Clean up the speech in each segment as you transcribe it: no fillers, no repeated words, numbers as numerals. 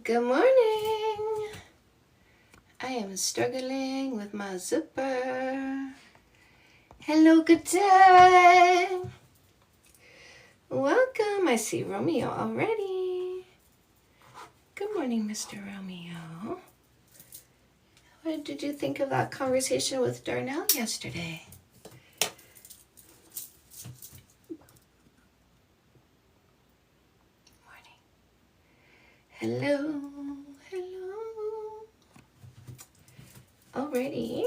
Good morning. I am struggling with my zipper. Hello, good day. Welcome. I see Romeo already. Good morning, Mr. Romeo. What did you think of that conversation with Darnell yesterday? Morning. Hello. Hello. Alrighty.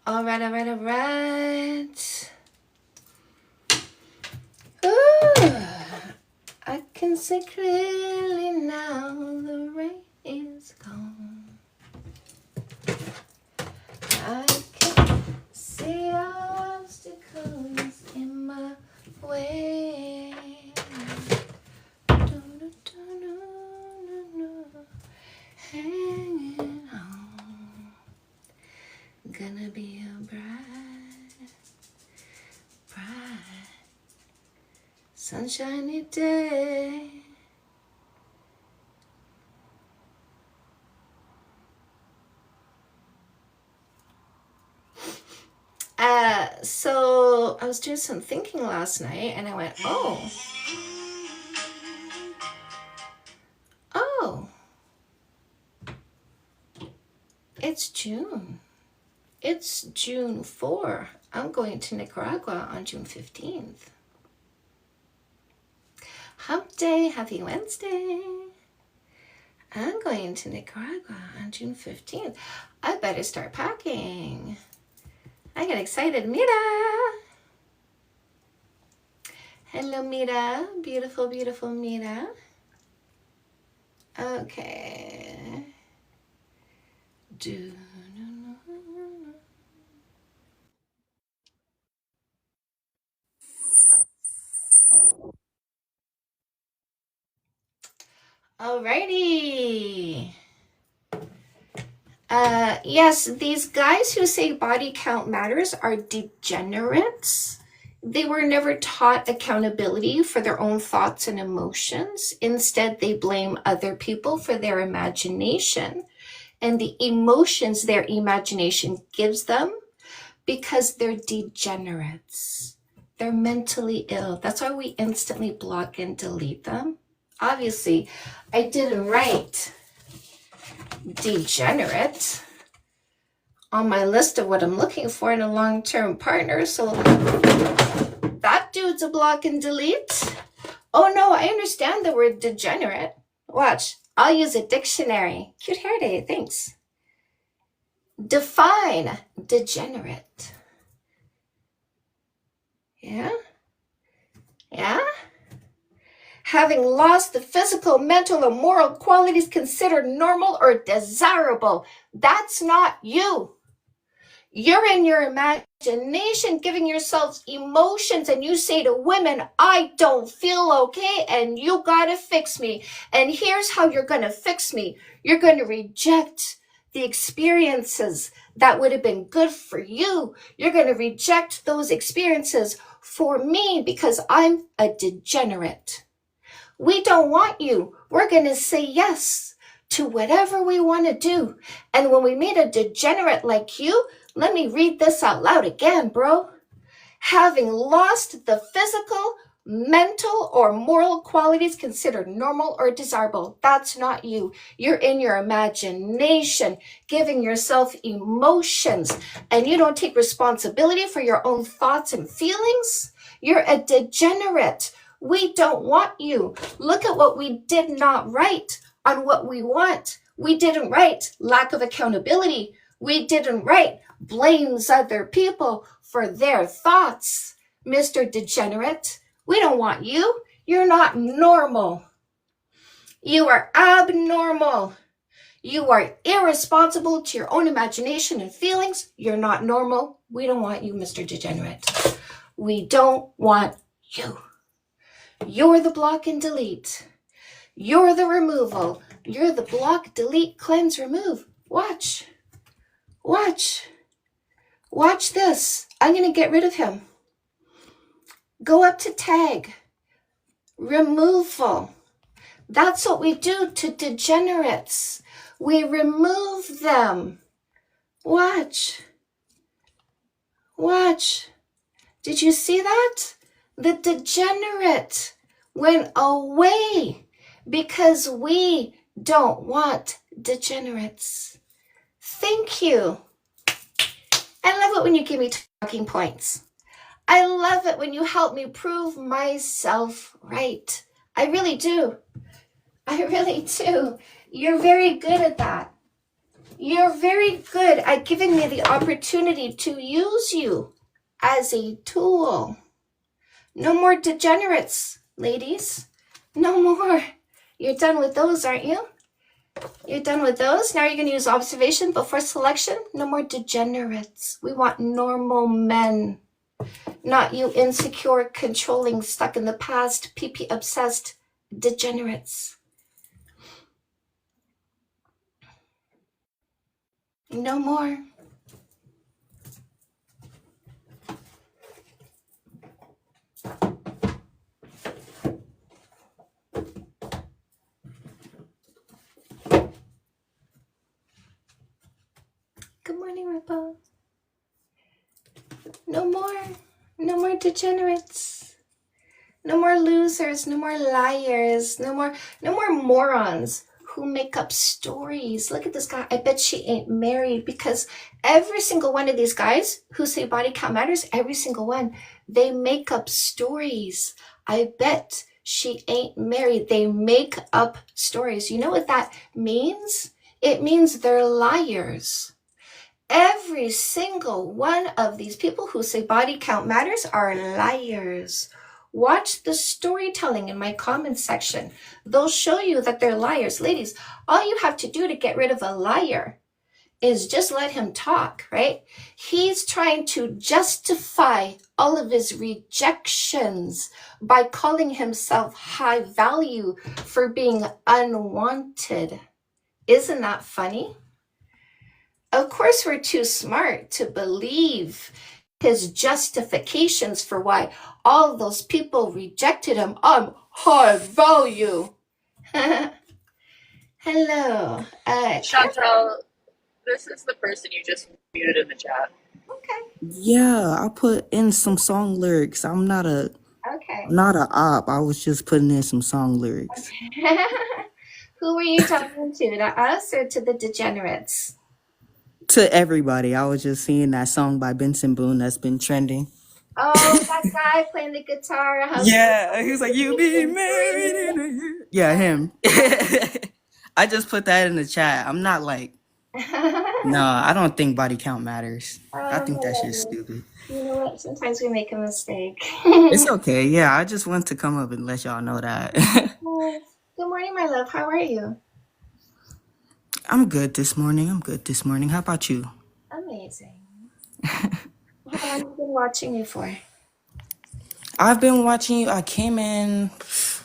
All right. Ooh, I can see clearly now the rain is gone. I can see obstacles in my way. Hanging on. Gonna be a bright, sunshiny day. So I was doing some thinking last night and I went, oh, it's June. It's June 4. I'm going to Nicaragua on June 15th. Hump day, happy Wednesday. I'm going to Nicaragua on June 15th. I better start packing. I get excited. Mira! Hello, Mira. Beautiful, beautiful Mira. Okay. Alrighty. Yes, these guys who say body count matters are degenerates. They were never taught accountability for their own thoughts and emotions. Instead, they blame other people for their imagination and the emotions their imagination gives them because they're degenerates. They're mentally ill. That's why we instantly block and delete them. Obviously, I didn't write degenerate on my list of what I'm looking for in a long-term partner, so that dude's a block and delete. Oh no, I understand the word degenerate. Watch, I'll use a dictionary. Cute hair day, thanks. Define degenerate. Yeah? Having lost the physical, mental, or moral qualities considered normal or desirable. That's not you. You're in your imagination giving yourselves emotions, and you say to women, I don't feel okay and you gotta fix me. And here's how you're gonna fix me. You're gonna reject the experiences that would have been good for you. You're gonna reject those experiences for me because I'm a degenerate. We don't want you. We're gonna say yes to whatever we want to do. And when we meet a degenerate like you, let me read this out loud again, bro. Having lost the physical, mental, or moral qualities considered normal or desirable. That's not you. You're in your imagination, giving yourself emotions, and you don't take responsibility for your own thoughts and feelings. You're a degenerate. We don't want you. Look at what we did not write on what we want. We didn't write lack of accountability. We didn't write blames other people for their thoughts. Mr. Degenerate, we don't want you. You're not normal. You are abnormal. You are irresponsible to your own imagination and feelings. You're not normal. We don't want you, Mr. Degenerate. We don't want you. You're the block and delete. You're the removal. You're the block, delete, cleanse, remove. Watch. Watch. Watch this. I'm going to get rid of him. Go up to tag. Removal. That's what we do to degenerates. We remove them. Watch. Watch. Did you see that? The degenerate went away because we don't want degenerates. Thank you. I love it when you give me talking points. I love it when you help me prove myself right. I really do. I really do. You're very good at that. You're very good at giving me the opportunity to use you as a tool. No more degenerates, ladies. No more. You're done with those, aren't you? You're done with those? Now you're going to use observation before selection? No more degenerates. We want normal men. Not you insecure, controlling, stuck in the past, pee-pee obsessed degenerates. No more. Good morning, Ripple. No more. No more degenerates. No more losers. No more liars. No more morons who make up stories. Look at this guy. I bet she ain't married, because every single one of these guys who say body count matters, every single one, they make up stories. I bet she ain't married. They make up stories. You know what that means? It means they're liars. Every single one of these people who say body count matters are liars. Watch the storytelling in my comment section. They'll show you that they're liars. Ladies, all you have to do to get rid of a liar is just let him talk, right? He's trying to justify all of his rejections by calling himself high value for being unwanted. Isn't that funny? Of course, we're too smart to believe his justifications for why all those people rejected him. I'm high value. Hello. Chantal, this is the person you just muted in the chat. Okay. Yeah, I put in some song lyrics. I'm not a op. I was just putting in some song lyrics. Okay. Who were you talking to us or to the degenerates? To everybody. I was just seeing that song by Benson Boone that's been trending. Oh, that guy playing the guitar. Yeah, he was like, "You be married in a year." Yeah, him. I just put that in the chat. I'm not like, no, I don't think body count matters. I think that shit's stupid. You know what? Sometimes we make a mistake. It's okay. Yeah, I just wanted to come up and let y'all know that. Good morning, my love. How are you? I'm good this morning. How about you? Amazing. How long have you been watching me for? I've been watching you. I came in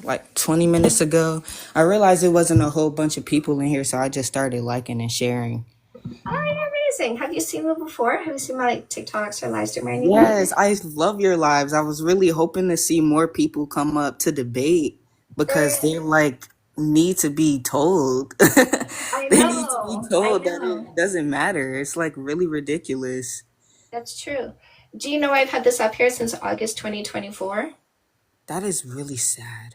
like 20 minutes ago. I realized it wasn't a whole bunch of people in here, so I just started liking and sharing. All right, amazing. Have you seen me before? Have you seen my TikToks or live stream or anything? Yes, I love your lives. I was really hoping to see more people come up to debate because they like need to be told. I They know. need to be told that it doesn't matter. It's like really ridiculous. That's true. Do you know I've had this up here since August 2024? That is really sad.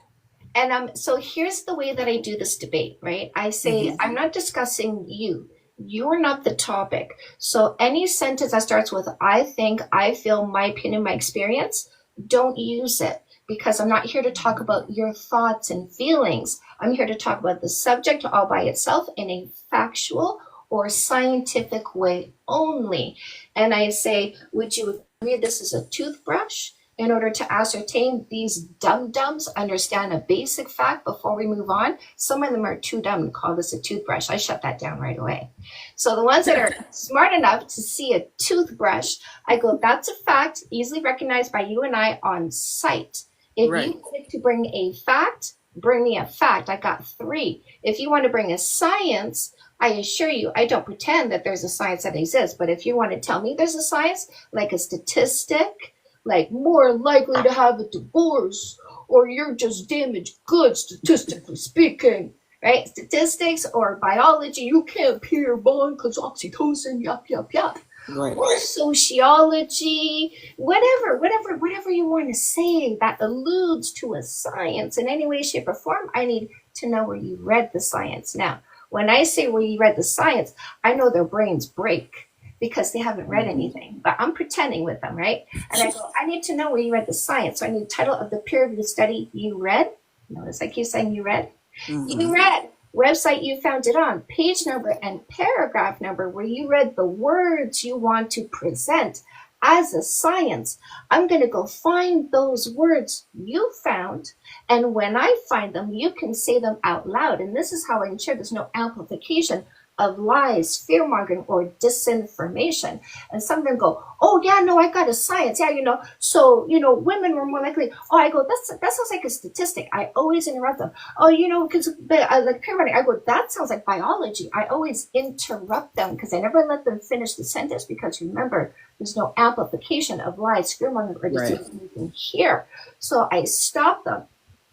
And so here's the way that I do this debate, right? I say, I'm not discussing you. You're not the topic. So any sentence that starts with I think, I feel, my opinion, my experience, don't use it, because I'm not here to talk about your thoughts and feelings. I'm here to talk about the subject all by itself in a factual or scientific way only. And I say, would you agree this is a toothbrush? In order to ascertain these dum-dums understand a basic fact before we move on. Some of them are too dumb to call this a toothbrush. I shut that down right away. So the ones that are smart enough to see a toothbrush, I go, that's a fact easily recognized by you and I on sight. If you wanted to bring a fact Bring me a fact. I got 3. If you want to bring a science, I assure you, I don't pretend that there's a science that exists. But if you want to tell me there's a science, like a statistic, like more likely to have a divorce, or you're just damaged goods, statistically speaking, right? Statistics or biology, you can't pair bond because oxytocin, yup, yup, yup. Right. Or sociology, whatever you want to say that alludes to a science in any way, shape, or form, I need to know where you read the science. Now, when I say where you read the science, I know their brains break because they haven't read anything, but I'm pretending with them, right? And I go, I need to know where you read the science. So I need the title of the peer-reviewed study you read. Notice I keep saying you read. You read, website you found it on, page number and paragraph number where you read the words you want to present as a science. I'm going to go find those words you found, and when I find them, you can say them out loud. And this is how I ensure there's no amplification of lies, fear-mongering, or disinformation. And some of them go, oh, yeah, no, I got a science. Yeah, so, women were more likely. Oh, I go, that sounds like a statistic. I always interrupt them. Oh, because like pyramid, I go, that sounds like biology. I always interrupt them because I never let them finish the sentence because remember, there's no amplification of lies, fear-mongering, or disinformation here. So I stop them.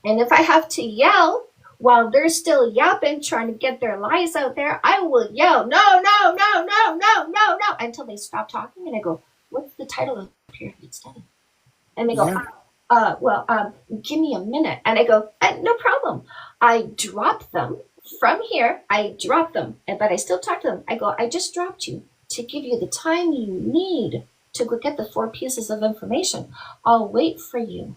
And if I have to yell, while they're still yapping, trying to get their lies out there, I will yell, no, until they stop talking. And I go, what's the title of the peer-reviewed study? And they go, give me a minute. And I go, no problem. I drop them from here. But I still talk to them. I go, I just dropped you to give you the time you need to go get the 4 pieces of information. I'll wait for you.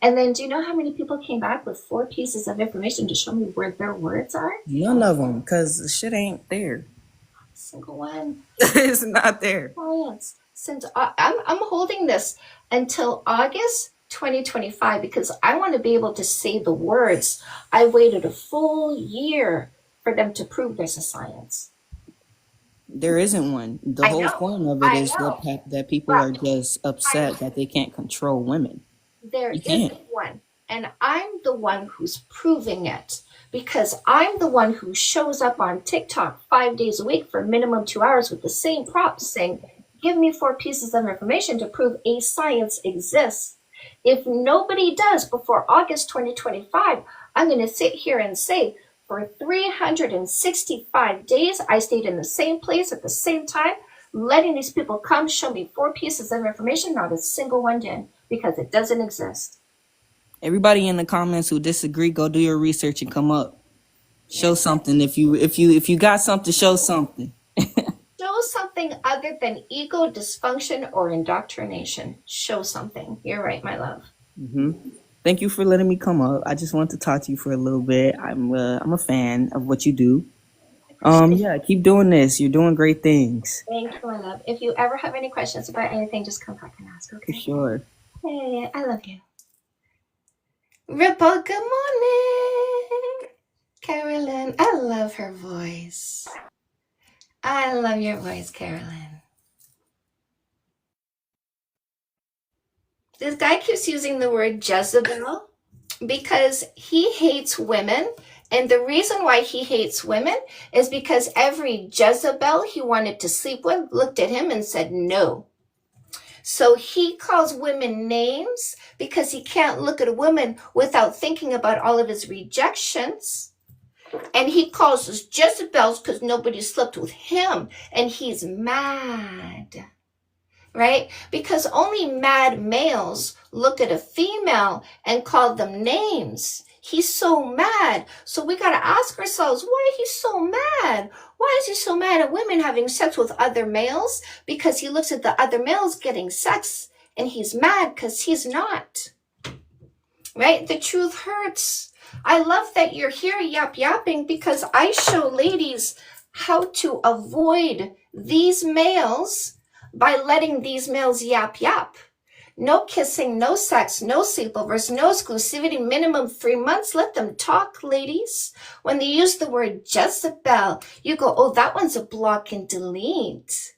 And then do you know how many people came back with 4 pieces of information to show me where their words are? None of them, because the shit ain't there. Single one. It's not there. Clients. Since I'm holding this until August 2025 because I want to be able to say the words. I waited a full year for them to prove there's a science. There isn't one. The whole point of it is that people are just upset that they can't control women. There isn't one. And I'm the one who's proving it because I'm the one who shows up on TikTok 5 days a week for minimum 2 hours with the same props saying, give me 4 pieces of information to prove a science exists. If nobody does before August 2025, I'm going to sit here and say for 365 days, I stayed in the same place at the same time, letting these people come show me 4 pieces of information, not a single one did. Because it doesn't exist. Everybody in the comments who disagree, go do your research and come up. Show something. If you got something, show something. Show something other than ego dysfunction or indoctrination. Show something. You're right, my love. Thank you for letting me come up. I just want to talk to you for a little bit. I'm a fan of what you do. Yeah, keep doing this. You're doing great things. Thank you, my love. If you ever have any questions about anything, just come back and ask, okay? For sure. Hey, I love you. Ripple, good morning. Carolyn, I love her voice. I love your voice, Carolyn. This guy keeps using the word Jezebel because he hates women. And the reason why he hates women is because every Jezebel he wanted to sleep with looked at him and said no. So he calls women names because he can't look at a woman without thinking about all of his rejections. And he calls us Jezebels because nobody slept with him. And he's mad, right? Because only mad males look at a female and call them names. He's so mad. So we got to ask ourselves, why is he so mad? Why is he so mad at women having sex with other males? Because he looks at the other males getting sex and he's mad because he's not. Right? The truth hurts. I love that you're here yapping because I show ladies how to avoid these males by letting these males yap. No kissing, no sex, no sleepovers, no exclusivity, minimum 3 months. Let them talk, ladies. When they use the word Jezebel, you go, oh, that one's a block and delete.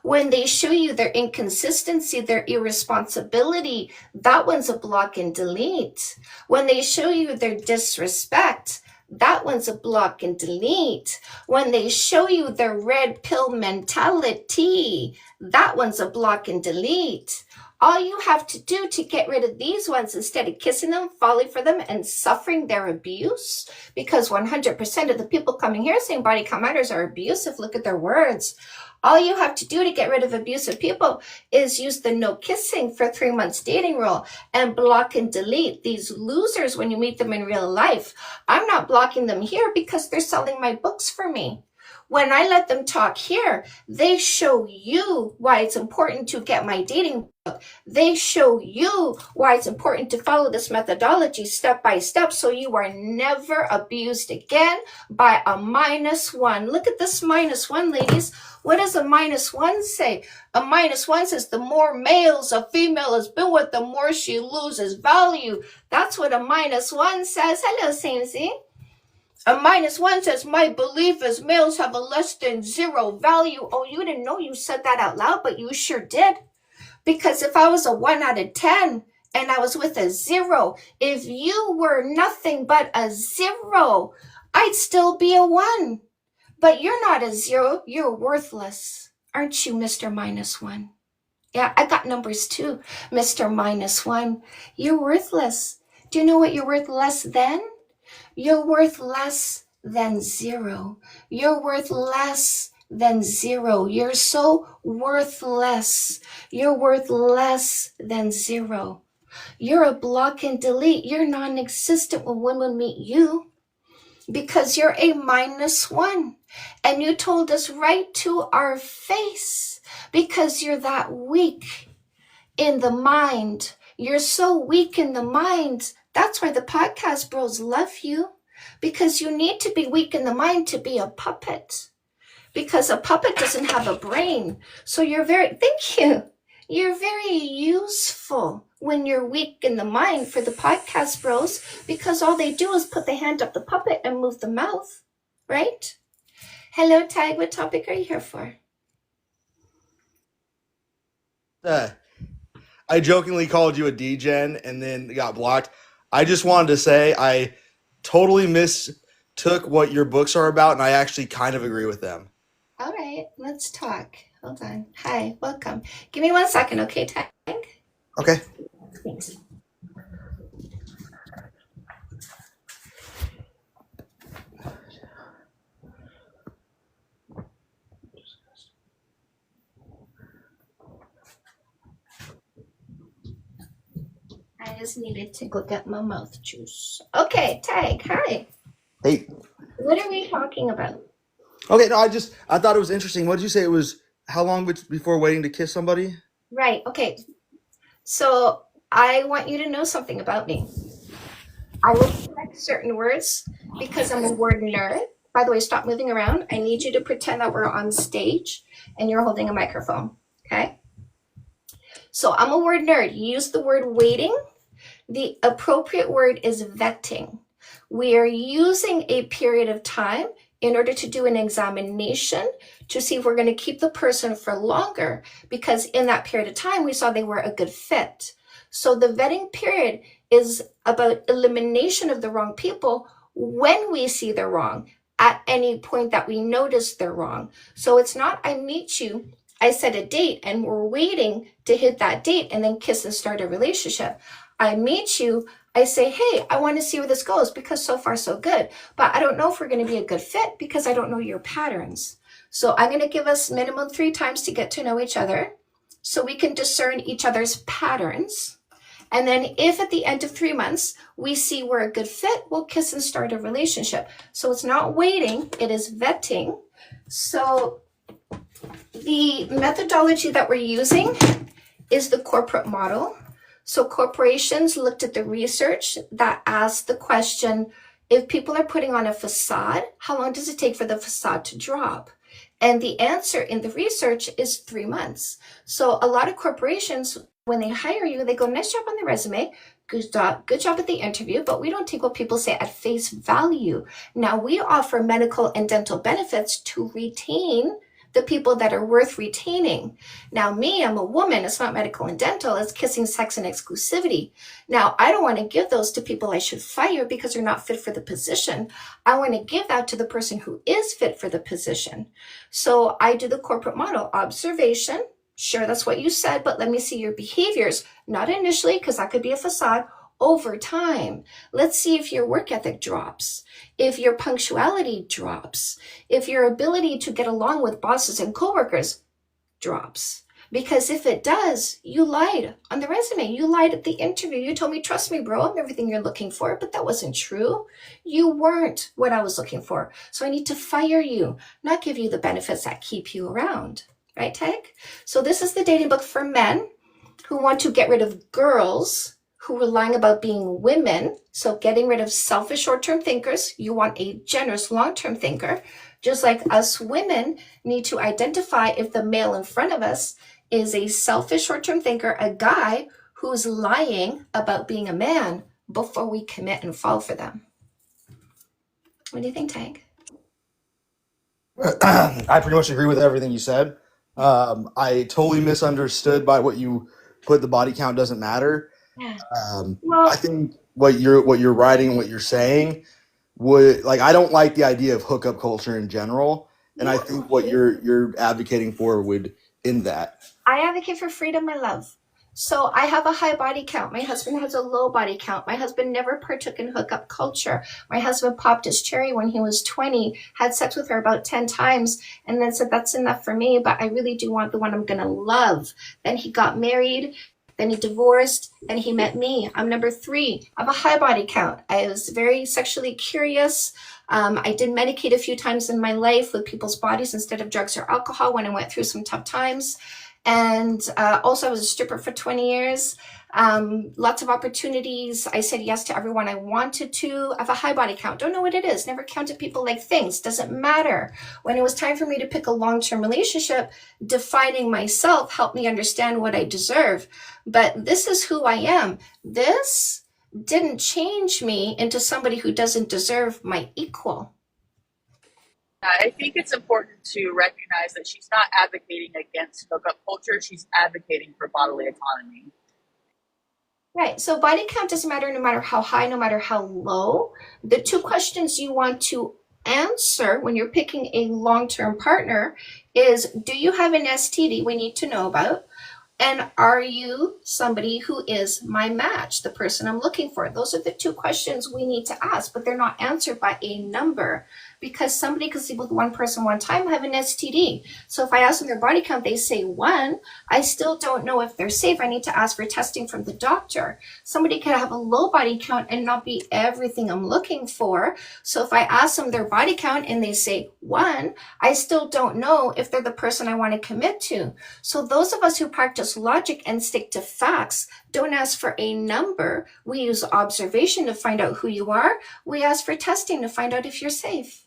When they show you their inconsistency, their irresponsibility, that one's a block and delete. When they show you their disrespect, that one's a block and delete. When they show you their red pill mentality, that one's a block and delete. All you have to do to get rid of these ones, instead of kissing them, falling for them, and suffering their abuse, because 100% of the people coming here saying body count matters are abusive, look at their words. All you have to do to get rid of abusive people is use the no kissing for 3 months dating rule and block and delete these losers when you meet them in real life. I'm not blocking them here because they're selling my books for me. When I let them talk here, they show you why it's important to get my dating book. They show you why it's important to follow this methodology step by step so you are never abused again by a -1. Look at this -1, ladies. What does a -1 say? A -1 says the more males a female has been with, the more she loses value. That's what a -1 says. Hello, Samesy. A -1 says, my belief is males have a less than 0 value. Oh, you didn't know you said that out loud, but you sure did. Because if I was a 1 out of 10 and I was with a 0, if you were nothing but a 0, I'd still be a 1. But you're not a 0, you're worthless. Aren't you, Mr. -1? Yeah, I got numbers too, Mr. -1. You're worthless. Do you know what you're worth less than? You're worth less than 0. You're worth less than 0. You're so worthless. You're worth less than 0. You're a block and delete. You're non-existent when women meet you because you're a -1. And you told us right to our face because you're that weak in the mind. You're so weak in the mind. That's why the podcast bros love you, because you need to be weak in the mind to be a puppet, because a puppet doesn't have a brain. So thank you. You're very useful when you're weak in the mind for the podcast bros, because all they do is put the hand up the puppet and move the mouth, right? Hello, Tag. What topic are you here for? I jokingly called you a degen and then got blocked. I just wanted to say I totally mistook what your books are about, and I actually kind of agree with them. All right, let's talk. Hold on. Hi, welcome. Give me 1 second, okay, Tag? Okay. Thanks. I just needed to go get my mouth juice. Okay, Tag, hi. Hey. What are we talking about? Okay, no, I thought it was interesting. What did you say? It was how long before waiting to kiss somebody? Right, okay. So I want you to know something about me. I will correct certain words because I'm a word nerd. By the way, stop moving around. I need you to pretend that we're on stage and you're holding a microphone, okay? So I'm a word nerd. You use the word waiting. The appropriate word is vetting. We are using a period of time in order to do an examination to see if we're going to keep the person for longer, because in that period of time, we saw they were a good fit. So the vetting period is about elimination of the wrong people when we see they're wrong, at any point that we notice they're wrong. So it's not I meet you, I set a date, and we're waiting to hit that date and then kiss and start a relationship. I meet you, I say, hey, I want to see where this goes because so far so good. But I don't know if we're going to be a good fit because I don't know your patterns. So I'm going to give us minimum 3 times to get to know each other so we can discern each other's patterns. And then if at the end of 3 months, we see we're a good fit, we'll kiss and start a relationship. So it's not waiting, it is vetting. So the methodology that we're using is the corporate model. So corporations looked at the research that asked the question, if people are putting on a facade, how long does it take for the facade to drop? And the answer in the research is 3 months. So a lot of corporations, when they hire you, they go, nice job on the resume, good job at the interview, but we don't take what people say at face value. Now we offer medical and dental benefits to retain the people that are worth retaining. Now, me, I'm a woman. It's not medical and dental. It's kissing, sex, and exclusivity. Now, I don't want to give those to people I should fire because they're not fit for the position. I want to give that to the person who is fit for the position. So I do the corporate model: observation. Sure, that's what you said, but let me see your behaviors, not initially, because that could be a facade. Over time, let's see if your work ethic drops, if your punctuality drops, if your ability to get along with bosses and coworkers drops. Because if it does, you lied on the resume. You lied at the interview. You told me, trust me, bro, I'm everything you're looking for, but that wasn't true. You weren't what I was looking for. So I need to fire you, not give you the benefits that keep you around. Right, Tag? So this is the dating book for men who want to get rid of girls who are lying about being women. So getting rid of selfish short-term thinkers. You want a generous long-term thinker. Just like us women need to identify if the male in front of us is a selfish short-term thinker, a guy who's lying about being a man before we commit and fall for them. What do you think, Tag? I pretty much agree with everything you said. I totally misunderstood by what you put. The body count doesn't matter. Yeah. I Well, think what you're writing and what you're saying would, like, I don't like the idea of hookup culture in general, and I think what you're advocating for would end that. I advocate for freedom, my love. So I have a high body count. My husband has a low body count. My husband never partook in hookup culture. My husband popped his cherry when he was 20, had sex with her about 10 times, and then said, that's enough for me, but I really do want the one I'm going to love. Then he got married. Then he divorced, and he met me. I'm number 3. I have a high body count. I was very sexually curious. I did medicate a few times in my life with people's bodies instead of drugs or alcohol when I went through some tough times. And also, I was a stripper for 20 years. Lots of opportunities. I said yes to everyone I wanted to. I have a high body count. Don't know what it is. Never counted people like things. Doesn't matter. When it was time for me to pick a long-term relationship, defining myself helped me understand what I deserve. But this is who I am. This didn't change me into somebody who doesn't deserve my equal. I think it's important to recognize that she's not advocating against hookup culture. She's advocating for bodily autonomy. Right. So body count doesn't matter no matter how high, no matter how low. The 2 questions you want to answer when you're picking a long-term partner is, do you have an STD we need to know about? And are you somebody who is my match, the person I'm looking for? Those are the 2 questions we need to ask, but they're not answered by a number, because somebody could sleep with one person one time, have an STD. So if I ask them their body count, they say 1, I still don't know if they're safe. I need to ask for testing from the doctor. Somebody could have a low body count and not be everything I'm looking for. So if I ask them their body count and they say 1, I still don't know if they're the person I want to commit to. So those of us who practice logic and stick to facts don't ask for a number. We use observation to find out who you are. We ask for testing to find out if you're safe.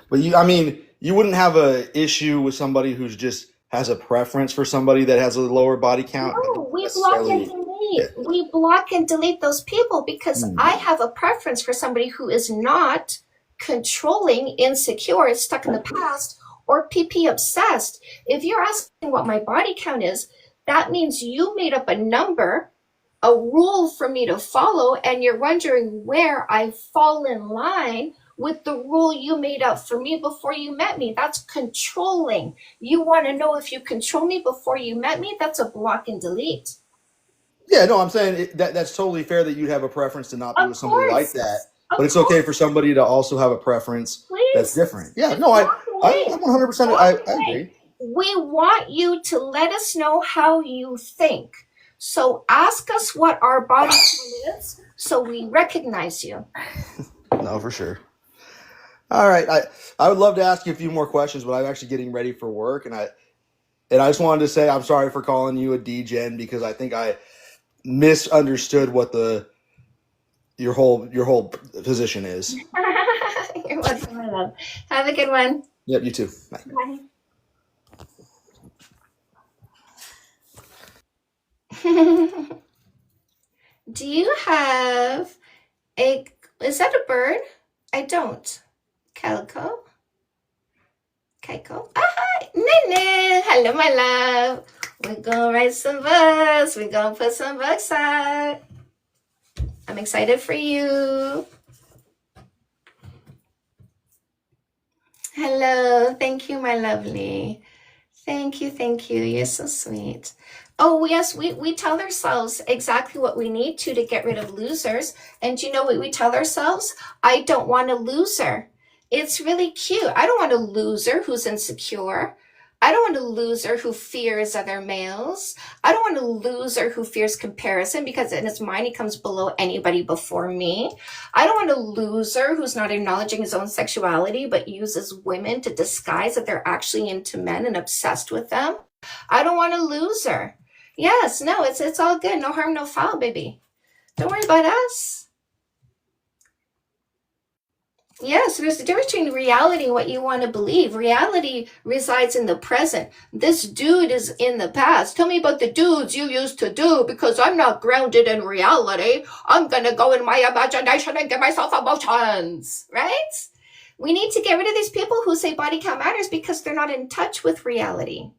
But you wouldn't have a issue with somebody who's just has a preference for somebody that has a lower body count. No, we block and delete. We block and delete those people because I have a preference for somebody who is not controlling, insecure, stuck in the past, or PP obsessed. If you're asking what my body count is, that means you made up a number, a rule for me to follow, and you're wondering where I fall in line with the rule you made up for me before you met me. That's controlling. You want to know if you control me before you met me? That's a block and delete. Yeah, no, I'm saying that's totally fair that you'd have a preference to not be with somebody like that. But it's okay for somebody to also have a preference that's different. Yeah, no, I'm 100%. I agree. We want you to let us know how you think. So ask us what our body count is so we recognize you. No, for sure. All right. I would love to ask you a few more questions, but I'm actually getting ready for work. And I just wanted to say I'm sorry for calling you a DGen because I think I misunderstood what your whole position is. You're welcome, my love. Have a good one. Yep, you too. Bye. Bye. Do you have is that a bird? I don't. Keiko. Hi, Nene. Hello, my love. We're gonna write some books. We're gonna put some books out. I'm excited for you. Hello. Thank you, my lovely. Thank you. You're so sweet. Oh, yes, we tell ourselves exactly what we need to get rid of losers. And do you know what we tell ourselves? I don't want a loser. It's really cute. I don't want a loser who's insecure. I don't want a loser who fears other males. I don't want a loser who fears comparison because in his mind he comes below anybody before me. I don't want a loser who's not acknowledging his own sexuality but uses women to disguise that they're actually into men and obsessed with them. I don't want a loser. Yes, no, it's all good. No harm, no foul, baby. Don't worry about us. Yes, there's a difference between reality and what you want to believe. Reality resides in the present. This dude is in the past. Tell me about the dudes you used to do because I'm not grounded in reality. I'm going to go in my imagination and give myself emotions, right? We need to get rid of these people who say body count matters because they're not in touch with reality.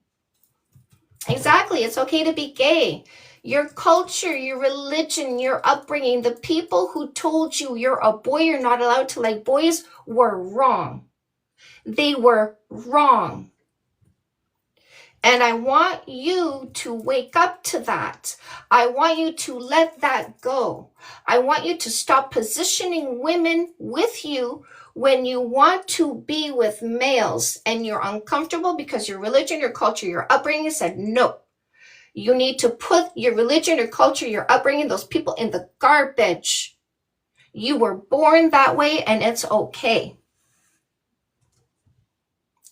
Exactly. It's okay to be gay. Your culture, your religion, your upbringing, the people who told you you're a boy, you're not allowed to like boys, were wrong. They were wrong. And I want you to wake up to that. I want you to let that go. I want you to stop positioning women with you when you want to be with males and you're uncomfortable because your religion, your culture, your upbringing said no. You need to put your religion, your culture, your upbringing, those people in the garbage. You were born that way and it's okay.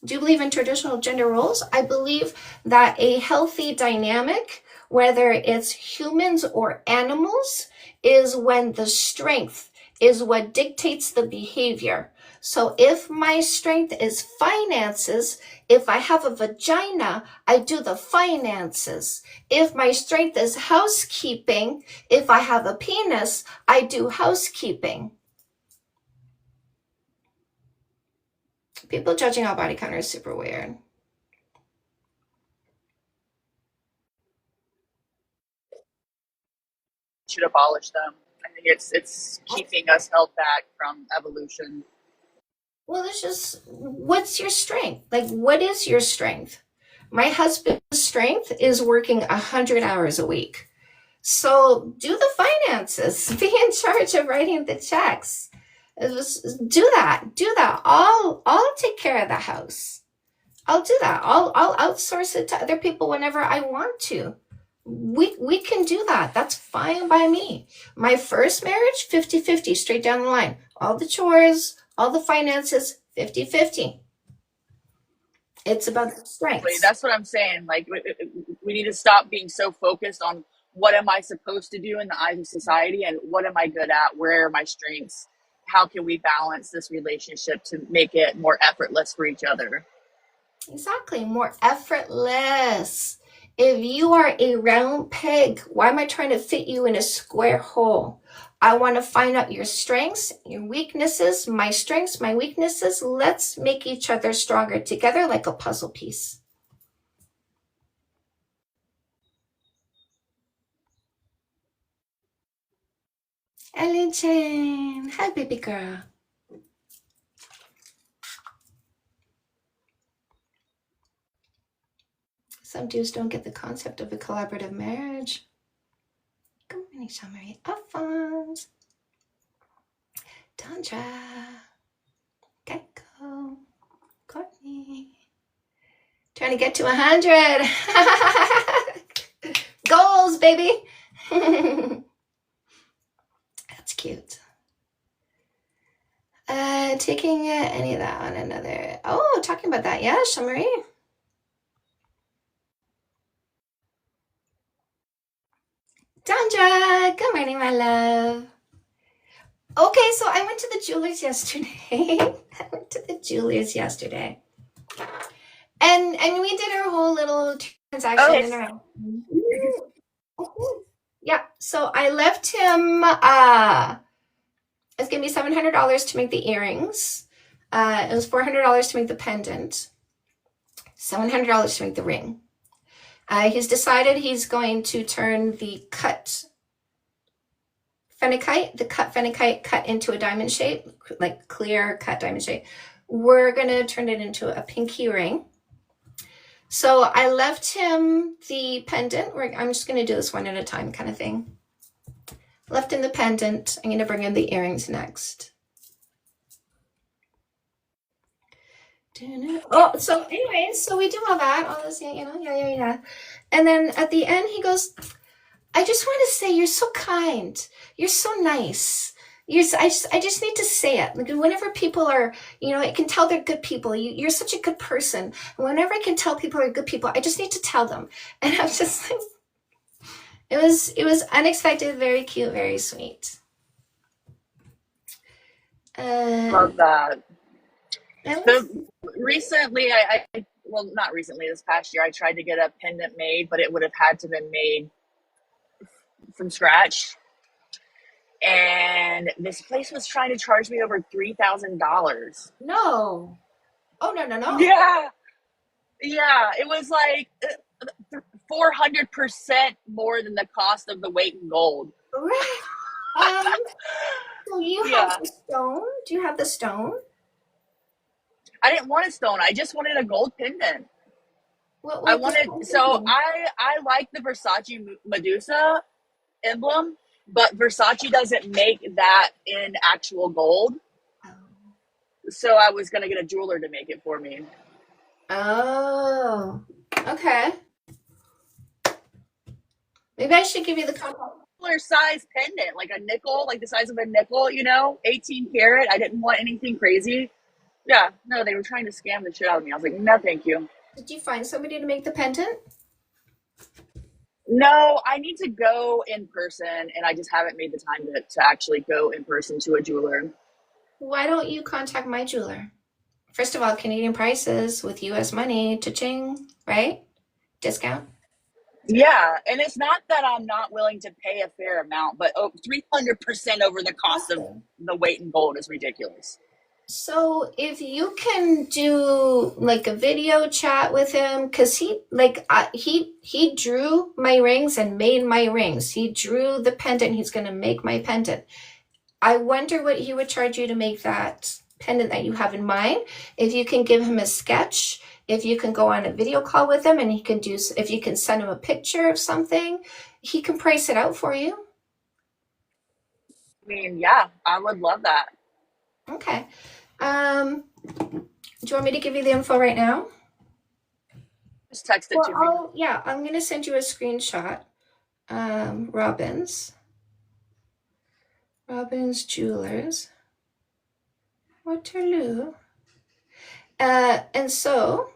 Do you believe in traditional gender roles? I believe that a healthy dynamic, whether it's humans or animals, is when the strength is what dictates the behavior. So if my strength is finances, if I have a vagina, I do the finances. If my strength is housekeeping, if I have a penis, I do housekeeping. People judging our body count is super weird. Should abolish them. I think it's keeping us held back from evolution. Well, it's just, what's your strength? Like, what is your strength? My husband's strength is working 100 hours a week. So do the finances. Be in charge of writing the checks. Do that. I'll take care of the house. I'll do that. I'll outsource it to other people whenever I want to. We can do that. That's fine by me. My first marriage, 50-50, straight down the line. All the chores, all the finances, 50-50. It's about the strengths. That's what I'm saying. Like, we need to stop being so focused on what am I supposed to do in the eyes of society and what am I good at? Where are my strengths? How can we balance this relationship to make it more effortless for each other? Exactly, more effortless. If you are a round peg, why am I trying to fit you in a square hole? I want to find out your strengths, your weaknesses, my strengths, my weaknesses. Let's make each other stronger together like a puzzle piece. Ellen Jane, hi baby girl. Some dudes don't get the concept of a collaborative marriage. Good morning, Jean-Marie. Alphonse. Tundra. Gecko. Courtney. Trying to get to 100. Goals, baby. That's cute. Taking any of that on another. Oh, talking about that. Yeah, Jean-Marie. Tundra, good morning, my love. Okay, so I went to the jeweler's yesterday. And we did our whole little transaction. Oh, Yeah, so I left him, it's gonna be $700 to make the earrings. It was $400 to make the pendant, $700 to make the ring. He's decided he's going to turn the cut phenakite cut into a diamond shape, like clear cut diamond shape. We're going to turn it into a pinky ring. So I left him the pendant. I'm just going to do this one at a time kind of thing. Left him the pendant. I'm going to bring him the earrings next. Oh, so anyways, so we do all that, all this, yeah. And then at the end, he goes, I just want to say you're so kind. You're so nice. I just need to say it. Like whenever people are, I can tell they're good people. You're such a good person. Whenever I can tell people are good people, I just need to tell them. And I'm just like, it was unexpected, very cute, very sweet. Love that. Recently, well, not recently, this past year, I tried to get a pendant made, but it would have had to been made from scratch. And this place was trying to charge me over $3,000. No. Oh, no. Yeah. It was like 400% more than the cost of the weight in gold. Right. So you have the stone? Do you have the stone? I didn't want a stone. I just wanted a gold pendant. What I like the Versace Medusa emblem, but Versace doesn't make that in actual gold. Oh. So I was going to get a jeweler to make it for me. Oh, okay. Maybe I should give you the similar size pendant, like a nickel, like the size of a nickel, 18 karat. I didn't want anything crazy. Yeah, no, they were trying to scam the shit out of me. I was like, no, thank you. Did you find somebody to make the pendant? No, I need to go in person, and I just haven't made the time to actually go in person to a jeweler. Why don't you contact my jeweler? First of all, Canadian prices with U.S. money, cha-ching, right? Discount. Yeah, and it's not that I'm not willing to pay a fair amount, but 300% over the cost of the weight in gold is ridiculous. So if you can do like a video chat with him, because he drew my rings and made my rings. He drew the pendant. He's going to make my pendant. I wonder what he would charge you to make that pendant that you have in mind. If you can give him a sketch, if you can go on a video call with him and if you can send him a picture of something, he can price it out for you. I mean, yeah, I would love that. Okay. Do you want me to give you the info right now? Just text it to me. Yeah, I'm going to send you a screenshot. Robbins Jewelers, Waterloo. And so,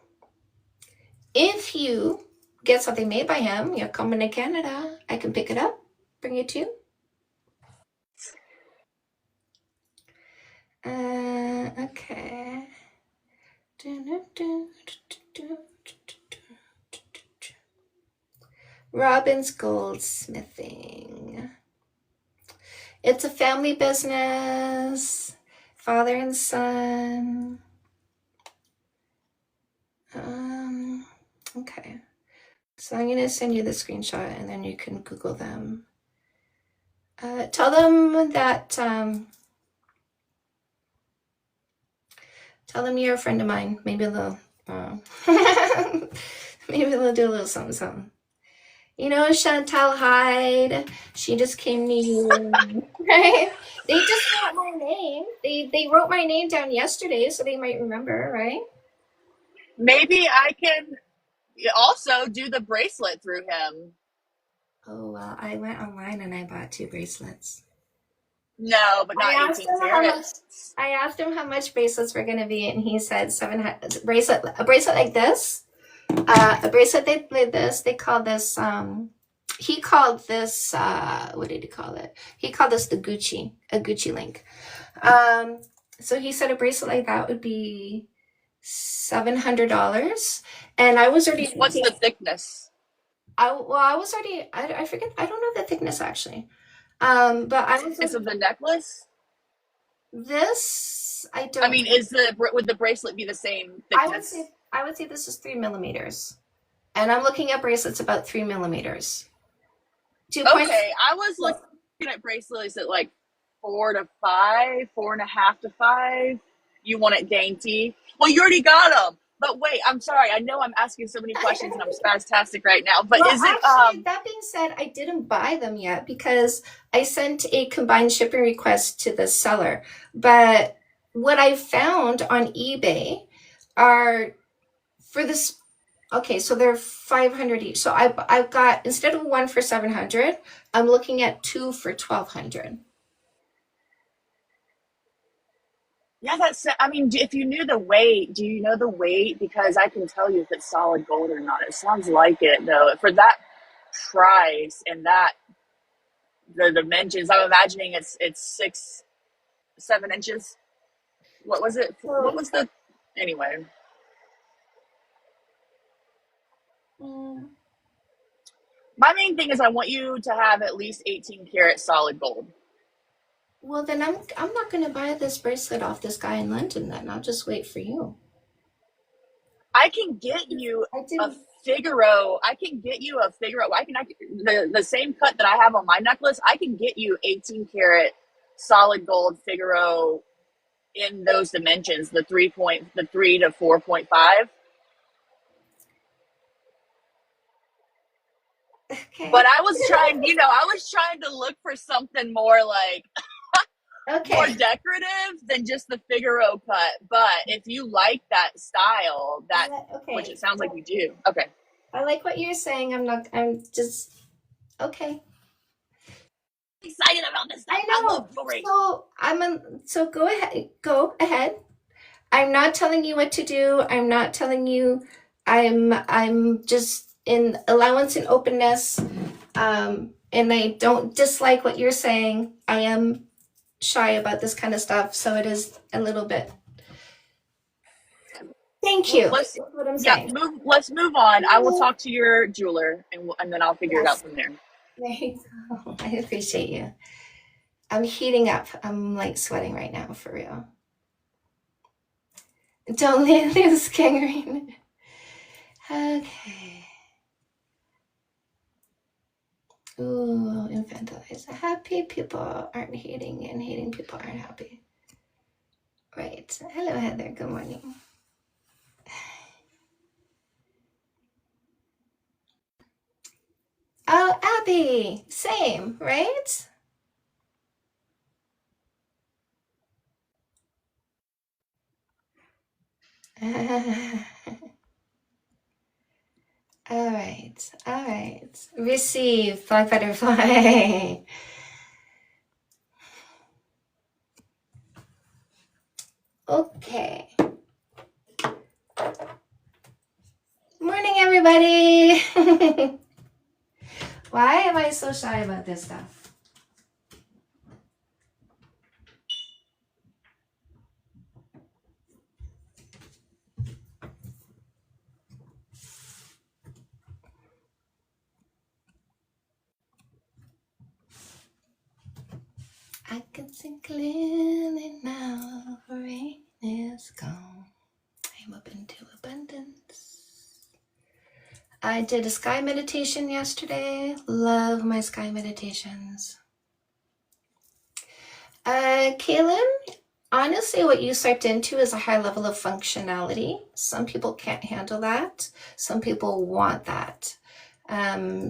if you get something made by him, you're coming to Canada, I can pick it up, bring it to you. Okay. Robbins Goldsmithing. It's a family business, father and son. Okay. So I'm going to send you the screenshot and then you can Google them. Tell them that, tell them you're a friend of mine. Maybe they'll, maybe they'll do a little something. Chantal Hyde, she just came to you, right? They just got my name. They wrote my name down yesterday, so they might remember, right? Maybe I can also do the bracelet through him. Oh, well, I went online and I bought 2 bracelets. No, but not 18 carats. I asked him how much bracelets were going to be, and he said a bracelet like this. A bracelet like this. They call this, he called this, what did he call it? He called this a Gucci link. So he said a bracelet like that would be $700. And I was already. What's the thickness? I forget. I don't know the thickness actually. But I was. Thickness of the necklace? This I I don't. mean, would the bracelet be the same I would thickness? say this is 3 millimeters, and I'm looking at bracelets about 3 millimeters. 2 points. Okay, I was looking at bracelets at like 4 to 5, 4.5 to 5. You want it dainty? Well, you already got them. But wait, I'm sorry. I know I'm asking so many questions and I'm spastastic right now. But Well, is it actually, that being said, I didn't buy them yet because I sent a combined shipping request to the seller. But what I found on eBay are for this. Okay, so they're 500 each. So I've got, instead of one for 700, I'm looking at two for 1,200. Yeah, I mean, if you knew the weight, do you know the weight? Because I can tell you if it's solid gold or not. It sounds like it, though. For that price and the dimensions, I'm imagining it's 6, 7 inches. What was it? What So, was the, anyway? mm, My main thing is I want you to have at least 18 karat solid gold. well, then I'm not going to buy this bracelet off this guy in London. Then I'll just wait for you. I can get you I a didn't. Figaro. I can get you a Figaro. The same cut that I have on my necklace. I can get you 18 karat solid gold Figaro in those dimensions, the 3 to 4.5. Okay. But I was trying to look for something more like more Okay. decorative than just the Figaro cut. But if you like that style, which Okay. it sounds like you do. Okay. I like what you're saying. I'm just okay. Excited about this stuff. I I know. love jewelry. So go ahead. Go ahead. I'm not telling you what to do. I'm not telling you. I'm just in allowance and openness. And I don't dislike what you're saying. I am shy about this kind of stuff, so it is a little bit. Thank you. Let's That's what I'm saying. let's move on. I will talk to your jeweler and then I'll figure it out Yes. from there. There you go. I appreciate you. I'm heating up. I'm like sweating right now, for real. Don't lose gangrene. Okay. Ooh, infantilize. Happy people aren't hating, and hating people aren't happy. Right. Hello, Heather. Good morning. Oh, Abby. Same, right? All right. All right. Receive, Black Butterfly. Okay. Morning, everybody. Why am I so shy about this stuff? I can see clearly now, rain is gone. I'm open to abundance. I did a sky meditation yesterday. Love my sky meditations. Kaylin, honestly, what you swiped into is a high level of functionality. Some people can't handle that. Some people want that.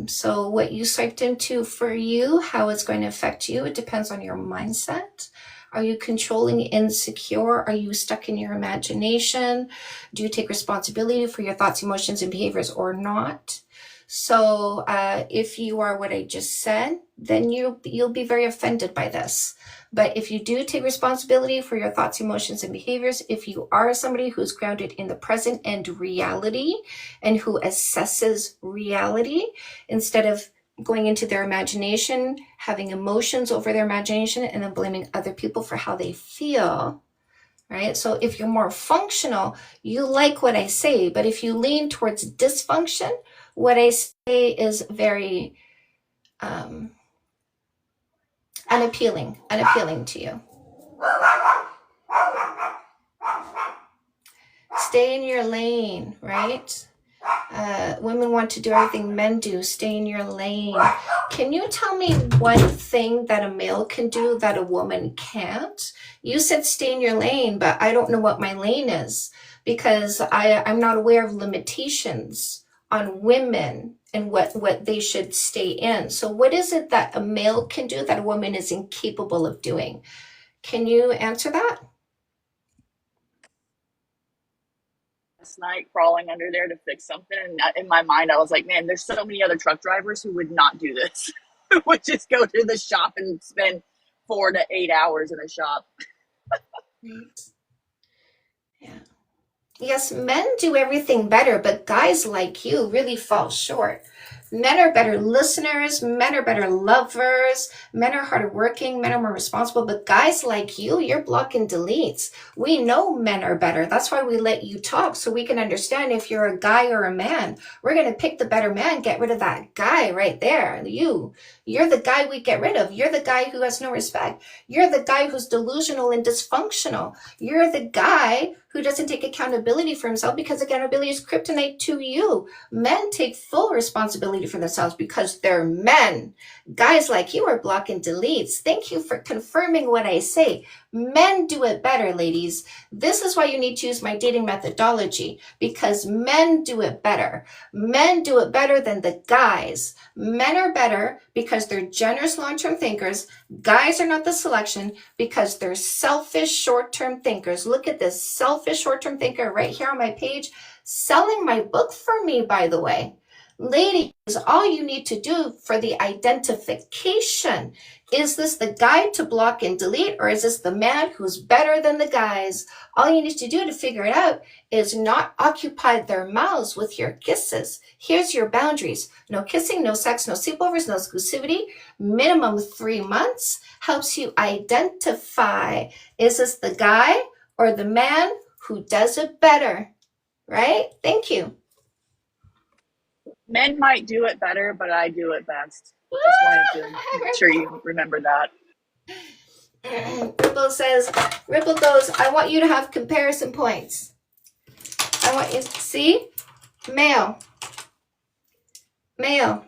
So what you swiped into for you, how it's going to affect you, it depends on your mindset. Are you controlling, insecure? Are you stuck in your imagination? Do you take responsibility for your thoughts, emotions, and behaviors or not? So if you are what I just said, then you'll be very offended by this. But if you do take responsibility for your thoughts, emotions, and behaviors, if you are somebody who's grounded in the present and reality and who assesses reality instead of going into their imagination, having emotions over their imagination, and then blaming other people for how they feel, right? So if you're more functional, you like what I say. But if you lean towards dysfunction, what I say is very unappealing to you. stay in your lane, right? Women want to do everything men do. Stay in your lane. Can you tell me one thing that a male can do that a woman can't? You said stay in your lane, but I don't know what my lane is because I'm not aware of limitations on women and what they should stay in. So what is it that a male can do that a woman is incapable of doing? Can you answer that? Last night crawling under there to fix something, and in my mind I was like, man, there's so many other truck drivers who would not do this. Who would just go to the shop and spend 4 to 8 hours in a shop. Right. Yeah. Yes, men do everything better, but guys like you really fall short. Men are better listeners, men are better lovers, men are harder working, men are more responsible, but guys like you, you're blocking deletes. We know men are better. That's why we let you talk, so we can understand if you're a guy or a man. We're going to pick the better man, get rid of that guy right there. You're the guy we get rid of. You're the guy who has no respect. You're the guy who's delusional and dysfunctional. You're the guy who doesn't take accountability for himself because accountability is kryptonite to you. Men take full responsibility for themselves because they're men. Guys like you are blocking deletes. Thank you for confirming what I say. Men do it better, ladies. This is why you need to use my dating methodology, because men do it better. Men do it better than the guys. Men are better because they're generous long-term thinkers. Guys are not the selection because they're selfish short-term thinkers. Look at this selfish short-term thinker right here on my page, selling my book for me, by the way. Ladies, all you need to do for the identification, is this the guy to block and delete, or is this the man who's better than the guys? All you need to do to figure it out is not occupy their mouths with your kisses. Here's your boundaries. No kissing, no sex, no sleepovers, no exclusivity. Minimum 3 months helps you identify, is this the guy or the man who does it better, right? Thank you. Men might do it better, but I do it best. Just wanted to make sure you remember that. Ripple goes, I want you to have comparison points. I want you to see, male, Ripple.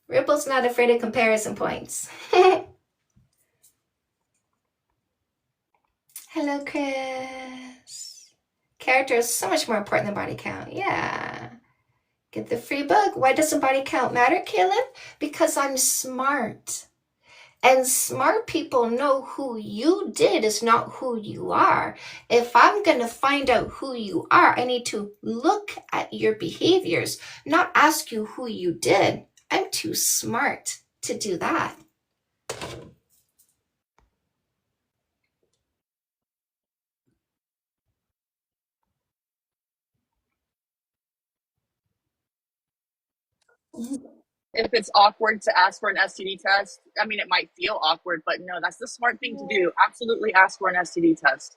Ripple's not afraid of comparison points. Hello, Chris. Character is so much more important than body count. Yeah. Get the free book. Why doesn't body count matter, Kaylin? Because I'm smart. And smart people know who you did is not who you are. If I'm going to find out who you are, I need to look at your behaviors, not ask you who you did. I'm too smart to do that. If it's awkward to ask for an STD test, I mean, it might feel awkward, but no, that's the smart thing to do. Absolutely ask for an STD test.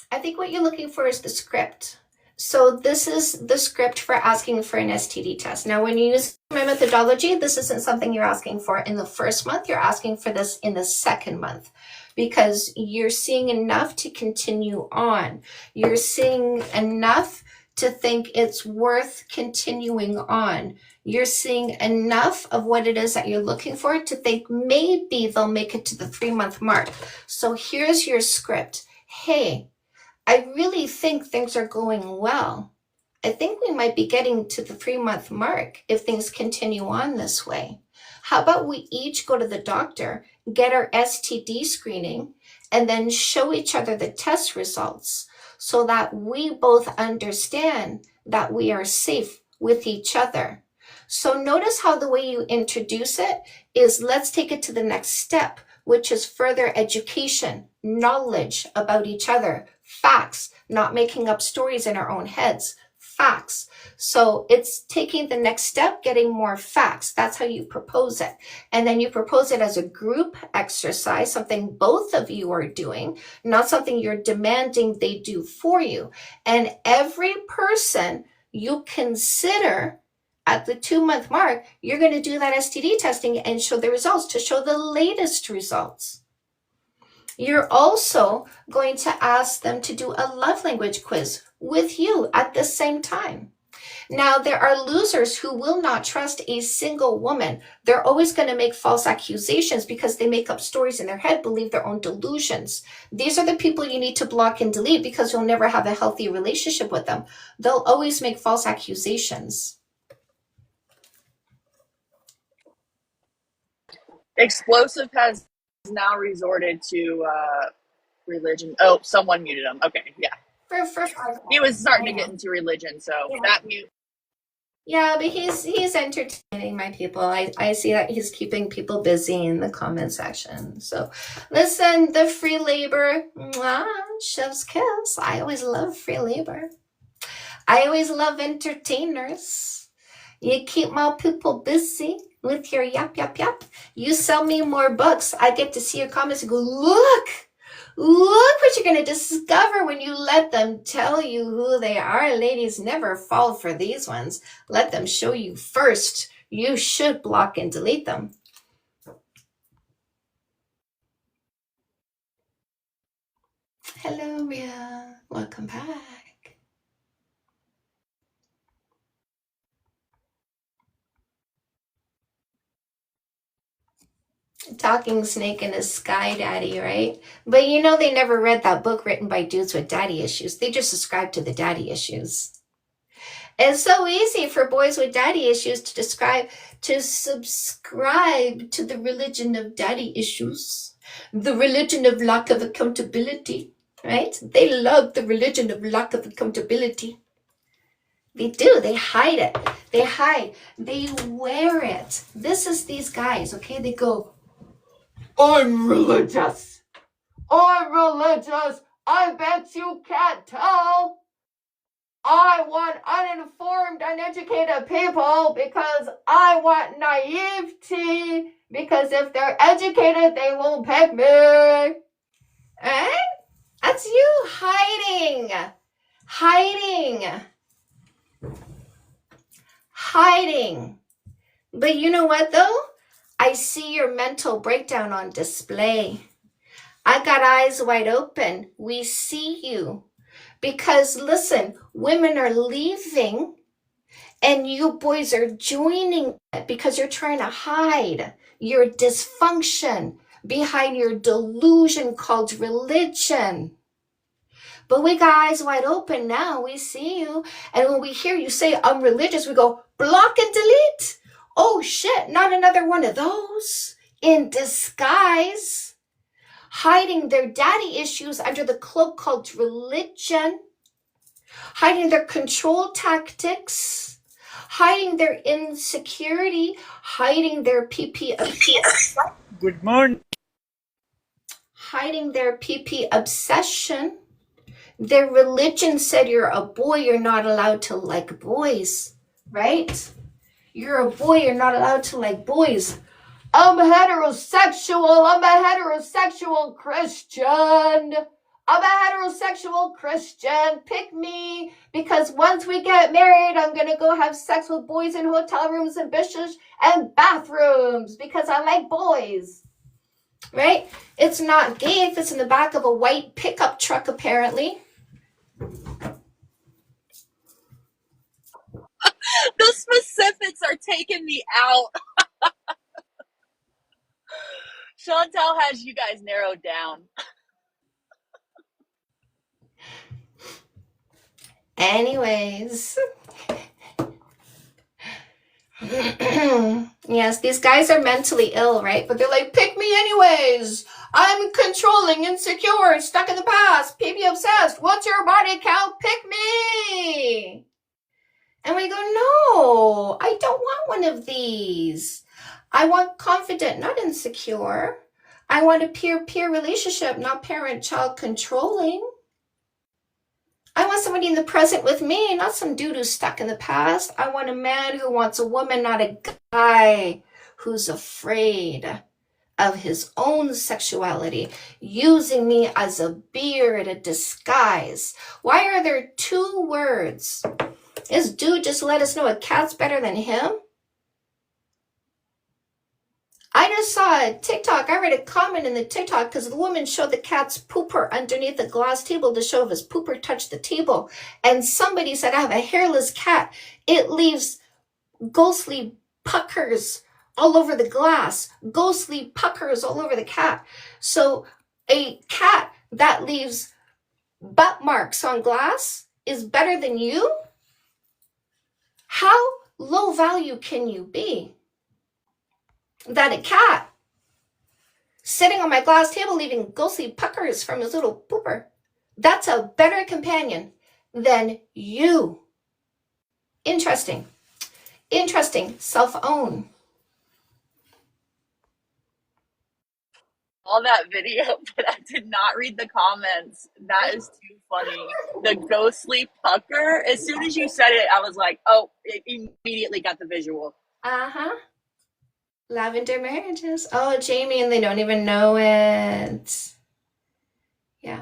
I think what you're looking for is the script. So this is the script for asking for an STD test. Now, when you use my methodology, this isn't something you're asking for in the first month. You're asking for this in the second month because you're seeing enough to continue on. You're seeing enough to think it's worth continuing on. You're seeing enough of what it is that you're looking for to think maybe they'll make it to the 3-month mark. So here's your script. Hey, I really think things are going well. I think we might be getting to the 3-month mark if things continue on this way. How about we each go to the doctor, get our STD screening, and then show each other the test results so that we both understand that we are safe with each other. So notice how the way you introduce it is, let's take it to the next step, which is further education, knowledge about each other, facts, not making up stories in our own heads, facts. So it's taking the next step, getting more facts. That's how you propose it. And then you propose it as a group exercise, something both of you are doing, not something you're demanding they do for you. And every person you consider at the 2-month mark, you're going to do that STD testing and show the results, to show the latest results. You're also going to ask them to do a love language quiz with you at the same time. Now, there are losers who will not trust a single woman. They're always going to make false accusations because they make up stories in their head, believe their own delusions. These are the people you need to block and delete because you'll never have a healthy relationship with them. They'll always make false accusations. Explosive has now resorted to religion. Oh, someone muted him. Okay, yeah. He was starting to get into religion, so that mute. Yeah, but he's entertaining my people. I see that he's keeping people busy in the comment section. So listen, the free labor, chef's kiss. I always love free labor. I always love entertainers. You keep my people busy with your yap, yap, yap. You sell me more books. I get to see your comments and go, look what you're going to discover when you let them tell you who they are. Ladies, never fall for these ones. Let them show you first. You should block and delete them. Hello, Ria. Welcome back. Talking snake and a sky daddy, right? But you know they never read that book written by dudes with daddy issues. They just subscribe to the daddy issues. It's so easy for boys with daddy issues to subscribe to the religion of daddy issues, the religion of lack of accountability, right? They love the religion of lack of accountability. They do. They hide it. They hide. They wear it. This is these guys, okay? They go, I'm religious. I'm religious. I bet you can't tell. I want uninformed, uneducated people because I want naivety. Because if they're educated, they won't pick me. Eh? That's you hiding. But you know what, though? I see your mental breakdown on display. I got eyes wide open. We see you. Because listen, women are leaving and you boys are joining it because you're trying to hide your dysfunction behind your delusion called religion. But we got eyes wide open now. We see you. And when we hear you say, I'm religious, we go, block and delete. Oh shit, not another one of those. In disguise. Hiding their daddy issues under the cloak called religion. Hiding their control tactics. Hiding their insecurity. Hiding their PP obsession. Good morning. Hiding their PP obsession. Their religion said you're a boy, you're not allowed to like boys, right? You're a boy, you're not allowed to like boys. I'm heterosexual. I'm a heterosexual Christian. I'm a heterosexual Christian. Pick me because once we get married, I'm going to go have sex with boys in hotel rooms and bitches and bathrooms because I like boys. Right? It's not gay if it's in the back of a white pickup truck, apparently. The specifics are taking me out. Chantel has you guys narrowed down. Anyways. Yes, these guys are mentally ill, right? But they're like, pick me anyways. I'm controlling, insecure, stuck in the past, PP obsessed. What's your body count? Pick me. And we go, no, I don't want one of these. I want confident, not insecure. I want a peer-peer relationship, not parent-child controlling. I want someone somebody in the present with me, not some dude who's stuck in the past. I want a man who wants a woman, not a guy who's afraid of his own sexuality, using me as a beard, a disguise. Why are there two words? This dude just let us know a cat's better than him. I just saw a TikTok. I read a comment in the TikTok because the woman showed the cat's pooper underneath the glass table to show if his pooper touched the table. And somebody said, I have a hairless cat. It leaves ghostly puckers all over the glass, ghostly puckers all over the cat. So a cat that leaves butt marks on glass is better than you? How low value can you be? That a cat sitting on my glass table leaving ghostly puckers from his little pooper, that's a better companion than you. Interesting. Self-own. All that video, but I did not read the comments. That is too funny. The ghostly pucker. As soon as you said it, I was like, oh, it immediately got the visual. Uh-huh. Lavender marriages. Oh, Jamie, and they don't even know it. Yeah.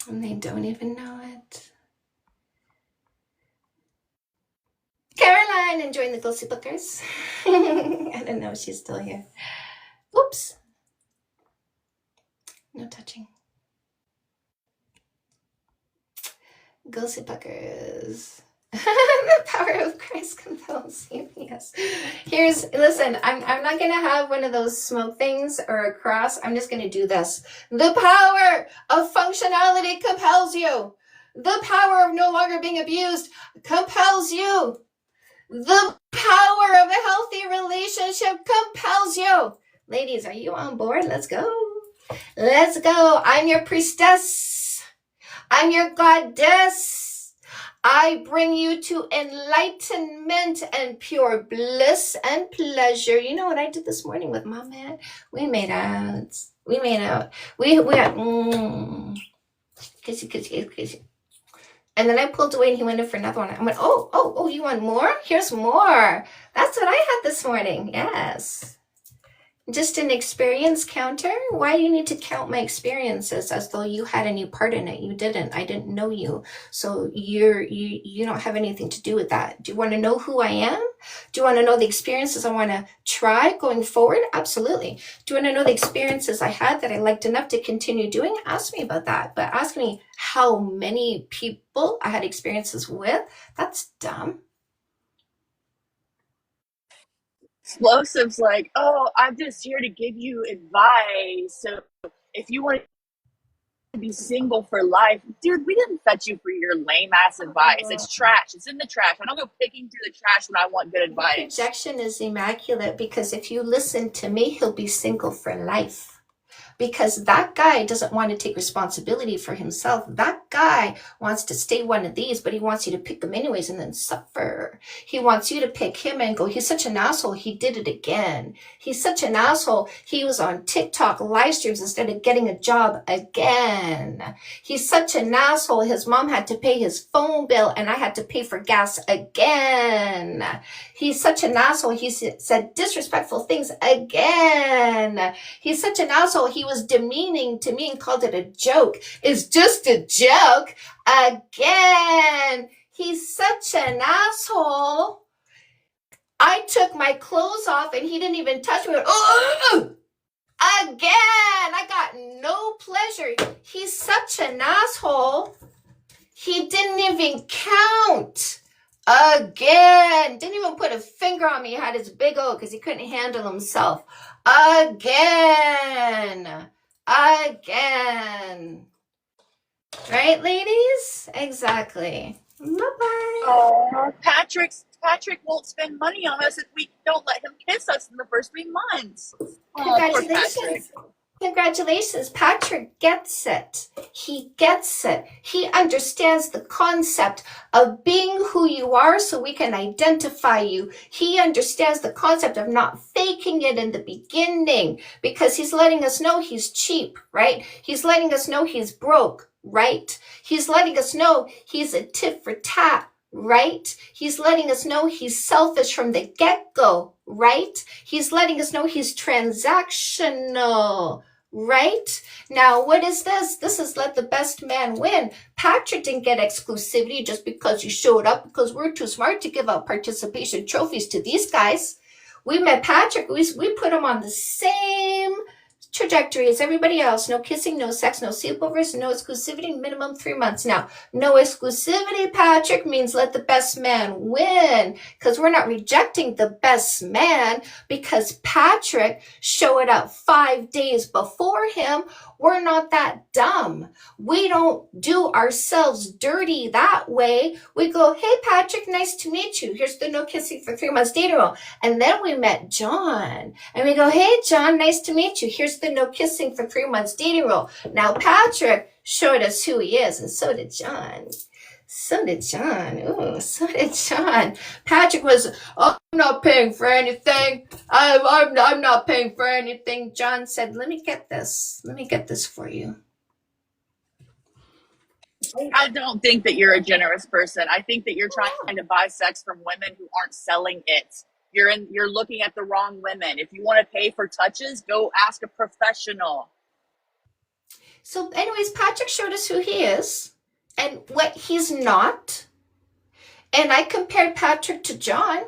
And they don't even know it. Caroline enjoying the ghostly bookers. I don't know if she's still here. Oops. No touching. Ghostly puckers. The power of Christ compels you. Yes. Listen, I'm not gonna have one of those smoke things or a cross. I'm just gonna do this. The power of functionality compels you. The power of no longer being abused compels you. The power of a healthy relationship compels you. Ladies, are you on board? Let's go. Let's go. I'm your priestess. I'm your goddess. I bring you to enlightenment and pure bliss and pleasure. You know what I did this morning with my man? We made out. We had kissy. And then I pulled away and he went in for another one. I went, oh, you want more? Here's more. That's what I had this morning. Yes. Just an experience counter? Why do you need to count my experiences as though you had any part in it? You didn't. I didn't know you. So you don't have anything to do with that. Do you want to know who I am? Do you want to know the experiences I want to try going forward? Absolutely. Do you want to know the experiences I had that I liked enough to continue doing? Ask me about that. But ask me how many people I had experiences with? That's dumb. Explosives like, oh, I'm just here to give you advice. So if you want to be single for life, dude, we didn't fetch you for your lame ass advice. It's trash. It's in the trash. I don't go picking through the trash when I want good advice. Projection is immaculate because if you listen to me, he'll be single for life. Because that guy doesn't want to take responsibility for himself. That guy wants to stay one of these, but he wants you to pick him anyways and then suffer. He wants you to pick him and go, he's such an asshole, he did it again. He's such an asshole, he was on TikTok live streams instead of getting a job again. He's such an asshole, his mom had to pay his phone bill and I had to pay for gas again. He's such an asshole, he said disrespectful things again. He's such an asshole, he was demeaning to me and called it a joke. It's just a joke again. He's such an asshole. I took my clothes off and he didn't even touch me. Oh, again. I got no pleasure. He's such an asshole. He didn't even count. Again. Didn't even put a finger on me. He had his big O because he couldn't handle himself. Again. Right, ladies? Exactly. Bye-bye. Oh, Patrick won't spend money on us if we don't let him kiss us in the first 3 months. Oh, poor Patrick. Congratulations, Patrick gets it. He gets it. He understands the concept of being who you are so we can identify you. He understands the concept of not faking it in the beginning because he's letting us know he's cheap, right? He's letting us know he's broke, right? He's letting us know he's a tit for tat, right? He's letting us know he's selfish from the get-go, right? He's letting us know he's transactional, right? Now, what is this? This is let the best man win. Patrick didn't get exclusivity just because he showed up, because we're too smart to give out participation trophies to these guys. We met Patrick. We put him on the same trajectory as everybody else. No kissing, no sex, no sleepovers, no exclusivity, minimum 3 months. Now, no exclusivity, Patrick, means let the best man win, because we're not rejecting the best man because Patrick showed up 5 days before him. We're not that dumb. We don't do ourselves dirty that way. We go, hey, Patrick, nice to meet you. Here's the no kissing for 3 months dating rule. And then we met John. And we go, hey, John, nice to meet you. Here's the no kissing for 3 months dating rule. Now, Patrick showed us who he is, and so did John. So did John. Ooh, so did John. Patrick was, oh, I'm not paying for anything. I'm not paying for anything. John said, let me get this. Let me get this for you. I don't think that you're a generous person. I think that you're trying to buy sex from women who aren't selling it. You're looking at the wrong women. If you want to pay for touches, go ask a professional. So anyways, Patrick showed us who he is and what he's not. And I compared Patrick to John,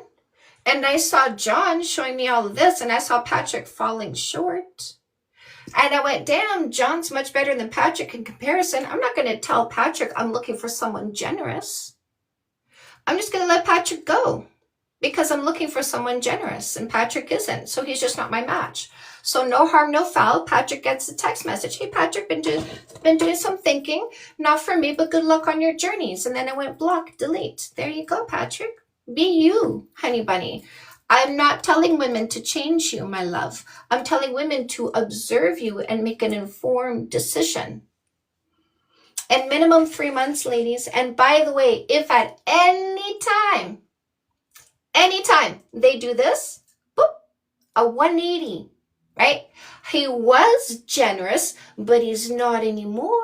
and I saw John showing me all of this, and I saw Patrick falling short. And I went, damn, John's much better than Patrick in comparison. I'm not going to tell Patrick I'm looking for someone generous. I'm just going to let Patrick go because I'm looking for someone generous, and Patrick isn't. So he's just not my match. So no harm, no foul. Patrick gets a text message. Hey, Patrick, been doing some thinking. Not for me, but good luck on your journeys. And then I went block, delete. There you go, Patrick. Be you, honey bunny. I'm not telling women to change you, my love. I'm telling women to observe you and make an informed decision. And minimum 3 months, ladies. And by the way, if at any time they do this, boop, a 180, right? He was generous, but he's not anymore.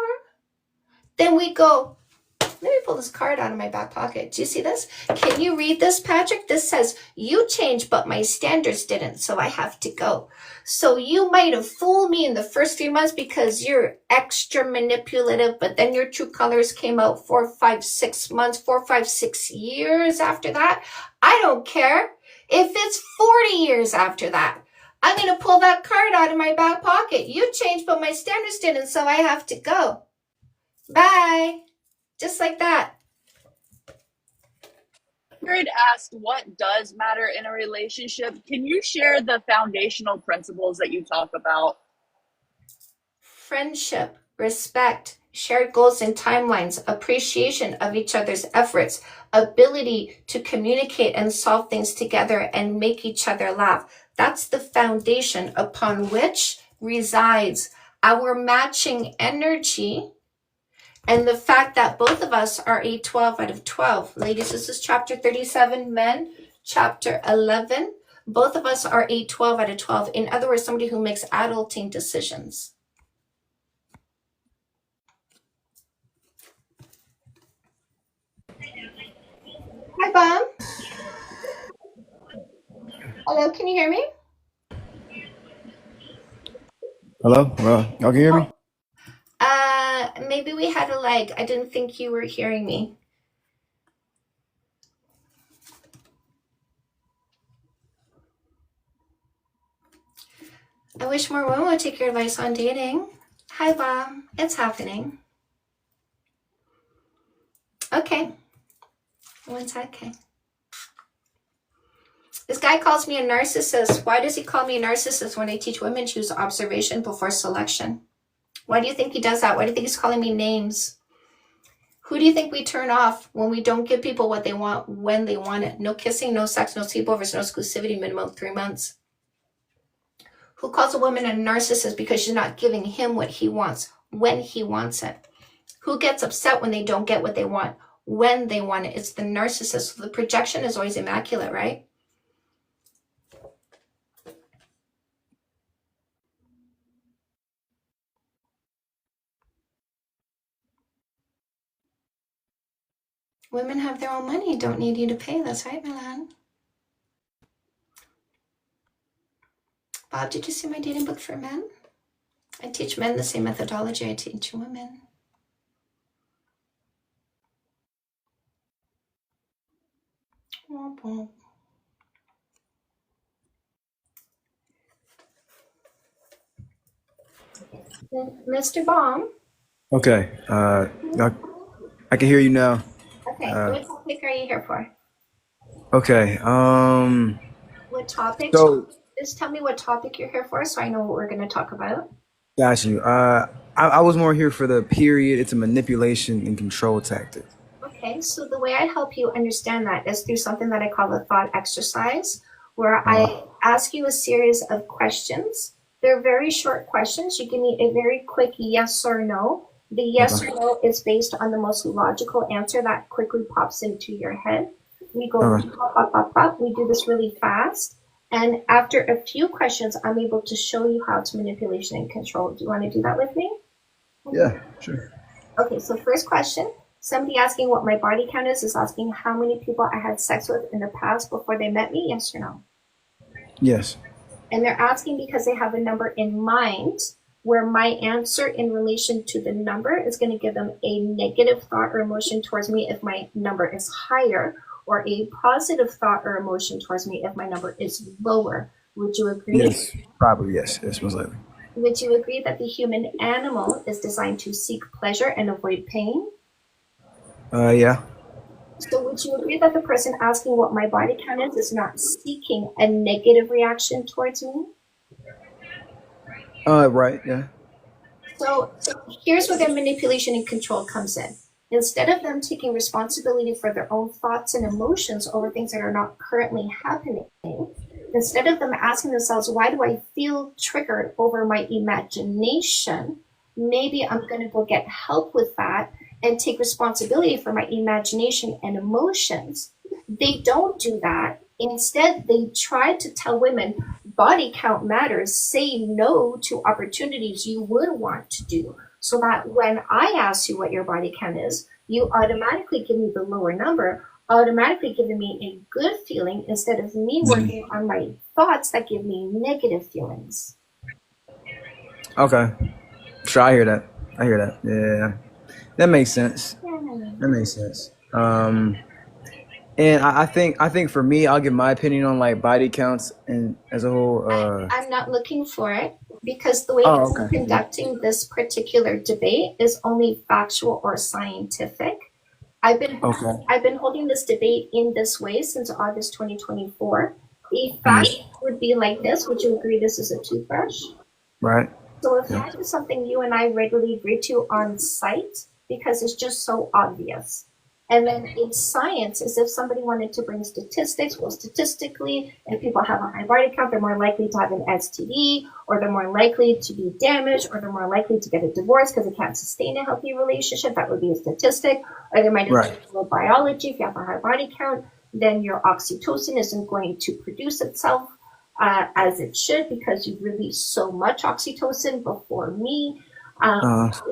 Then we go, let me pull this card out of my back pocket. Do you see this? Can you read this, Patrick? This says, you changed, but my standards didn't, so I have to go. So you might have fooled me in the first 3 months because you're extra manipulative, but then your true colors came out 4, 5, 6 months, 4, 5, 6 years after that. I don't care if it's 40 years after that. I'm going to pull that card out of my back pocket. You changed, but my standards didn't, so I have to go. Bye. Just like that. Ingrid asked, what does matter in a relationship? Can you share the foundational principles that you talk about? Friendship, respect, shared goals and timelines, appreciation of each other's efforts, ability to communicate and solve things together and make each other laugh. That's the foundation upon which resides our matching energy. And the fact that both of us are a 12 out of 12. Ladies, this is chapter 37, men, chapter 11. Both of us are a 12 out of 12. In other words, somebody who makes adulting decisions. Hi, Bob. Hello, can you hear me? Hello? Y'all can hear me? Maybe we had a lag. I didn't think you were hearing me. I wish more women would take your advice on dating. Hi, Bob. It's happening. Okay. 1 sec. This guy calls me a narcissist. Why does he call me a narcissist when I teach women to use observation before selection? Why do you think he does that? Why do you think he's calling me names? Who do you think we turn off when we don't give people what they want when they want it? No kissing, no sex, no sleepovers, no exclusivity, minimum 3 months. Who calls a woman a narcissist because she's not giving him what he wants when he wants it? Who gets upset when they don't get what they want when they want it? It's the narcissist. So the projection is always immaculate, right? Women have their own money, don't need you to pay. That's right, Milan. Bob, did you see my dating book for men? I teach men the same methodology I teach women. Mr. Baum. Okay. I can hear you now. Okay, Uh, what topic are you here for? okay. What topic? So Just tell me what topic you're here for so I know what we're going to talk about. got you. I was more here for the period. It's a manipulation and control tactic. Okay, so the way I help you understand that is through something that I call a thought exercise, where I ask you a series of questions. They're very short questions. You give me a very quick yes or no. The yes or no is based on the most logical answer that quickly pops into your head. We go pop, pop, pop, pop. We do this really fast. And after a few questions, I'm able to show you how it's manipulation and control. Do you want to do that with me? Yeah, sure. Okay, so first question. Somebody asking what my body count is asking how many people I had sex with in the past before they met me, yes or no? Yes. And they're asking because they have a number in mind where my answer in relation to the number is going to give them a negative thought or emotion towards me if my number is higher, or a positive thought or emotion towards me if my number is lower. Would you agree? Yes. Probably yes. Yes, most likely. Would you agree that the human animal is designed to seek pleasure and avoid pain? Yeah. So would you agree that the person asking what my body count is not seeking a negative reaction towards me? Right. Yeah. So here's where the manipulation and control comes in. Instead of them taking responsibility for their own thoughts and emotions over things that are not currently happening, instead of them asking themselves, why do I feel triggered over my imagination? Maybe I'm going to go get help with that and take responsibility for my imagination and emotions. They don't do that. Instead, they try to tell women body count matters. Say no to opportunities you would want to do, so that when I ask you what your body count is, you automatically give me the lower number, automatically giving me a good feeling instead of me working on my thoughts that give me negative feelings. Okay. Sure, I hear that. I hear that. Yeah. That makes sense. That makes sense. And I think for me, I'll give my opinion on like body counts and as a whole. I'm not looking for it because the way Oh, I'm okay. conducting this particular debate is only factual or scientific. I've been holding this debate in this way since August 2024. A fact would be like this. Would you agree this is a toothbrush? Right. So a fact is something you and I regularly agree to on site because it's just so obvious. And then in science, as if somebody wanted to bring statistics, well, statistically, if people have a high body count, they're more likely to have an STD, or they're more likely to be damaged, or they're more likely to get a divorce because they can't sustain a healthy relationship. That would be a statistic. Or there might be biology. If you have a high body count, then your oxytocin isn't going to produce itself as it should because you've released so much oxytocin before me.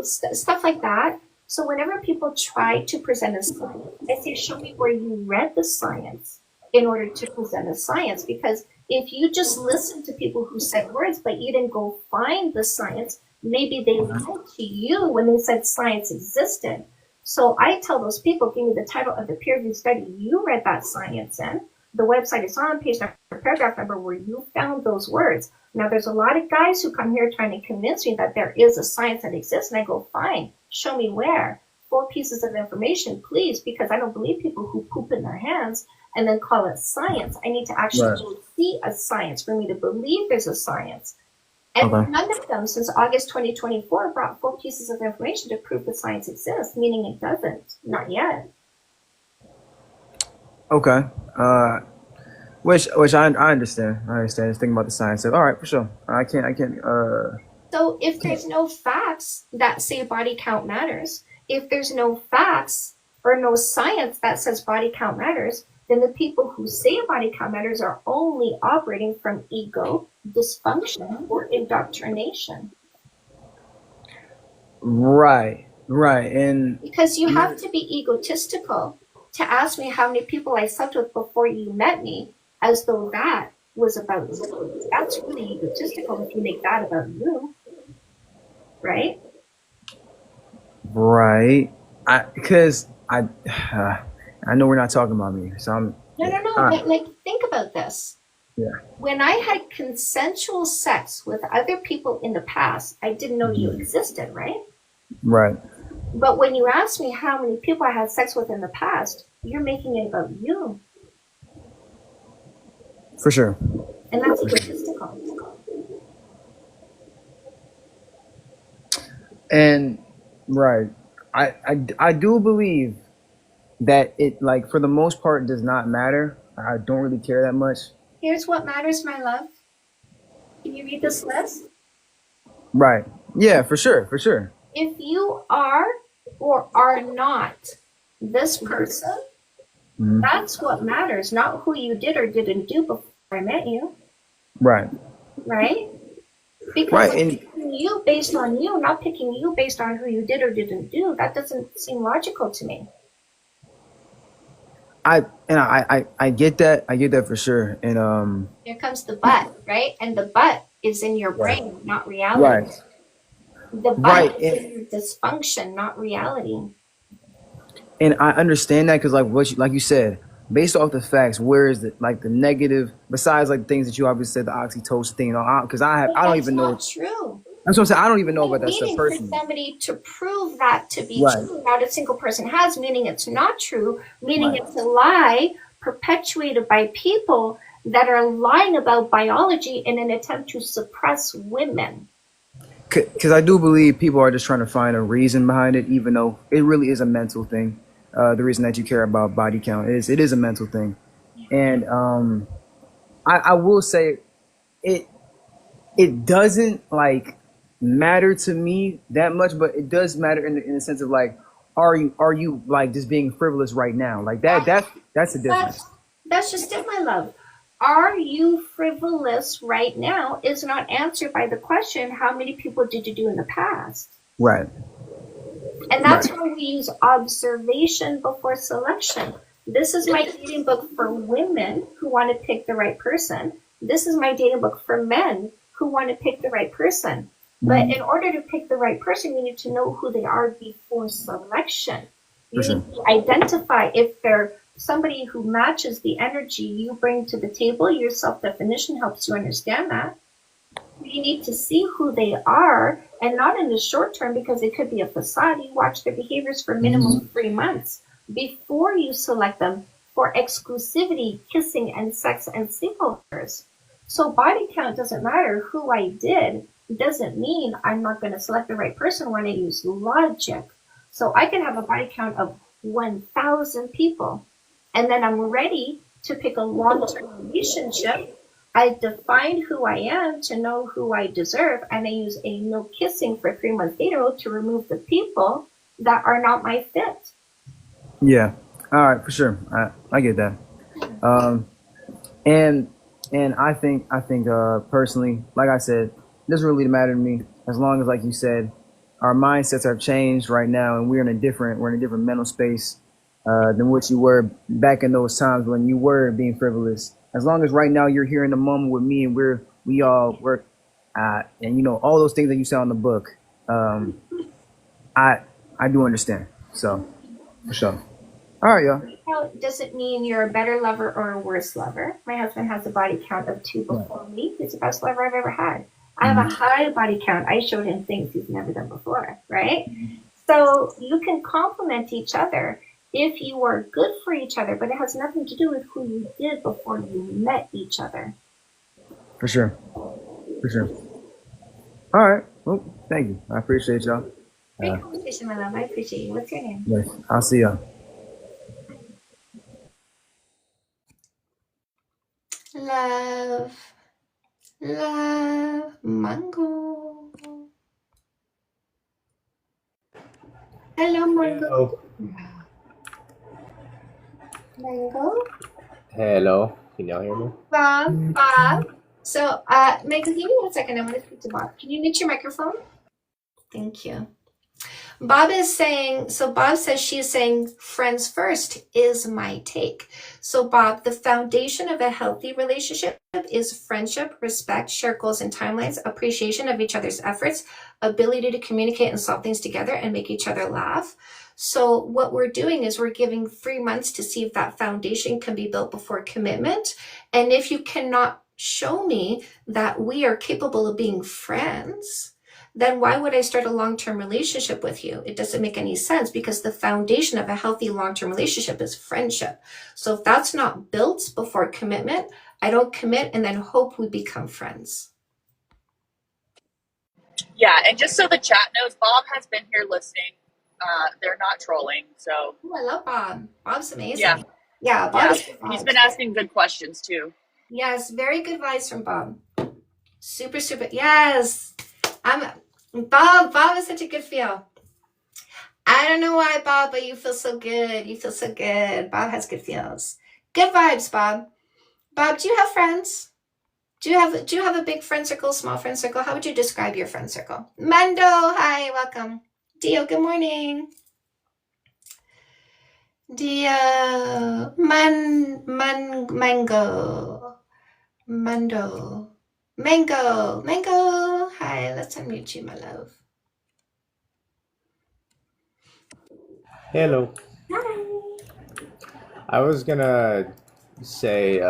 Stuff like that. So whenever people try to present a science, I say, show me where you read the science in order to present a science. Because if you just listen to people who said words, but you didn't go find the science, maybe they lied to you when they said science existed. So I tell those people, give me the title of the peer-reviewed study you read that science in, the website is on, page number, paragraph number, where you found those words. Now, there's a lot of guys who come here trying to convince me that there is a science that exists, and I go, fine, show me where. 4 pieces of information, please, because I don't believe people who poop in their hands and then call it science. I need to actually see a science for me to believe there's a science. And none of them, since August 2024, brought 4 pieces of information to prove that science exists, meaning it doesn't. Not yet. Okay. Which I understand. I understand. Just thinking about the science of all right, for sure. I can't. So if there's no facts that say body count matters, if there's no facts or no science that says body count matters, then the people who say body count matters are only operating from ego, dysfunction, or indoctrination. Right, right, and Because you have to be egotistical to ask me how many people I slept with before you met me, as though that was about you. That's really egotistical if you make that about you, right? right. Because I know we're not talking about me, so I'm. No. All right. But like, think about this. Yeah. When I had consensual sex with other people in the past, I didn't know you existed, right? Right. But when you ask me how many people I had sex with in the past, you're making it about you. For sure. And that's egotistical. And right. I do believe that it, like, for the most part, does not matter. I don't really care that much. Here's what matters, my love. Can you read this list? Right. Yeah, for sure. For sure. If you are or are not this person, Mhm. that's what matters, not who you did or didn't do before I met you, Right. right? Because Right. I'm And picking you based on you, not picking you based on who you did or didn't do. That doesn't seem logical to me. I get that. I get that for sure. And Here comes the but, right? And the but is in your right. brain, not reality. Right. The Right. but is in your dysfunction, not reality. And I understand that because, like, like you said, based off the facts, where is the, like, the negative, besides, like, things that you obviously said, the oxytocin thing and all, because But I don't that's even know. not true. That's what I'm saying. I don't even know No about that stuff meaning for personally. somebody to prove that to be Right. true. Not a single person has, meaning it's not true, meaning Right. it's a lie perpetuated by people that are lying about biology in an attempt to suppress women. Because I do believe people are just trying to find a reason behind it, even though it really is a mental thing. The reason that you care about body count is it is a mental thing, and I will say it doesn't, like, matter to me that much, but it does matter in the sense of, like, are you like just being frivolous right now, like that's the difference. That's just it, my love. Are you frivolous right now is not answered by the question, how many people did you do in the past? Right. And that's Right. why we use observation before selection. This is my dating book for women who want to pick the right person. This is my dating book for men who want to pick the right person. But in order to pick the right person, you need to know who they are before selection. You For sure. need to identify if they're somebody who matches the energy you bring to the table. Your self-definition helps you understand that. You need to see who they are, and not in the short term because it could be a facade. You watch their behaviors for minimum 3 months before you select them for exclusivity, kissing, and sex and sleepovers. So body count doesn't matter. Who I did doesn't mean I'm not going to select the right person when I use logic. So I can have a body count of 1,000 people, and then I'm ready to pick a long-term relationship. I define who I am to know who I deserve, and I use a no kissing for 3 month data rule to remove the people that are not my fit. Yeah. All right. For sure. I get that. Um, and I think personally, like I said, it doesn't really matter to me as long as, like you said, our mindsets have changed right now, and we're in a different mental space than what you were back in those times when you were being frivolous. As long as right now you're here in the moment with me, and we all work, and you know all those things that you said on the book. I do understand. So for sure. All right, y'all. Count doesn't mean you're a better lover or a worse lover. My husband has a body count of 2 before me. He's the best lover I've ever had. I have a high body count. I showed him things he's never done before, right? So you can complement each other if you are good for each other, but it has nothing to do with who you did before you met each other. For sure. For sure. All right. Well, thank you. I appreciate y'all. Great conversation, my love. I appreciate you. What's your name? Yes, I'll see y'all. love, love, Mango. Hello, Mango. Hello. Mango. Hello. Can y'all hear me? Bob. So, Mango, give me 1 second. I want to speak to Bob. Can you mute your microphone? Thank you. Bob is saying, so Bob says she's saying friends first is my take. So Bob, the foundation of a healthy relationship is friendship, respect, shared goals and timelines, appreciation of each other's efforts, ability to communicate and solve things together and make each other laugh. So what we're doing is we're giving 3 months to see if that foundation can be built before commitment. And if you cannot show me that we are capable of being friends, then why would I start a long-term relationship with you? It doesn't make any sense because the foundation of a healthy long-term relationship is friendship. So if that's not built before commitment, I don't commit and then hope we become friends. Yeah, and just so the chat knows, Bob has been here listening. They're not trolling, so Ooh, I love Bob. Bob's amazing. yeah, Yeah, Bob yeah. is good He's vibes. been asking good questions too. Yes, very good vibes from Bob. Super, super. Yes. Bob is such a good feel. I don't know why, Bob, but you feel so good. You feel so good. Bob has good feels. Good vibes, Bob. Bob, do you have friends? Do you have a big friend circle, small friend circle? How would you describe your friend circle? Mando, hi, welcome. Dio, good morning. Dio, Mango, Mando, Mango. Hi, let's unmute you, my love. Hello. Hi. I was gonna say,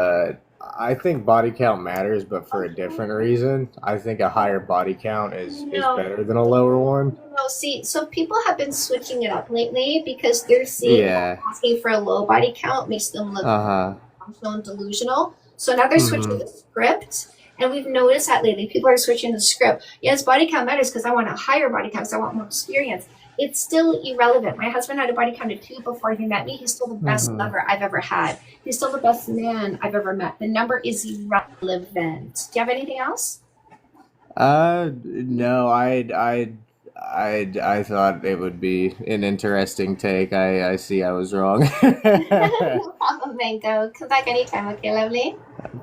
I think body count matters, but for a different reason. I think a higher body count is No. better than a lower one. No, see, so people have been switching it up lately because they're seeing Yeah. asking for a low body count makes them look functional and delusional. So now they're switching the script, and we've noticed that lately. People are switching the script. Yes, body count matters because I want a higher body count because I want more experience. It's still irrelevant. My husband had a body count of 2 before he met me. He's still the best lover I've ever had. He's still the best man I've ever met. The number is irrelevant. Do you have anything else? No, I thought it would be an interesting take. I see I was wrong. No problem, Mango. Come back anytime, okay, lovely?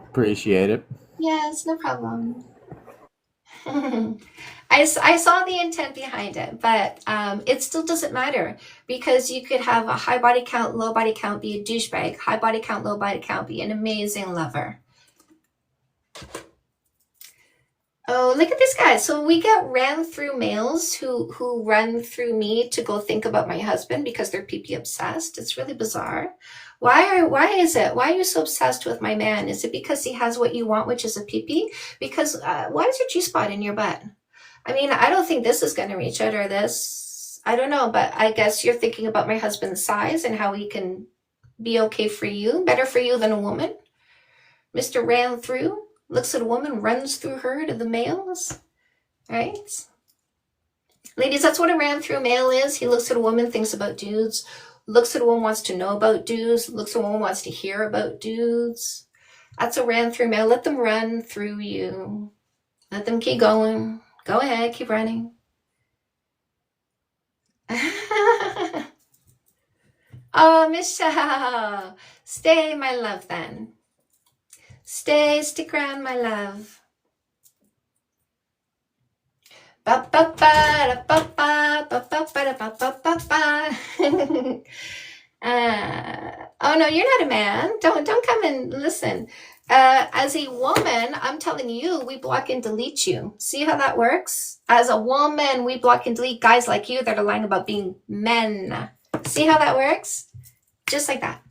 Appreciate it. Yes, no problem. I saw the intent behind it, but it still doesn't matter because you could have a high body count, low body count, be a douchebag. High body count, low body count, be an amazing lover. Oh, look at this guy. So we get ran through males who run through me to go think about my husband because they're pee-pee obsessed. It's really bizarre. Why is it? Why are you so obsessed with my man? Is it because he has what you want, which is a pee-pee? Because why is your G-spot in your butt? I mean, I don't think this is going to reach out or this. I don't know, but I guess you're thinking about my husband's size and how he can be okay for you, better for you than a woman. Mr. Ran through. Looks at a woman, runs through her to the males, right? Ladies, that's what a ran through male is. He looks at a woman, thinks about dudes, looks at a woman, wants to know about dudes, looks at a woman, wants to hear about dudes. That's a ran through male. Let them run through you. Let them keep going. Go ahead, keep running. Oh, Michelle, stay, my love, then. Stick around, my love. Oh no, you're not a man. Don't come and listen. As a woman, I'm telling you, we block and delete you. See how that works? As a woman, we block and delete guys like you that are lying about being men. See how that works? Just like that.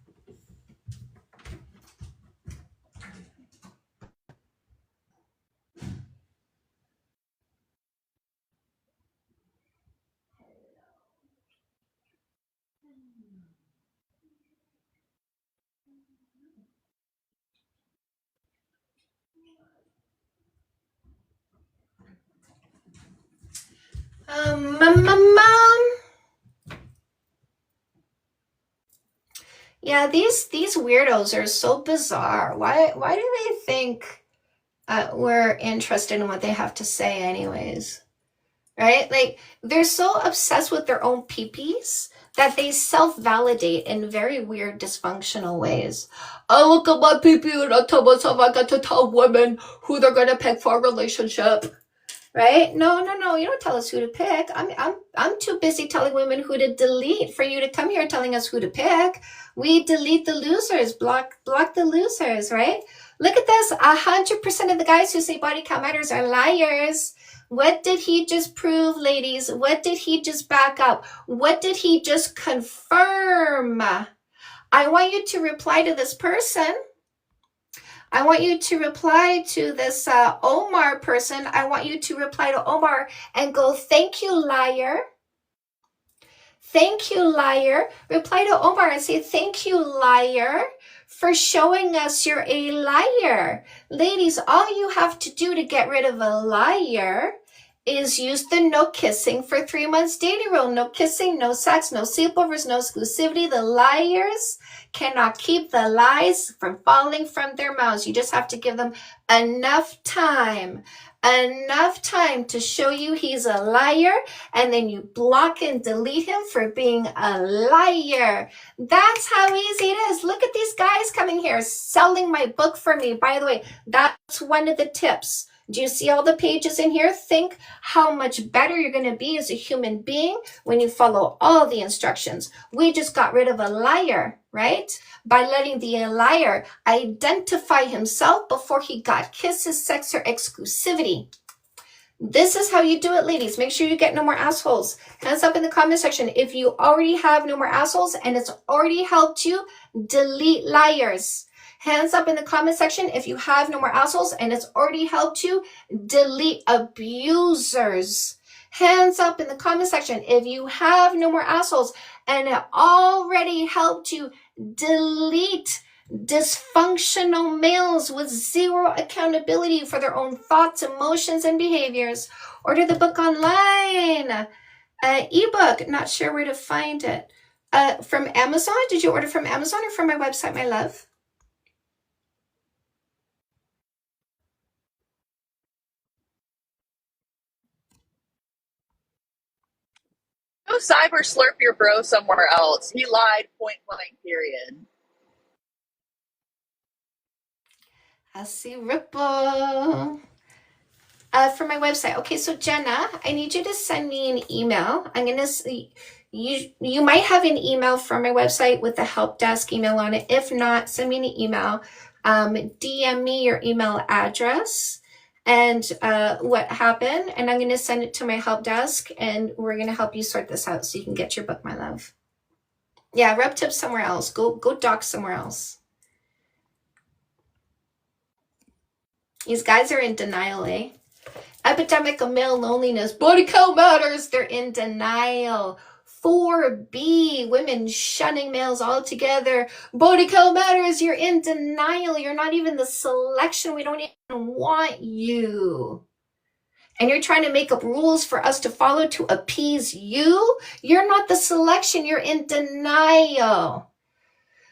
Mom. Yeah, these weirdos are so bizarre. Why do they think we're interested in what they have to say anyways? Right? Like they're so obsessed with their own peepees that they self-validate in very weird dysfunctional ways. I look at my peepee and I tell myself I got to tell women who they're gonna pick for a relationship. Right? No. You don't tell us who to pick. I'm too busy telling women who to delete for you to come here telling us who to pick. We delete the losers, block the losers, right? Look at this. 100% of the guys who say body count matters are liars. What did he just prove, ladies? What did he just back up? What did he just confirm? I want you to reply to this person. I want you to reply to this Omar person. I want you to reply to Omar and go, thank you, liar. Thank you, liar. Reply to Omar and say, thank you, liar, for showing us you're a liar. Ladies, all you have to do to get rid of a liar is use the no kissing for 3 months dating rule. No kissing, no sex, no sleepovers, no exclusivity. The liars cannot keep the lies from falling from their mouths. You just have to give them enough time to show you he's a liar, and then you block and delete him for being a liar. That's how easy it is. Look at these guys coming here selling my book for me. By the way, that's one of the tips. Do you see all the pages in here? Think how much better you're going to be as a human being when you follow all the instructions. We just got rid of a liar, right? By letting the liar identify himself before he got kisses, sex, or exclusivity. This is how you do it, ladies. Make sure you get no more assholes. Hands up in the comment section if you already have no more assholes and it's already helped you delete liars. Hands up in the comment section if you have no more assholes and it's already helped you delete abusers. Hands up in the comment section if you have no more assholes and it already helped you delete dysfunctional males with zero accountability for their own thoughts, emotions, and behaviors. Order the book online. Ebook, not sure where to find it. From Amazon? Did you order from Amazon or from my website, my love? Go cyber slurp your bro somewhere else. He lied point blank, period. I see Ripple. For my website. Okay, so Jenna, I need you to send me an email. I'm going to see, you might have an email from my website with the help desk email on it. If not, send me an email. DM me your email address and what happened, and I'm going to send it to my help desk, and we're going to help you sort this out so you can get your book, my love. Yeah, rep tips somewhere else. Go doc somewhere else. These guys are in denial, eh? Epidemic of male loneliness. Body count matters. They're in denial. 4B, women shunning males altogether. Body count matters. You're in denial. You're not even the selection. We don't even want you. And you're trying to make up rules for us to follow to appease you. You're not the selection. You're in denial.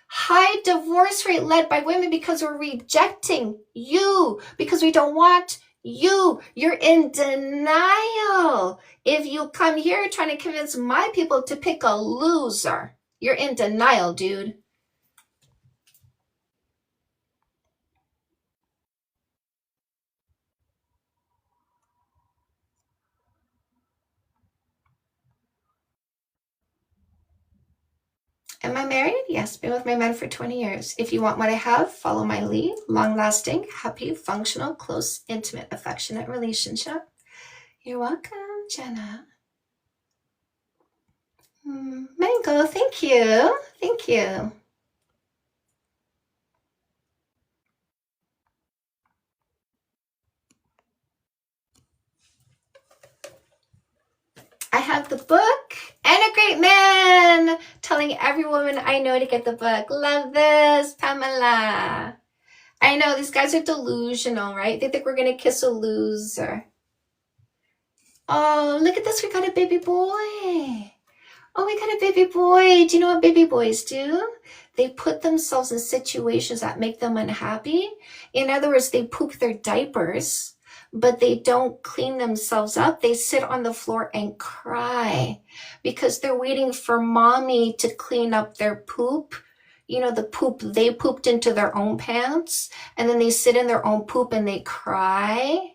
High divorce rate led by women because we're rejecting you, because we don't want you. You're in denial. If you come here trying to convince my people to pick a loser, you're in denial, dude. Am I married? Yes, been with my man for 20 years. If you want what I have, follow my lead. Long-lasting, happy, functional, close, intimate, affectionate relationship. You're welcome, Jenna. Mango, thank you. Thank you. I have the book and a great man telling every woman I know to get the book. Love this, Pamela. I know these guys are delusional, right? They think we're going to kiss a loser. Oh, look at this. We got a baby boy. Oh, we got a baby boy. Do you know what baby boys do? They put themselves in situations that make them unhappy. In other words, they poop their diapers, but they don't clean themselves up. They sit on the floor and cry because they're waiting for mommy to clean up their poop. You know, the poop they pooped into their own pants, and then they sit in their own poop and they cry.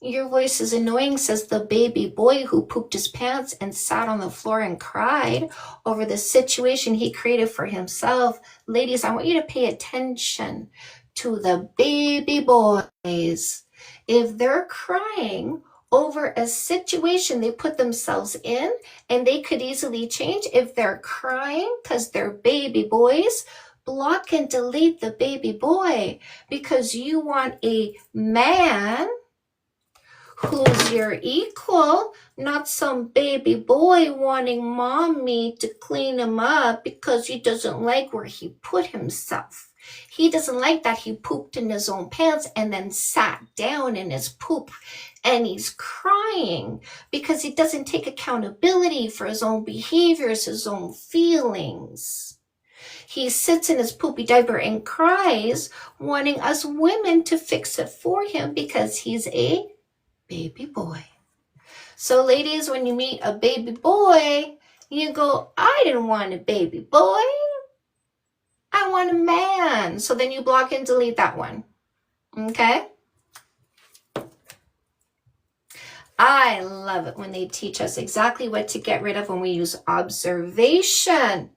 Your voice is annoying, says the baby boy who pooped his pants and sat on the floor and cried over the situation he created for himself. Ladies, I want you to pay attention to the baby boys. If they're crying over a situation they put themselves in and they could easily change, if they're crying because they're baby boys, block and delete the baby boy, because you want a man who's your equal, not some baby boy wanting mommy to clean him up because he doesn't like where he put himself. He doesn't like that he pooped in his own pants and then sat down in his poop, and he's crying because he doesn't take accountability for his own behaviors, his own feelings. He sits in his poopy diaper and cries, wanting us women to fix it for him because he's a baby boy. So ladies, when you meet a baby boy, you go, I didn't want a baby boy. I want a man. So then you block and delete that one. Okay? I love it when they teach us exactly what to get rid of when we use observation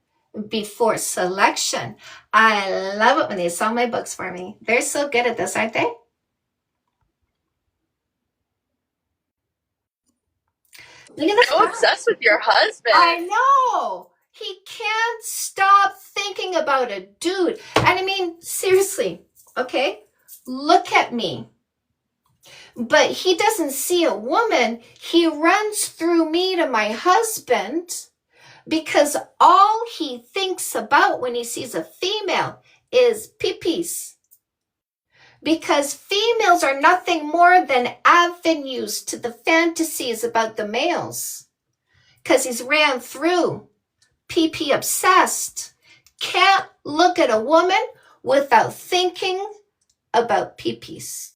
before selection. I love it when they sell my books for me. They're so good at this, aren't they? Look at this. So obsessed with your husband. I know. He can't stop thinking about a dude. And I mean, seriously, okay? Look at me. But he doesn't see a woman. He runs through me to my husband because all he thinks about when he sees a female is pee-pees. Because females are nothing more than avenues to the fantasies about the males. Because he's ran through, pee-pee obsessed. Can't look at a woman without thinking about pee-pees.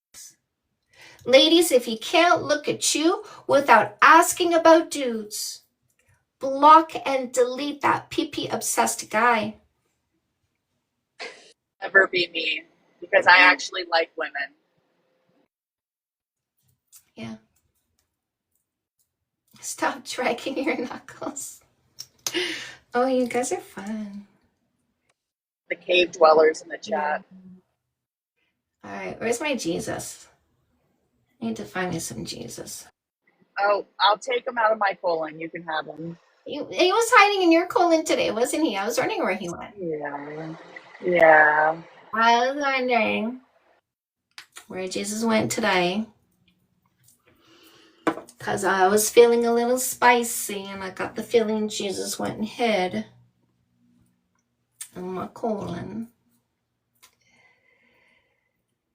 Ladies, if he can't look at you without asking about dudes, block and delete that pee-pee obsessed guy. Never be me, because I actually like women. Yeah. Stop dragging your knuckles. Oh, you guys are fun. The cave dwellers in the chat. All right, where's my Jesus? I need to find me some Jesus. Oh, I'll take him out of my colon. You can have him. He was hiding in your colon today, wasn't he? I was wondering where he went. Yeah. I was wondering where Jesus went today. Because I was feeling a little spicy, and I got the feeling Jesus went and hid in my colon.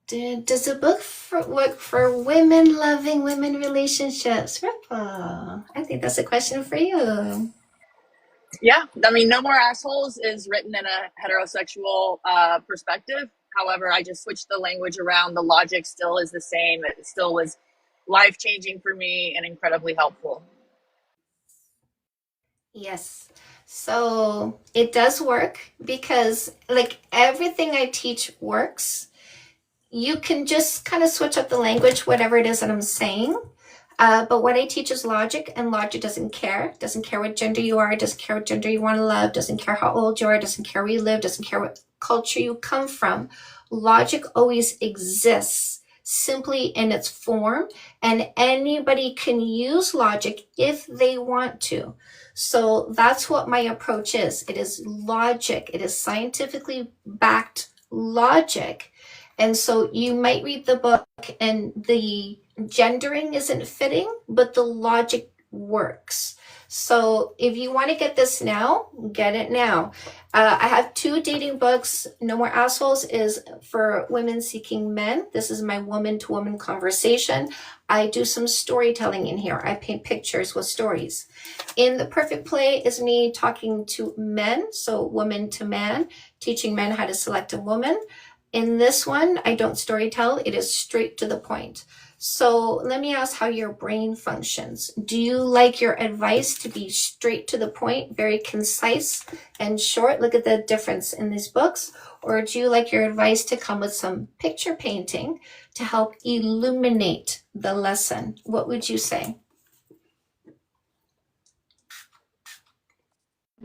Does the book work for women loving women relationships? Ripple, I think that's a question for you. Yeah. I mean, No More Assholes is written in a heterosexual perspective. However, I just switched the language around. The logic still is the same. It still was life-changing for me and incredibly helpful. Yes. So it does work because like everything I teach works. You can just kind of switch up the language, whatever it is that I'm saying. But what I teach is logic, and logic doesn't care. Doesn't care what gender you are, doesn't care what gender you want to love, doesn't care how old you are, doesn't care where you live, doesn't care what culture you come from. Logic always exists simply in its form, and anybody can use logic if they want to. So that's what my approach is. It is logic. It is scientifically backed logic. And so you might read the book and the gendering isn't fitting, but the logic works. So if you want to get this now, get it now. I have 2 dating books. No More Assholes is for women seeking men. This is my woman to woman conversation. I do some storytelling in here. I paint pictures with stories. In The Perfect Play is me talking to men, so woman to man, teaching men how to select a woman. In this one, I don't storytell. It is straight to the point. So let me ask how your brain functions. Do you like your advice to be straight to the point, very concise and short? Look at the difference in these books. Or do you like your advice to come with some picture painting to help illuminate the lesson? What would you say?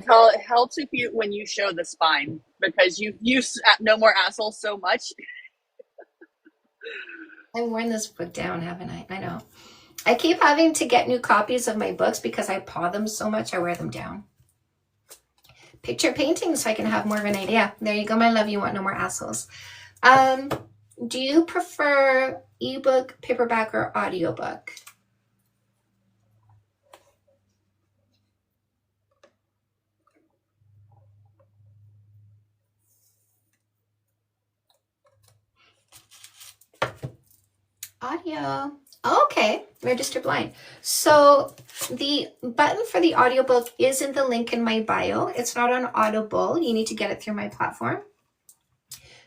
Well, it helps if you when you show the spine, because you've used No More Assholes so much. I've worn this book down, haven't I? I know. I keep having to get new copies of my books because I paw them so much, I wear them down. Picture painting so I can have more of an idea. There you go, my love. You want no more assholes. Do you prefer ebook, paperback, or audiobook? Audio. Okay, register blind. So the button for the audiobook is in the link in my bio. It's not on Audible. You need to get it through my platform.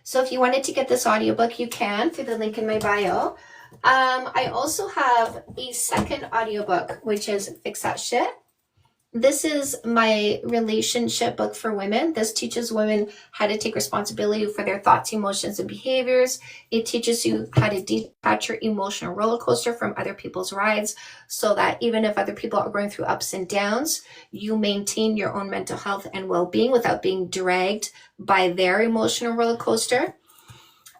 So if you wanted to get this audiobook, you can through the link in my bio. I also have a second audiobook, which is Fix That Shit. This is my relationship book for women. This teaches women how to take responsibility for their thoughts, emotions, and behaviors. It teaches you how to detach your emotional roller coaster from other people's rides so that even if other people are going through ups and downs, you maintain your own mental health and well-being without being dragged by their emotional roller coaster.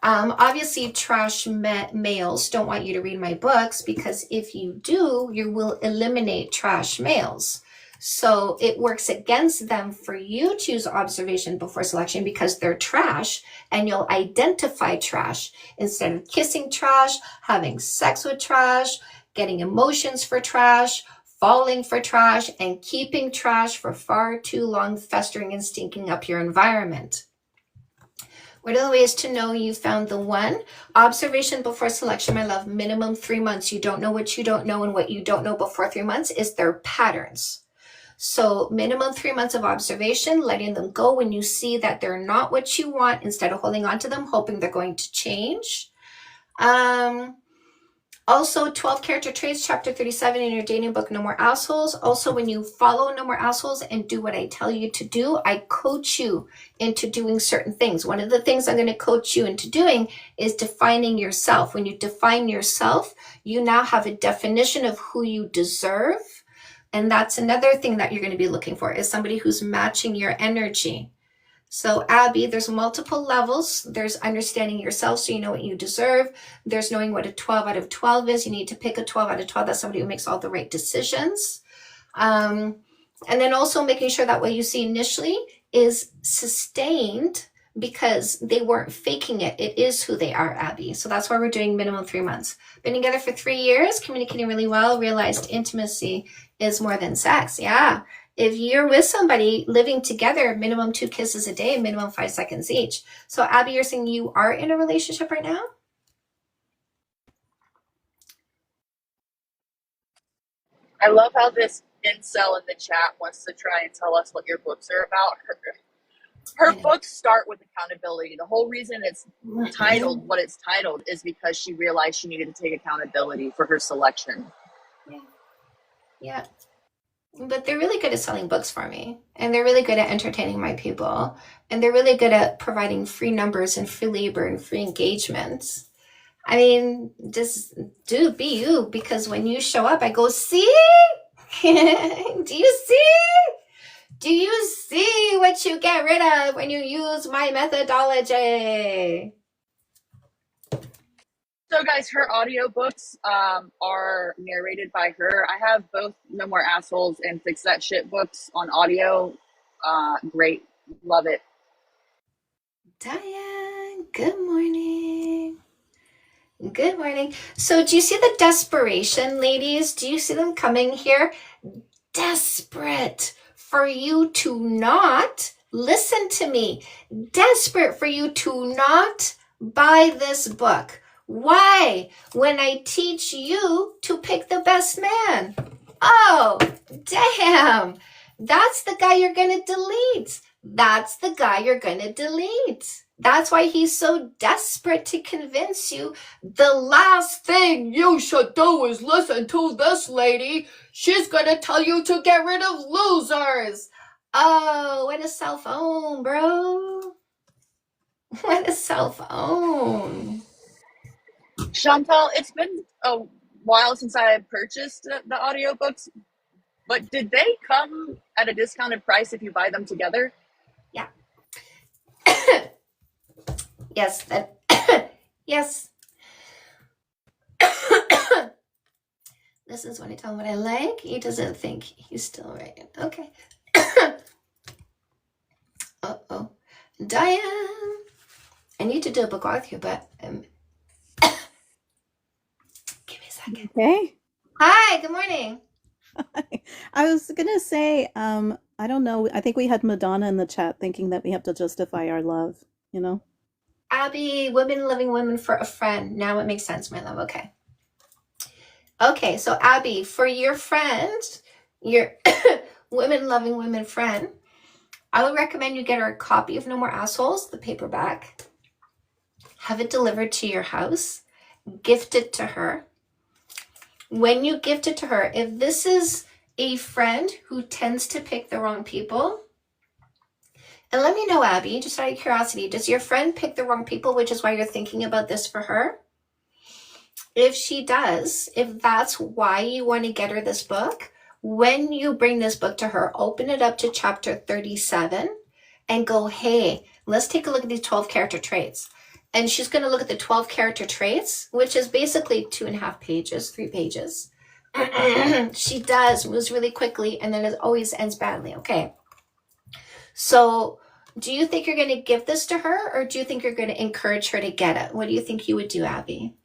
Obviously, trash males don't want you to read my books because if you do, you will eliminate trash males. So it works against them for you to use observation before selection because they're trash and you'll identify trash instead of kissing trash, having sex with trash, getting emotions for trash, falling for trash, and keeping trash for far too long, festering and stinking up your environment. What are the ways to know you found the one? Observation before selection, my love, minimum 3 months. You don't know what you don't know, and what you don't know before 3 months is their patterns. So minimum 3 months of observation, letting them go when you see that they're not what you want instead of holding on to them, hoping they're going to change. Also 12 character traits, chapter 37 in your dating book, No More Assholes. Also, when you follow No More Assholes and do what I tell you to do, I coach you into doing certain things. One of the things I'm going to coach you into doing is defining yourself. When you define yourself, you now have a definition of who you deserve. And that's another thing that you're going to be looking for is somebody who's matching your energy. So Abby, there's multiple levels. There's understanding yourself so you know what you deserve. There's knowing what a 12 out of 12 is. You need to pick a 12 out of 12. That's somebody who makes all the right decisions. And then also making sure that what you see initially is sustained because they weren't faking it. It is who they are, Abby. So that's why we're doing minimum 3 months. Been together for 3 years, communicating really well, realized intimacy is more than sex. Yeah. If you're with somebody living together, minimum 2 kisses a day, minimum 5 seconds each. So Abby, you're saying you are in a relationship right now? I love how this incel in the chat wants to try and tell us what your books are about. Her books start with accountability. The whole reason it's titled what it's titled is because she realized she needed to take accountability for her selection. Yeah. But they're really good at selling books for me. And they're really good at entertaining my people. And they're really good at providing free numbers and free labor and free engagements. I mean, just be you, because when you show up, I go, see? Do you see? Do you see what you get rid of when you use my methodology? So guys, her audiobooks are narrated by her. I have both No More Assholes and Fix That Shit books on audio. Great. Love it. Diane, good morning. Good morning. So do you see the desperation, ladies? Do you see them coming here? desperate for you to not, listen to me, desperate for you to not buy this book. Why? When I teach you to pick the best man. Oh, damn. That's the guy you're going to delete. That's the guy you're going to delete. That's why he's so desperate to convince you the last thing you should do is listen to this lady. She's going to tell you to get rid of losers. Oh, what a cell phone, bro. What a cell phone. Chantal, it's been a while since I purchased the audiobooks, but did they come at a discounted price if you buy them together? Yeah. Yes. Yes. This is when I tell him what I like. He doesn't think he's still right. Okay. Uh-oh. Diane. I need to do a book with you, but give me a second. Okay. Hi, good morning. I was gonna say, I don't know. I think we had Madonna in the chat thinking that we have to justify our love, you know? Abby, women loving women for a friend. Now it makes sense, my love. Okay. Okay, so Abby, for your friend, your women loving women friend, I would recommend you get her a copy of No More Assholes, the paperback. Have it delivered to your house. Gift it to her. When you gift it to her, if this is a friend who tends to pick the wrong people, and let me know, Abby, just out of curiosity, does your friend pick the wrong people, which is why you're thinking about this for her? If she does, if that's why you want to get her this book, when you bring this book to her, open it up to chapter 37 and go, hey, let's take a look at these 12 character traits. And she's going to look at the 12 character traits, which is basically 2.5 pages, 3 pages. She moves really quickly, and then it always ends badly. Okay. So do you think you're going to give this to her, or do you think you're going to encourage her to get it? What do you think you would do, Abby?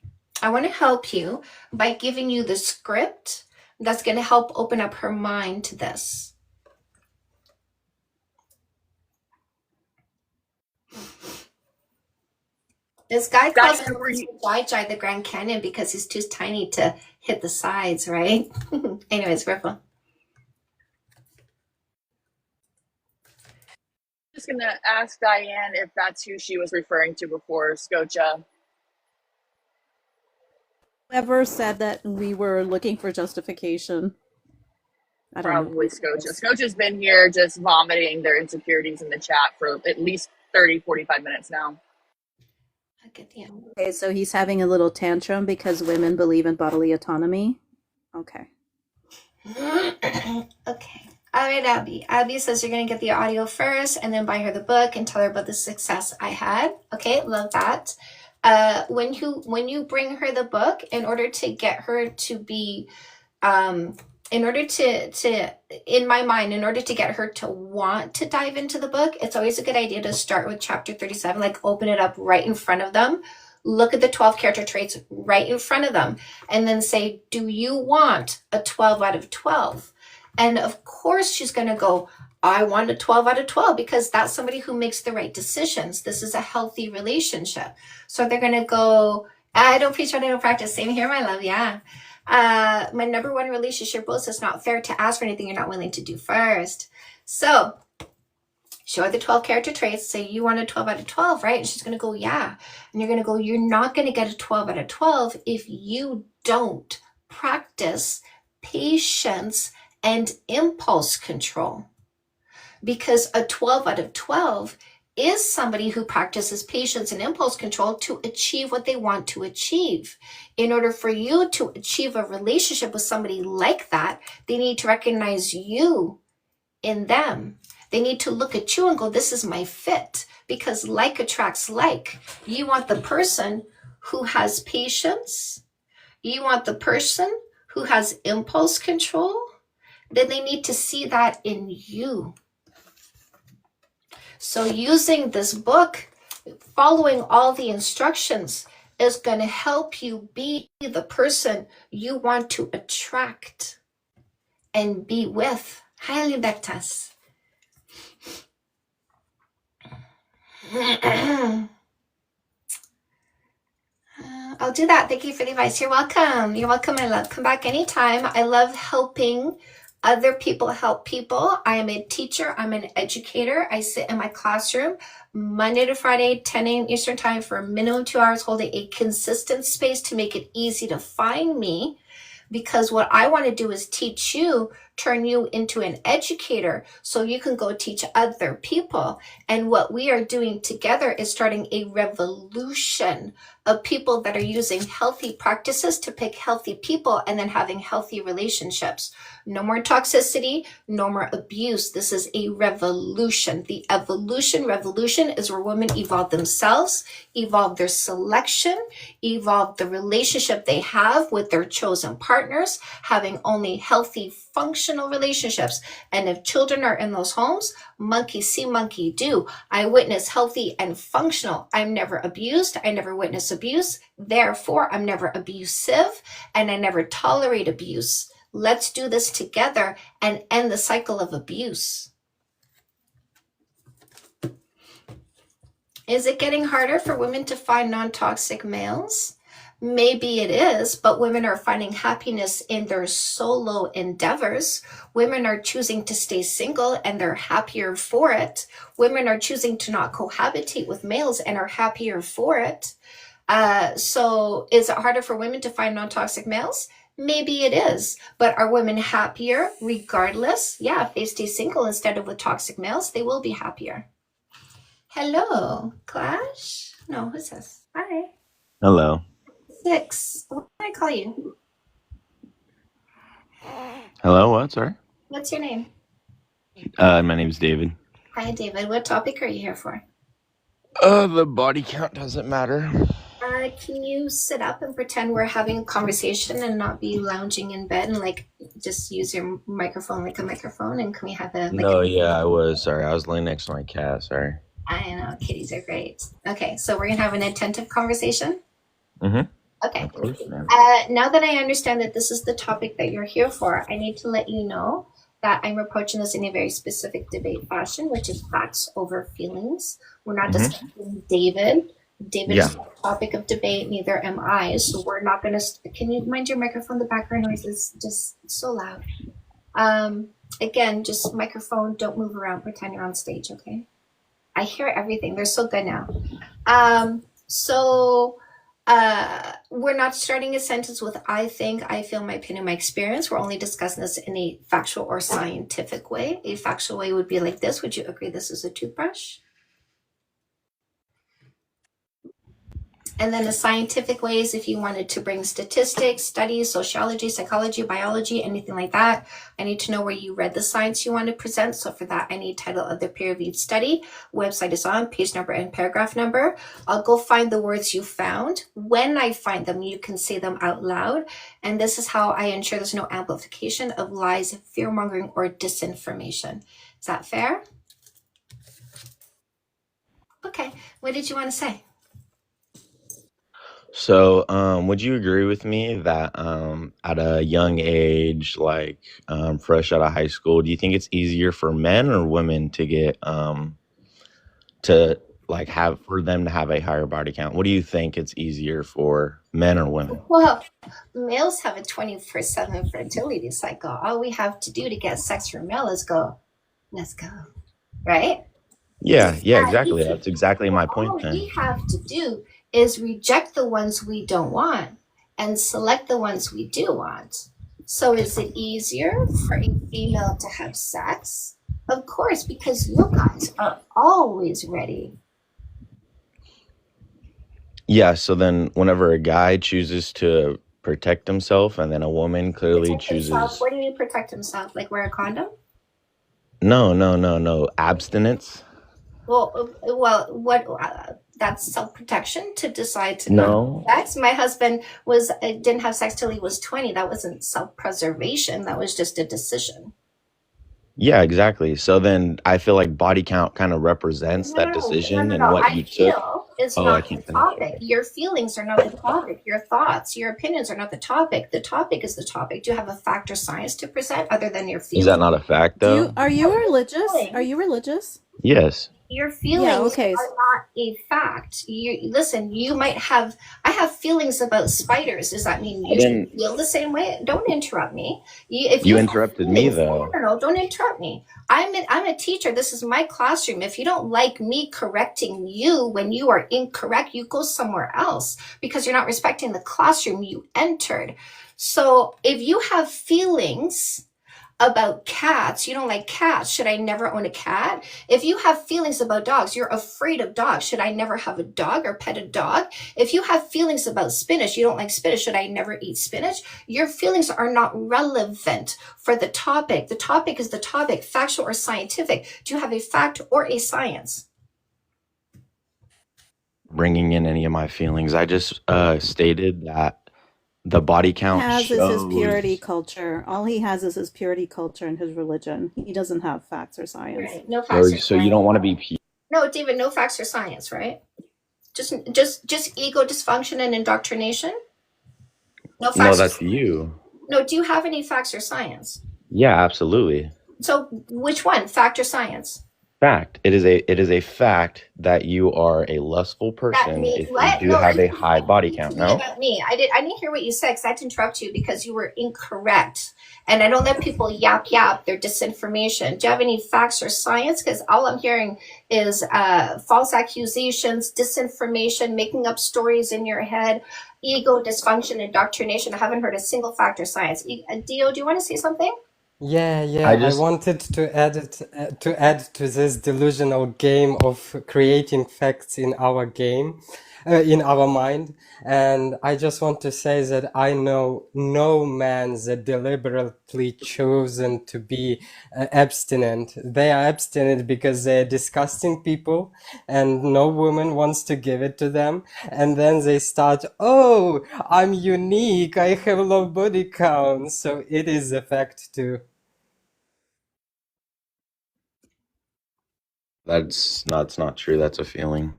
I want to help you by giving you the script that's going to help open up her mind to this. This guy calls him Jai the Grand Canyon because he's too tiny to hit the sides, right? Anyways, Ripple. Just going to ask Diane if that's who she was referring to before, Scotia. Whoever said that we were looking for justification. I don't know. Probably Scotia. Scotia's been here just vomiting their insecurities in the chat for at least 30, 45 minutes now. Okay, so he's having a little tantrum because women believe in bodily autonomy. Okay. Okay. All right, Abby. Abby says you're going to get the audio first and then buy her the book and tell her about the success I had. Okay, love that. When you bring her the book, in order to get her to be, in order to, in my mind, in order to get her to want to dive into the book, it's always a good idea to start with chapter 37, like open it up right in front of them. Look at the 12 character traits right in front of them and then say, do you want a 12 out of 12? And of course she's going to go, I want a 12 out of 12 because that's somebody who makes the right decisions. This is a healthy relationship. So they're going to go, I don't preach what I don't practice. Same here, my love. Yeah. My number one relationship rule is it's not fair to ask for anything you're not willing to do first. So show her the 12 character traits. Say you want a 12 out of 12, right? And she's going to go, yeah. And you're going to go, you're not going to get a 12 out of 12 if you don't practice patience and impulse control. Because a 12 out of 12 is somebody who practices patience and impulse control to achieve what they want to achieve. In order for you to achieve a relationship with somebody like that, they need to recognize you in them. They need to look at you and go, this is my fit, because like attracts like. You want the person who has patience. You want the person who has impulse control. Then they need to see that in you. So using this book, following all the instructions is going to help you be the person you want to attract. and be with. Hi, Libertas. I'll do that. Thank you for the advice. You're welcome. You're welcome, my love. Come back anytime. I love helping other people help people. I am a teacher. I'm an educator. I sit in my classroom Monday to Friday, 10 a.m. Eastern time for a minimum 2 hours, holding a consistent space to make it easy to find me. Because what I want to do is teach you, turn you into an educator so you can go teach other people. And what we are doing together is starting a revolution of people that are using healthy practices to pick healthy people and then having healthy relationships. No more toxicity, no more abuse. This is a revolution. The revolution is where women evolve themselves, evolve their selection, evolve the relationship they have with their chosen partners, having only healthy, functional relationships. And if children are in those homes, monkey see, monkey do. I witness healthy and functional. I'm never abused. I never witness abuse. Therefore, I'm never abusive, and I never tolerate abuse. Let's do this together and end the cycle of abuse. Is it getting harder for women to find non-toxic males? Maybe it is, but women are finding happiness in their solo endeavors. Women are choosing to stay single and they're happier for it. Women are choosing to not cohabitate with males and are happier for it. So is it harder for women to find non-toxic males? Maybe it is, but are women happier regardless? Yeah, if they stay single instead of with toxic males, they will be happier. Hello, Clash? No, who's this? Hi. Hello. 6. What can I call you? Hello, what? Sorry? What's your name? My name's David. Hi, David. What topic are you here for? The body count doesn't matter. Can you sit up and pretend we're having a conversation and not be lounging in bed and like just use your microphone like a microphone? And can we have a I was. Sorry, I was laying next to my cat. Sorry. I know, kitties are great. Okay, so we're gonna have an attentive conversation. Mm-hmm. Okay. Of course, ma'am. Now that I understand that this is the topic that you're here for, I need to let you know that I'm approaching this in a very specific debate fashion, which is facts over feelings. We're not discussing David. David is not the topic of debate, neither am I. So we're not going to... Can you mind your microphone? The background noise is just so loud. Again, just microphone, don't move around, pretend you're on stage, okay? I hear everything. They're so good now. We're not starting a sentence with I think, I feel, my opinion, my experience. We're only discussing this in a factual or scientific way. A factual way would be like this. Would you agree this is a toothbrush? And then the scientific ways, if you wanted to bring statistics, studies, sociology, psychology, biology, anything like that, I need to know where you read the science you want to present. So for that, I need title of the peer-reviewed study. Website is on, page number and paragraph number. I'll go find the words you found. When I find them, you can say them out loud. And this is how I ensure there's no amplification of lies, fear-mongering, or disinformation. Is that fair? Okay, what did you want to say? So, would you agree with me that at a young age, like fresh out of high school, do you think it's easier for men or women to get to like have for them to have a higher body count? What do you think it's easier for men or women? Well, males have a 24/7 fertility cycle. All we have to do to get sex from male is go, let's go, right? Yeah, exactly. That's exactly my point All then. we have to do is reject the ones we don't want and select the ones we do want. So is it easier for a female to have sex? Of course, because you guys are always ready. Yeah, so then whenever a guy chooses to protect himself and then a woman clearly Protect himself. chooses What do you mean protect himself? Like wear a condom? no, abstinence. Well, what? That's self-protection to decide to not No. have sex. My husband didn't have sex till he was 20. That wasn't self-preservation. That was just a decision. Yeah, exactly. So then I feel like body count kind of represents that decision and what you took. is Oh, I not the can't finish. topic. Your feelings are not the topic. Your thoughts, your opinions are not the topic. The topic is the topic. Do you have a fact or science to present other than your Is that feelings? not a fact though? Are you religious? Are Feelings. you religious? Yes. Your Yeah, feelings okay. are not a fact. You listen, you might have I have feelings about spiders. Does that mean I you should didn't. feel the same way? Don't interrupt me. If You you have interrupted me feelings, no, though. no, no, don't interrupt me. I'm a teacher. This is my classroom. If you don't like me correcting you when you are incorrect, you go somewhere else because you're not respecting the classroom you entered. So if you have feelings about cats, you don't like cats, should I never own a cat? If you have feelings about dogs, you're afraid of dogs, should I never have a dog or pet a dog? If you have feelings about spinach, you don't like spinach, should I never eat spinach? Your feelings are not relevant for the topic. The topic is the topic, factual or scientific. Do you have a fact or a science? Bringing in any of my feelings. I just stated that the body He count has is his purity shows. culture. All he has is his purity culture and his religion. He doesn't have facts or science. Right. No So, facts or so you science. don't want to be pure. No, David, no facts or science, right? Just ego dysfunction and indoctrination? No No, facts or that's you. no, do you have any facts or science? Yeah, absolutely. So which one, fact or science? Fact. It is a fact that you are a lustful That person me if you what? do No, have a listen, high body speak to count. me No? about me. I didn't hear what you said because I had to interrupt you because you were incorrect. And I don't let people yap their disinformation. Do you have any facts or science? Because all I'm hearing is false accusations, disinformation, making up stories in your head, ego dysfunction, indoctrination. I haven't heard a single fact or science. Dio, do you want to say something? Yeah, I yeah. I just wanted to add to this delusional game of creating facts in our game, in our mind. And I just want to say that I know no man that deliberately chosen to be abstinent. They are abstinent because they're disgusting people, and no woman wants to give it to them. And then they start, oh, I'm unique. I have low body count. So it is a fact too. that's not true. That's a feeling.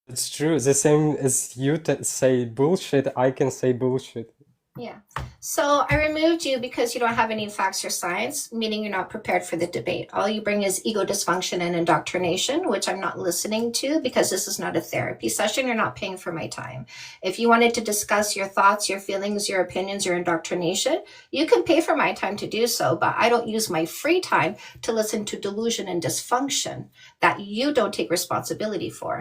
It's true. The same as you say bullshit, I can say bullshit. Yeah. So I removed you because you don't have any facts or science, meaning you're not prepared for the debate. All you bring is ego dysfunction and indoctrination, which I'm not listening to because this is not a therapy session. You're not paying for my time. If you wanted to discuss your thoughts, your feelings, your opinions, your indoctrination, you can pay for my time to do so, but I don't use my free time to listen to delusion and dysfunction that you don't take responsibility for.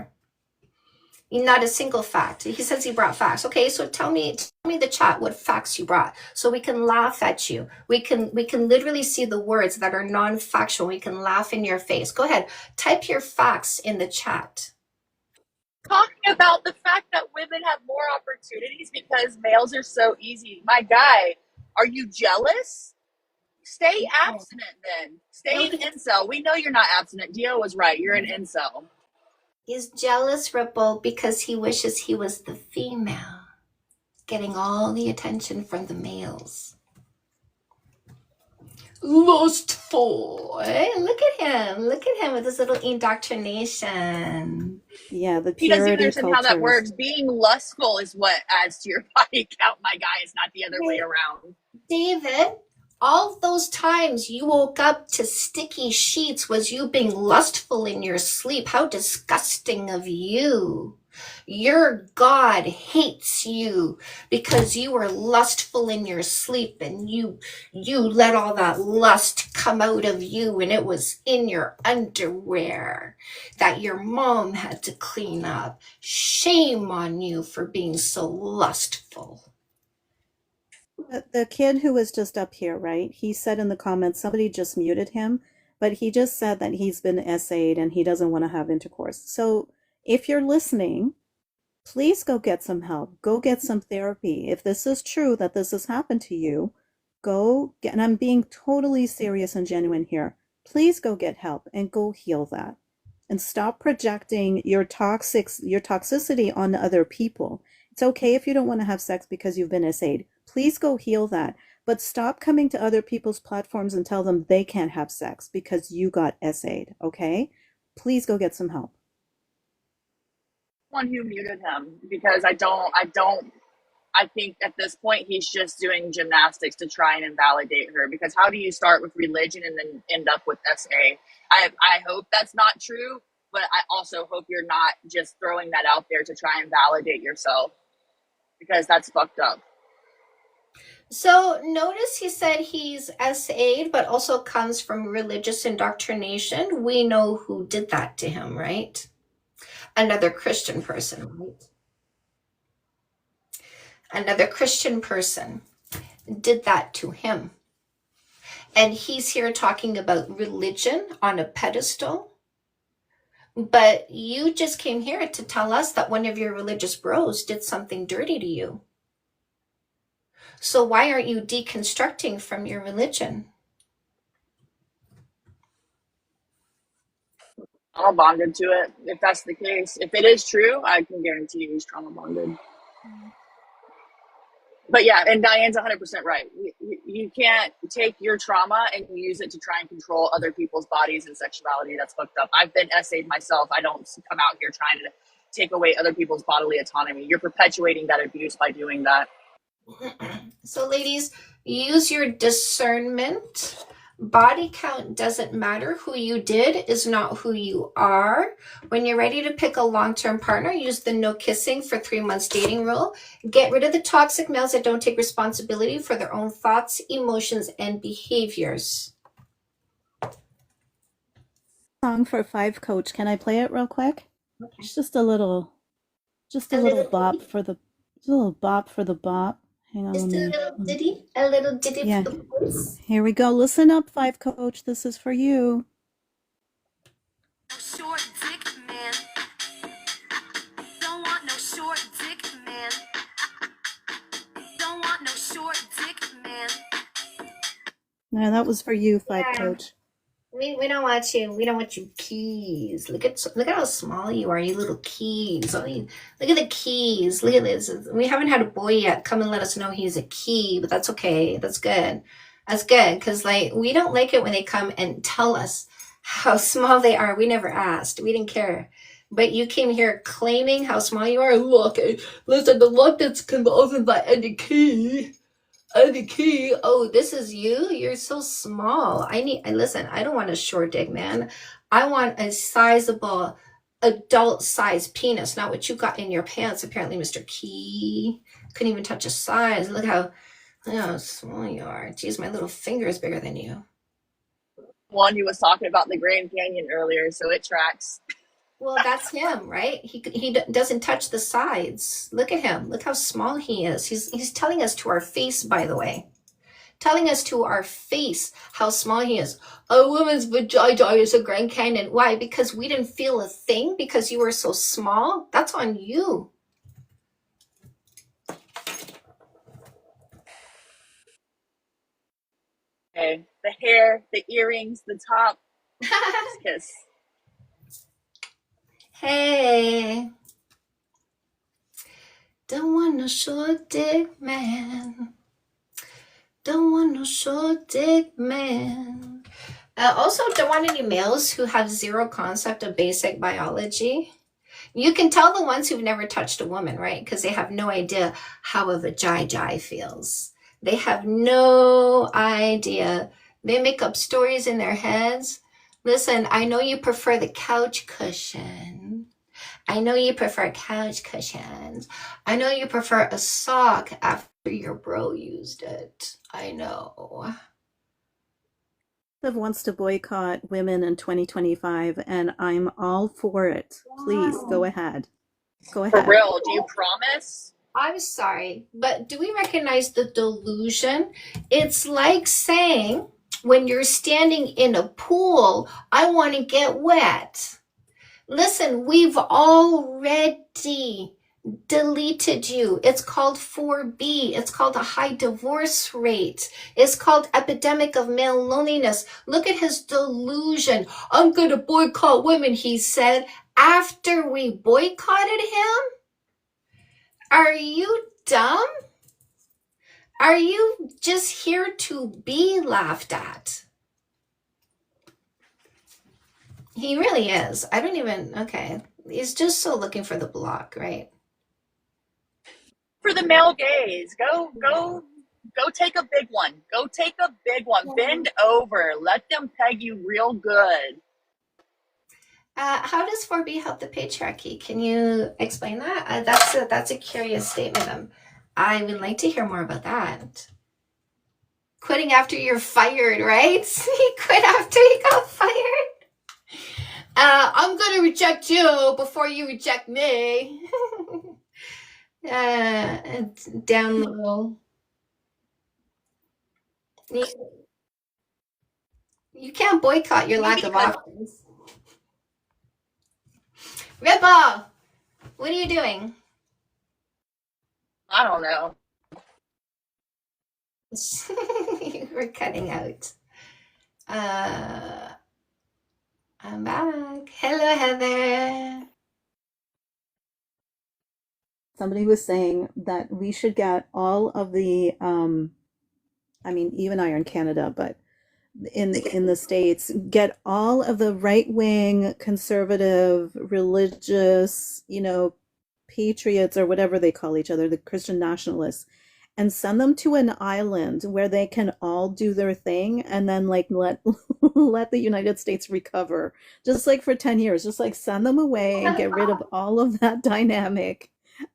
Not a single fact. He says he brought facts. Okay, so tell me the chat what facts you brought so we can laugh at you. We can literally see the words that are non-factual. We can laugh in your face. Go ahead. Type your facts in the chat. Talking about the fact that women have more opportunities because males are so easy. My guy, are you jealous? Stay abstinent then. Stay an incel. We know you're not abstinent. Dio was right. You're an incel. He's jealous, Ripple, because he wishes he was the female, getting all the attention from the males. Lustful. Eh? Look at him. Look at him with his little indoctrination. Yeah, the He doesn't even purity understand how that cultures. works. Being lustful is what adds to your body count, my guy. It's not the other way around. David, all those times you woke up to sticky sheets was you being lustful in your sleep. How disgusting of you. Your God hates you because you were lustful in your sleep and you let all that lust come out of you and it was in your underwear that your mom had to clean up. Shame on you for being so lustful. The kid who was just up here, right? He said in the comments, somebody just muted him, but he just said that he's been SA'd and he doesn't want to have intercourse. So if you're listening, please go get some help. Go get some therapy. If this is true that this has happened to you, go get, and I'm being totally serious and genuine here. Please go get help and go heal that. And stop projecting your toxicity on other people. It's okay if you don't want to have sex because you've been SA'd. Please go heal that. But stop coming to other people's platforms and tell them they can't have sex because you got SA'd, okay? Please go get some help. One who muted him, because I think at this point he's just doing gymnastics to try and invalidate her, because how do you start with religion and then end up with SA? I hope that's not true, but I also hope you're not just throwing that out there to try and validate yourself, because that's fucked up. So notice he said he's SA'd, but also comes from religious indoctrination. We know who did that to him, right? Another Christian person, right? Another Christian person did that to him. And he's here talking about religion on a pedestal. But you just came here to tell us that one of your religious bros did something dirty to you. So why aren't you deconstructing from your religion? Trauma bonded to it, if that's the case. If it is true, I can guarantee you he's trauma bonded. But yeah, and Diane's 100% right. You can't take your trauma and use it to try and control other people's bodies and sexuality. That's fucked up. I've been SA'd myself. I don't come out here trying to take away other people's bodily autonomy. You're perpetuating that abuse by doing that. So ladies, use your discernment. Body count doesn't matter. Who you did is not who you are. When you're ready to pick a long-term partner, use the no kissing for 3 months dating rule. Get rid of the toxic males that don't take responsibility for their own thoughts, emotions, and behaviors. Song for Five Coach. Can I play it real quick? Okay. It's just a little bop for the bop. Hang on, Just let a me. little ditty Yeah. for the boys. Here we go. Listen up, Five Coach. This is for you. Short dick man. Don't want no short dick man. Don't want no short dick man. No, that was for you, Five Yeah. Coach. We don't want you. We don't want you keys. Look at how small you are, you little keys. Look at the keys. Look at this. We haven't had a boy yet come and let us know he's a key, but that's okay. That's good. That's good, because we don't like it when they come and tell us how small they are. We never asked. We didn't care. But you came here claiming how small you are. Look, listen, the look that's caused by Eddie Key. Eddie Key, oh, this is you? You're so small. Listen, I don't want a short dick, man. I want a sizable, adult-sized penis, not what you got in your pants, apparently, Mr. Key. Couldn't even touch a size. Look how small you are. Geez, my little finger is bigger than you. One who was talking about the Grand Canyon earlier, so it tracks. Well, that's him, right? He doesn't touch the sides. Look at him. Look how small he is. He's telling us to our face, by the way. Telling us to our face how small he is. A woman's vagina is a Grand Canyon. Why? Because we didn't feel a thing? Because you were so small? That's on you. Okay. The hair, the earrings, the top. Just kiss. Hey. Don't want no short dick man. Don't want no short dick man. Also, don't want any males who have zero concept of basic biology. You can tell the ones who've never touched a woman, right? Because they have no idea how a vajayjay feels. They have no idea. They make up stories in their heads. Listen, I know you prefer the couch cushion. I know you prefer couch cushions. I know you prefer a sock after your bro used it. I know. Wants to boycott women in 2025, and I'm all for it. Please go ahead. Go For ahead. real, do you promise? I'm sorry, but do we recognize the delusion? It's like saying when you're standing in a pool, I want to get wet. Listen, we've already deleted you. It's called 4B. It's called a high divorce rate. It's called epidemic of male loneliness. Look at his delusion. I'm going to boycott women, he said, after we boycotted him. Are you dumb? Are you just here to be laughed at? He really is. I don't even, okay. He's just so looking for the block, right? For the male gaze, go take a big one. Go take a big one. Bend over. Let them peg you real good. How does 4B help the patriarchy? Can you explain that? That's a curious statement. I would like to hear more about that. Quitting after you're fired, right? He quit after he got fired. I'm gonna reject you before you reject me. Down low. You can't boycott your lack of options. Ripple, what are you doing? I don't know. We're cutting out. I'm back. Hello, Heather. Somebody was saying that we should get all of the, I mean, even Iron Canada, but in the States, get all of the right-wing, conservative, religious, patriots or whatever they call each other, the Christian nationalists, and send them to an island where they can all do their thing and then like let let the United States recover. Just like for 10 years, just like send them away and get rid of all of that dynamic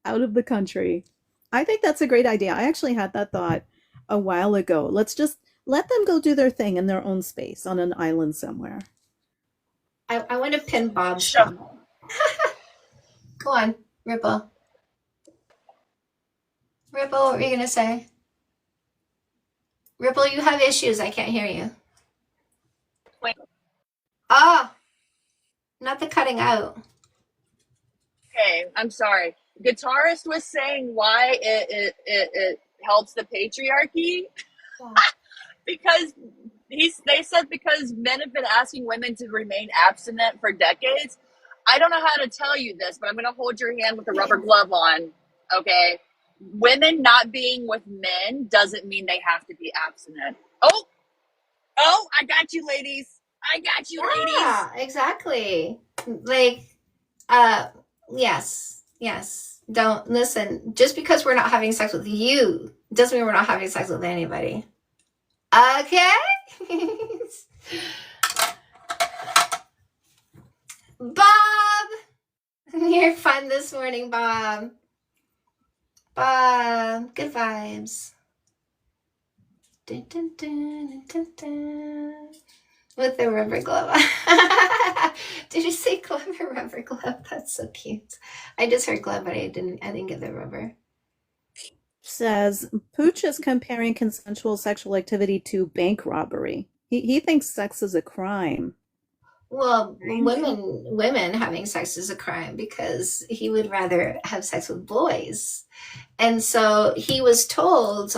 out of the country. I think that's a great idea. I actually had that thought a while ago. Let's just let them go do their thing in their own space on an island somewhere. I want to pin Bob's Sure. comment. Go on, Ripple. Ripple, what were you going to say? Ripple, you have issues. I can't hear you. Wait. Not the cutting out. Okay, I'm sorry. Guitarist was saying why it helps the patriarchy. Yeah. Because they said because men have been asking women to remain abstinent for decades. I don't know how to tell you this, but I'm going to hold your hand with a rubber glove on, okay? Women not being with men doesn't mean they have to be abstinent. Oh, I got you, ladies. I got you, ladies. Yeah, exactly. Like, yes. Don't listen. Just because we're not having sex with you doesn't mean we're not having sex with anybody. Okay? Bob! You're fun this morning, Bob. Bob, good vibes. Dun, dun, dun, dun, dun. With the rubber glove. Did you say glove or rubber glove? That's so cute. I just heard glove, but I didn't get the rubber. Says Pooch is comparing consensual sexual activity to bank robbery. He thinks sex is a crime. Well, women having sex is a crime because he would rather have sex with boys. And so he was told,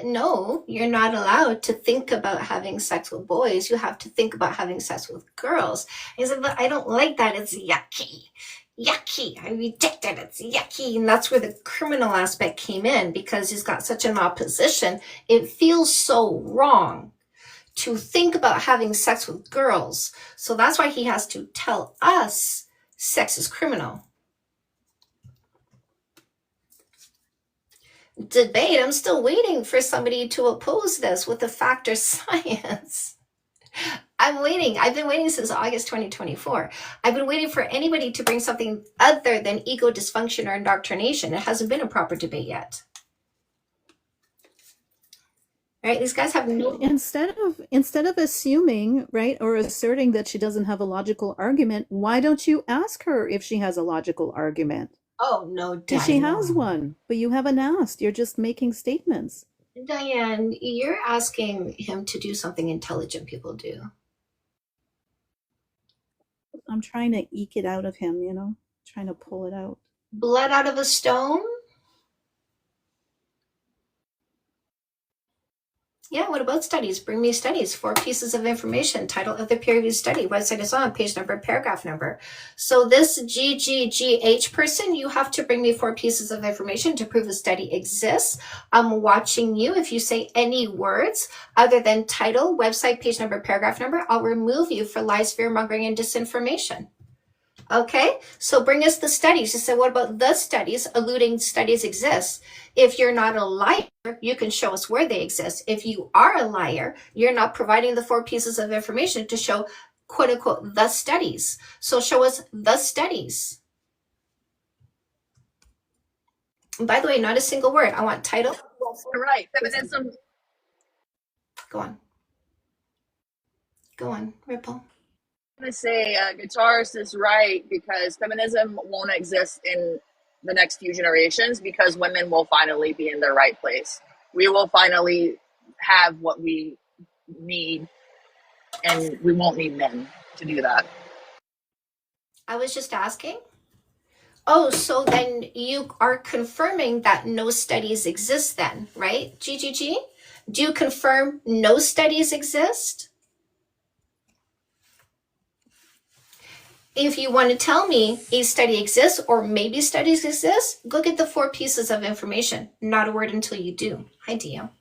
no, you're not allowed to think about having sex with boys. You have to think about having sex with girls. He said, but I don't like that. It's yucky. I reject it. It's yucky. And that's where the criminal aspect came in because he's got such an opposition. It feels so wrong to think about having sex with girls. So that's why he has to tell us sex is criminal. Debate. I'm still waiting for somebody to oppose this with the fact or science. I'm waiting. I've been waiting since August 2024. I've been waiting for anybody to bring something other than ego dysfunction or indoctrination. It hasn't been a proper debate yet. Right? These guys have no... Instead of assuming, right, or asserting that she doesn't have a logical argument, why don't you ask her if she has a logical argument? Oh, no, Because she has one, but you haven't asked. You're just making statements. Diane, you're asking him to do something intelligent people do. I'm trying to eke it out of him, trying to pull it out. Blood out of a stone? Yeah, what about studies? Bring me studies. 4 pieces of information. Title of the peer-reviewed study. Website is on. Page number, paragraph number. So this GGGH person, you have to bring me 4 pieces of information to prove the study exists. I'm watching you. If you say any words other than title, website, page number, paragraph number, I'll remove you for lies, fear-mongering, and disinformation. Okay, so bring us the studies. You said, what about the studies? Alluding studies exist. If you're not a liar, you can show us where they exist. If you are a liar, you're not providing the 4 pieces of information to show, quote unquote, the studies. So show us the studies. And by the way, not a single word. I want title. You're right. Feminism. Go on. Go on, Ripple. I'm going to say guitarist is right, because feminism won't exist in the next few generations, because women will finally be in their right place. We will finally have what we need, and we won't need men to do that. I was just asking. Oh, so then you are confirming that no studies exist then, right? GGG? Do you confirm no studies exist? If you want to tell me a study exists or maybe studies exist, go get the 4 pieces of information. Not a word until you do. Hi, Dio.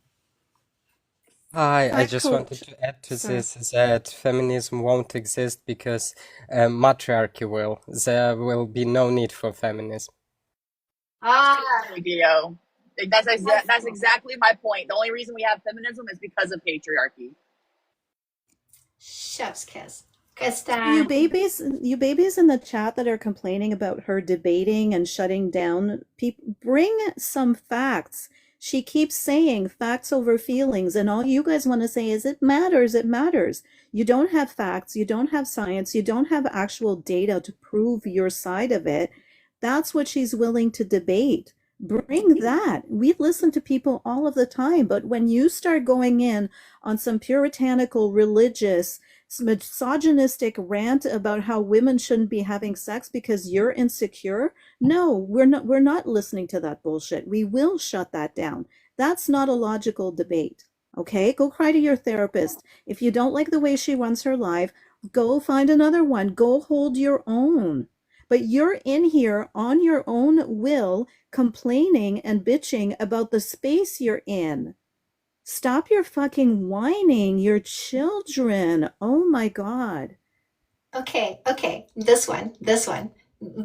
I Hi, just Coach. wanted to add to Sorry. this that feminism won't exist because matriarchy will. There will be no need for feminism. Ah, Dio. That's exactly my point. The only reason we have feminism is because of patriarchy. chef's kiss. You Kristen. babies in the chat that are complaining about her debating and shutting down people, bring some facts. She keeps saying facts over feelings, and all you guys want to say is it matters, it matters. You don't have facts, you don't have science, you don't have actual data to prove your side of it. That's what she's willing to debate. Bring that. We listen to people all of the time, but when you start going in on some puritanical, religious, misogynistic rant about how women shouldn't be having sex because you're insecure, no, we're not listening to that bullshit. We will shut that down. That's not a logical debate. Okay, go cry to your therapist. If you don't like the way she runs her life, go find another one. Go hold your own. But you're in here on your own will, complaining and bitching about the space you're in. Stop your fucking whining. Your children. Oh my God. Okay. This one.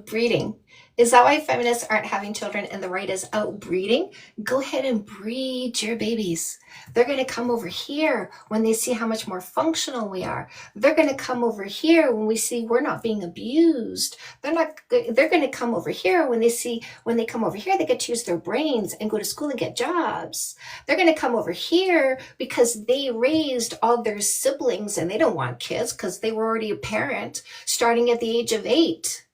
Breeding. Is that why feminists aren't having children and the right is outbreeding? Go ahead and breed your babies. They're going to come over here when they see how much more functional we are. They're going to come over here when we see we're not being abused. They're going to come over here when they come over here, they get to use their brains and go to school and get jobs. They're going to come over here because they raised all their siblings and they don't want kids because they were already a parent starting at the age of 8.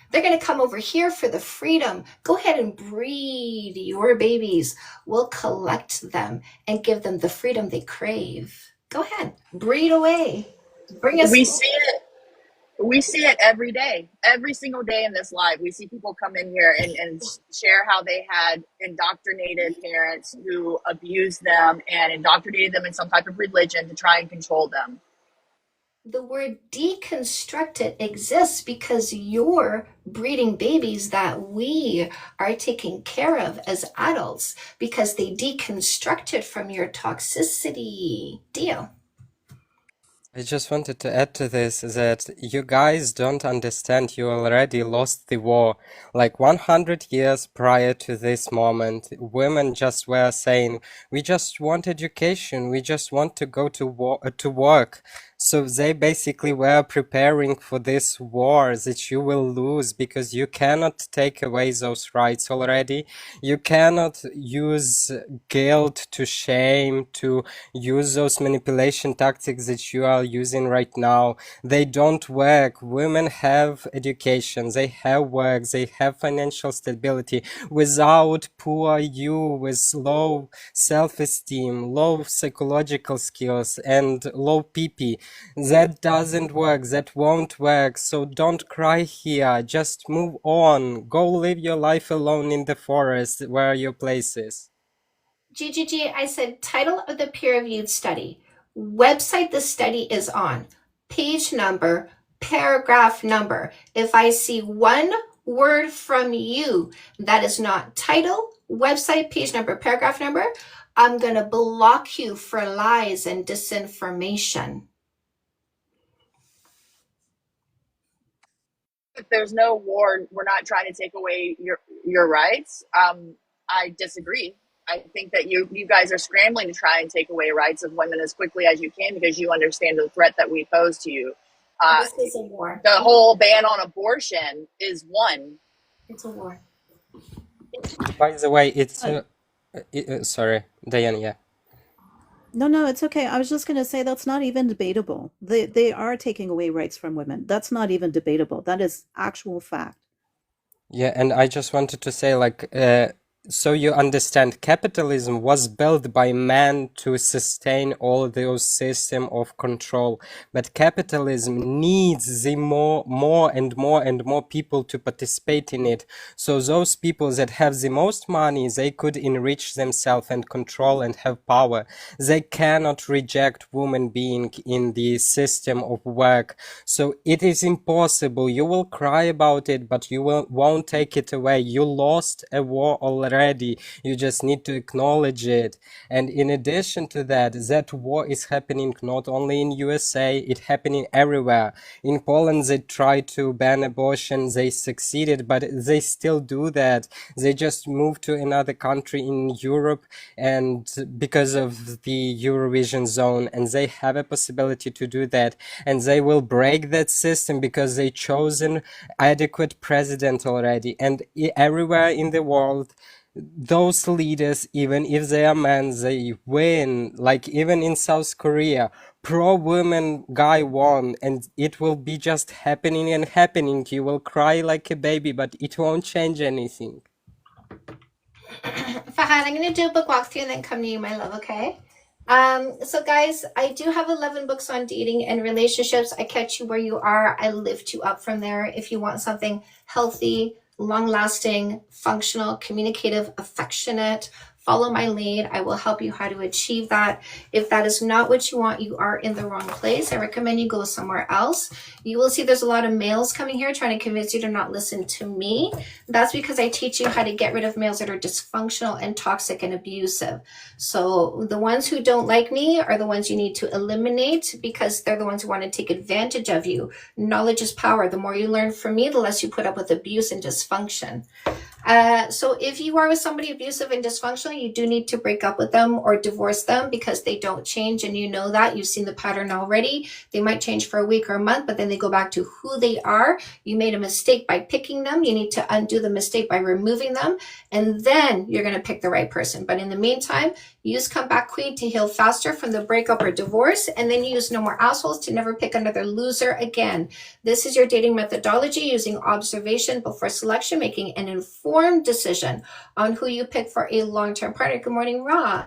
They're going to come over here for the freedom. Go ahead and breed your babies. We'll collect them and give them the freedom they crave. Go ahead, breed away. Bring us. We see it every day, every single day in this live. We see people come in here and share how they had indoctrinated parents who abused them and indoctrinated them in some type of religion to try and control them. The word deconstructed exists because you're breeding babies that we are taking care of as adults because they deconstructed from your toxicity. Deal. I just wanted to add to this that you guys don't understand. You already lost the war. Like 100 years prior to this moment, women just were saying, we just want education. We just want to go to work. So they basically were preparing for this war that you will lose because you cannot take away those rights already. You cannot use guilt to shame, to use those manipulation tactics that you are using right now. They don't work. Women have education, they have work, they have financial stability. Without poor you with low self-esteem, low psychological skills, and low PP, that doesn't work, that won't work. So don't cry here, just move on. Go live your life alone in the forest where your place is. GGG, I said title of the peer-reviewed study, website the study is on, page number, paragraph number. If I see one word from you that is not title, website, page number, paragraph number, I'm going to block you for lies and disinformation. if there's no war, we're not trying to take away your rights. I disagree. I think that you guys are scrambling to try and take away rights of women as quickly as you can because you understand the threat that we pose to you. This is a war. The whole ban on abortion is one. It's a war. By the way, it's Uh, sorry, Diane. Yeah. no, it's okay. I was just going to say that's not even debatable. They are taking away rights from women. That's not even debatable. That is actual fact. Yeah, and I just wanted to say, like, so you understand, capitalism was built by man to sustain all those system of control, but capitalism needs the more and more people to participate in it. So those people that have the most money, they could enrich themselves and control and have power. They cannot reject women being in the system of work. So it is impossible. You will cry about it, but you won't take it away. You lost a war already. You just need to acknowledge it. And in addition to that, that war is happening not only in USA, it's happening everywhere. In Poland, they tried to ban abortion. They succeeded, but they still do that. They just moved to another country in Europe and because of the Eurovision zone, and they have a possibility to do that. And they will break that system because they chosen adequate president already. And everywhere in the world, those leaders, even if they are men, they win. Like even in South Korea, pro-women guy won, and it will be just happening and happening. You will cry like a baby, but it won't change anything. Fahad, I'm going to do a book walkthrough and then come to you, my love, okay? So guys, I do have 11 books on dating and relationships. I catch you where you are. I lift you up from there. If you want something healthy, long-lasting, functional, communicative, affectionate, follow my lead. I will help you how to achieve that. If that is not what you want, you are in the wrong place. I recommend you go somewhere else. You will see there's a lot of males coming here trying to convince you to not listen to me. That's because I teach you how to get rid of males that are dysfunctional and toxic and abusive. So the ones who don't like me are the ones you need to eliminate because they're the ones who want to take advantage of you. Knowledge is power. The more you learn from me, the less you put up with abuse and dysfunction. So if you are with somebody abusive and dysfunctional, you do need to break up with them or divorce them because they don't change, and you know that. You've seen the pattern already. They might change for a week or a month, but then they go back to who they are. You made a mistake by picking them. You need to undo the mistake by removing them, and then you're going to pick the right person. But in the meantime, use Comeback Queen to heal faster from the breakup or divorce, and then use No More Assholes to never pick another loser again. This is your dating methodology using observation before selection, making an informed decision on who you pick for a long-term partner. Good morning, Ra.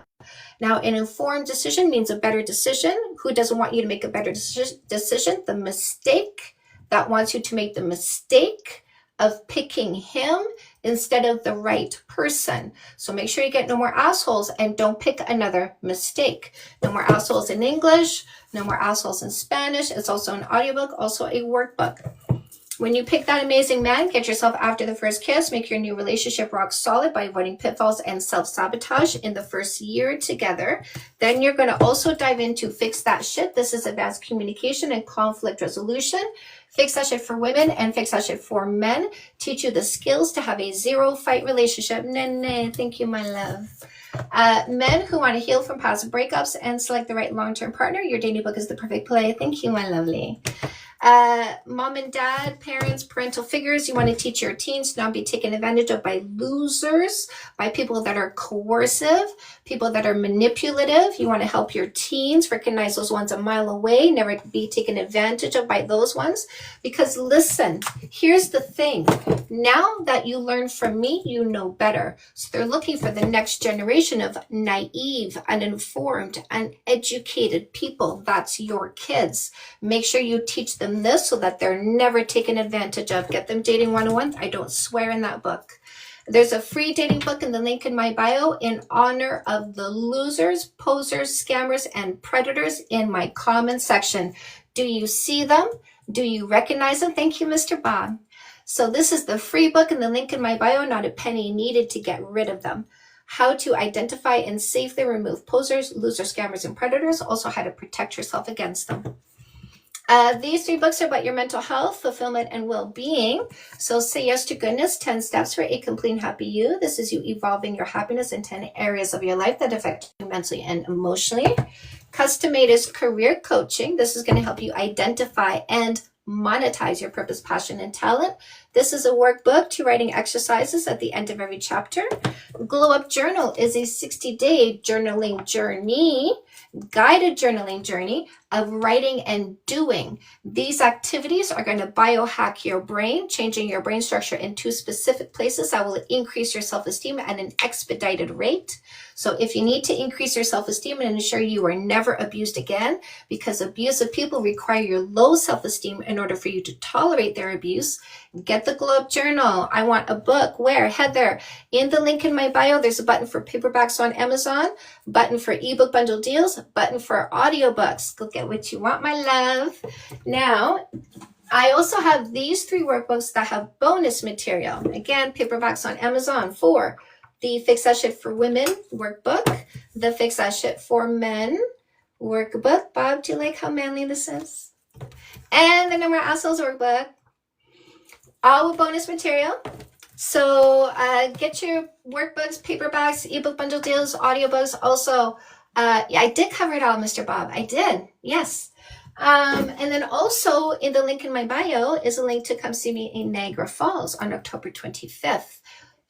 Now, an informed decision means a better decision. Who doesn't want you to make a better decision? The mistake that wants you to make the mistake of picking him instead of the right person. So make sure you get No More Assholes and don't pick another mistake. No More Assholes in English, No More Assholes in Spanish. It's also an audiobook, also a workbook. When you pick that amazing man, get yourself after the first kiss, make your new relationship rock solid by avoiding pitfalls and self-sabotage in the first year together. Then you're going to also dive into Fix That Shit. This is advanced communication and conflict resolution. Fix That Shit for women and Fix That Shit for men. Teach you the skills to have a zero-fight relationship. Nene, thank you, my love. Men who want to heal from past breakups and select the right long-term partner, your dating book is the perfect play. Thank you, my lovely. Mom and dad, parents, parental figures, you want to teach your teens to not be taken advantage of by losers, by people that are coercive, people that are manipulative. You want to help your teens recognize those ones a mile away, never be taken advantage of by those ones. Because listen, here's the thing. Now that you learn from me, you know better. So they're looking for the next generation of naive, uninformed, uneducated people. That's your kids. Make sure you teach them this so that they're never taken advantage of. Get Them Dating 101. I don't swear in that book. There's a free dating book in the link in my bio in honor of the losers, posers, scammers, and predators in my comment section. Do you see them? Do you recognize them? Thank you, Mr. Bob. So this is the free book in the link in my bio, not a penny needed to get rid of them. How to identify and safely remove posers, losers, scammers, and predators. Also how to protect yourself against them. These 3 books are about your mental health, fulfillment, and well-being. So Say Yes to Goodness, 10 Steps for a Complete and Happy You. This is you evolving your happiness in 10 areas of your life that affect you mentally and emotionally. Custom Made is career coaching. This is going to help you identify and monetize your purpose, passion, and talent. This is a workbook to writing exercises at the end of every chapter. Glow Up Journal is a 60-day journaling journey, guided journaling journey of writing and doing. These activities are going to biohack your brain, changing your brain structure in 2 specific places that will increase your self-esteem at an expedited rate. So if you need to increase your self-esteem and ensure you are never abused again, because abusive people require your low self-esteem in order for you to tolerate their abuse, get the Glow Up Journal. I want a book. Where? Heather, in the link in my bio, there's a button for paperbacks on Amazon, button for ebook bundle deals, button for audiobooks. Go get what you want, my love. Now, I also have these 3 workbooks that have bonus material. Again, paperbacks on Amazon for the Fix That Shit for Women workbook, the Fix That Shit for Men workbook. Bob, do you like how manly this is? And the No More Assholes workbook. All with bonus material. So get your workbooks, paperbacks, ebook bundle deals, audiobooks. Also, yeah, I did cover it all, Mr. Bob. I did. Yes. And then also in the link in my bio is a link to come see me in Niagara Falls on October 25th.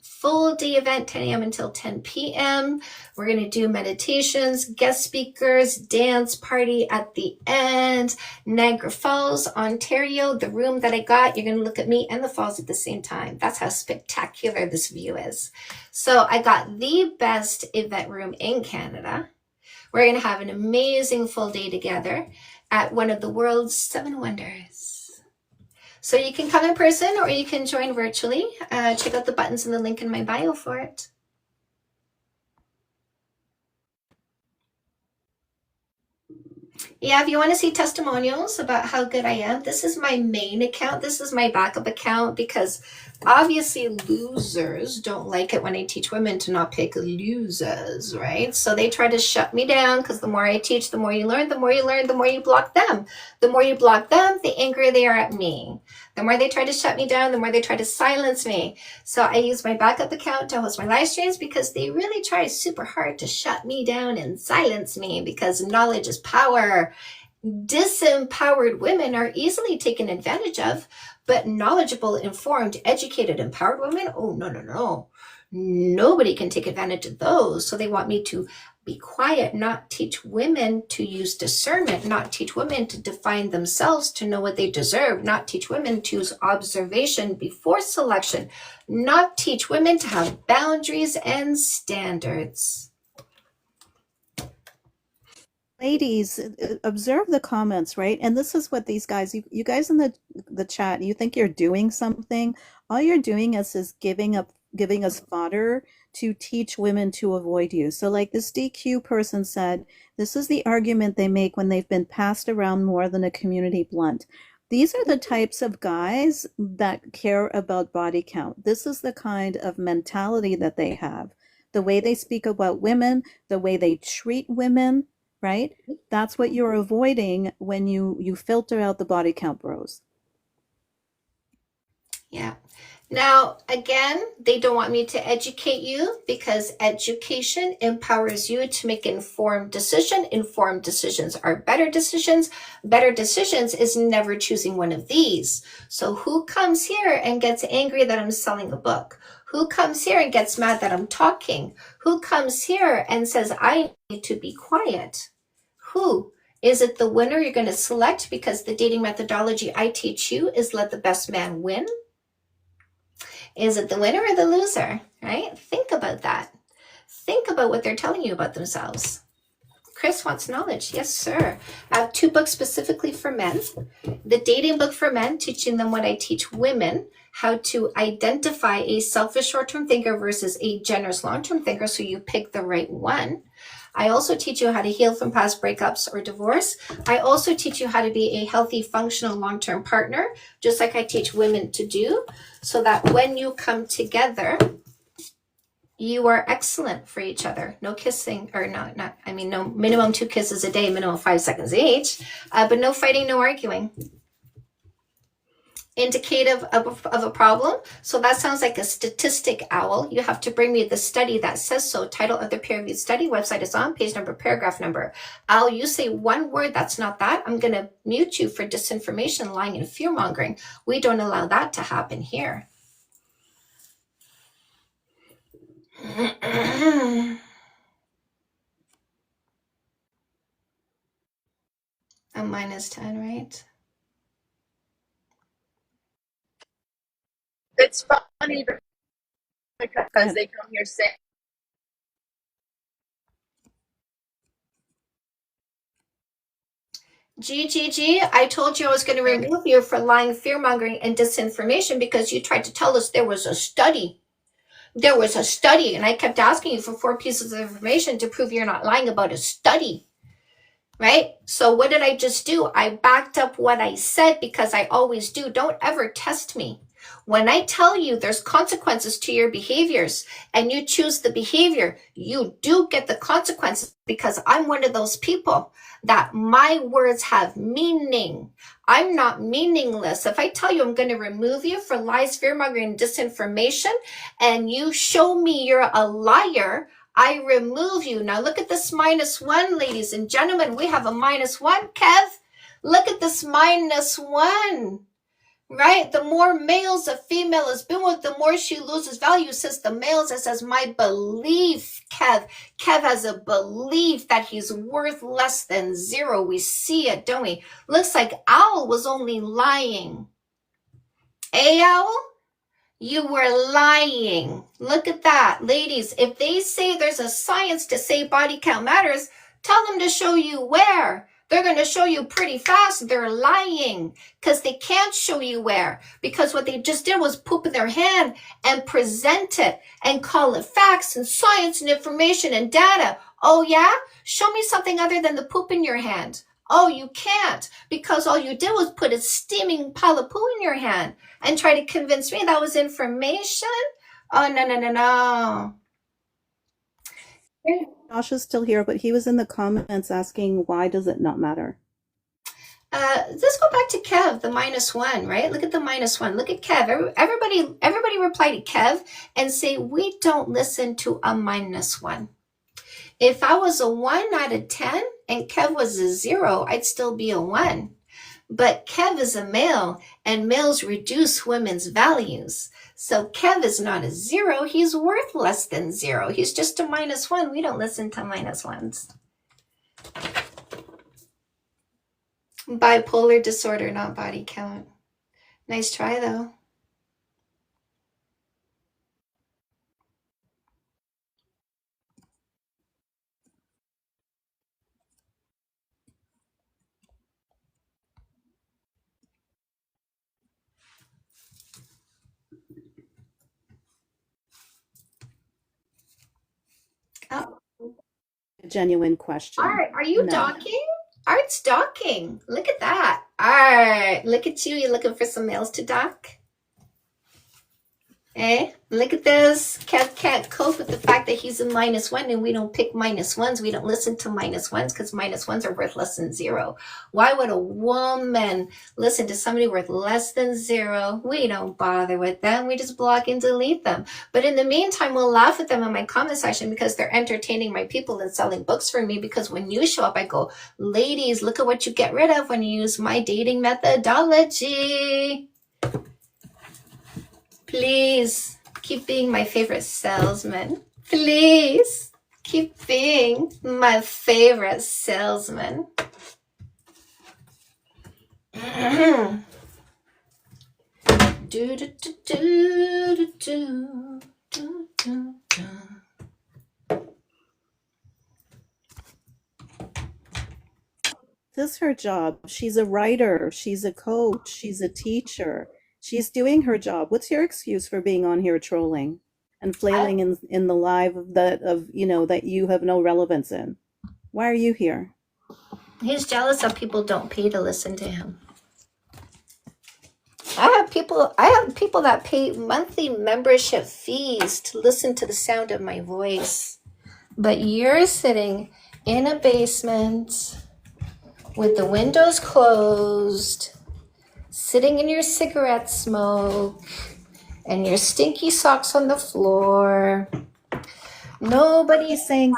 Full day event, 10 a.m. until 10 p.m. We're going to do meditations, guest speakers, dance party at the end. Niagara Falls, Ontario, the room that I got, you're going to look at me and the falls at the same time. That's how spectacular this view is. So I got the best event room in Canada. We're going to have an amazing full day together at one of the world's 7 wonders. So you can come in person or you can join virtually. Check out the buttons in the link in my bio for it. Yeah, if you want to see testimonials about how good I am, this is my main account. This is my backup account because obviously losers don't like it when I teach women to not pick losers, right? So they try to shut me down because the more I teach, the more you learn, the more you learn, the more you block them. The more you block them, the angrier they are at me. The more they try to shut me down, the more they try to silence me. So I use my backup account to host my live streams because they really try super hard to shut me down and silence me because knowledge is power. Disempowered women are easily taken advantage of, but knowledgeable, informed, educated, empowered women, oh, no. Nobody can take advantage of those. So they want me to be quiet, not teach women to use discernment, not teach women to define themselves, to know what they deserve, not teach women to use observation before selection, not teach women to have boundaries and standards. Ladies, observe the comments, right? And this is what these guys, you guys in the chat, you think you're doing something. All you're doing is giving us fodder to teach women to avoid you. So like this DQ person said, this is the argument they make when they've been passed around more than a community blunt. These are the types of guys that care about body count. This is the kind of mentality that they have. The way they speak about women, the way they treat women, right? That's what you're avoiding when you filter out the body count bros. Yeah. Now, again, they don't want me to educate you because education empowers you to make informed decision. Informed decisions are better decisions. Better decisions is never choosing one of these. So who comes here and gets angry that I'm selling a book? Who comes here and gets mad that I'm talking? Who comes here and says, I need to be quiet? Who? Is it the winner you're going to select because the dating methodology I teach you is let the best man win? Is it the winner or the loser, right? Think about that. Think about what they're telling you about themselves. Chris wants knowledge. Yes, sir. I have 2 books specifically for men. The dating book for men, teaching them what I teach women, how to identify a selfish short-term thinker versus a generous long-term thinker so you pick the right one. I also teach you how to heal from past breakups or divorce. I also teach you how to be a healthy, functional, long-term partner, just like I teach women to do, so that when you come together, You are excellent for each other. No kissing, or not. I mean, no minimum 2 kisses a day, minimum 5 seconds each, but no fighting, no arguing. Indicative of a problem. So that sounds like a statistic, Owl. You have to bring me the study that says so. Title of the peer-reviewed study. Website is on. Page number, paragraph number. Owl, you say one word that's not that, I'm going to mute you for disinformation, lying, and fear-mongering. We don't allow that to happen here. A -10, right? It's funny because they come here saying, GGG, I told you I was going to remove you for lying, fear-mongering, and disinformation because you tried to tell us there was a study. There was a study, and I kept asking you for 4 pieces of information to prove you're not lying about a study. Right? So what did I just do? I backed up what I said because I always do. Don't ever test me. When I tell you there's consequences to your behaviors and you choose the behavior, you do get the consequences because I'm one of those people that my words have meaning. I'm not meaningless. If I tell you I'm going to remove you for lies, fear-mongering, and disinformation, and you show me you're a liar, I remove you. Now look at this -1, ladies and gentlemen. We have a -1, Kev. Look at this -1. Right? The more males a female has been with, the more she loses value, says the males. It says my belief, Kev. Kev has a belief that he's worth less than 0. We see it, don't we? Looks like Owl was only lying. Owl? You were lying. Look at that. Ladies, if they say there's a science to say body count matters, tell them to show you where. They're going to show you pretty fast. They're lying because they can't show you where. Because what they just did was poop in their hand and present it and call it facts and science and information and data. Oh, yeah? Show me something other than the poop in your hand. Oh, you can't because all you did was put a steaming pile of poo in your hand and try to convince me that was information. Oh, no. Josh is still here, but he was in the comments asking, why does it not matter? Let's go back to Kev, the -1, right? Look at the -1. Look at Kev. Everybody reply to Kev and say, we don't listen to a -1. If I was a 1 out of 10 and Kev was a 0, I'd still be a 1. But Kev is a male, and males reduce women's values. So Kev is not a 0. He's worth less than 0. He's just a -1. We don't listen to -1s. Bipolar disorder, not body count. Nice try, though. Oh. A genuine question. Art, are you No. docking? Art's docking. Look at that. Art, look at you. You're looking for some males to dock? Eh? Look at this. Kev can't cope with the fact that he's a -1 and we don't pick -1s. We don't listen to -1s because -1s are worth less than 0. Why would a woman listen to somebody worth less than 0? We don't bother with them. We just block and delete them. But in the meantime, we'll laugh at them in my comment section because they're entertaining my people and selling books for me. Because when you show up, I go, ladies, look at what you get rid of when you use my dating methodology. Please keep being my favorite salesman. Please keep being my favorite salesman. Do, do, do, do, do, do, do, do. This is her job. She's a writer. She's a coach. She's a teacher. She's doing her job. What's your excuse for being on here trolling and flailing in the live that you have no relevance in? Why are you here? He's jealous that people don't pay to listen to him. I have people that pay monthly membership fees to listen to the sound of my voice. But you're sitting in a basement with the windows closed, sitting in your cigarette smoke and your stinky socks on the floor. Nobody's saying,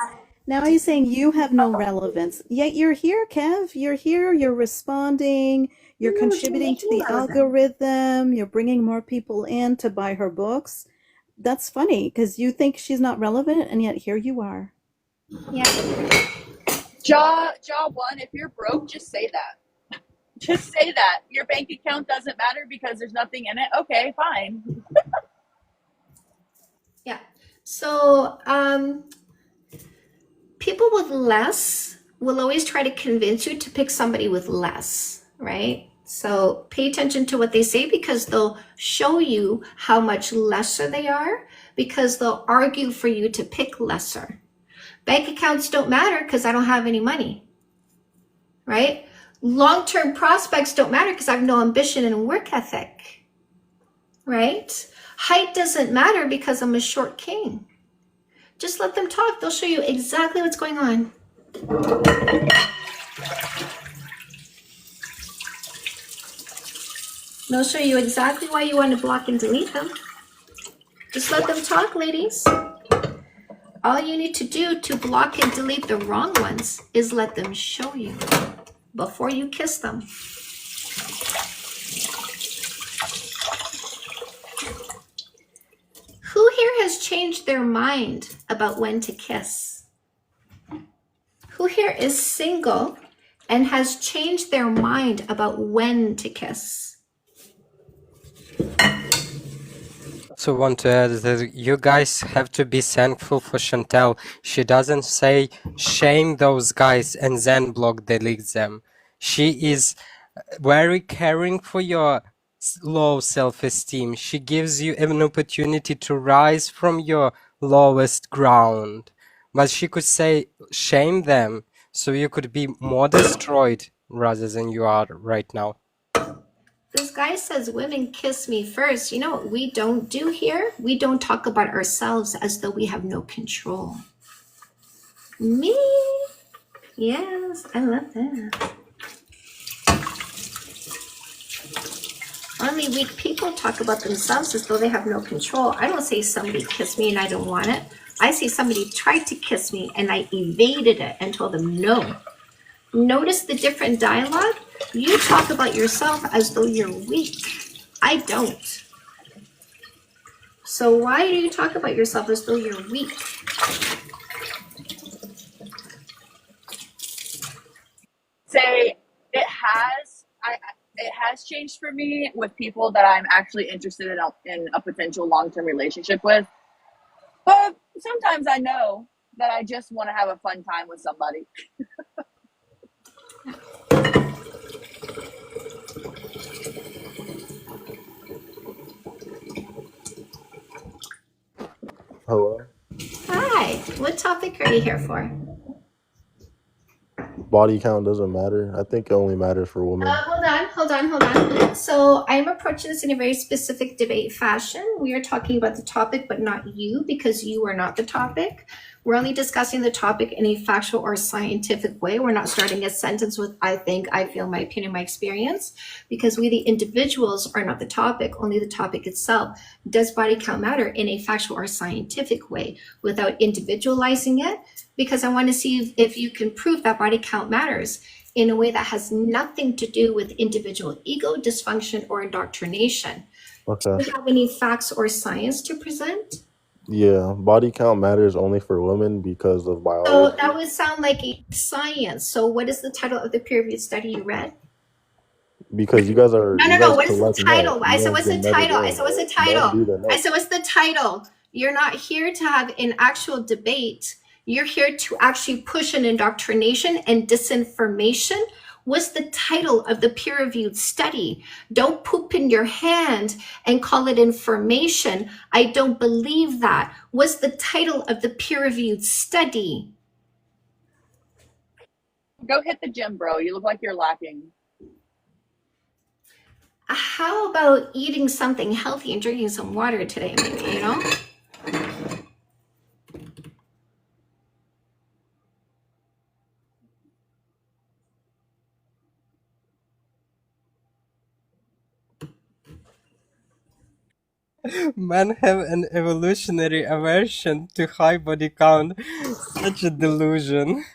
Now he's saying you have no relevance. Yet you're here, Kev. You're here, you're responding, you're "No, to contributing make to me the relevant." algorithm, you're bringing more people in to buy her books. That's funny because you think she's not relevant, and yet here you are. Yeah. Jaw one, if you're broke, just say that. Just say that. Your bank account doesn't matter because there's nothing in it. Okay, fine. Yeah. So, people with less will always try to convince you to pick somebody with less, right? So pay attention to what they say because they'll show you how much lesser they are because they'll argue for you to pick lesser. Bank accounts don't matter because I don't have any money, right? Long-term prospects don't matter because I have no ambition and work ethic, right? Height doesn't matter because I'm a short king. Just let them talk. They'll show you exactly what's going on. They'll show you exactly why you want to block and delete them. Just let them talk, ladies. All you need to do to block and delete the wrong ones is let them show you before you kiss them. Who here has changed their mind about when to kiss? Who here is single and has changed their mind about when to kiss? So want to add that you guys have to be thankful for Chantel. She doesn't say shame those guys and then block delete them. She is very caring for your low self-esteem. She gives you an opportunity to rise from your lowest ground. But she could say shame them so you could be more destroyed rather than you are right now. This guy says women kiss me first. You know what we don't do here? We don't talk about ourselves as though we have no control. Me? Yes, I love that. Only weak people talk about themselves as though they have no control. I don't say somebody kissed me and I don't want it. I say somebody tried to kiss me and I evaded it and told them no. Notice the different dialogue? You talk about yourself as though you're weak. I don't. So why do you talk about yourself as though you're weak? Say it has changed for me with people that I'm actually interested in a potential long-term relationship with. But sometimes I know that I just want to have a fun time with somebody. Hello. Hi, what topic are you here for? Body count doesn't matter. I think it only matters for women. Hold on. So I'm approaching this in a very specific debate fashion. We are talking about the topic, but not you, because you are not the topic. We're only discussing the topic in a factual or scientific way. We're not starting a sentence with I think, I feel, my opinion, my experience, because we, the individuals, are not the topic, only the topic itself. Does body count matter in a factual or scientific way without individualizing it? Because I want to see if you can prove that body count matters in a way that has nothing to do with individual ego, dysfunction, or indoctrination. Okay. Do you have any facts or science to present? Yeah, body count matters only for women because of So biology. that would sound like a science. So what is the title of the peer-reviewed study you read? Because you guys are No. What is the collect title? notes. I You said, guys what's the get never title? I in. said, what's the Men title? do the I notes. said, what's the title? You're not here to have an actual debate. You're here to actually push an indoctrination and disinformation. What's the title of the peer-reviewed study? Don't poop in your hand and call it information. I don't believe that. What's the title of the peer-reviewed study? Go hit the gym, bro. You look like you're lacking. How about eating something healthy and drinking some water today, maybe, you know? Men have an evolutionary aversion to high body count. Such a delusion.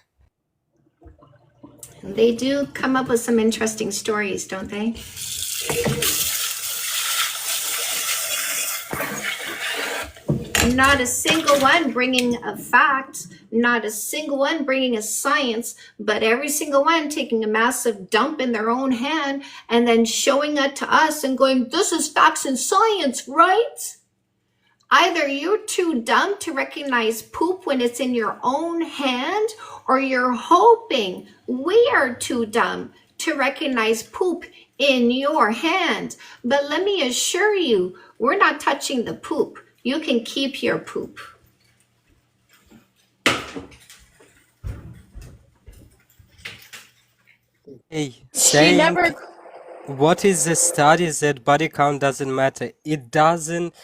They do come up with some interesting stories, don't they? Not a single one bringing a fact, not a single one bringing a science, but every single one taking a massive dump in their own hand and then showing it to us and going, this is facts and science, right? Either you're too dumb to recognize poop when it's in your own hand, or you're hoping we are too dumb to recognize poop in your hand. But let me assure you, we're not touching the poop. You can keep your poop. Hey, She saying never what is the study that body count doesn't matter? It doesn't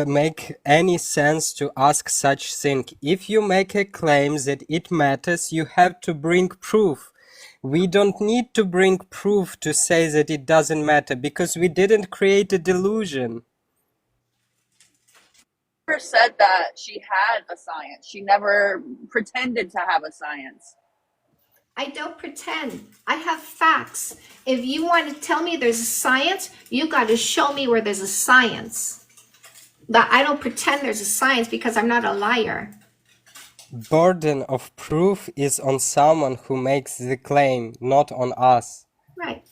make any sense to ask such thing. If you make a claim that it matters, you have to bring proof. We don't need to bring proof to say that it doesn't matter because we didn't create a delusion. never said that she had a science. She never pretended to have a science. I don't pretend. I have facts. If you want to tell me there's a science, you got to show me where there's a science. But I don't pretend there's a science because I'm not a liar. Burden of proof is on someone who makes the claim, not on us. Right.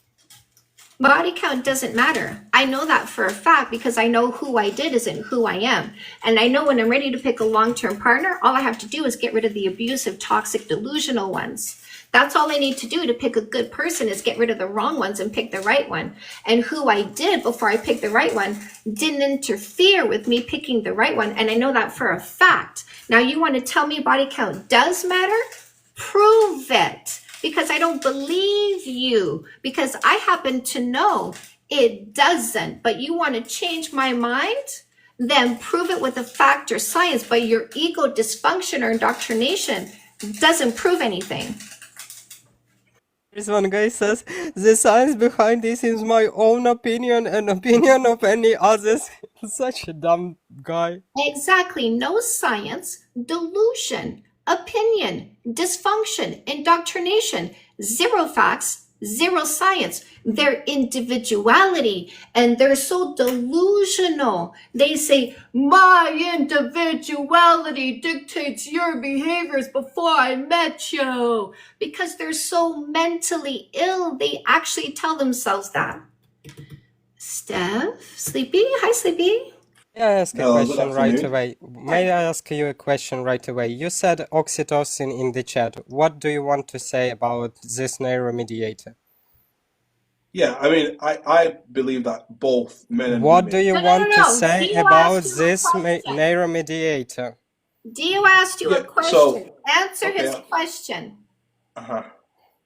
Body count doesn't matter. I know that for a fact because I know who I did isn't who I am. And I know when I'm ready to pick a long-term partner, all I have to do is get rid of the abusive, toxic, delusional ones. That's all I need to do to pick a good person is get rid of the wrong ones and pick the right one. And who I did before I picked the right one didn't interfere with me picking the right one. And I know that for a fact. Now you want to tell me body count does matter? Prove it. Because I don't believe you. Because I happen to know it doesn't. But you want to change my mind? Then prove it with a fact or science. But your ego dysfunction or indoctrination doesn't prove anything. There's one guy says, the science behind this is my own opinion and opinion of any others. Such a dumb guy. Exactly. No science, delusion, opinion, dysfunction, indoctrination, zero facts, zero science. Their individuality, and they're so delusional. They say, my individuality dictates your behaviors before I met you. Because they're so mentally ill, they actually tell themselves that. Steph, Sleepy? Hi, Sleepy. May I ask a Hello, good question right afternoon. away? May I ask you a question right away? You said oxytocin in the chat. What do you want to say about this neuromediator? Yeah, I mean, I believe that both men and What do women. you No. want to say Dio about asked you a this question. neuromediator? Dio asked you a Yeah, question. so Answer his okay, question.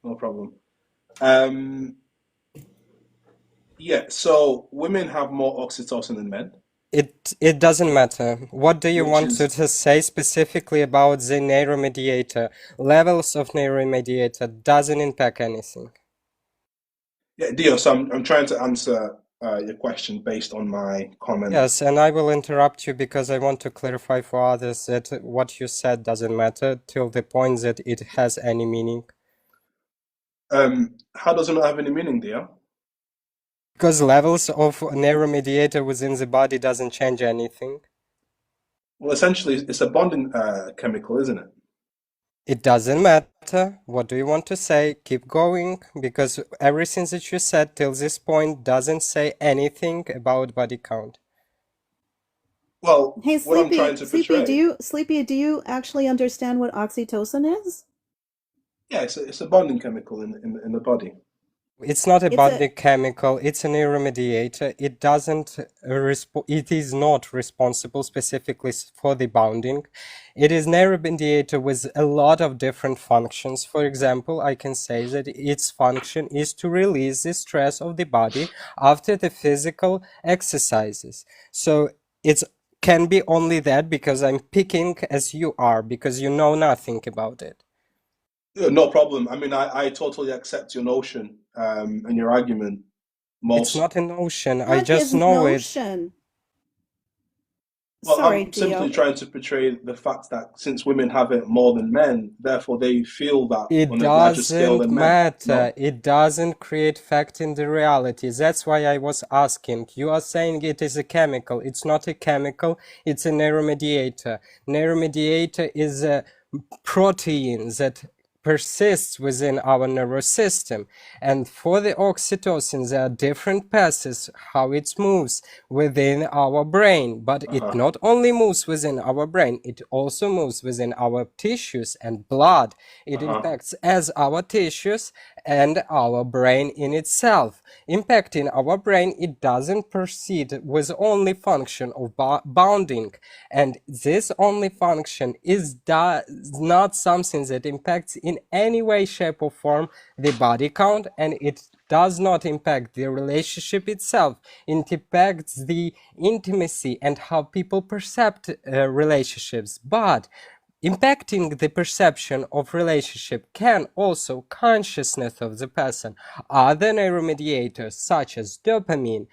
no problem. Yeah, so women have more oxytocin than men, It doesn't matter. What do you which want to is say specifically about the neuromediator? Levels of neuromediator doesn't impact anything. yeah, Dio. So I'm trying to answer your question based on my comment. Yes, and I will interrupt you because I want to clarify for others that what you said doesn't matter till the point that it has any meaning. How does it not have any meaning, Dio? Because levels of neuromediator within the body doesn't change anything. Well, essentially, it's a bonding chemical, isn't it? It doesn't matter. What do you want to say? Keep going, because everything that you said till this point doesn't say anything about body count. Well, Hey, what I'm trying to portray. Sleepy, do you actually understand what oxytocin is? Yeah, it's a bonding chemical in the body. It's not It's about a the chemical, it's a neuromediator. It doesn't it is not responsible specifically for the bonding. It is neuromediator with a lot of different functions. For example, I can say that its function is to release the stress of the body after the physical exercises. So it's can be only that because I'm picking as you are, because you know nothing about it. Yeah, no problem. I mean, I totally accept your notion and your argument. It's Most not a notion, I not just his know it. notion. Well, Sorry, I'm simply Dio. trying to portray the fact that since women have it more than men, therefore they feel that It on a larger scale doesn't than men. matter. No. It doesn't create fact in the reality. That's why I was asking. You are saying it is a chemical. It's not a chemical. It's a neuromediator. Neuromediator is a protein that persists within our nervous system. And for the oxytocin, there are different passes how it moves within our brain. But it Uh-huh. not only moves within our brain, it also moves within our tissues and blood. It Uh-huh. impacts as our tissues and our brain in itself. Impacting our brain, it doesn't proceed with only function of bounding. And this only function is not something that impacts in any way, shape or form the body count, and it does not impact the relationship itself. It impacts the intimacy and how people perceive relationships. But impacting the perception of relationship can also consciousness of the person. Other neuromediators such as dopamine,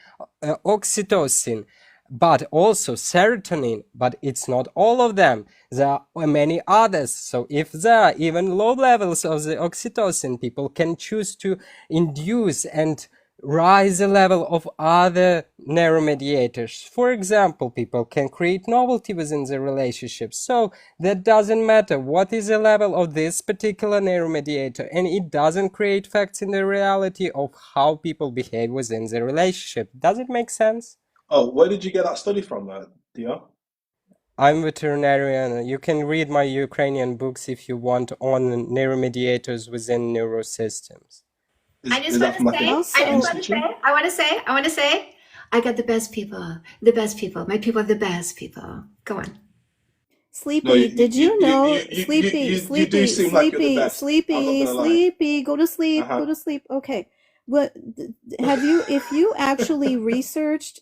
oxytocin, but also serotonin, but it's not all of them. There are many others. So if there are even low levels of the oxytocin, people can choose to induce and rise the level of other neuromediators. For example, people can create novelty within the relationship. So that doesn't matter what is the level of this particular neuromediator, and it doesn't create facts in the reality of how people behave within the relationship. Does it make sense? Oh, where did you get that study from, Dio? I'm veterinarian. You can read my Ukrainian books if you want on neuromediators within neurosystems. I just Is that want from to like say, an I just want to institute? say, I want to say, I got the best people, My people are the best people. Go on. No, Sleepy, did you know? you Sleepy, do sleepy, seem like you're the sleepy, best. I'm not sleepy, gonna lie. sleepy. Go to sleep. Uh-huh. Go to sleep. Okay. What have you? If you actually researched,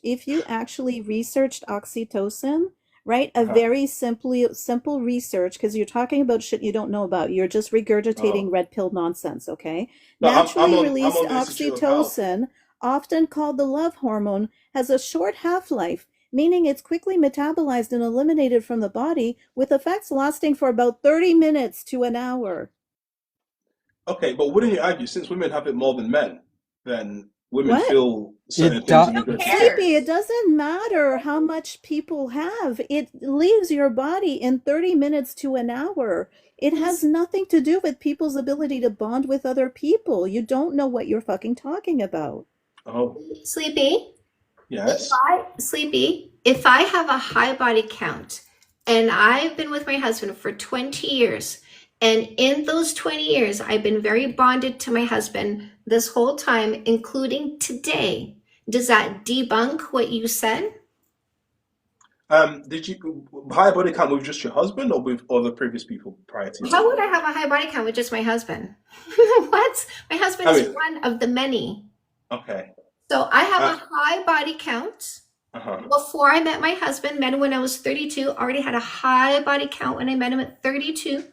oxytocin, right? A Uh-huh. very simple research, because you're talking about shit you don't know about. You're just regurgitating Oh. red pill nonsense. Okay. No, Naturally I'm released on the Institute of Health. oxytocin, often called the love hormone, has a short half-life, meaning it's quickly metabolized and eliminated from the body, with effects lasting for about 30 minutes to an hour. Okay, but wouldn't you argue since women have it more than men, then women What? feel certain It things does. in a Who good Sleepy, it cares? doesn't matter how much people have. It leaves your body in 30 minutes to an hour. It has nothing to do with people's ability to bond with other people. You don't know what you're fucking talking about. Oh, Sleepy, yes. if I have a high body count and I've been with my husband for 20 years, and in those 20 years, I've been very bonded to my husband this whole time, including today, does that debunk what you said? Did you high body count with just your husband or with other previous people prior to How would yourself? I have a high body count with just my husband? What? My husband I is mean, one of the many. okay. So I have Uh, a high body count. uh-huh. Before I met my husband, met him when I was 32, already had a high body count when I met him at 32.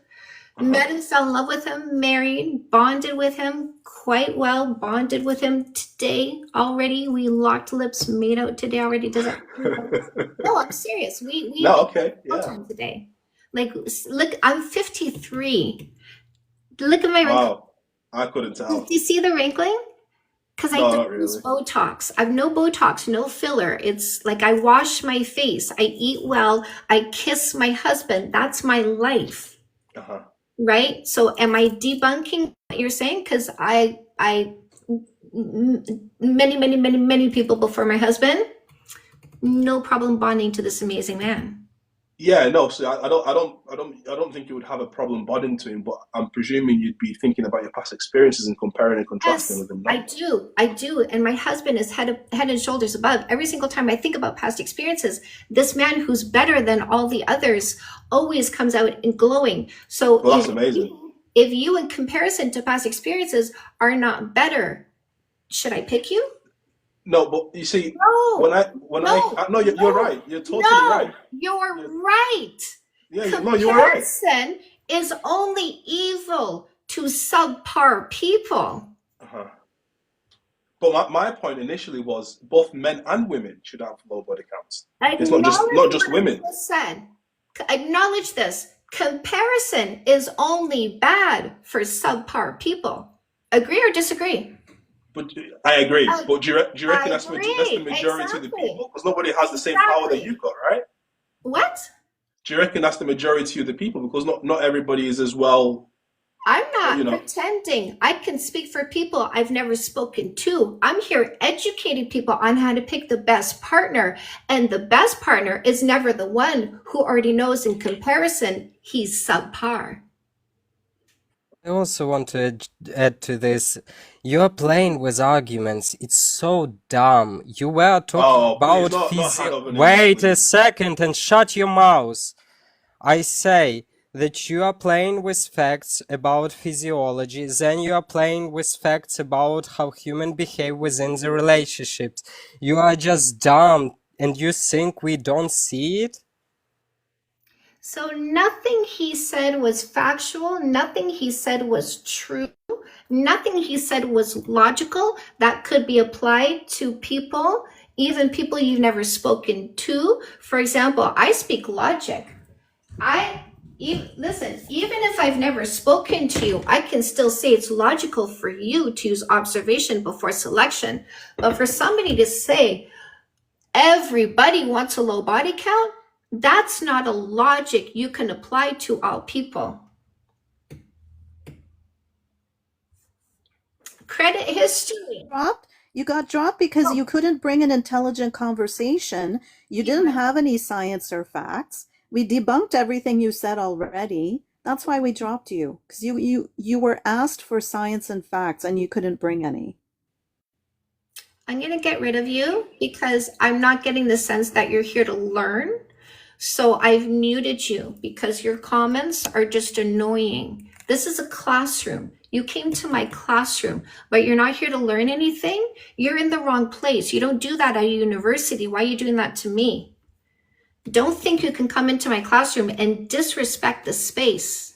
Met him, fell in love with him, married, bonded with him quite well, bonded with him today already. We locked lips, made out today already. Does that? No, I'm serious. We No, okay, all yeah. time today. Like, look, I'm 53. Look at my wrinkles. Wow, I couldn't Do tell. you see the wrinkling? Because I No, don't not use really. Botox. I've no Botox, no filler. It's like I wash my face, I eat well, I kiss my husband. That's my life, Uh-huh. right? So am I debunking what you're saying? Because many people before my husband, no problem bonding to this amazing man. Yeah, no. So I don't think you would have a problem bodying to him, but I'm presuming you'd be thinking about your past experiences and comparing and contrasting Yes, with him, I no? do. I do. And my husband is head and shoulders above. Every single time I think about past experiences, this man who's better than all the others always comes out in glowing. So Well, that's amazing. if you, in comparison to past experiences, are not better, should I pick you? No, but you see, No, no, you're no, right. You're totally no, right. you're You're, right. yeah, no, you are right. Comparison is only evil to subpar people. Uh-huh. But my point initially was both men and women should have low body counts. It's not Acknowledge just what I women. just said. Acknowledge this. Comparison is only bad for subpar people. Agree or disagree? But I agree. I, But do you reckon I that's the agree. majority of the Exactly. people? Because nobody has the same power that Exactly. you've got, right? What? Do you reckon that's the majority of the people? Because not everybody is as well, I'm you not know. pretending. I can speak for people I've never spoken to. I'm here educating people on how to pick the best partner. And the best partner is never the one who already knows in comparison he's subpar. I also want to add to this. You're playing with arguments. It's so dumb. You were talking Oh, please, about not hand over names, Wait a please. second and shut your mouth. I say that you are playing with facts about physiology, then you are playing with facts about how humans behave within the relationships. You are just dumb and you think we don't see it? So nothing he said was factual. Nothing he said was true. Nothing he said was logical that could be applied to people, even people you've never spoken to. For example, I speak logic. Listen, even if I've never spoken to you, I can still say it's logical for you to use observation before selection. But for somebody to say everybody wants a low body count, that's not a logic you can apply to all people. Credit history. You got dropped because you couldn't bring an intelligent conversation. You didn't have any science or facts. We debunked everything you said already. That's why we dropped you, because you were asked for science and facts and you couldn't bring any. I'm going to get rid of you because I'm not getting the sense that you're here to learn. So I've muted you because your comments are just annoying. This is a classroom. You came to my classroom, but you're not here to learn anything. You're in the wrong place. You don't do that at a university. Why are you doing that to me? Don't think you can come into my classroom and disrespect the space.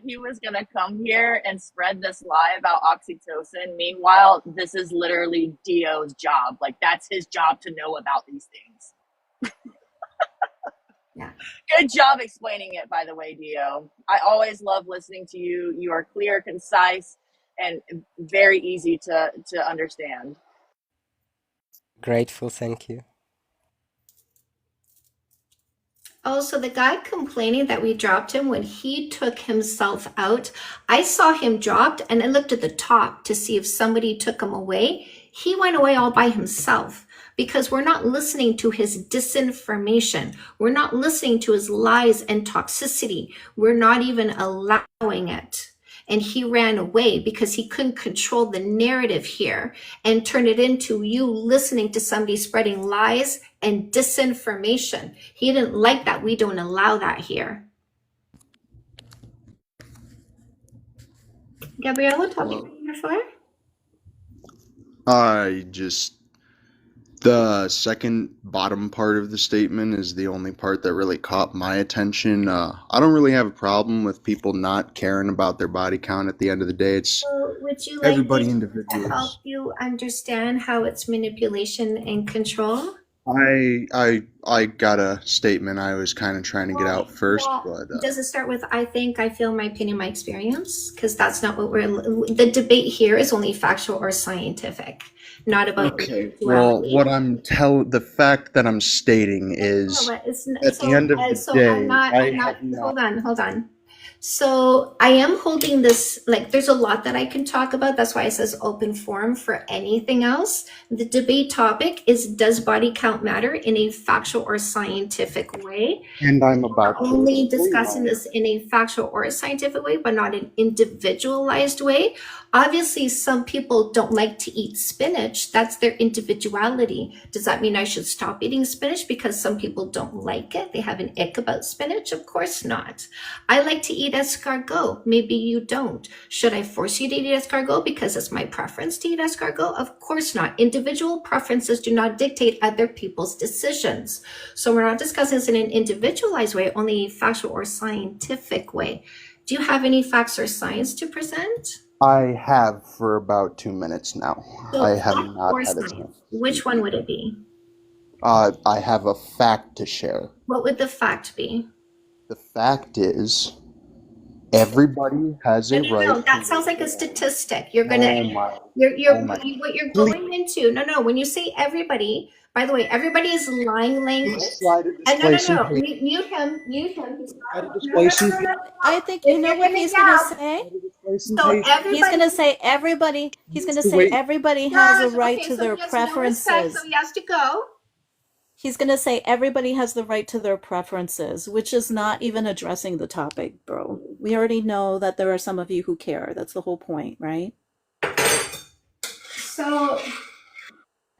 He was going to come here and spread this lie about oxytocin. Meanwhile, this is literally Dio's job. Like, that's his job to know about these things. Yeah. Good job explaining it, by the way, Dio. I always love listening to you. You are clear, concise, and very easy to understand. Grateful, thank you. Also, the guy complaining that we dropped him when he took himself out, I saw him dropped and I looked at the top to see if somebody took him away. He went away all by himself because we're not listening to his disinformation. We're not listening to his lies and toxicity. We're not even allowing it. And he ran away because he couldn't control the narrative here and turn it into you listening to somebody spreading lies and disinformation. He didn't like that. We don't allow that here. Gabriella, topic number 4. The second bottom part of the statement is the only part that really caught my attention. I don't really have a problem with people not caring about their body count. At the end of the day, it's So would you like everybody me to individuals. help you understand how it's manipulation and control? I got a statement I was kind of trying to get out first, but Does it start with I think, I feel, my opinion, my experience? Because that's not what the debate here is only factual or scientific, not about okay. Well, individuality. the fact that I'm stating is No, but it's at the end of the so day, I'm not, hold on. So I am holding this, like, there's a lot that I can talk about. That's why it says open forum for anything else. The debate topic is, does body count matter in a factual or scientific way? And I'm We're about to only explain discussing why. this in a factual or a scientific way, but not an individualized way. Obviously, some people don't like to eat spinach. That's their individuality. Does that mean I should stop eating spinach because some people don't like it? They have an ick about spinach? Of course not. I like to eat escargot. Maybe you don't. Should I force you to eat escargot because it's my preference to eat escargot? Of course not. Individual preferences do not dictate other people's decisions. So we're not discussing this in an individualized way, only a factual or scientific way. Do you have any facts or science to present? I have for about 2 minutes now. So I have fact not or had a science? chance to Which speak. one would it be? I have a fact to share. What would the fact be? The fact is, everybody has No, a no, right no. to That sounds like a live. statistic. You're Oh gonna, my, you're oh my. what you're Please, going into. No, no. When you say everybody, by the way, everybody is lying language. please try to And no, no, displace him. no. Please Mute him. Mute him. He's try to not. No, no, displace him. no, no, no. I think If you know you're what gonna he's gonna yell, say. Try to displace him, so please. He's everybody. gonna say everybody. He's gonna say Wait. everybody has a Gosh, right okay. to So their he has no respect. So preferences. he has to go. He's gonna say everybody has the right to their preferences, which is not even addressing the topic, bro. We already know that there are some of you who care. That's the whole point, right? So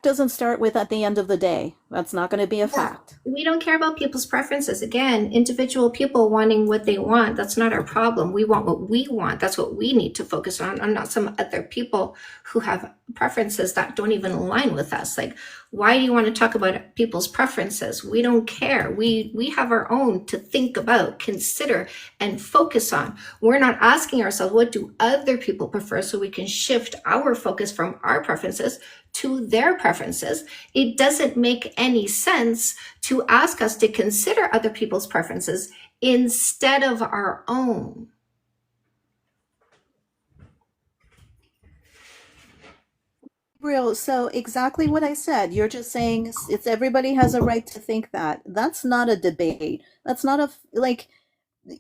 Doesn't start with at the end of the day. That's not going to be a fact. we don't care about people's preferences. Again, individual people wanting what they want. That's not our problem. We want what we want. That's what we need to focus on, and not some other people who have preferences that don't even align with us. Like, why do you want to talk about people's preferences? We don't care. We have our own to think about, consider, and focus on. We're not asking ourselves, what do other people prefer, so we can shift our focus from our preferences to their preferences. It doesn't make any sense to ask us to consider other people's preferences instead of our own. Real. So exactly what I said. You're just saying it's everybody has a right to think that. That's not a debate. That's not a like.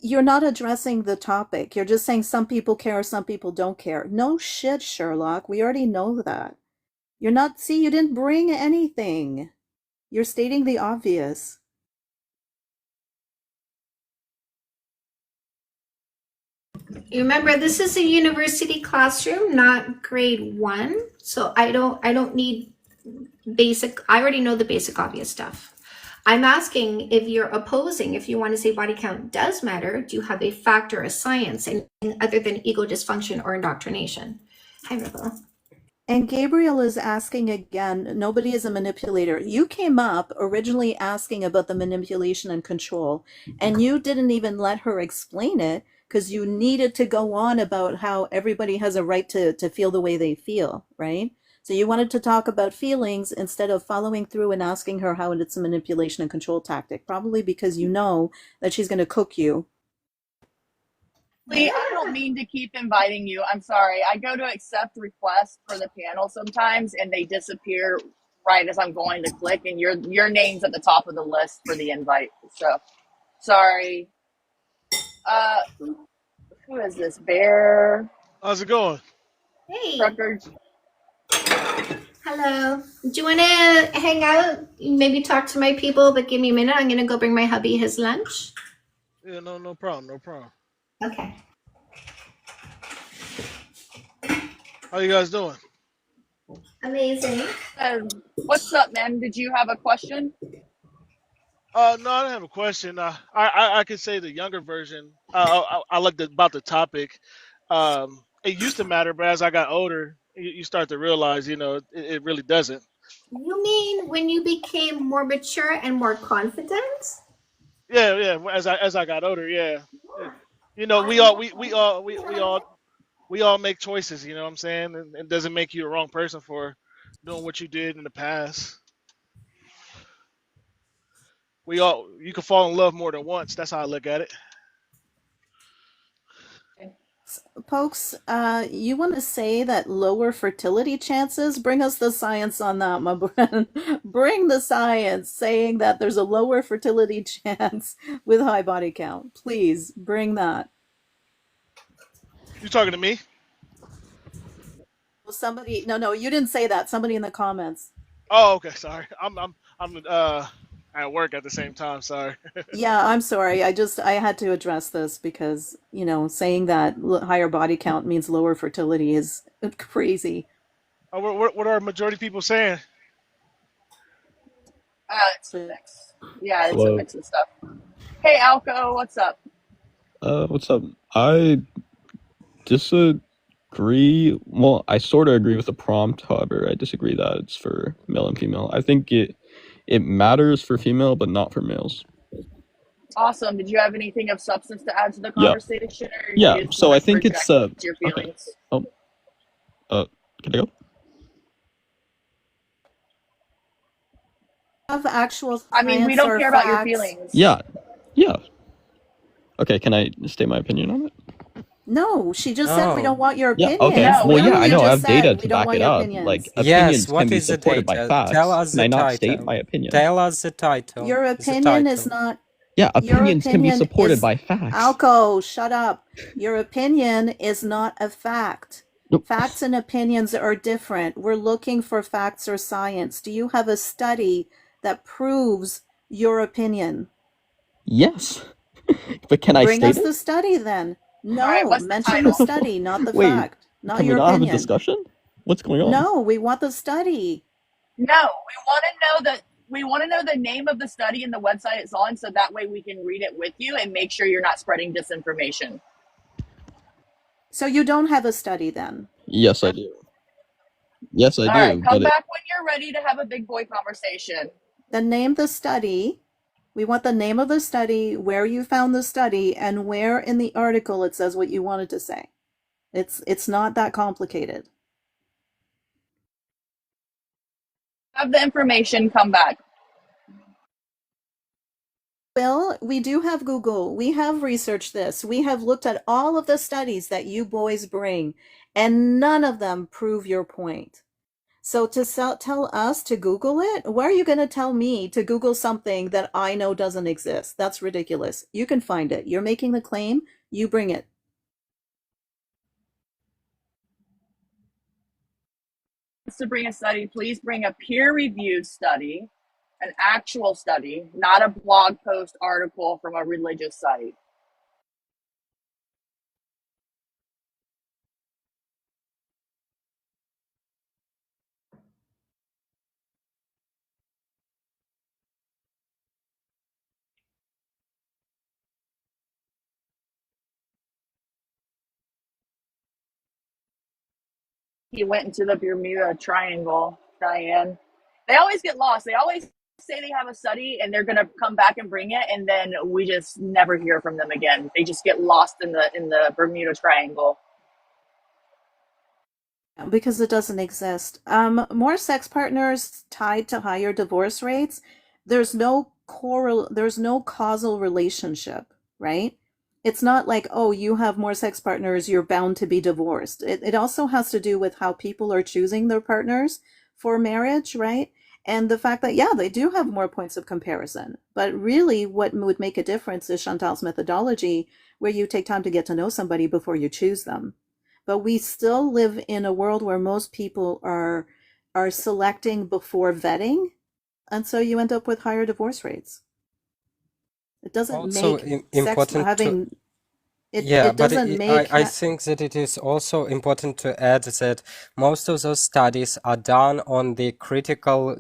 You're not addressing the topic. You're just saying some people care, some people don't care. No shit, Sherlock. We already know that. You're not. See, you didn't bring anything. You're stating the obvious. You remember, this is a university classroom, not grade 1. So I don't need basic. I already know the basic obvious stuff. I'm asking, if you're opposing, if you want to say body count does matter, do you have a fact or a science, anything other than ego dysfunction or indoctrination? Hi, Rebel. And Gabriel is asking again, nobody is a manipulator. You came up originally asking about the manipulation and control, and you didn't even let her explain it because you needed to go on about how everybody has a right to feel the way they feel, right? So you wanted to talk about feelings instead of following through and asking her how it's a manipulation and control tactic, probably because you know that she's going to cook you. Lee, I don't mean to keep inviting you. I'm sorry. I go to accept requests for the panel sometimes, and they disappear right as I'm going to click, and your name's at the top of the list for the invite. So, sorry. Who is this? Bear How's it going? Hey. Trucker. Hello. Do you want to hang out? Maybe talk to my people, but give me a minute. I'm going to go bring my hubby his lunch. Yeah, no problem, no problem. Okay. How you guys doing? Amazing. What's up, man? Did you have a question? No, I don't have a question. I could say the younger version. I like about the topic. It used to matter, but as I got older, you start to realize, it really doesn't. You mean when you became more mature and more confident? Yeah. As I got older, yeah. We all make choices. You know what I'm saying? And it doesn't make you the wrong person for doing what you did in the past. You can fall in love more than once. That's how I look at it. Pokes, you want to say that lower fertility chances? Bring us the science on that, my friend. Bring the science saying that there's a lower fertility chance with high body count. Please bring that. You talking to me? Somebody, no, you didn't say that. Somebody in the comments. Oh, okay. Sorry. I'm at work at the same time. Sorry. Yeah, I'm sorry. I had to address this because, saying that higher body count means lower fertility is crazy. Oh, what are majority people saying? It's a mix. Yeah, it's a Hello. mix of stuff. Hey, Alco, what's up? What's up? I disagree. Well, I sort of agree with the prompt. However, I disagree that it's for male and female. I think it matters for female, but not for males. Awesome. Did you have anything of substance to add to the Yeah. conversation, or Yeah. you just So want I to think it's project your okay. feelings? Oh, can I go? Have actual I mean, we science don't or care about your facts. feelings. Yeah. Okay. Can I state my opinion on it? No, she just said we No. don't want your Yeah. opinion. Okay. No, Well, we yeah. don't I want know. your I just have data said to we don't back want it your up. opinions. Like Yes, opinions what can be is the supported by data? facts. Tell us Can the I not state title. my opinion? Tell us the title. Your The opinion is title. not Yeah. your Opinions can be opinion supported is by facts. Alco, shut up. Your opinion is not a fact. Nope. Facts and opinions are different. We're looking for facts or science. Do you have a study that proves your opinion? Yes. But can I Bring state us it? the study then. All right, No, what's the mention the title? study, not the Wait. fact, not Can we your not have a opinion. discussion? What's going on? No, we want the study. No, we want to know the name of the study and the website it's on, so that way we can read it with you and make sure you're not spreading disinformation. So you don't have a study then? Yes, I do. Yes, I All do. right, come But back when you're ready to have a big boy conversation. Then name the study. We want the name of the study, where you found the study, and where in the article it says what you wanted to say. It's not that complicated. Have the information, come back. Well, we do have Google. We have researched this. We have looked at all of the studies that you boys bring, and none of them prove your point. So to tell us to Google it, why are you going to tell me to Google something that I know doesn't exist? That's ridiculous. You can find it. You're making the claim, you bring it. To bring a study, please bring a peer-reviewed study, an actual study, not a blog post article from a religious site. He went into the Bermuda Triangle, Diane. They always get lost. They always say they have a study and they're going to come back and bring it, and then we just never hear from them again. They just get lost in the Bermuda Triangle. Because it doesn't exist. More sex partners tied to higher divorce rates. There's no causal relationship, right? It's not like, oh, you have more sex partners, you're bound to be divorced. It also has to do with how people are choosing their partners for marriage, right? And the fact that, yeah, they do have more points of comparison. But really, what would make a difference is Chantal's methodology, where you take time to get to know somebody before you choose them. But we still live in a world where most people are selecting before vetting, and so you end up with higher divorce rates. It doesn't Also make sex important to having Yeah, it but doesn't make I think that it is also important to add that most of those studies are done on the critical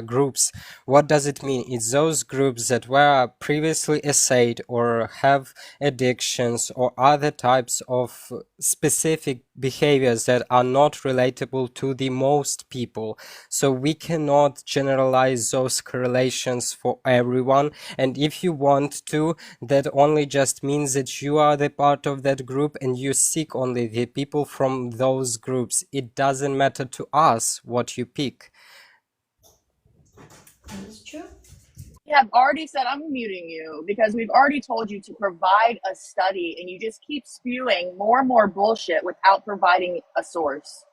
groups. What does it mean? It's those groups that were previously assayed or have addictions or other types of specific behaviors that are not relatable to the most people. So we cannot generalize those correlations for everyone. And if you want to, that only just means that you are the part of that group and you seek only the people from those groups. It doesn't matter to us what you pick. That's true. Yeah, I've already said I'm muting you because we've already told you to provide a study, and you just keep spewing more and more bullshit without providing a source.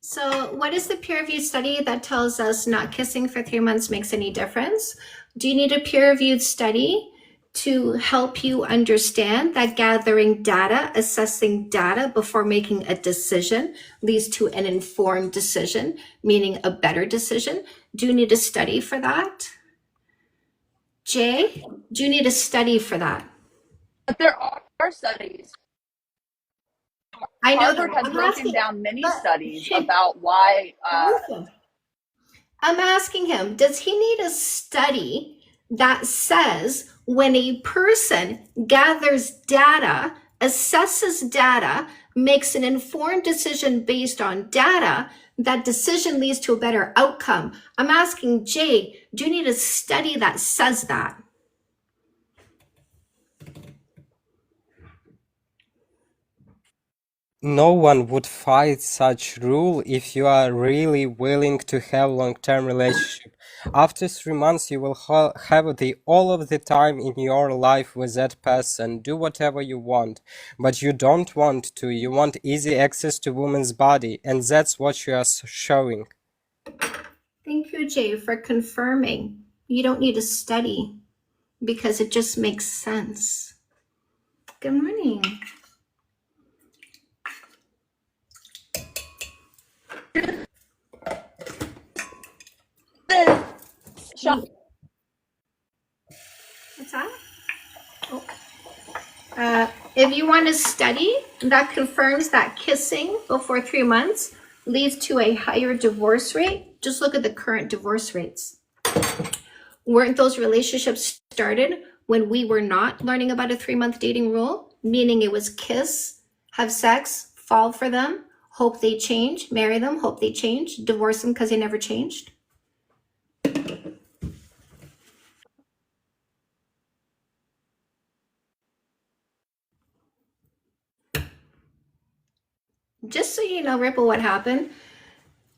So, what is the peer-reviewed study that tells us not kissing for 3 months makes any difference? Do you need a peer-reviewed study to help you understand that gathering data, assessing data before making a decision leads to an informed decision, meaning a better decision. Do you need a study for that? Jay, do you need a study for that? But there are studies. I know that Harvard has I'm broken asking, down many but studies about why. listen, I'm asking him, does he need a study that says when a person gathers data, assesses data, makes an informed decision based on data, that decision leads to a better outcome? I'm asking Jay, do you need a study that says that? No one would fight such rule if you are really willing to have long-term relationship. After 3 months, you will have the all of the time in your life with that person. Do whatever you want, but you don't want to. You want easy access to woman's body, and that's what you are showing. Thank you, Jay, for confirming. You don't need a study because it just makes sense. Good morning. What's that? Oh. If you want to study that confirms that kissing before 3 months leads to a higher divorce rate, just look at the current divorce rates. Weren't those relationships started when we were not learning about a 3-month dating rule? Meaning it was kiss, have sex, fall for them, hope they change, marry them, hope they change, divorce them because they never changed. Just so you know, Ripple, what happened.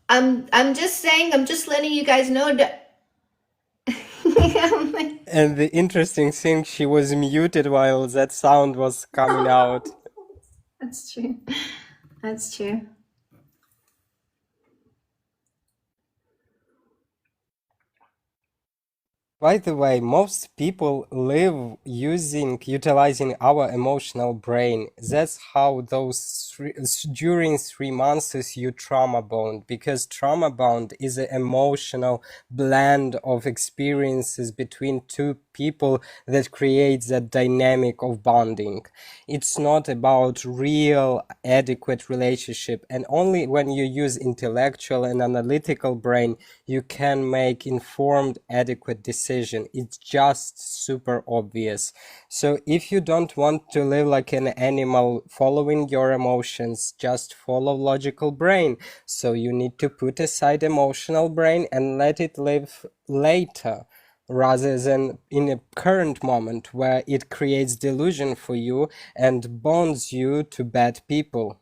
I'm just saying, I'm just letting you guys know that. And the interesting thing, she was muted while that sound was coming out. That's true. That's true. By the way, most people live utilizing our emotional brain. That's how during 3 months you trauma bond, because trauma bond is an emotional blend of experiences between two people that creates that dynamic of bonding. It's not about real adequate relationship, and only when you use intellectual and analytical brain you can make informed adequate decision. It's just super obvious. So if you don't want to live like an animal following your emotions, just follow logical brain. So you need to put aside emotional brain and let it live later, rather than in a current moment where it creates delusion for you and bonds you to bad people.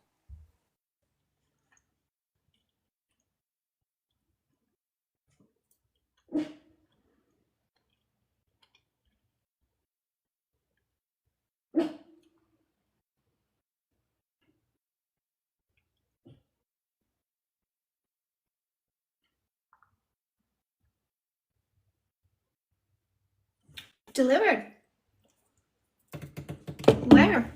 Delivered. Where?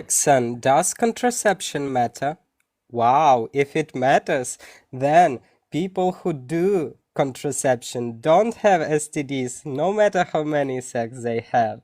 Son, does contraception matter? Wow, if it matters, then people who do contraception don't have STDs, no matter how many sex they have.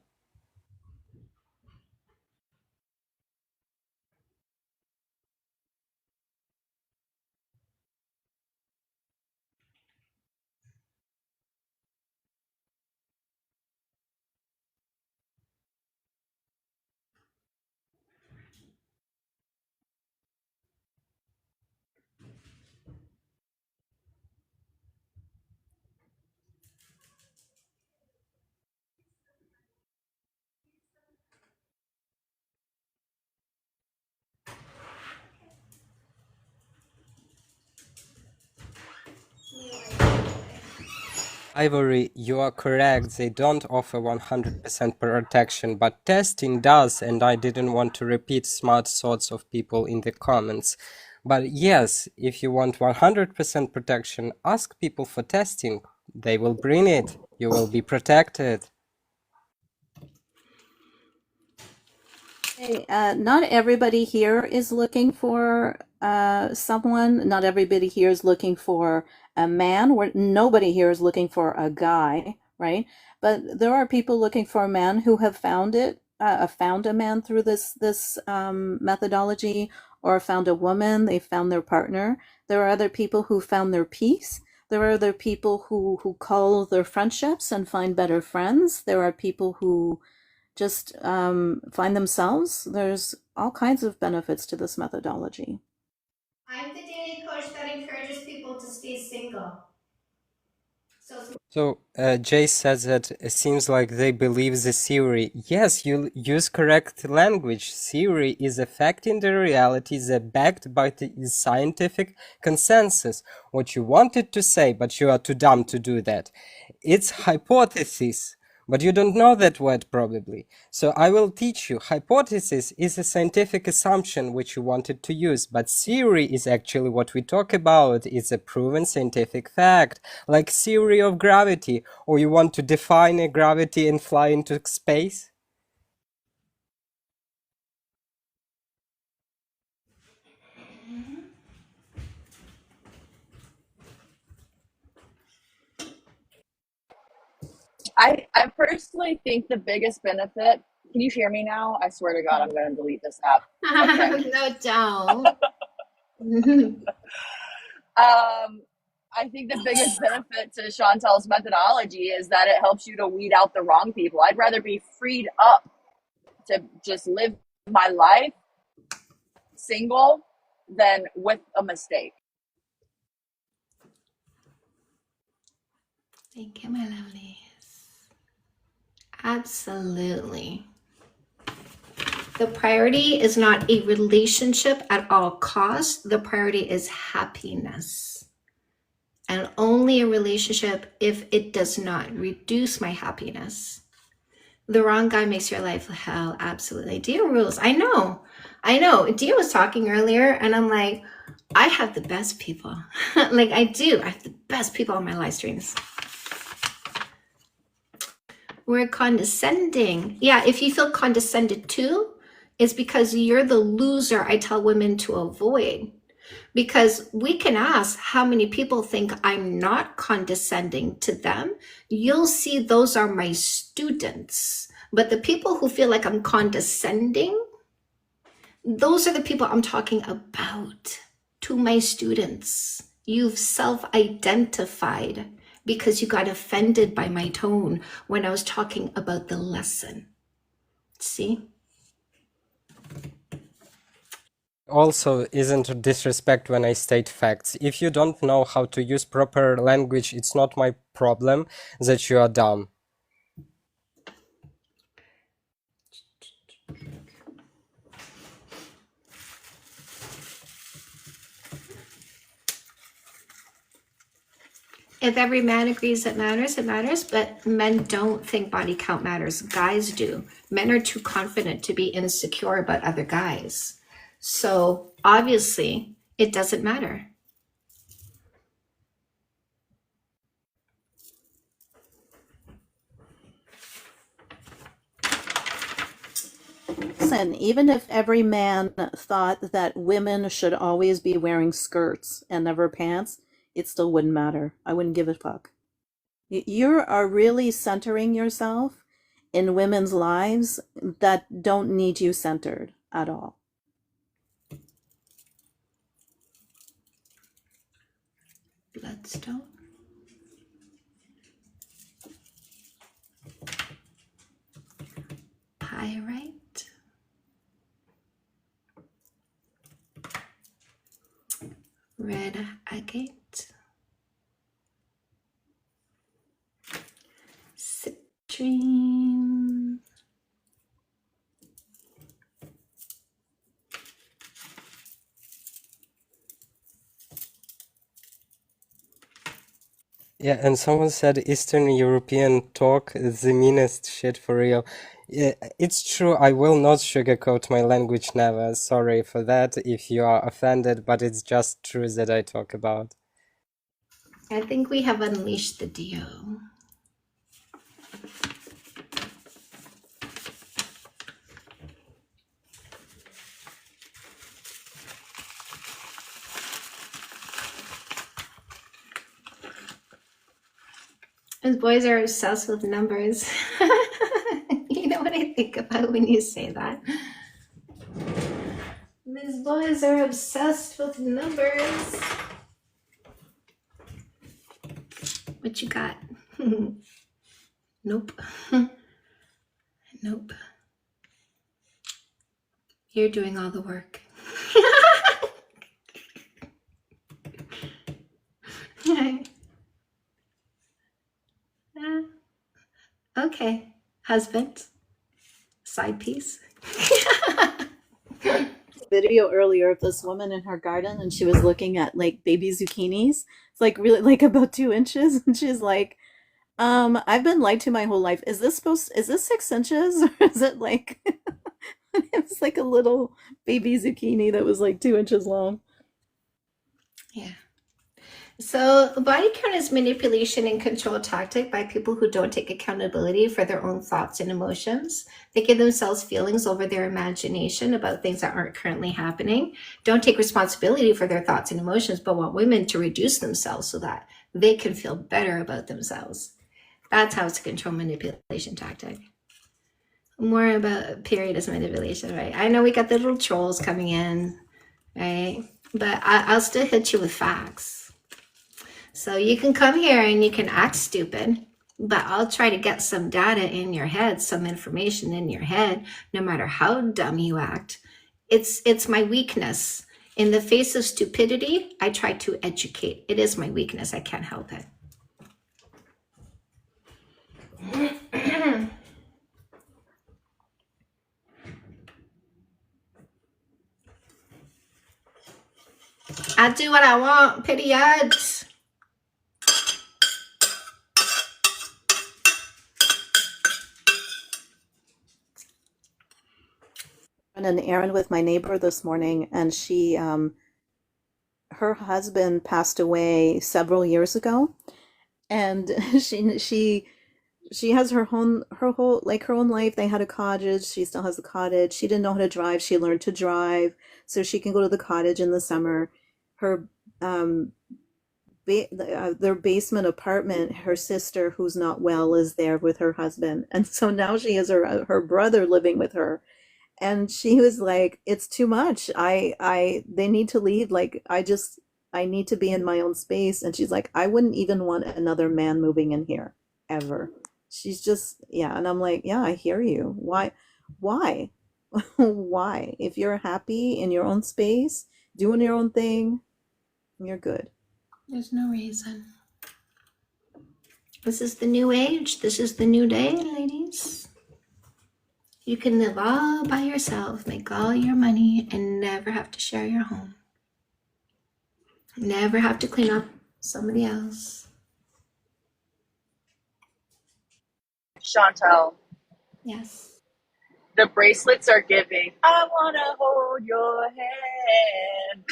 Ivory, you are correct. They don't offer 100% protection, but testing does, and I didn't want to repeat smart thoughts of people in the comments. But yes, if you want 100% protection, ask people for testing. They will bring it. You will be protected. Hey, not everybody here is looking for someone. Not everybody here is looking for a man. Nobody here is looking for a guy, right? But there are people looking for a man who have found it, found a man through this methodology, or found a woman. They found their partner. There are other people who found their peace. There are other people who call their friendships and find better friends. There are people who just find themselves. There's all kinds of benefits to this methodology. I'm the dating coach that encourages people to stay single. So Jay says that it seems like they believe the theory. Yes, you use correct language. Theory is affecting the reality that backed by the scientific consensus. What you wanted to say, but you are too dumb to do that. It's hypothesis. But you don't know that word probably. So I will teach you. Hypothesis is a scientific assumption which you wanted to use, but theory is actually what we talk about. It's a proven scientific fact, like theory of gravity, or you want to define a gravity and fly into space? I personally think the biggest benefit. Can you hear me now? I swear to God, I'm going to delete this app. Okay. No, don't. I think the biggest benefit to Chantel's methodology is that it helps you to weed out the wrong people. I'd rather be freed up to just live my life single than with a mistake. Thank you, my lovelies. Absolutely. The priority is not a relationship at all costs. The priority is happiness. And only a relationship if it does not reduce my happiness. The wrong guy makes your life hell. Absolutely. Dia rules. I know. Dia was talking earlier and I'm like, I have the best people. Like I do. I have the best people on my live streams. We're condescending. Yeah, if you feel condescended to, it's because you're the loser I tell women to avoid. Because we can ask how many people think I'm not condescending to them. You'll see those are my students. But the people who feel like I'm condescending, those are the people I'm talking about. To my students. You've self-identified because you got offended by my tone when I was talking about the lesson. See? Also, isn't disrespect when I state facts. If you don't know how to use proper language, it's not my problem that you are dumb. If every man agrees it matters, but men don't think body count matters. Guys do. Men are too confident to be insecure about other guys. So obviously, it doesn't matter. Listen, even if every man thought that women should always be wearing skirts and never pants, it still wouldn't matter. I wouldn't give a fuck. You are really centering yourself in women's lives that don't need you centered at all. Bloodstone. Pyrite. Red agate. Citrine. Yeah, and someone said Eastern European talk is the meanest shit for real. Yeah, it's true. I will not sugarcoat my language, never. Sorry for that if you are offended, but it's just truth that I talk about. I think we have unleashed the Dio. Those boys are obsessed with numbers. You know what I think about when you say that? These boys are obsessed with numbers. What you got? Nope. Nope. You're doing all the work. Okay, husband, side piece. Video earlier of this woman in her garden, and she was looking at like baby zucchinis. It's like really like about 2 inches, and she's like, I've been lied to my whole life. Is this 6 inches? Or is it like it was like a little baby zucchini that was like 2 inches long? Yeah. So body count is manipulation and control tactic by people who don't take accountability for their own thoughts and emotions. They give themselves feelings over their imagination about things that aren't currently happening, don't take responsibility for their thoughts and emotions, but want women to reduce themselves so that they can feel better about themselves. That's how it's a control manipulation tactic. More about period as manipulation, right? I know we got the little trolls coming in, right? But I'll still hit you with facts. So you can come here and you can act stupid, but I'll try to get some data in your head, some information in your head, no matter how dumb you act. It's my weakness. In the face of stupidity, I try to educate. It is my weakness. I can't help it. I do what I want, period. On an errand with my neighbor this morning, and she her husband passed away several years ago, and she has her own life. They had a cottage. She still has the cottage. She didn't know how to drive. She learned to drive so she can go to the cottage in the summer. Her their basement apartment, her sister who's not well is there with her husband, and so now she has her brother living with her. And she was like, it's too much. They need to leave. Like, I need to be in my own space. And she's like, I wouldn't even want another man moving in here ever. She's just, yeah. And I'm like, yeah, I hear you. Why? Why? If you're happy in your own space, doing your own thing, you're good. There's no reason. This is the new age. This is the new day, ladies. You can live all by yourself, make all your money, and never have to share your home. Never have to clean up somebody else. Chantel, Yes. the bracelets are giving. I want to hold your hand.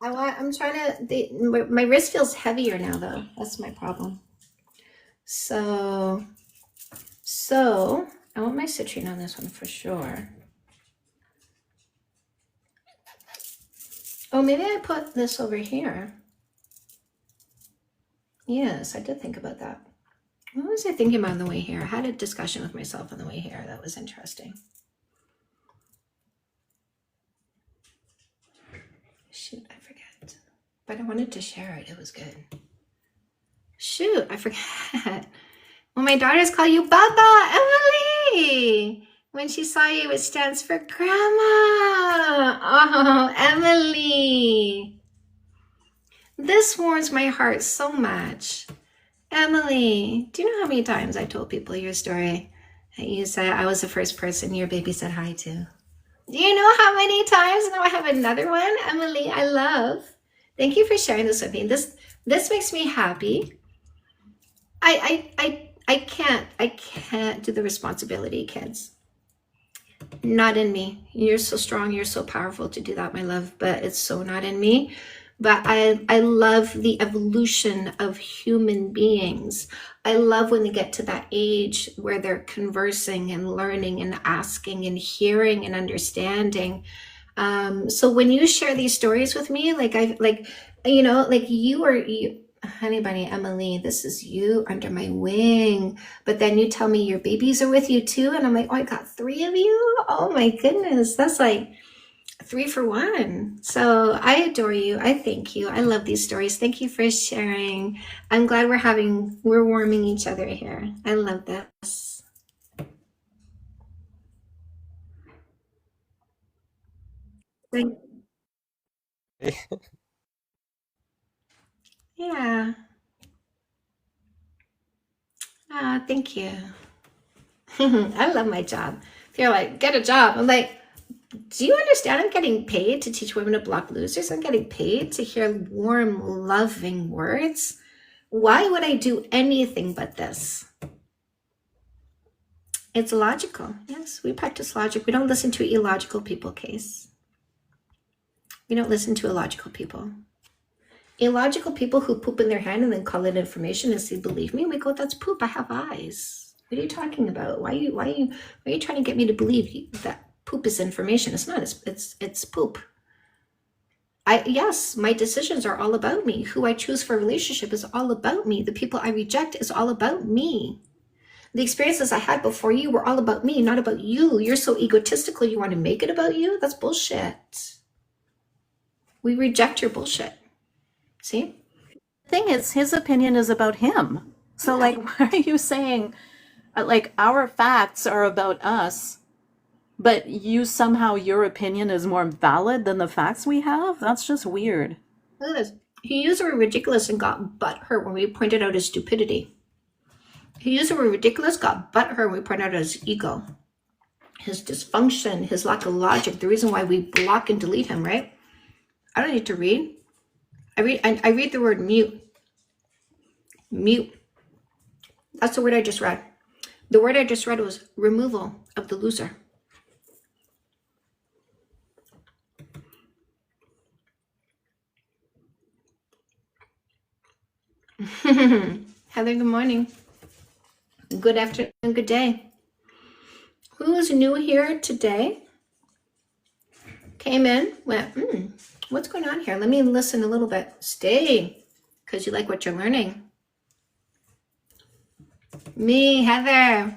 I'm trying to, my wrist feels heavier now though. That's my problem. So I want my citrine on this one for sure. Oh, maybe I put this over here. Yes, I did think about that. What was I thinking about on the way here? I had a discussion with myself on the way here. That was interesting. Shoot, I forget. But I wanted to share it. It was good. Shoot, I forget. Well, my daughters call you Baba, Emily. When she saw you, it stands for Grandma. Oh, Emily. This warms my heart so much. Emily, do you know how many times I told people your story? And you said I was the first person your baby said hi to. Do you know how many times? Now I have another one. Emily, I love. Thank you for sharing this with me. This makes me happy. I can't do the responsibility, kids. Not in me. You're so strong, you're so powerful to do that, my love, but it's so not in me. But I love the evolution of human beings. I love when they get to that age where they're conversing and learning and asking and hearing and understanding. So when you share these stories with me, like honey bunny, Emily, this is you under my wing. But then you tell me your babies are with you too. And I'm like, oh, I got 3 of you. Oh my goodness. That's like 3 for 1. So I adore you. I thank you. I love these stories. Thank you for sharing. I'm glad we're warming each other here. I love this. Thank- Yeah. Thank you. I love my job. They're like, get a job. I'm like, do you understand? I'm getting paid to teach women to block losers. I'm getting paid to hear warm, loving words. Why would I do anything but this? It's logical. Yes, we practice logic. We don't listen to illogical people, Case. We don't listen to illogical people. Illogical people who poop in their hand and then call it information and say, believe me, we go, that's poop. I have eyes. What are you talking about? Why are you trying to get me to believe that poop is information? It's not. It's poop. Yes, my decisions are all about me. Who I choose for a relationship is all about me. The people I reject is all about me. The experiences I had before you were all about me, not about you. You're so egotistical. You want to make it about you? That's bullshit. We reject your bullshit. See? The thing is, his opinion is about him. So, like, why are you saying, like, our facts are about us, but your opinion is more valid than the facts we have? That's just weird. Look at this. He used the word ridiculous and got butthurt when we pointed out his stupidity. He used the word ridiculous, got butthurt when we pointed out his ego, his dysfunction, his lack of logic, the reason why we block and delete him, right? I don't need to read. I read the word mute. Mute. That's the word I just read. The word I just read was removal of the loser. Heather, good morning. Good afternoon, good day. Who is new here today? Came in, went, what's going on here? Let me listen a little bit. Stay, because you like what you're learning. Me, Heather.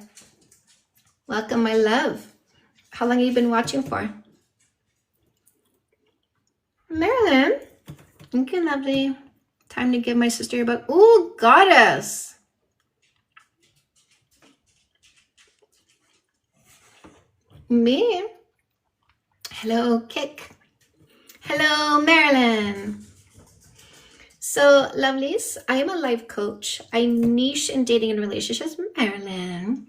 Welcome, my love. How long have you been watching for? Marilyn. Okay, lovely. Time to give my sister a bug. Ooh, goddess. Me. Hello, Kick. Hello, Marilyn. So, lovelies, I am a life coach. I niche in dating and relationships. Marilyn.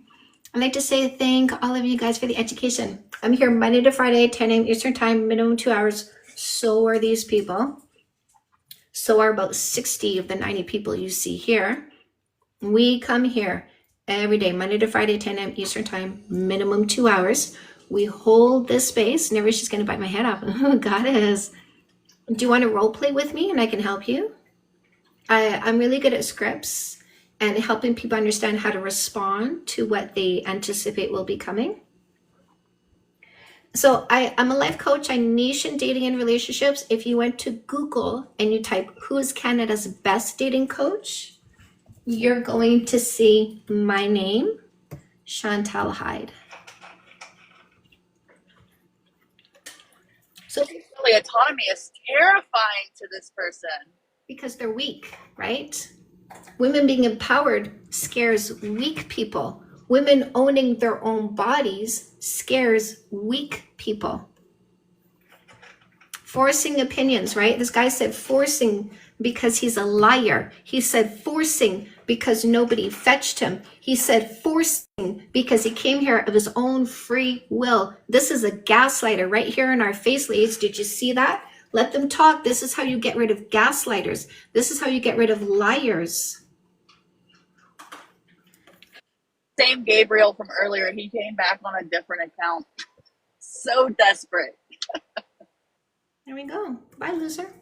I'd like to say thank all of you guys for the education. I'm here Monday to Friday, 10 a.m. Eastern Time, minimum 2 hours. So are these people. So are about 60 of the 90 people you see here. We come here every day, Monday to Friday, 10 a.m. Eastern Time, minimum 2 hours. We hold this space. Never, she's going to bite my head off. Oh, goddess. Do you want to role play with me and I can help you? I'm really good at scripts and helping people understand how to respond to what they anticipate will be coming. So I'm a life coach. I niche in dating and relationships. If you went to Google and you type, who is Canada's best dating coach? You're going to see my name, Chantal Hyde. So Really, autonomy is terrifying to this person. Because they're weak, right? Women being empowered scares weak people. Women owning their own bodies scares weak people. Forcing opinions, right? This guy said forcing because he's a liar. He said forcing because nobody fetched him. He said forcing because he came here of his own free will. This is a gaslighter right here in our face, ladies. Did you see that? Let them talk. This is how you get rid of gaslighters. This is how you get rid of liars. same Gabriel from earlier. He came back on a different account. So desperate. There we go. Bye, loser.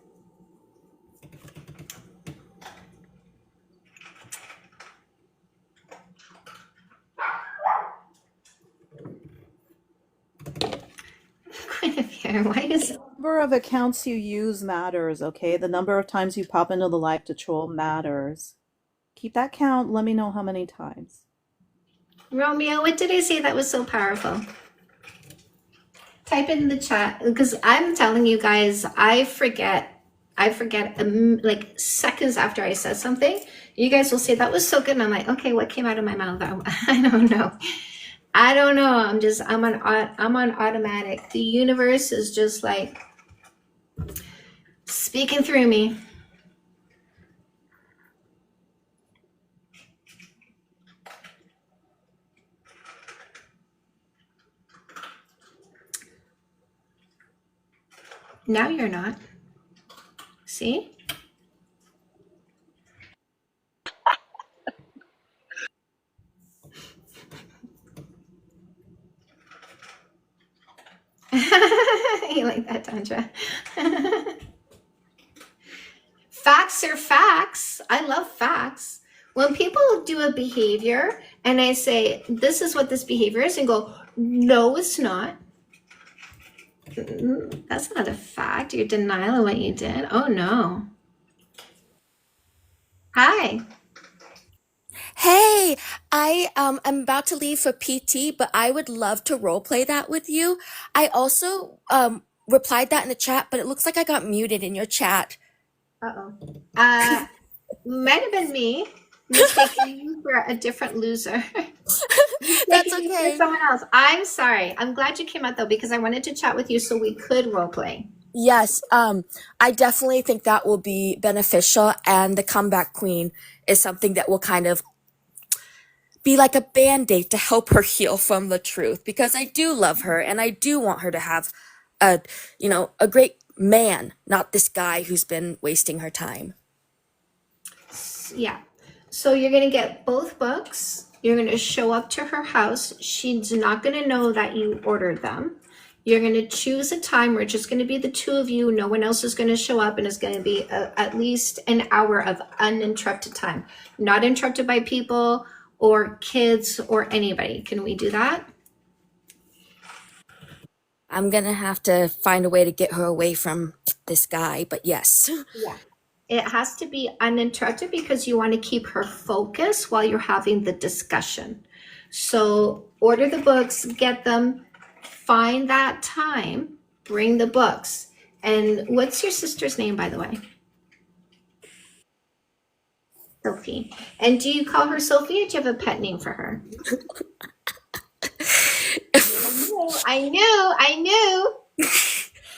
Guinevere, why is The number of accounts you use matters, okay? The number of times you pop into the live to troll matters. Keep that count. Let me know how many times. Romeo, what did I say that was so powerful? Type it in the chat because I'm telling you guys, I forget like seconds after I said something. You guys will say that was so good, and I'm like, okay, what came out of my mouth? I don't know. I'm on automatic. The universe is just like speaking through me. Now you're not. See? You like that, Tandra? Facts are facts. I love facts. When people do a behavior and I say, this is what this behavior is, and go, no, it's not. That's not a fact. Your denial of what you did. Oh no. Hi. Hey, I'm about to leave for PT, but I would love to role play that with you. I also replied that in the chat, but it looks like I got muted in your chat. Uh-oh. Might have been me mistaking you for a different loser. That's Mistaking you okay. for someone else. I'm sorry. I'm glad you came out though because I wanted to chat with you so we could role play. Yes, I definitely think that will be beneficial, and the comeback queen is something that will kind of be like a band-aid to help her heal from the truth, because I do love her and I do want her to have a great man, not this guy who's been wasting her time. Yeah. So you're going to get both books. You're going to show up to her house. She's not going to know that you ordered them. You're going to choose a time where it's just going to be the two of you. No one else is going to show up, and it's going to be at least an hour of uninterrupted time, not interrupted by people or kids or anybody. Can we do that? I'm gonna have to find a way to get her away from this guy, but yes. Yeah. It has to be uninterrupted because you want to keep her focused while you're having the discussion. So order the books, get them, find that time, bring the books. And what's your sister's name, by the way? Sophie. And do you call her Sophie, or do you have a pet name for her? I knew.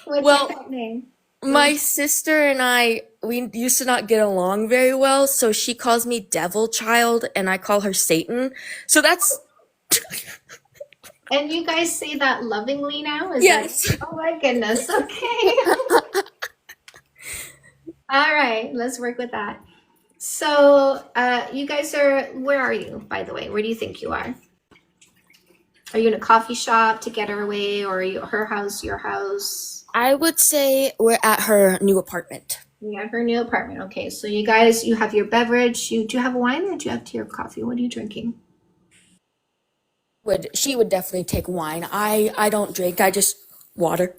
What's Well, your pet name? my sister and we used to not get along very well, so she calls me Devil Child and I call her Satan. So that's And you guys say that lovingly now? yes. Oh my goodness. Okay. All right. Let's work with that. So you guys where are you, by the way? Where do you think you are? Are you in a coffee shop to get her away, or are you her house, your house? I would say we're at her new apartment. Yeah, her new apartment. Okay, so you have your beverage. Do you have wine or do you have tea or coffee? What are you drinking? She would definitely take wine. I don't drink. I just water.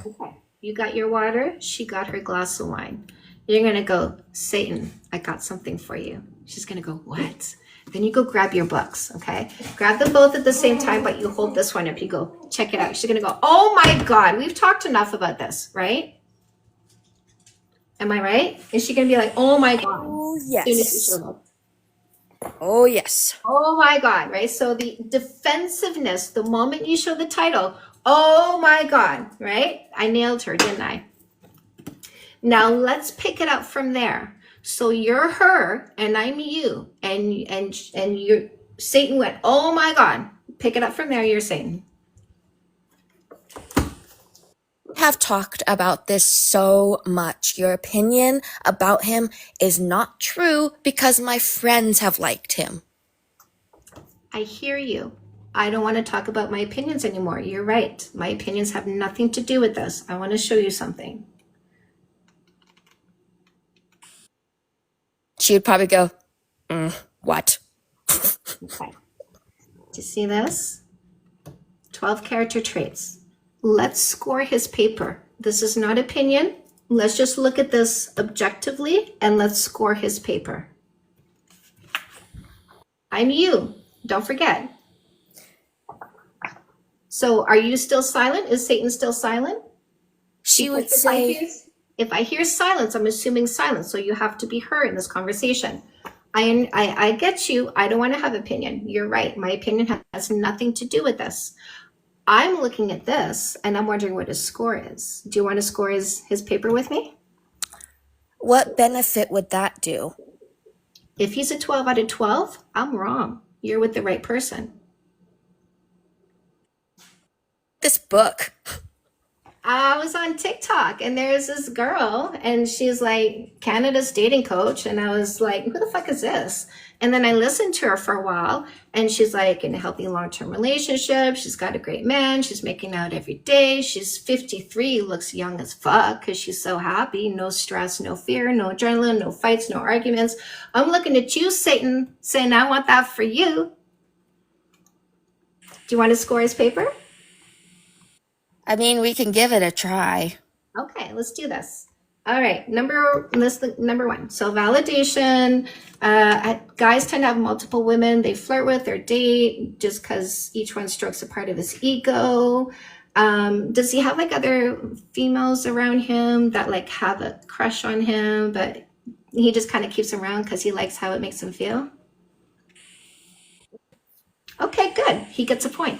Okay. You got your water. She got her glass of wine. You're gonna go, Satan, I got something for you. She's gonna go, what? Then you go grab your books, okay? Grab them both at the same time, but you hold this one up. You go, check it out. She's gonna go, oh my God, we've talked enough about this, right? Am I right? Is she gonna be like, oh my God? Oh, Soon as you yes. show up. Oh, yes. Oh my God, right? So the defensiveness, the moment you show the title, oh my God, right? I nailed her, didn't I? Now let's pick it up from there. So you're her and I'm you, and you're Satan went, oh my God. Pick it up from there, you're Satan. Have talked about this so much. Your opinion about him is not true because my friends have liked him. I hear you. I don't want to talk about my opinions anymore. You're right. My opinions have nothing to do with this. I want to show you something. She would probably go, what? Okay. Do you see this? 12 character traits. Let's score his paper. This is not opinion. Let's just look at this objectively and let's score his paper. I'm you. Don't forget. So are you still silent? Is Satan still silent? She would Because say, if I hear silence, I'm assuming silence. So you have to be her in this conversation. I get you. I don't want to have opinion. You're right. My opinion has nothing to do with this. I'm looking at this and I'm wondering what his score is. Do you want to score his paper with me? what benefit would that do? If he's a 12 out of 12, I'm wrong. You're with the right person. This book. I was on TikTok and there's this girl and she's like Canada's dating coach. And I was like, who the fuck is this? And then I listened to her for a while and she's like in a healthy long-term relationship. She's got a great man. She's making out every day. She's 53, looks young as fuck because she's so happy. No stress, no fear, no adrenaline, no fights, no arguments. I'm looking at you, Satan, saying I want that for you. Do you want to score his paper? I mean, we can give it a try. Okay, let's do this. All right, number one. So validation. Guys tend to have multiple women they flirt with or date just because each one strokes a part of his ego. Does he have like other females around him that like have a crush on him, but he just kind of keeps them around because he likes how it makes him feel? Okay, good. He gets a point.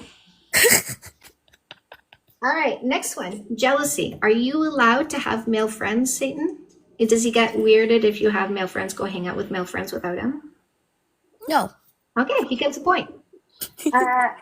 All right, next one, jealousy. Are you allowed to have male friends, Satan? Does he get weirded if you have male friends go hang out with male friends without him? No. Okay, he gets a point.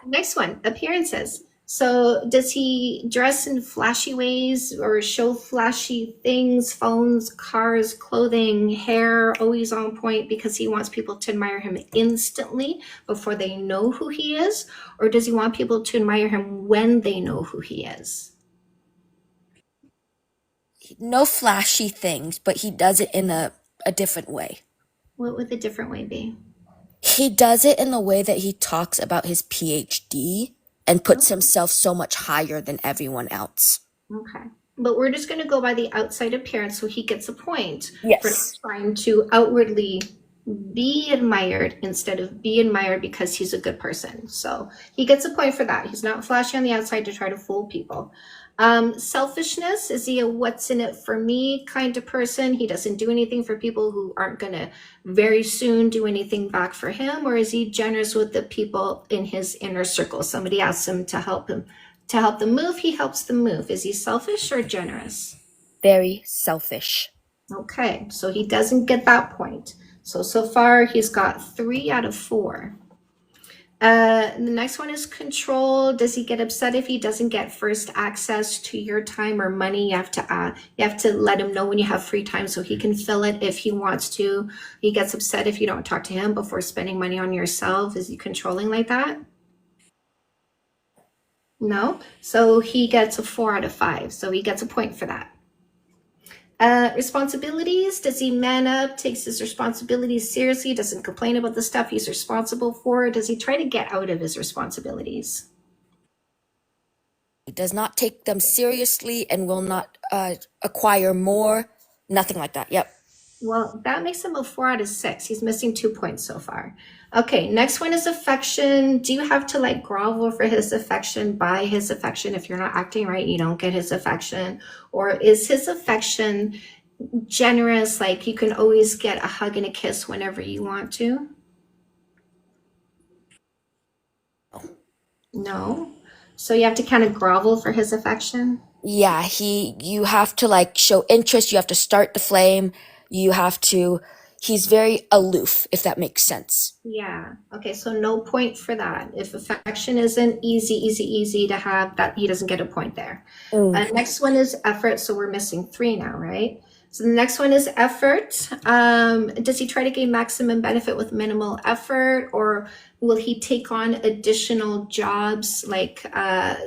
Next one, appearances. So does he dress in flashy ways or show flashy things, phones, cars, clothing, hair, always on point because he wants people to admire him instantly before they know who he is? Or does he want people to admire him when they know who he is? No flashy things, but he does it in a different way. What would the different way be? He does it in the way that he talks about his PhD and puts himself so much higher than everyone else. Okay. But we're just going to go by the outside appearance, so he gets a point Yes. for trying to outwardly be admired instead of be admired because he's a good person. So he gets a point for that. He's not flashy on the outside to try to fool people. Selfishness, is he a what's in it for me kind of person? He doesn't do anything for people who aren't going to very soon do anything back for him, or is he generous with the people in his inner circle? Somebody asks him to help them move, he helps them move. Is he selfish or generous? Very selfish. Okay, so he doesn't get that point. So far he's got 3 out of 4. The next one is control. Does he get upset if he doesn't get first access to your time or money? You have to let him know when you have free time so he can fill it if he wants to. He gets upset if you don't talk to him before spending money on yourself. Is he controlling like that? No. So he gets a 4 out of 5. So he gets a point for that. Responsibilities. Does he man up, takes his responsibilities seriously, doesn't complain about the stuff he's responsible for? Does he try to get out of his responsibilities? He does not take them seriously and will not acquire more. Nothing like that. Yep. Well, that makes him a 4 out of 6. He's missing 2 points so far. Okay, next one is affection. Do you have to like grovel for his affection, buy his affection? If you're not acting right, you don't get his affection. Or is his affection generous, like you can always get a hug and a kiss whenever you want to? No. So you have to kind of grovel for his affection? Yeah, you have to like show interest, you have to start the flame, he's very aloof, if that makes sense. Yeah. Okay, so no point for that. If affection isn't easy to have, that he doesn't get a point there. Next one is effort, so we're missing 3 now, right? So the next one is effort. Does he try to gain maximum benefit with minimal effort, or will he take on additional jobs? Like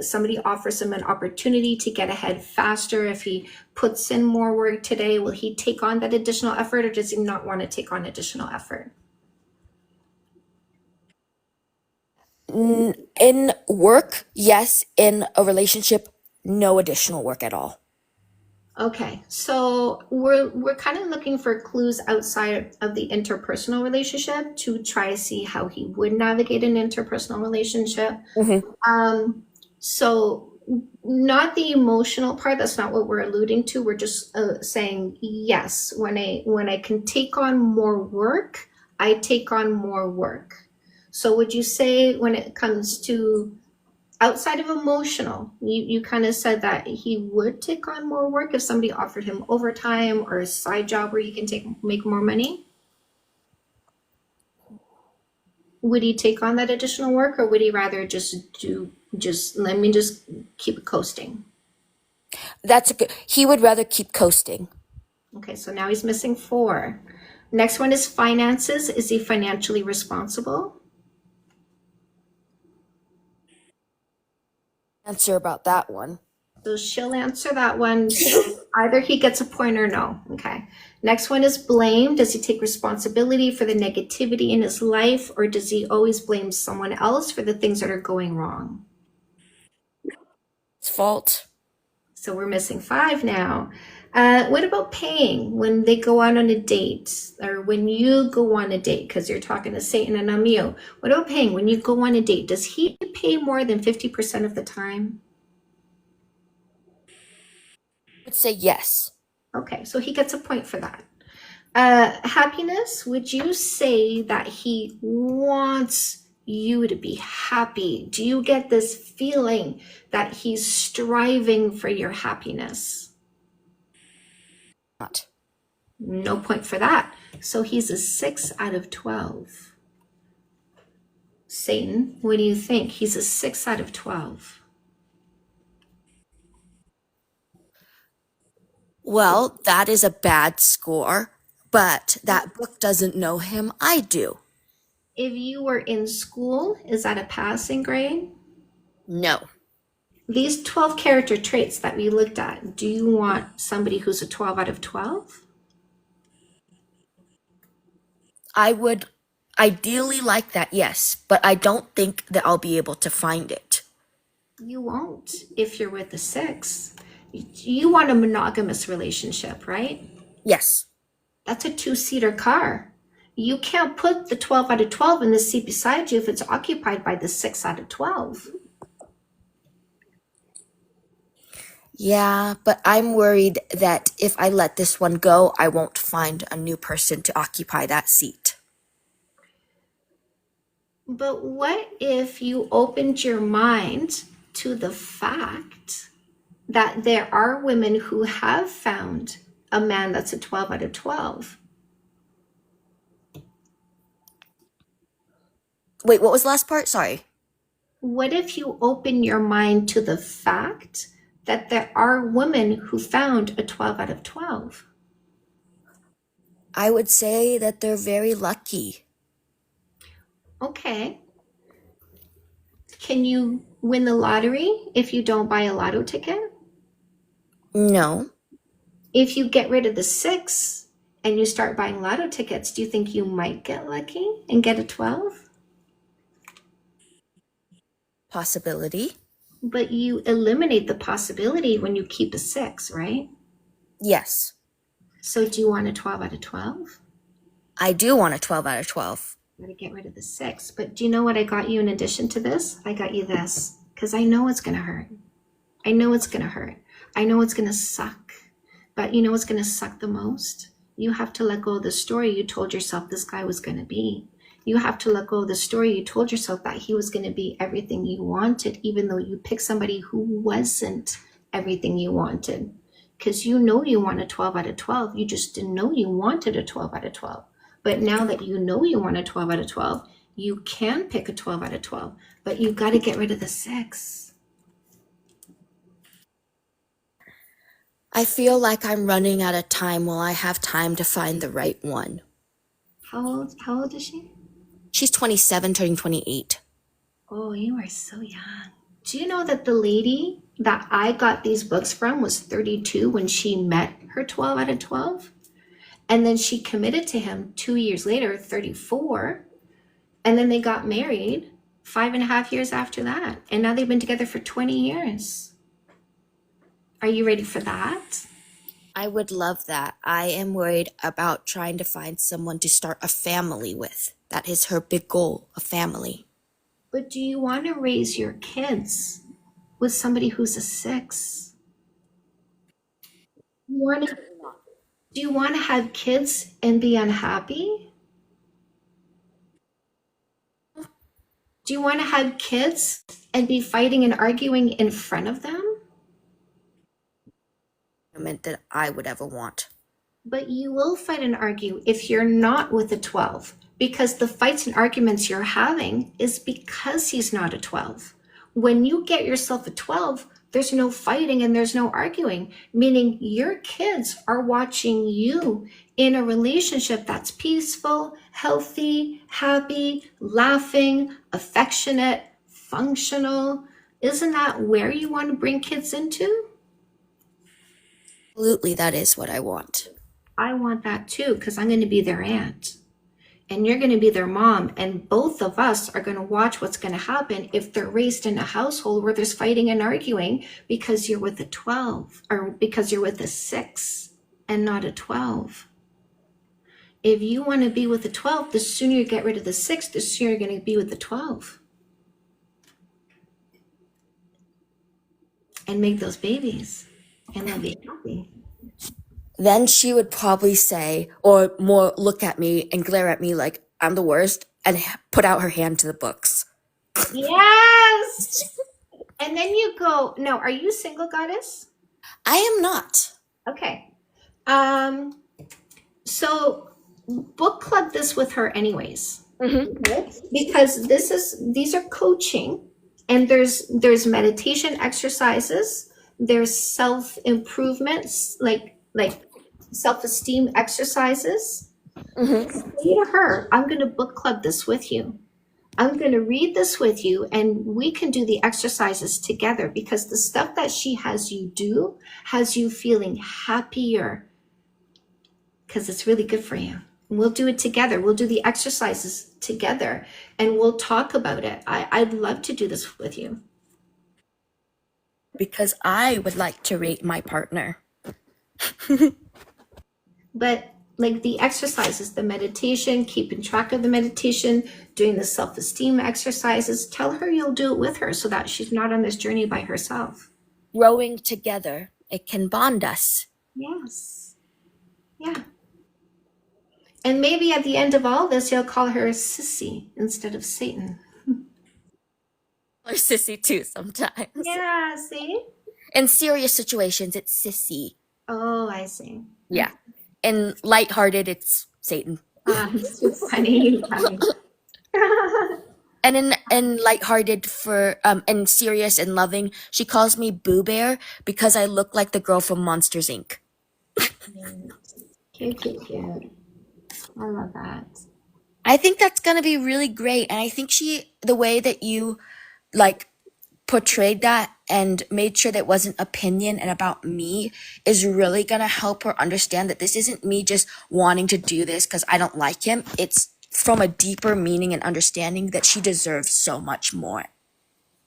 somebody offers him an opportunity to get ahead faster. If he puts in more work today, will he take on that additional effort, or does he not want to take on additional effort? In work, yes. In a relationship, no additional work at all. Okay, so we're kind of looking for clues outside of the interpersonal relationship to try to see how he would navigate an interpersonal relationship. So not the emotional part. That's not what we're alluding to. We're just saying yes. When I can take on more work, I take on more work. So would you say when it comes to outside of emotional, you kind of said that he would take on more work if somebody offered him overtime or a side job where he can make more money? Would he take on that additional work, or would he rather just let me just keep coasting? That's a good. He would rather keep coasting. Okay, so now he's missing 4. Next one is finances. Is he financially responsible? Answer about that one. So she'll answer that one. So either he gets a point or no. Okay. Next one is blame. Does he take responsibility for the negativity in his life, or does he always blame someone else for the things that are going wrong? It's fault. So we're missing 5 now. What about paying when they go out on a date, or when you go on a date? Because you're talking to Satan and I'm you. What about paying when you go on a date? Does he pay more than 50% of the time? I would say yes. Okay, so he gets a point for that. Happiness, would you say that he wants you to be happy? Do you get this feeling that he's striving for your happiness? Not. No point for that. So he's a 6 out of 12. Satan, what do you think? He's a 6 out of 12. Well, that is a bad score, but that book doesn't know him. I do. If you were in school, is that a passing grade? No. These 12 character traits that we looked at, do you want somebody who's a 12 out of 12? I would ideally like that, yes, but I don't think that I'll be able to find it. You won't if you're with a 6. You want a monogamous relationship, right? Yes. That's a 2-seater car. You can't put the 12 out of 12 in the seat beside you if it's occupied by the 6 out of 12. Yeah, but I'm worried that if I let this one go, I won't find a new person to occupy that seat. But what if you opened your mind to the fact that there are women who have found a man that's a 12 out of 12? Wait, what was the last part? Sorry. What if you open your mind to the fact that there are women who found a 12 out of 12? I would say that they're very lucky. Okay. Can you win the lottery if you don't buy a lotto ticket? No. If you get rid of the 6 and you start buying lotto tickets, do you think you might get lucky and get a 12? Possibility. But you eliminate the possibility when you keep a 6, right? Yes. So do you want a 12 out of 12? I do want a 12 out of 12. I'm going to get rid of the 6. But do you know what I got you in addition to this? I got you this. Because I know it's going to hurt. I know it's going to hurt. I know it's going to suck. But you know what's going to suck the most? You have to let go of the story you told yourself this guy was going to be. You have to let go of the story you told yourself that he was going to be everything you wanted, even though you picked somebody who wasn't everything you wanted. Because you know you want a 12 out of 12. You just didn't know you wanted a 12 out of 12. But now that you know you want a 12 out of 12, you can pick a 12 out of 12. But you've got to get rid of the 6. I feel like I'm running out of time while I have time to find the right one. How old is she? She's 27, turning 28. Oh, you are so young. Do you know that the lady that I got these books from was 32 when she met her 12 out of 12? And then she committed to him 2 years later, 34. And then they got married 5.5 years after that. And now they've been together for 20 years. Are you ready for that? I would love that. I am worried about trying to find someone to start a family with. That is her big goal, a family. But do you want to raise your kids with somebody who's a 6? Do you want to have kids and be unhappy? Do you want to have kids and be fighting and arguing in front of them? That I would ever want. But you will fight and argue if you're not with a 12, because the fights and arguments you're having is because he's not a 12. When you get yourself a 12, there's no fighting and there's no arguing, meaning your kids are watching you in a relationship that's peaceful, healthy, happy, laughing, affectionate, functional. Isn't that where you want to bring kids into? Absolutely, that is what I want. I want that too, because I'm going to be their aunt and you're going to be their mom. And both of us are going to watch what's going to happen if they're raised in a household where there's fighting and arguing because you're with a 12 or because you're with a 6 and not a 12. If you want to be with the 12, the sooner you get rid of the 6, the sooner you're going to be with the 12. And make those babies. And they'll be happy. Then she would probably say, or more look at me and glare at me like I'm the worst and put out her hand to the books. Yes! And then you go, no, are you single, goddess? I am not. Okay. So book club this with her anyways. Okay? Because these are coaching and there's meditation exercises. There's self-improvements, like self-esteem exercises. Say to her, I'm going to book club this with you. I'm going to read this with you and we can do the exercises together because the stuff that she has you do has you feeling happier because it's really good for you. And we'll do it together. We'll do the exercises together and we'll talk about it. I'd love to do this with you. Because I would like to rate my partner. But like the exercises, the meditation, keeping track of the meditation, doing the self-esteem exercises, tell her you'll do it with her so that she's not on this journey by herself. Growing together, it can bond us. Yes. Yeah. And maybe at the end of all this, you'll call her Sissy instead of Satan. Or sissy too sometimes. Yeah, see? In serious situations, it's sissy. Oh, I see. Yeah. In lighthearted, it's Satan. It's too funny. And in lighthearted for and serious and loving, she calls me Boo Bear because I look like the girl from Monsters Inc. Cute. I love that. I think that's gonna be really great, and I think the way that you like portrayed that and made sure that it wasn't opinion and about me is really gonna help her understand that this isn't me just wanting to do this because I don't like him. It's from a deeper meaning and understanding that she deserves so much more.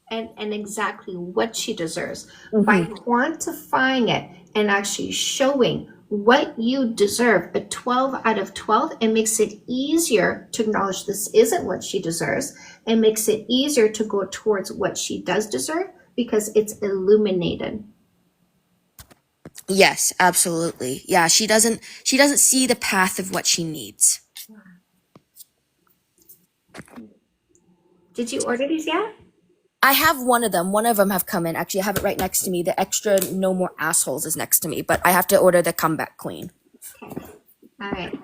And exactly what she deserves. By quantifying it and actually showing what you deserve, a 12 out of 12, it makes it easier to acknowledge this isn't what she deserves. It makes it easier to go towards what she does deserve because it's illuminated. Yes, absolutely. Yeah, she doesn't see the path of what she needs. Did you order these yet? I have one of them. One of them have come in. Actually, I have it right next to me. The extra No More Assholes is next to me, but I have to order the Comeback Queen. Okay. All right.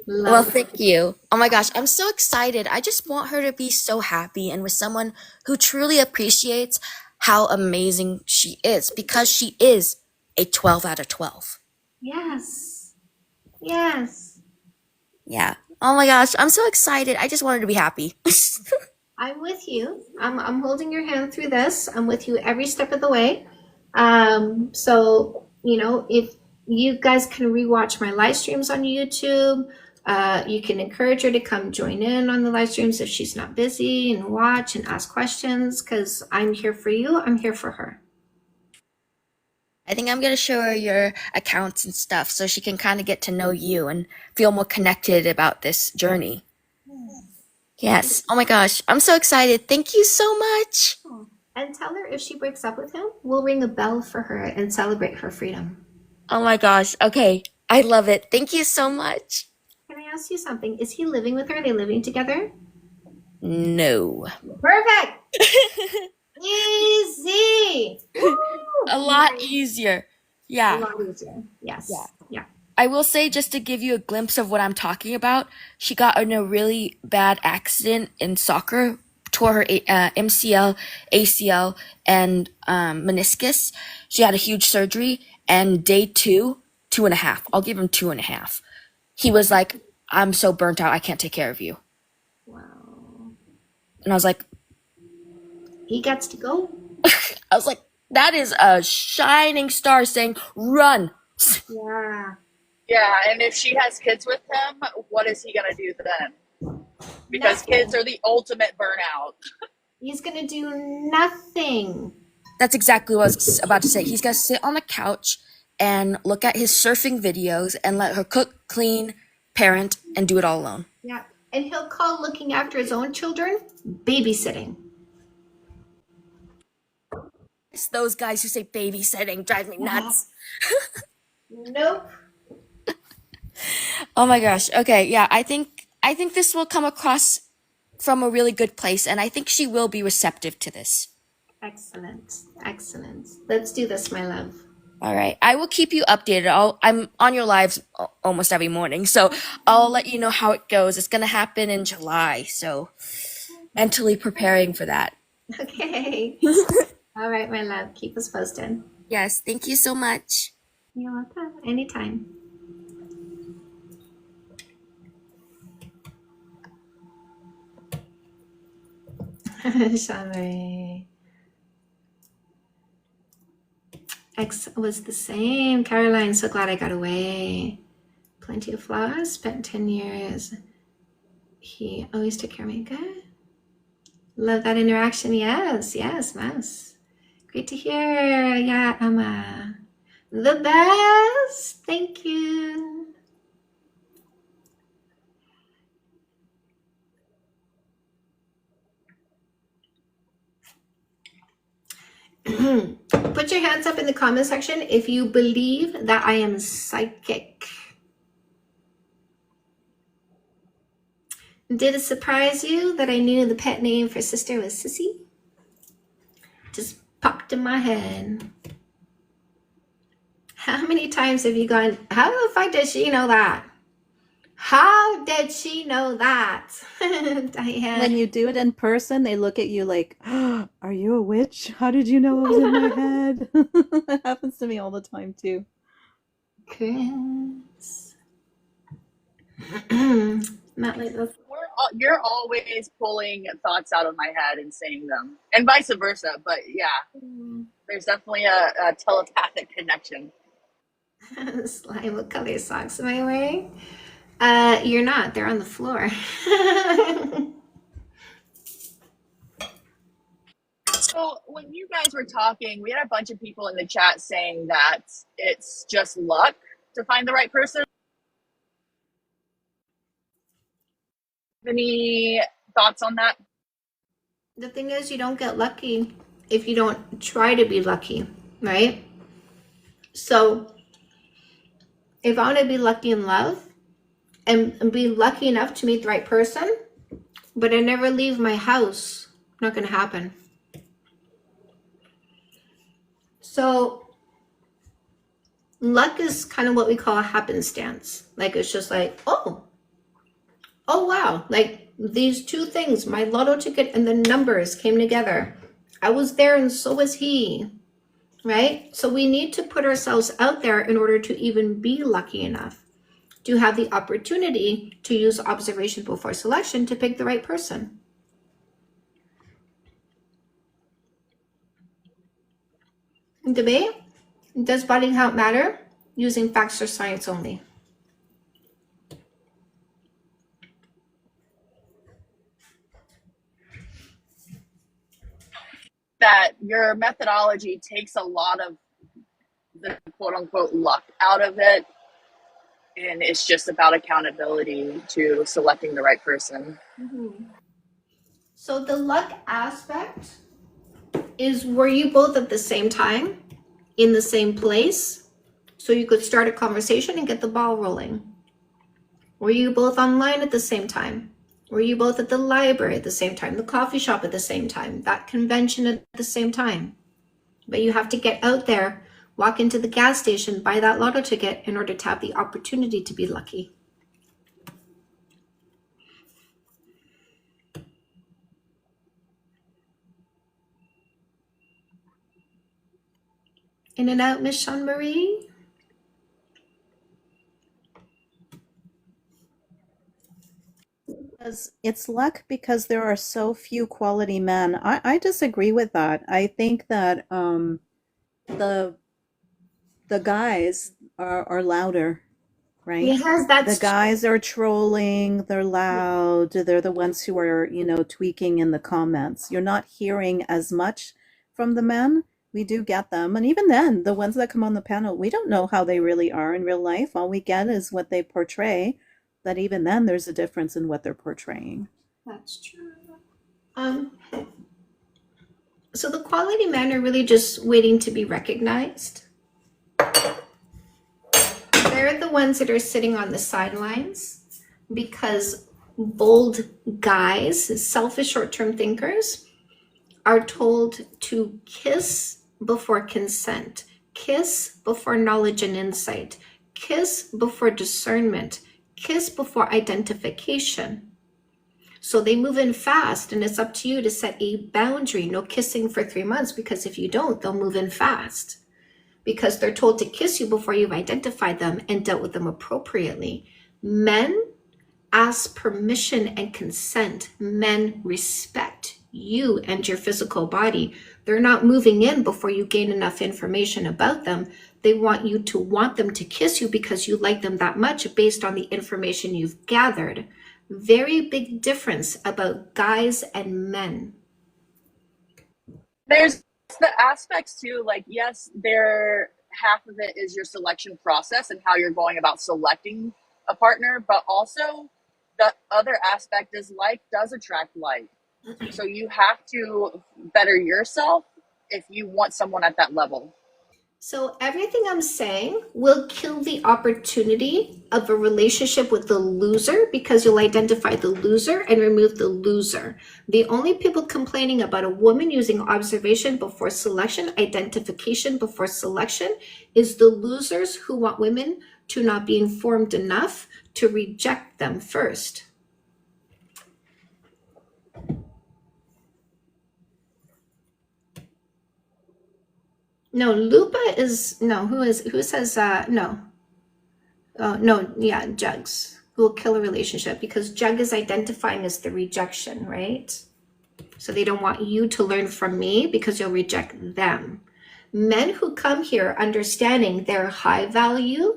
Well, thank you. Oh my gosh, I'm so excited. I just want her to be so happy and with someone who truly appreciates how amazing she is because she is a 12 out of 12. Yes. Yes. Yeah. Oh my gosh, I'm so excited. I just wanted to be happy. I'm with you. I'm holding your hand through this. I'm with you every step of the way. So, you know, if you guys can rewatch my live streams on YouTube, you can encourage her to come join in on the live streams if she's not busy, and watch and ask questions, because I'm here for you. I'm here for her. I think I'm going to show her your accounts and stuff so she can kind of get to know you and feel more connected about this journey. Yes. Oh my gosh. I'm so excited. Thank you so much. And tell her if she breaks up with him, we'll ring a bell for her and celebrate her freedom. Oh my gosh. Okay. I love it. Thank you so much. Can I ask you something? Is he living with her? Are they living together? No. Perfect. Easy. A lot easier. A Yeah. lot easier. Yes. Yeah. Yeah. I will say, just to give you a glimpse of what I'm talking about, she got in a really bad accident in soccer, tore her MCL, ACL, and meniscus. She had a huge surgery, and day 2.5. I'll give him 2.5. He was like, I'm so burnt out, I can't take care of you. Wow. And I was like, He gets to go. that is a shining star saying, run. Yeah. Yeah, and if she has kids with him, what is he gonna do then? Because Nothing. kids are the ultimate burnout. He's gonna do nothing. That's exactly what I was about to say. He's going to sit on the couch and look at his surfing videos and let her cook, clean, parent, and do it all alone. Yeah. And he'll call looking after his own children babysitting. It's those guys who say babysitting drive me nuts. Nope. Oh my gosh. Okay, yeah, I think this will come across from a really good place, and I think she will be receptive to this. Excellent. Excellent. Let's do this, my love. All right. I will keep you updated. I'm on your lives almost every morning, so I'll let you know how it goes. It's going to happen in July, so mentally preparing for that. Okay. All right, my love. Keep us posted. Yes, thank you so much. You're welcome. Anytime. Sorry. X was the same. Caroline, so glad I got away. Plenty of flaws. Spent 10 years. He always took care of me. Good. Love that interaction. Yes, yes, nice. Great to hear. Yeah, Emma. The best. Thank you. Put your hands up in the comment section if you believe that I am psychic. Did it surprise you that I knew the pet name for sister was Sissy? Just popped in my head. How many times have you gone, how the fuck did she know that? How did she know that? Diane. When you do it in person, they look at you like, are you a witch? How did you know it was in my head? That happens to me all the time too. Chris. Not like this. You're always pulling thoughts out of my head and saying them, and vice versa. But yeah, there's definitely a telepathic connection. Slime, what color socks am I wearing? You're not. They're on the floor. So when you guys were talking, we had a bunch of people in the chat saying that it's just luck to find the right person. Any thoughts on that? The thing is, you don't get lucky if you don't try to be lucky, right? So if I want to be lucky in love and be lucky enough to meet the right person, but I never leave my house, not going to happen. So luck is kind of what we call a happenstance. Like, it's just like, oh wow, like these two things, my lotto ticket and the numbers came together. I was there and so was he. right? So we need to put ourselves out there in order to even be lucky enough to have the opportunity to use observation before selection to pick the right person. Debate, does body count matter? Using facts or science only. That your methodology takes a lot of the quote unquote luck out of it, and it's just about accountability to selecting the right person. So the luck aspect is, were you both at the same time in the same place so you could start a conversation and get the ball rolling? Were you both online at the same time? Were you both at the library at the same time, the coffee shop at the same time, that convention at the same time? But you have to get out there, walk into the gas station, buy that lotto ticket in order to have the opportunity to be lucky. In and out, Miss Jean Marie. Because it's luck because there are so few quality men. I disagree with that. I think that the guys are louder, right? Yes, The that's guys are trolling, they're loud, they're the ones who are, tweaking in the comments. You're not hearing as much from the men. We do get them. And even then, the ones that come on the panel, we don't know how they really are in real life. All we get is what they portray. But even then, there's a difference in what they're portraying. That's true. So the quality men are really just waiting to be recognized. They're the ones that are sitting on the sidelines because bold guys, selfish short-term thinkers, are told to kiss before consent, kiss before knowledge and insight, kiss before discernment, kiss before identification. So they move in fast, and it's up to you to set a boundary. No kissing for 3 months, because if you don't, they'll move in fast. Because they're told to kiss you before you've identified them and dealt with them appropriately. Men ask permission and consent. Men respect you and your physical body. They're not moving in before you gain enough information about them. They want you to want them to kiss you because you like them that much based on the information you've gathered. Very big difference about guys and men. There's the aspects too, like yes, half of it is your selection process and how you're going about selecting a partner, but also the other aspect is like does attract like. So you have to better yourself if you want someone at that level. So everything I'm saying will kill the opportunity of a relationship with the loser because you'll identify the loser and remove the loser. The only people complaining about a woman using observation before selection, identification before selection, is the losers who want women to not be informed enough to reject them first. No, Lupa is no. Who says no? No, yeah, Jugs will kill a relationship because Jug is identifying as the rejection, right? So they don't want you to learn from me because you'll reject them. Men who come here understanding their high value,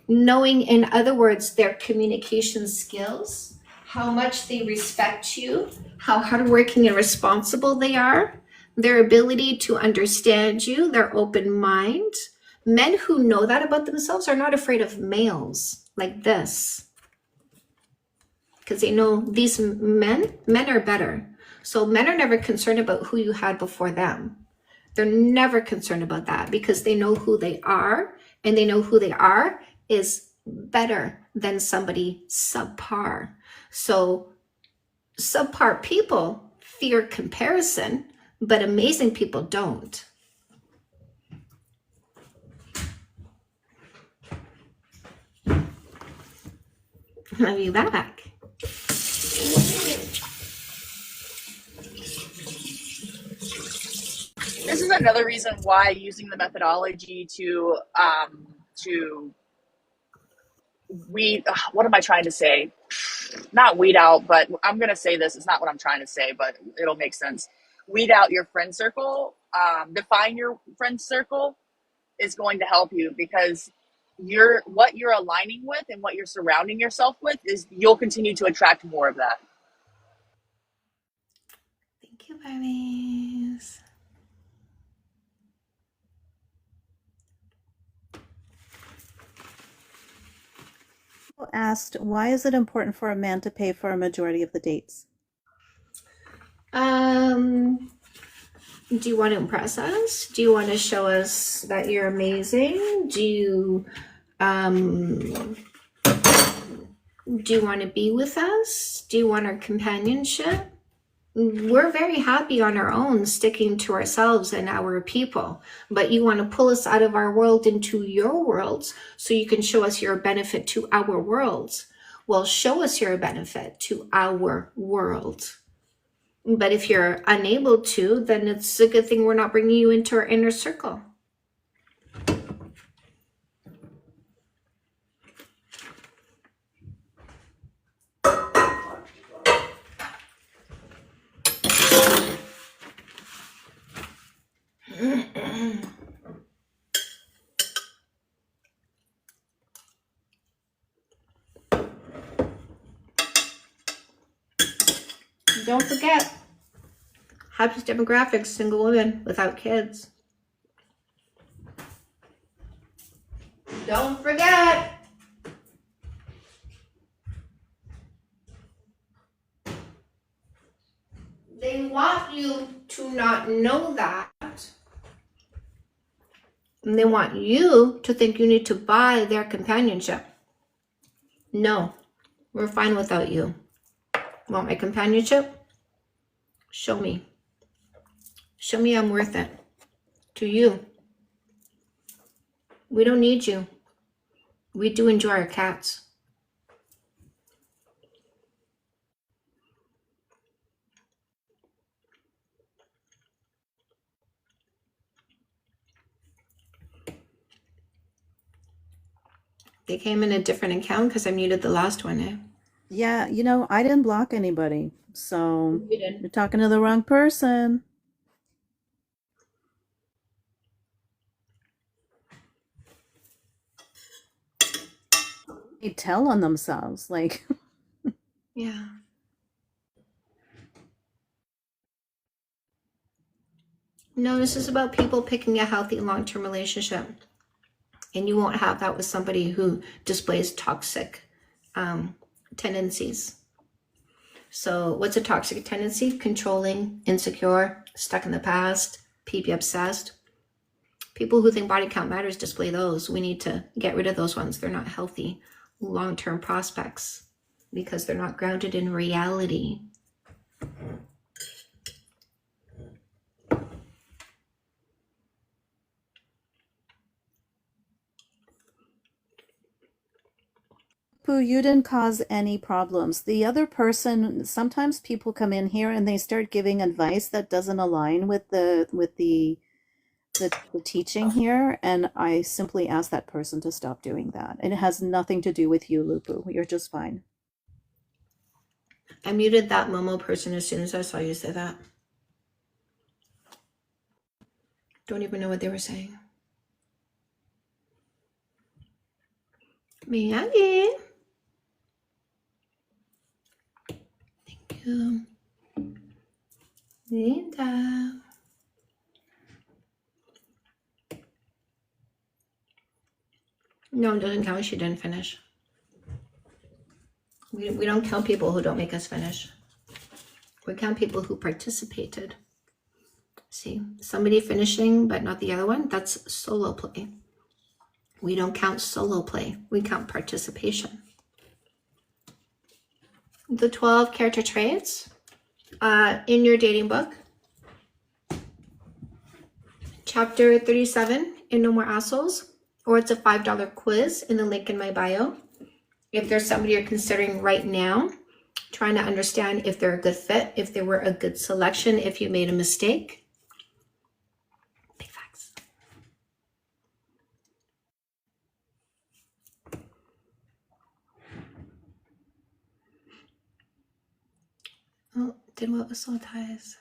knowing, in other words, their communication skills, how much they respect you, how hardworking and responsible they are, their ability to understand you, their open mind. Men who know that about themselves are not afraid of males like this because they know these men are better. So men are never concerned about who you had before them. They're never concerned about that because they know who they are, and they know who they are is better than somebody subpar. So subpar people fear comparison, but amazing people don't. I'll be back. This is another reason why using the methodology to weed, what am I trying to say? Not weed out, but I'm going to say this. It's not what I'm trying to say, but it'll make sense. Weed out your friend circle, define your friend circle is going to help you, because what you're aligning with and what you're surrounding yourself with is you'll continue to attract more of that. Thank you, Barbies. People asked, why is it important for a man to pay for a majority of the dates? Do you want to impress us? Do you want to show us that you're amazing? Do you want to be with us? Do you want our companionship? We're very happy on our own, sticking to ourselves and our people, but you want to pull us out of our world into your worlds so you can show us your benefit to our worlds. Well, show us your benefit to our world. But if you're unable to, then it's a good thing we're not bringing you into our inner circle. Don't forget, happiest demographics, single women without kids. Don't forget. They want you to not know that. And they want you to think you need to buy their companionship. No, we're fine without you. Want my companionship? Show me. Show me I'm worth it. To you. We don't need you. We do enjoy our cats. They came in a different account because I muted the last one, eh? Yeah, I didn't block anybody, so You did. you're talking to the wrong person. They tell on themselves, like. Yeah. No, this is about people picking a healthy long-term relationship. And you won't have that with somebody who displays toxic tendencies. So what's a toxic tendency? Controlling, insecure, stuck in the past, PP obsessed. People who think body count matters display those. We need to get rid of those ones. They're not healthy long-term prospects because they're not grounded in reality. Pooh, you didn't cause any problems. The other person, sometimes people come in here and they start giving advice that doesn't align with the teaching here, and I simply ask that person to stop doing that. And it has nothing to do with you, Lupu. You're just fine. I muted that Momo person as soon as I saw you say that. Don't even know what they were saying. Miyagi. Thank you. Linda. No, it doesn't count. She didn't finish. We don't count people who don't make us finish. We count people who participated. See, somebody finishing but not the other one, that's solo play. We don't count solo play. We count participation. The 12 character traits in your dating book. Chapter 37 in No More Assholes, or it's a $5 quiz in the link in my bio. If there's somebody you're considering right now, trying to understand if they're a good fit, if they were a good selection, if you made a mistake. Then what was soul ties?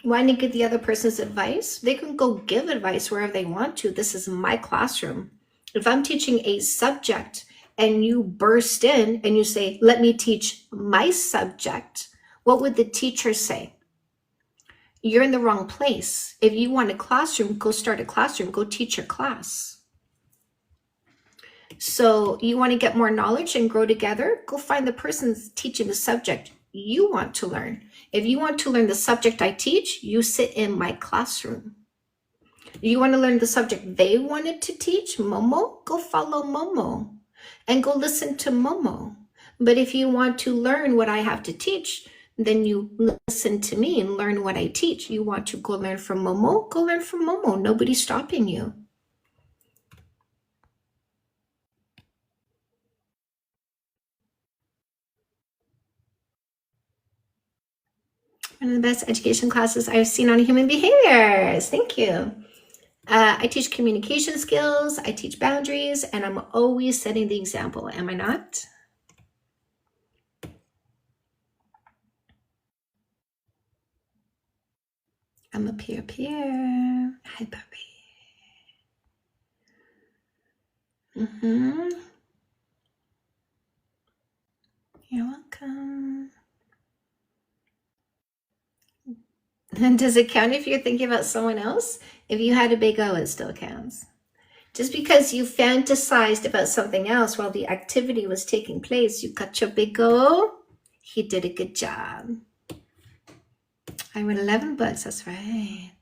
Want to give the other person's advice? They can go give advice wherever they want to. This is my classroom. If I'm teaching a subject and you burst in and you say, let me teach my subject, what would the teacher say? You're in the wrong place. If you want a classroom, go start a classroom, go teach your class. So you want to get more knowledge and grow together, go find the person teaching the subject you want to learn. If you want to learn the subject I teach, you sit in my classroom. You want to learn the subject they wanted to teach, Momo, go follow Momo and go listen to Momo. But if you want to learn what I have to teach, then you listen to me and learn what I teach. You want to go learn from Momo, go learn from Momo. Nobody's stopping you. One of the best education classes I've seen on human behaviors. Thank you. I teach communication skills, I teach boundaries, and I'm always setting the example. Am I not? I'm a peer. Hi, puppy. You're welcome. And does it count if you're thinking about someone else? If you had a big O, it still counts. Just because you fantasized about something else while the activity was taking place, you got your big O. He did a good job. I read 11 books, that's right.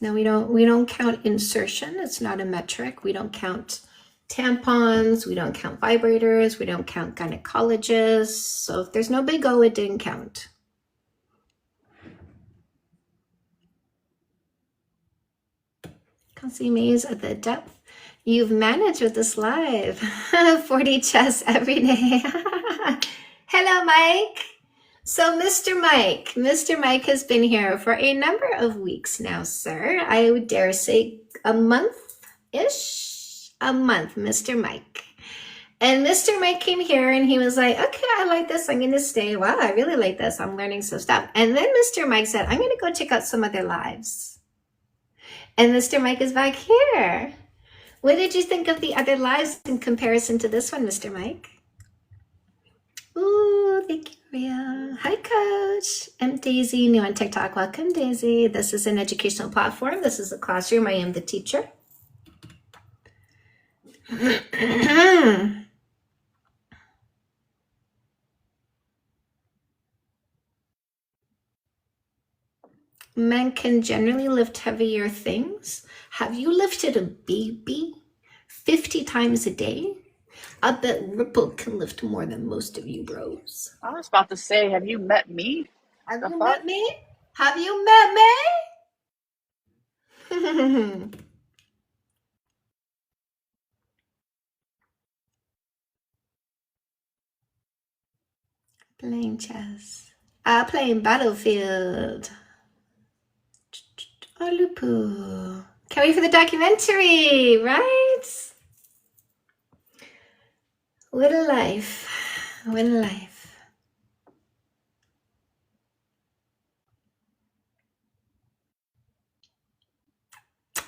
No, we don't count insertion. It's not a metric. We don't count tampons. We don't count vibrators. We don't count gynecologists. So if there's no big O, it didn't count. Can't see maze at the depth you've managed with this live. 40 chess every day. Hello, Mike. So Mr. Mike has been here for a number of weeks now, sir. I would dare say a month-ish. A month, Mr. Mike. And Mr. Mike came here and he was like, okay, I like this. I'm going to stay. Wow, I really like this. I'm learning some stuff. And then Mr. Mike said, I'm going to go check out some other lives. And Mr. Mike is back here. What did you think of the other lives in comparison to this one, Mr. Mike? Ooh, thank you, Maria. Hi, Coach. I'm Daisy, new on TikTok. Welcome, Daisy. This is an educational platform. This is a classroom. I am the teacher. Men can generally lift heavier things. Have you lifted a baby 50 times a day? I bet Ripple can lift more than most of you bros. I was about to say, have you met me? Have The you fuck? met me? Have you met me? Playing chess. Playing Battlefield. Oh, Lupu. Can't wait for the documentary, right? What a life. What a life.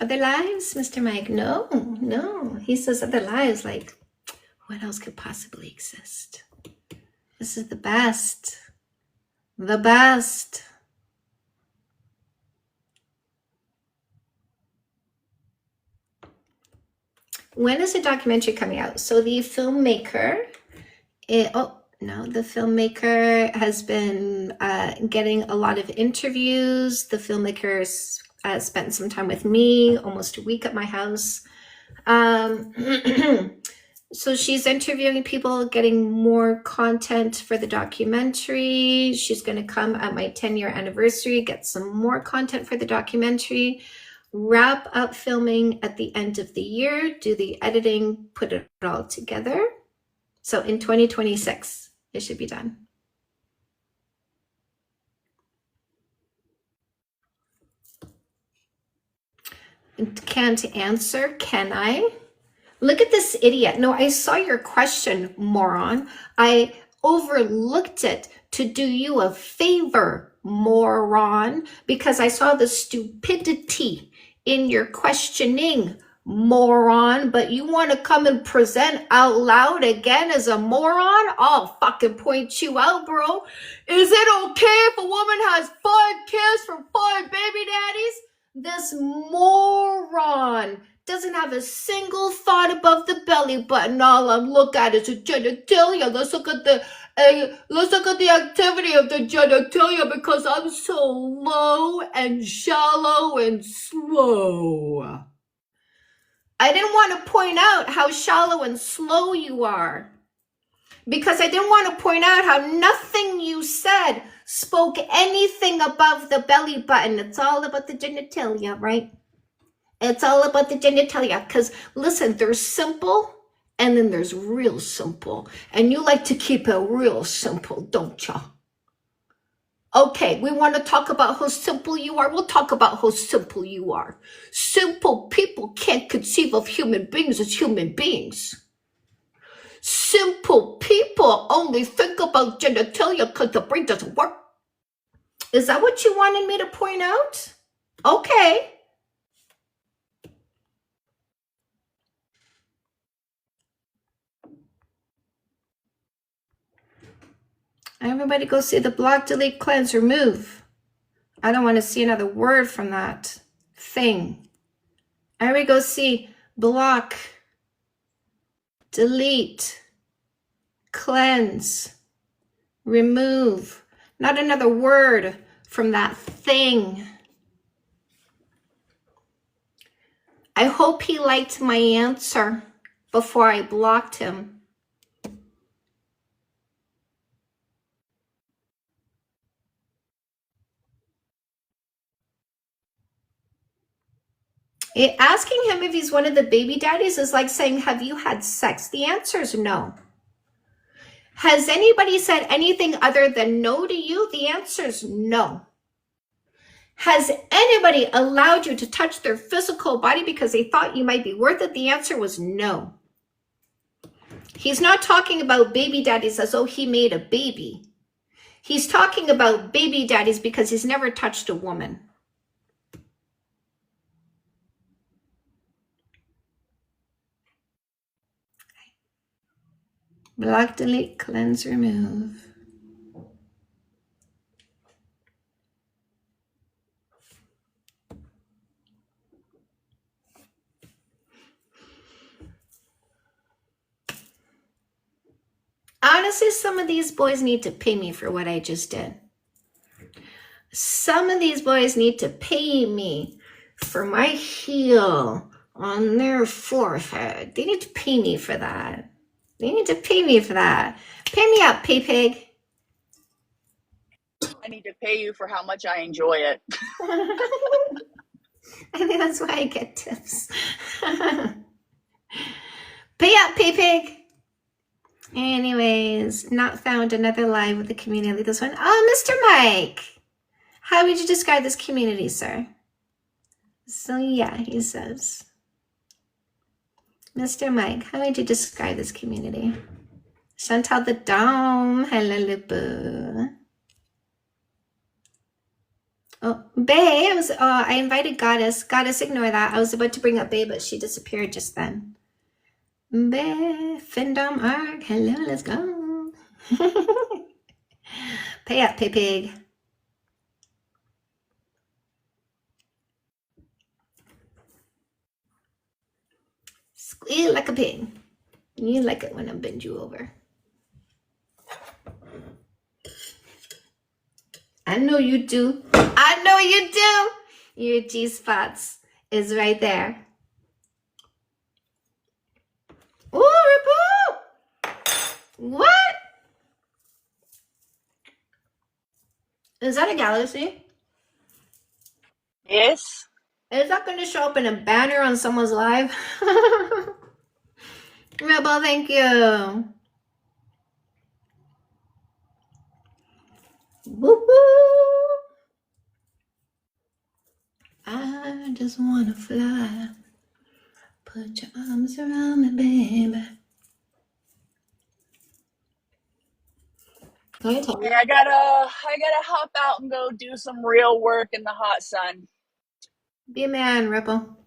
Other lives, Mr. Mike? No. He says other lives, like, what else could possibly exist? This is the best. The best. When is the documentary coming out? So the filmmaker, the filmmaker has been getting a lot of interviews. The filmmaker spent some time with me, almost a week at my house. So she's interviewing people, getting more content for the documentary. She's going to come at my 10-year anniversary, get some more content for the documentary, wrap up filming at the end of the year, do the editing, put it all together. So in 2026, it should be done. can't answer, can I? Look at this idiot. No, I saw your question, moron. I overlooked it to do you a favor, moron, because I saw the stupidity in your questioning, moron. But you want to come and present out loud again as a moron? I'll fucking point you out, bro. Is it okay if a woman has 5 kids from 5 baby daddies? This moron doesn't have a single thought above the belly button. All I look at is the genitalia. Let's look at the activity of the genitalia, because I'm so low and shallow and slow. I didn't want to point out how shallow and slow you are, because I didn't want to point out how nothing you said spoke anything above the belly button. It's all about the genitalia, right? It's all about the genitalia, because listen, there's simple and then there's real simple. And you like to keep it real simple, don't ya? Okay, we want to talk about how simple you are. We'll talk about how simple you are. Simple people can't conceive of human beings as human beings. Simple people only think about genitalia because the brain doesn't work. Is that what you wanted me to point out? Okay. Everybody go see the block, delete, cleanse, remove. I don't want to see another word from that thing. Everybody go see block, delete, cleanse, remove. Not another word from that thing. I hope he liked my answer before I blocked him. Asking him if he's one of the baby daddies is like saying, have you had sex? The answer is no. Has anybody said anything other than no to you? The answer is no. Has anybody allowed you to touch their physical body because they thought you might be worth it? The answer was no. He's not talking about baby daddies as though he made a baby. He's talking about baby daddies because he's never touched a woman. Block, delete, cleanse, remove. Honestly, some of these boys need to pay me for what I just did. Some of these boys need to pay me for my heel on their forehead. They need to pay me for that. They need to pay me for that. Pay me up, pay pig. I need to pay you for how much I enjoy it. I think that's why I get tips. Pay up, pay pig. Anyways, not found another live with the community. This one. Oh, Mr. Mike. How would you describe this community, sir? So yeah, he says. Mr. Mike, how would you describe this community? Chantal the Dome. Hello, Lupu. Oh, Bae, I invited Goddess. Goddess, ignore that. I was about to bring up Bae, but she disappeared just then. Bae, Findom Arc. Hello, let's go. Pay up, pay pig. Squeal like a pig. You like it when I bend you over. I know you do. I know you do. Your G-spots is right there. Ooh, Ripu! What? Is that a galaxy? Yes. Is that going to show up in a banner on someone's live? Rebel, thank you. Woo-hoo. I just wanna fly. Put your arms around me, baby. Go ahead, Okay, Tyler. I gotta hop out and go do some real work in the hot sun. Be a man, Ripple.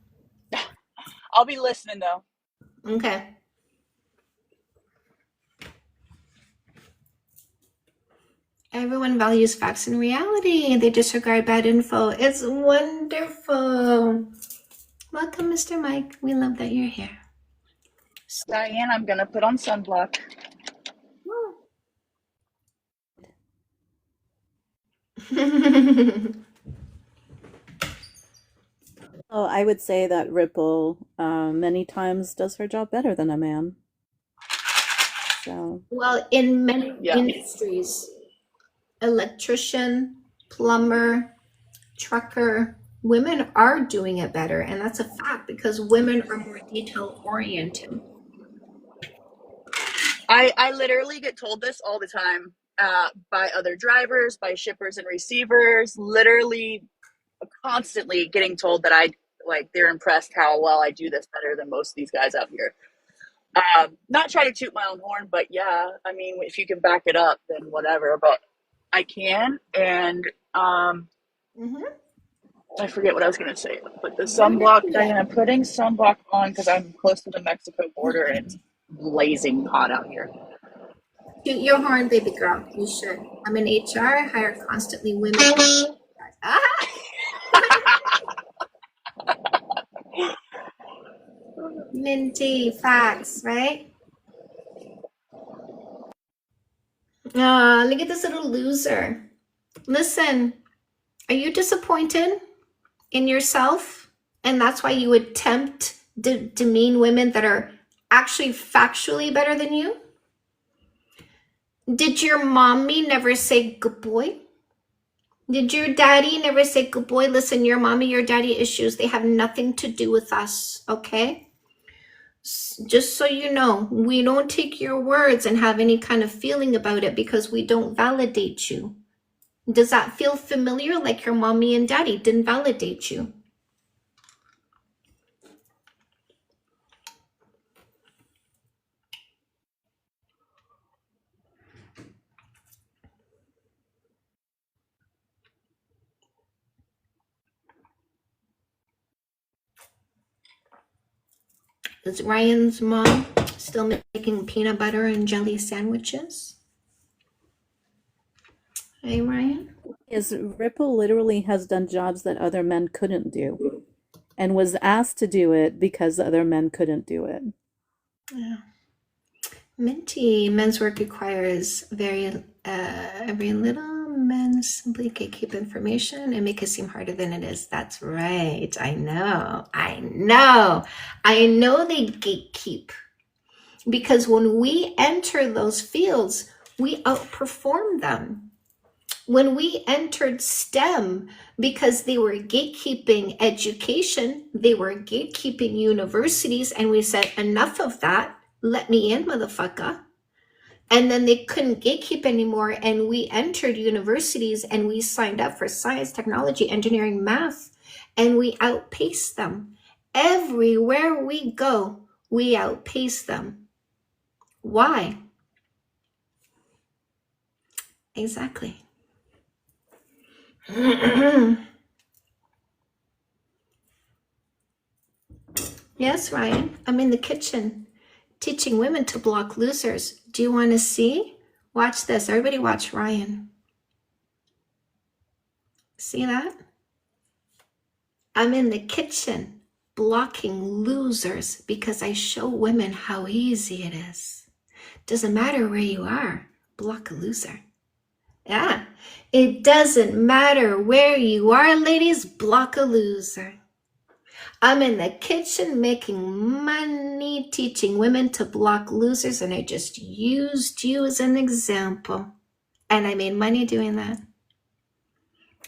I'll be listening though. Okay. Everyone values facts and reality. They disregard bad info. It's wonderful. Welcome, Mr. Mike. We love that you're here. Diane, I'm gonna put on sunblock. Oh, I would say that Ripple many times does her job better than a man. So Well, in many Yeah. industries, electrician, plumber, trucker, women are doing it better. And that's a fact because women are more detail oriented. I literally get told this all the time by other drivers, by shippers and receivers, literally constantly getting told that they're impressed how well I do this better than most of these guys out here. Not try to toot my own horn, but yeah, I mean, if you can back it up, then whatever, but I can. And I forget what I was going to say, but the sunblock, Diane, I'm putting sunblock on because I'm close to the Mexico border and it's blazing hot out here. Toot your horn, baby girl. You should. I'm in HR. I hire constantly women. Ah! Minty facts, right? Look at this little loser. Listen, are you disappointed in yourself? And that's why you attempt to demean women that are actually factually better than you? Did your mommy never say good boy? Did your daddy never say good boy? Listen, your mommy, your daddy issues, they have nothing to do with us, okay? Just so you know, we don't take your words and have any kind of feeling about it because we don't validate you. Does that feel familiar, like your mommy and daddy didn't validate you? Is Ryan's mom still making peanut butter and jelly sandwiches? Hey, Ryan? is Ripple literally has done jobs that other men couldn't do and was asked to do it because other men couldn't do it. Yeah. Minty, men's work requires very little. Men simply gatekeep information and make it seem harder than it is. That's right. I know they gatekeep because when we enter those fields, we outperform them. When we entered STEM, because they were gatekeeping education, they were gatekeeping universities, and we said, enough of that. Let me in, motherfucker. And then they couldn't gatekeep anymore, and we entered universities and we signed up for science, technology, engineering, math, and we outpaced them. Everywhere we go, we outpace them. Why? Exactly. Yes, Ryan, I'm in the kitchen teaching women to block losers. Do you want to see? Watch this. Everybody watch Ryan. See that? I'm in the kitchen blocking losers because I show women how easy it is. Doesn't matter where you are, block a loser. Yeah, it doesn't matter where you are, ladies, block a loser. I'm in the kitchen making money teaching women to block losers, and I just used you as an example. And I made money doing that.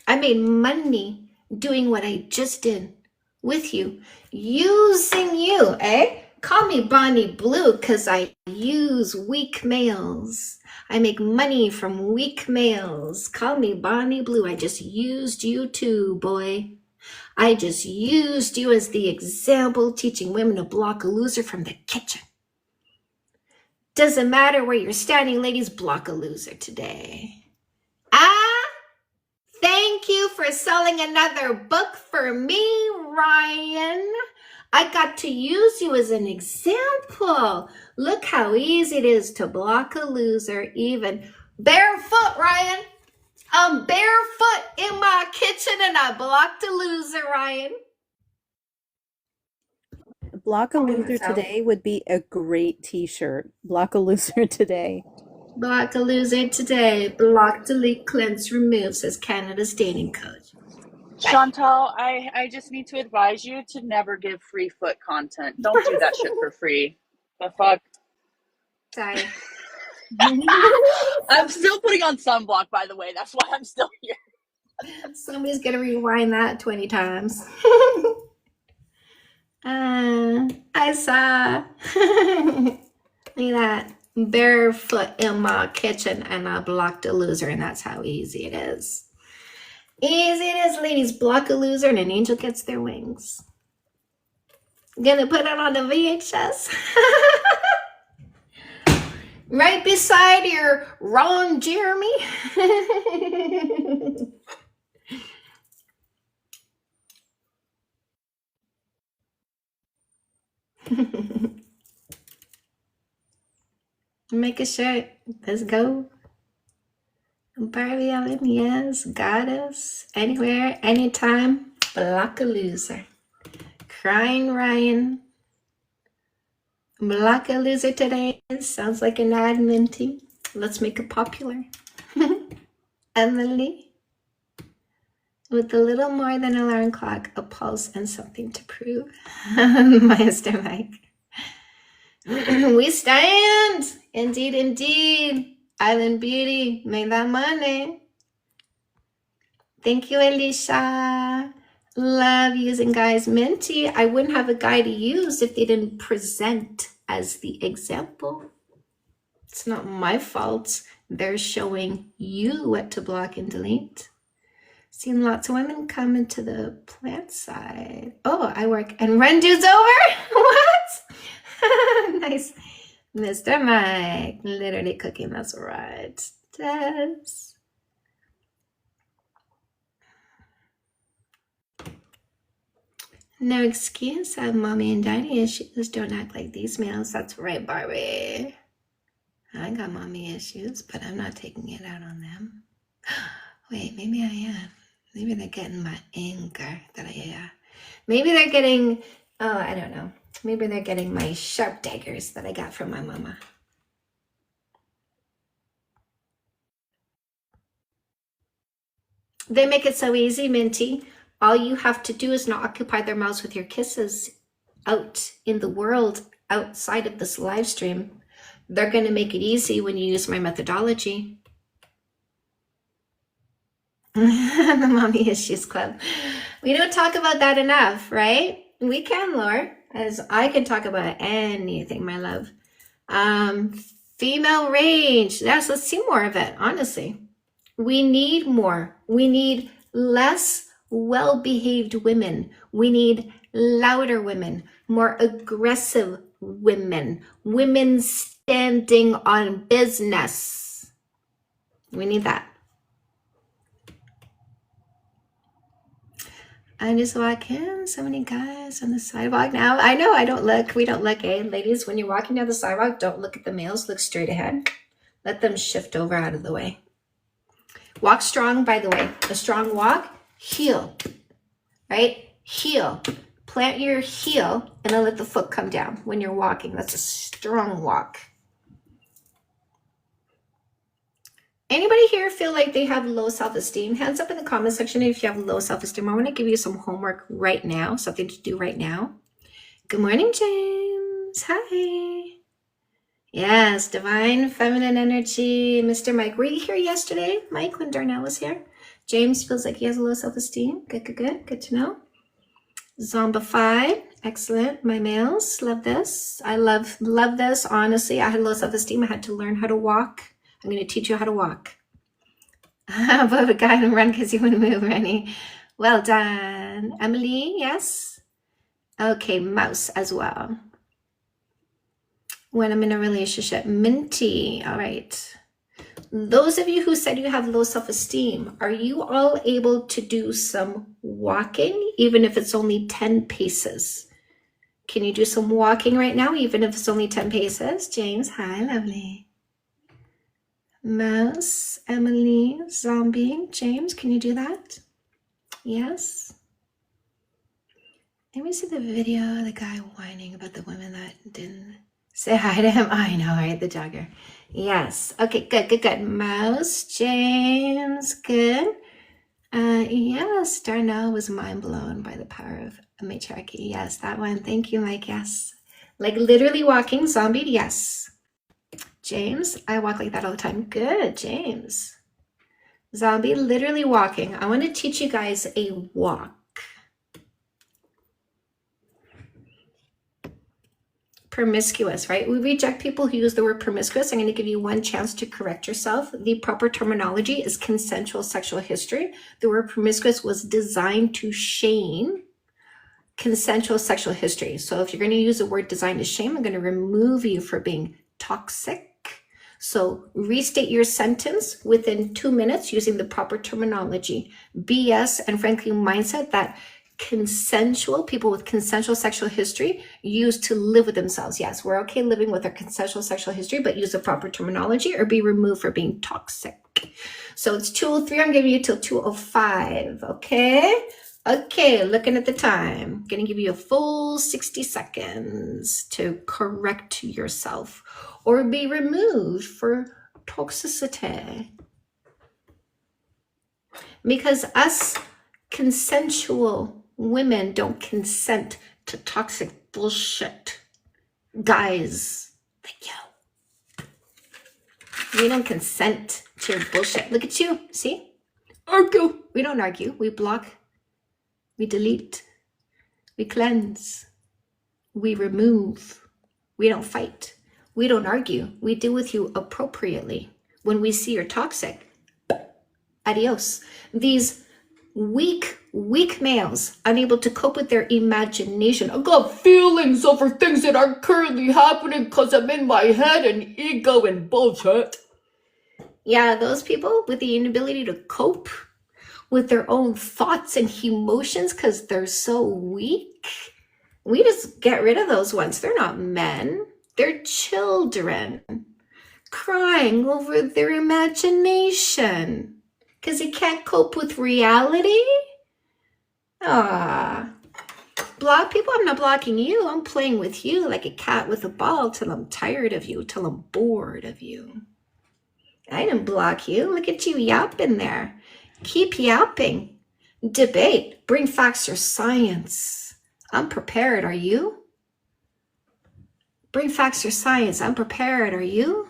I made money doing what I just did with you, using you, eh? Call me Bonnie Blue because I use weak males. I make money from weak males. Call me Bonnie Blue. I just used you too, boy. I just used you as the example, teaching women to block a loser from the kitchen. Doesn't matter where you're standing, ladies, block a loser today. Thank you for selling another book for me, Ryan. I got to use you as an example. Look how easy it is to block a loser, even barefoot, Ryan. I'm barefoot in my kitchen and I blocked a loser, Ryan. Block a loser today would be a great t-shirt. Block a loser today. Block a loser today. Block, delete, cleanse, remove, says Canada's dating coach. Chantal, I just need to advise you to never give free foot content. Don't do that shit for free. The fuck? Sorry. I'm still putting on sunblock, by the way. That's why I'm still here. Somebody's gonna rewind that 20 times. I saw. Look at that. Barefoot in my kitchen and I blocked a loser, and that's how easy it is. Easy it is, ladies. Block a loser and an angel gets their wings. Gonna put it on the VHS. Right beside your Ron Jeremy. Make a shirt. Let's go. Barbie Ellen, yes. Goddess. Anywhere, anytime. Block a loser. Crying Ryan. Block a loser today. Sounds like an ad, Minty. Let's make it popular. Emily. With a little more than an alarm clock, a pulse, and something to prove. Master Mike. We stand. Indeed, indeed. Island Beauty. Make that money. Thank you, Alicia. Love using guys. Minty, I wouldn't have a guy to use if they didn't present as the example. It's not my fault. They're showing you what to block and delete. Seen lots of women come into the plant side. Oh, I work and run dudes over? What? Nice. Mr. Mike, literally cooking. That's right. Des. No excuse. I have mommy and daddy issues. Don't act like these males. That's right, Barbie. I got mommy issues, but I'm not taking it out on them. Wait, maybe I am. Maybe they're getting my anger maybe they're getting, oh, I don't know. Maybe they're getting my sharp daggers that I got from my mama. They make it so easy, Minty. All you have to do is not occupy their mouths with your kisses out in the world, outside of this live stream. They're going to make it easy when you use my methodology. The Mommy Issues Club. We don't talk about that enough, right? We can, Laura, as I can talk about anything, my love. Female rage. Yes, let's see more of it, honestly. We need more. We need less well-behaved women. We need louder women, more aggressive women, women standing on business. We need that. I just walk in, so many guys on the sidewalk now. I know, we don't look, eh? Ladies, when you're walking down the sidewalk, don't look at the males, look straight ahead. Let them shift over out of the way. Walk strong, by the way. A strong walk, heel, right? Heel. Plant your heel and then let the foot come down when you're walking. That's a strong walk. Anybody here feel like they have low self-esteem? Hands up in the comment section if you have low self-esteem. I want to give you some homework right now, something to do right now. Good morning, James. Hi. Yes, divine feminine energy. Mr. Mike, were you here yesterday, Mike, when Darnell was here? James feels like he has a low self-esteem. Good to know. Zombified. Excellent. My males, love this. I love this. Honestly, I had low self-esteem. I had to learn how to walk. I'm going to teach you how to walk. Above a guy and run because you wouldn't move, Rennie. Well done. Emily, yes? Okay, Mouse as well. When I'm in a relationship. Minty, all right. Those of you who said you have low self-esteem, are you all able to do some walking, even if it's only 10 paces? Can you do some walking right now, even if it's only 10 paces? James, hi, lovely. Mouse, Emily, Zombie, James, can you do that? Yes? Let me see the video of the guy whining about the women that didn't say hi to him. I know, right? The jogger. Yes. Okay, good. Mouse, James, good. Yes, Darnell was mind blown by the power of a matriarchy. Yes, that one. Thank you, Mike. Yes. Like literally walking, zombie. Yes. James, I walk like that all the time. Good, James. Zombie, literally walking. I want to teach you guys a walk. Promiscuous, right? We reject people who use the word promiscuous. I'm going to give you one chance to correct yourself. The proper terminology is consensual sexual history. The word promiscuous was designed to shame consensual sexual history. So if you're going to use the word designed to shame, I'm going to remove you for being toxic. So restate your sentence within 2 minutes using the proper terminology. BS and frankly mindset that consensual people with consensual sexual history use to live with themselves. Yes, we're okay living with our consensual sexual history, but use the proper terminology or be removed for being toxic. So it's 2:03. I'm giving you till 2:05. Okay, looking at the time. Gonna give you a full 60 seconds to correct yourself or be removed for toxicity. Because us consensual women don't consent to toxic bullshit. Guys, like you. We don't consent to your bullshit. Look at you, see? Argue. We don't argue. We block. We delete. We cleanse. We remove. We don't fight. We don't argue. We deal with you appropriately. When we see you're toxic, adios. These weak males, unable to cope with their imagination. I got feelings over things that aren't currently happening because I'm in my head and ego and bullshit. Yeah, those people with the inability to cope with their own thoughts and emotions because they're so weak. We just get rid of those ones. They're not men. They're children crying over their imagination because they can't cope with reality. Block people? I'm not blocking you. I'm playing with you like a cat with a ball till I'm tired of you, till I'm bored of you. I didn't block you. Look at you yapping there. Keep yapping. Debate. Bring facts or science. I'm prepared. Are you? Bring facts or science. I'm prepared. Are you?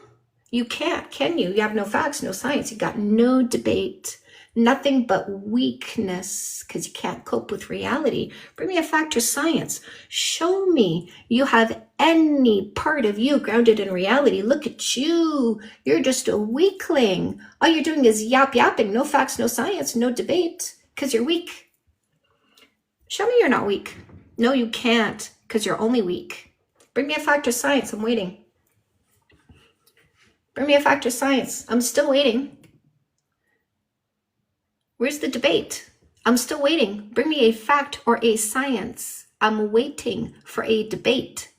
You can't, can you? You have no facts, no science. You got no debate. Nothing but weakness because you can't cope with reality. Bring me a fact or science. Show me you have any part of you grounded in reality. Look at you. You're just a weakling. All you're doing is yapping. No facts, no science, no debate because you're weak. Show me you're not weak. No, you can't because you're only weak. Bring me a fact or science. I'm waiting. Bring me a fact or science. I'm still waiting. Where's the debate? I'm still waiting. Bring me a fact or a science. I'm waiting for a debate.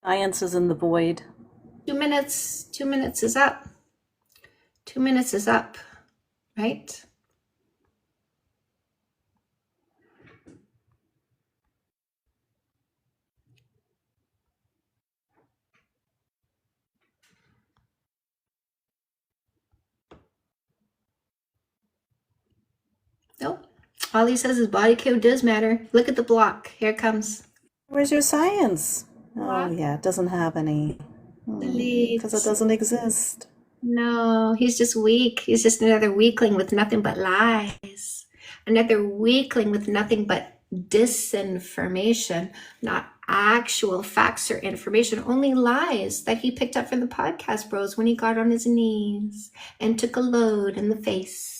Science is in the void. 2 minutes. 2 minutes is up. 2 minutes is up, right? Nope. All he says is body count does matter. Look at the block. Here it comes. Where's your science? Oh, Block. yeah, it doesn't have any. Delete. Because it doesn't exist. No, he's just weak. He's just another weakling with nothing but lies. Another weakling with nothing but disinformation, not actual facts or information, only lies that he picked up from the podcast bros when he got on his knees and took a load in the face.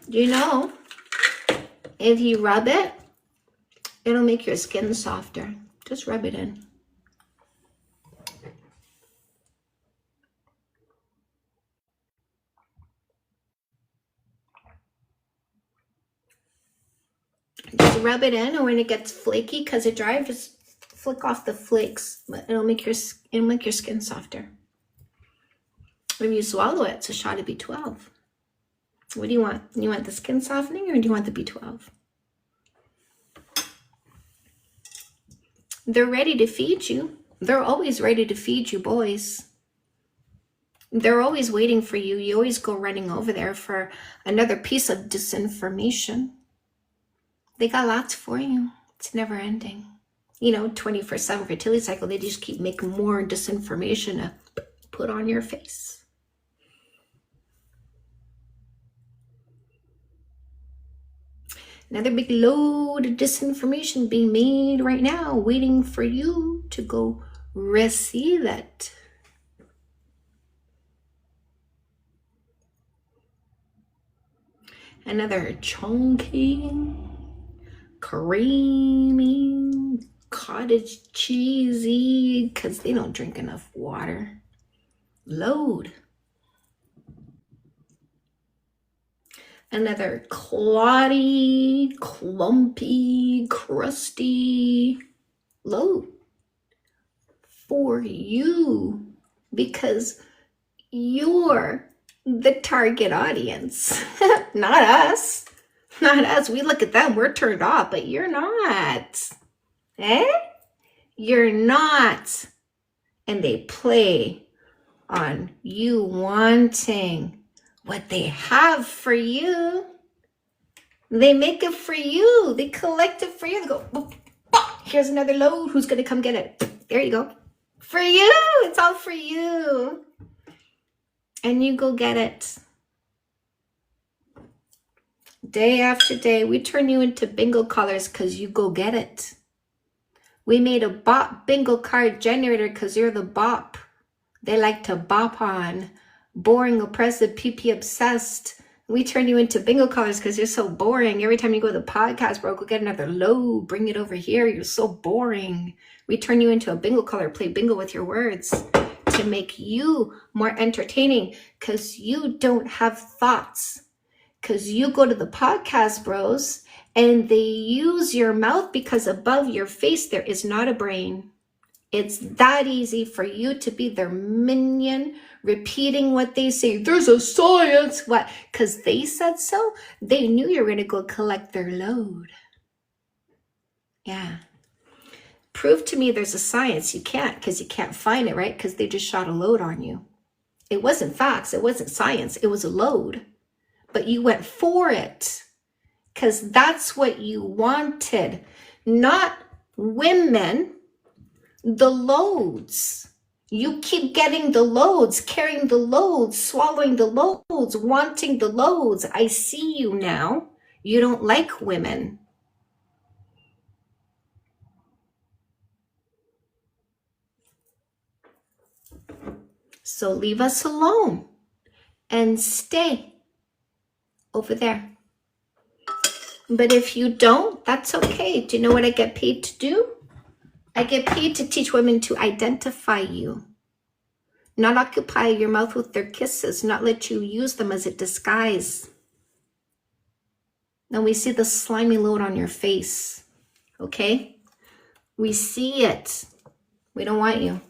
You know, if you rub it, it'll make your skin softer. Just rub it in. Just rub it in, and when it gets flaky because it dry, just flick off the flakes. But it'll make your skin softer. When you swallow it, it's a shot of B12. What do you want? You want the skin softening, or do you want the B12? They're ready to feed you. They're always ready to feed you, boys. They're always waiting for you. You always go running over there for another piece of disinformation. They got lots for you. It's never ending. 24/7 fertility cycle, they just keep making more disinformation to put on your face. Another big load of disinformation being made right now, waiting for you to go receive it. Another chunky, creamy, cottage cheesy, because they don't drink enough water. Load. Another cloddy, clumpy, crusty load for you, because you're the target audience. Not us. Not us. We look at them, we're turned off, but you're not. You're not. And they play on you wanting what they have for you. They make it for you. They collect it for you. They go, here's another load. Who's going to come get it? There you go. For you. It's all for you. And you go get it. Day after day, we turn you into bingo callers because you go get it. We made a bop bingo card generator because you're the bop they like to bop on. Boring, oppressive, PP obsessed. We turn you into bingo callers because you're so boring. Every time you go to the podcast, bro, go get another load. Bring it over here. You're so boring. We turn you into a bingo caller. Play bingo with your words to make you more entertaining because you don't have thoughts. Because you go to the podcast, bros, and they use your mouth because above your face there is not a brain. It's that easy for you to be their minion, repeating what they say. There's a science. What? Because they said so? They knew you were going to go collect their load. Yeah. Prove to me there's a science. You can't, because you can't find it, right? Because they just shot a load on you. It wasn't facts. It wasn't science. It was a load. But you went for it because that's what you wanted. Not women, the loads. You keep getting the loads, carrying the loads, swallowing the loads, wanting the loads. I see you now. You don't like women. So leave us alone and stay over there. But if you don't, that's okay. Do you know what I get paid to do? I get paid to teach women to identify you. Not occupy your mouth with their kisses. Not let you use them as a disguise. Now we see the slimy load on your face. Okay? We see it. We don't want you.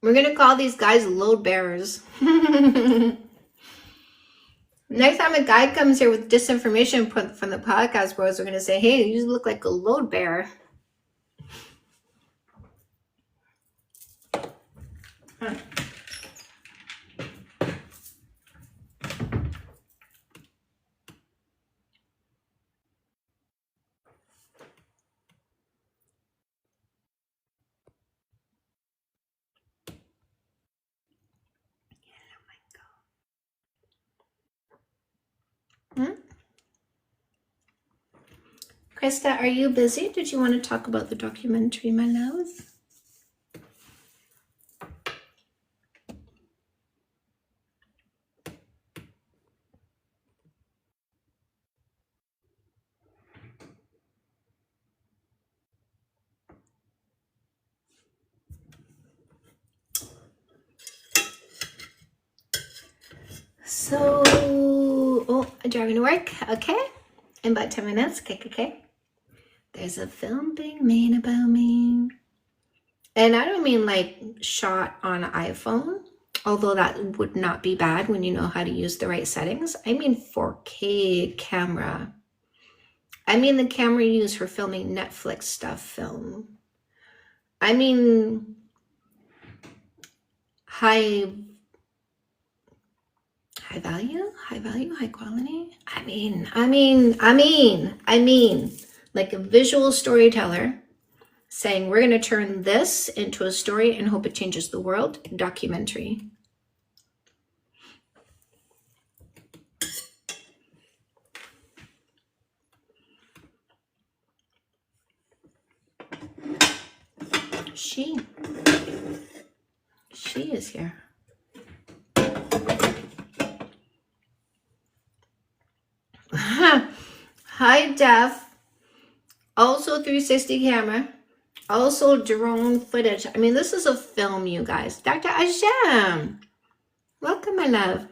We're gonna call these guys load bearers. Next time a guy comes here with disinformation from the podcast bros, we're gonna say, hey, you look like a load bearer. Huh. Hmm? Krista, are you busy? Did you want to talk about the documentary, my love? So, I'm driving to work. Okay. In about 10 minutes. Okay. There's a film being made about me. And I don't mean like shot on an iPhone, although that would not be bad when you know how to use the right settings. I mean 4K camera. I mean the camera used for filming Netflix stuff film. I mean high value, high quality. I mean, like a visual storyteller saying, we're going to turn this into a story and hope it changes the world. Documentary. She is here. High def, also 360 camera, also drone footage. I mean, this is a film, you guys. Dr. Ajam, welcome, my love.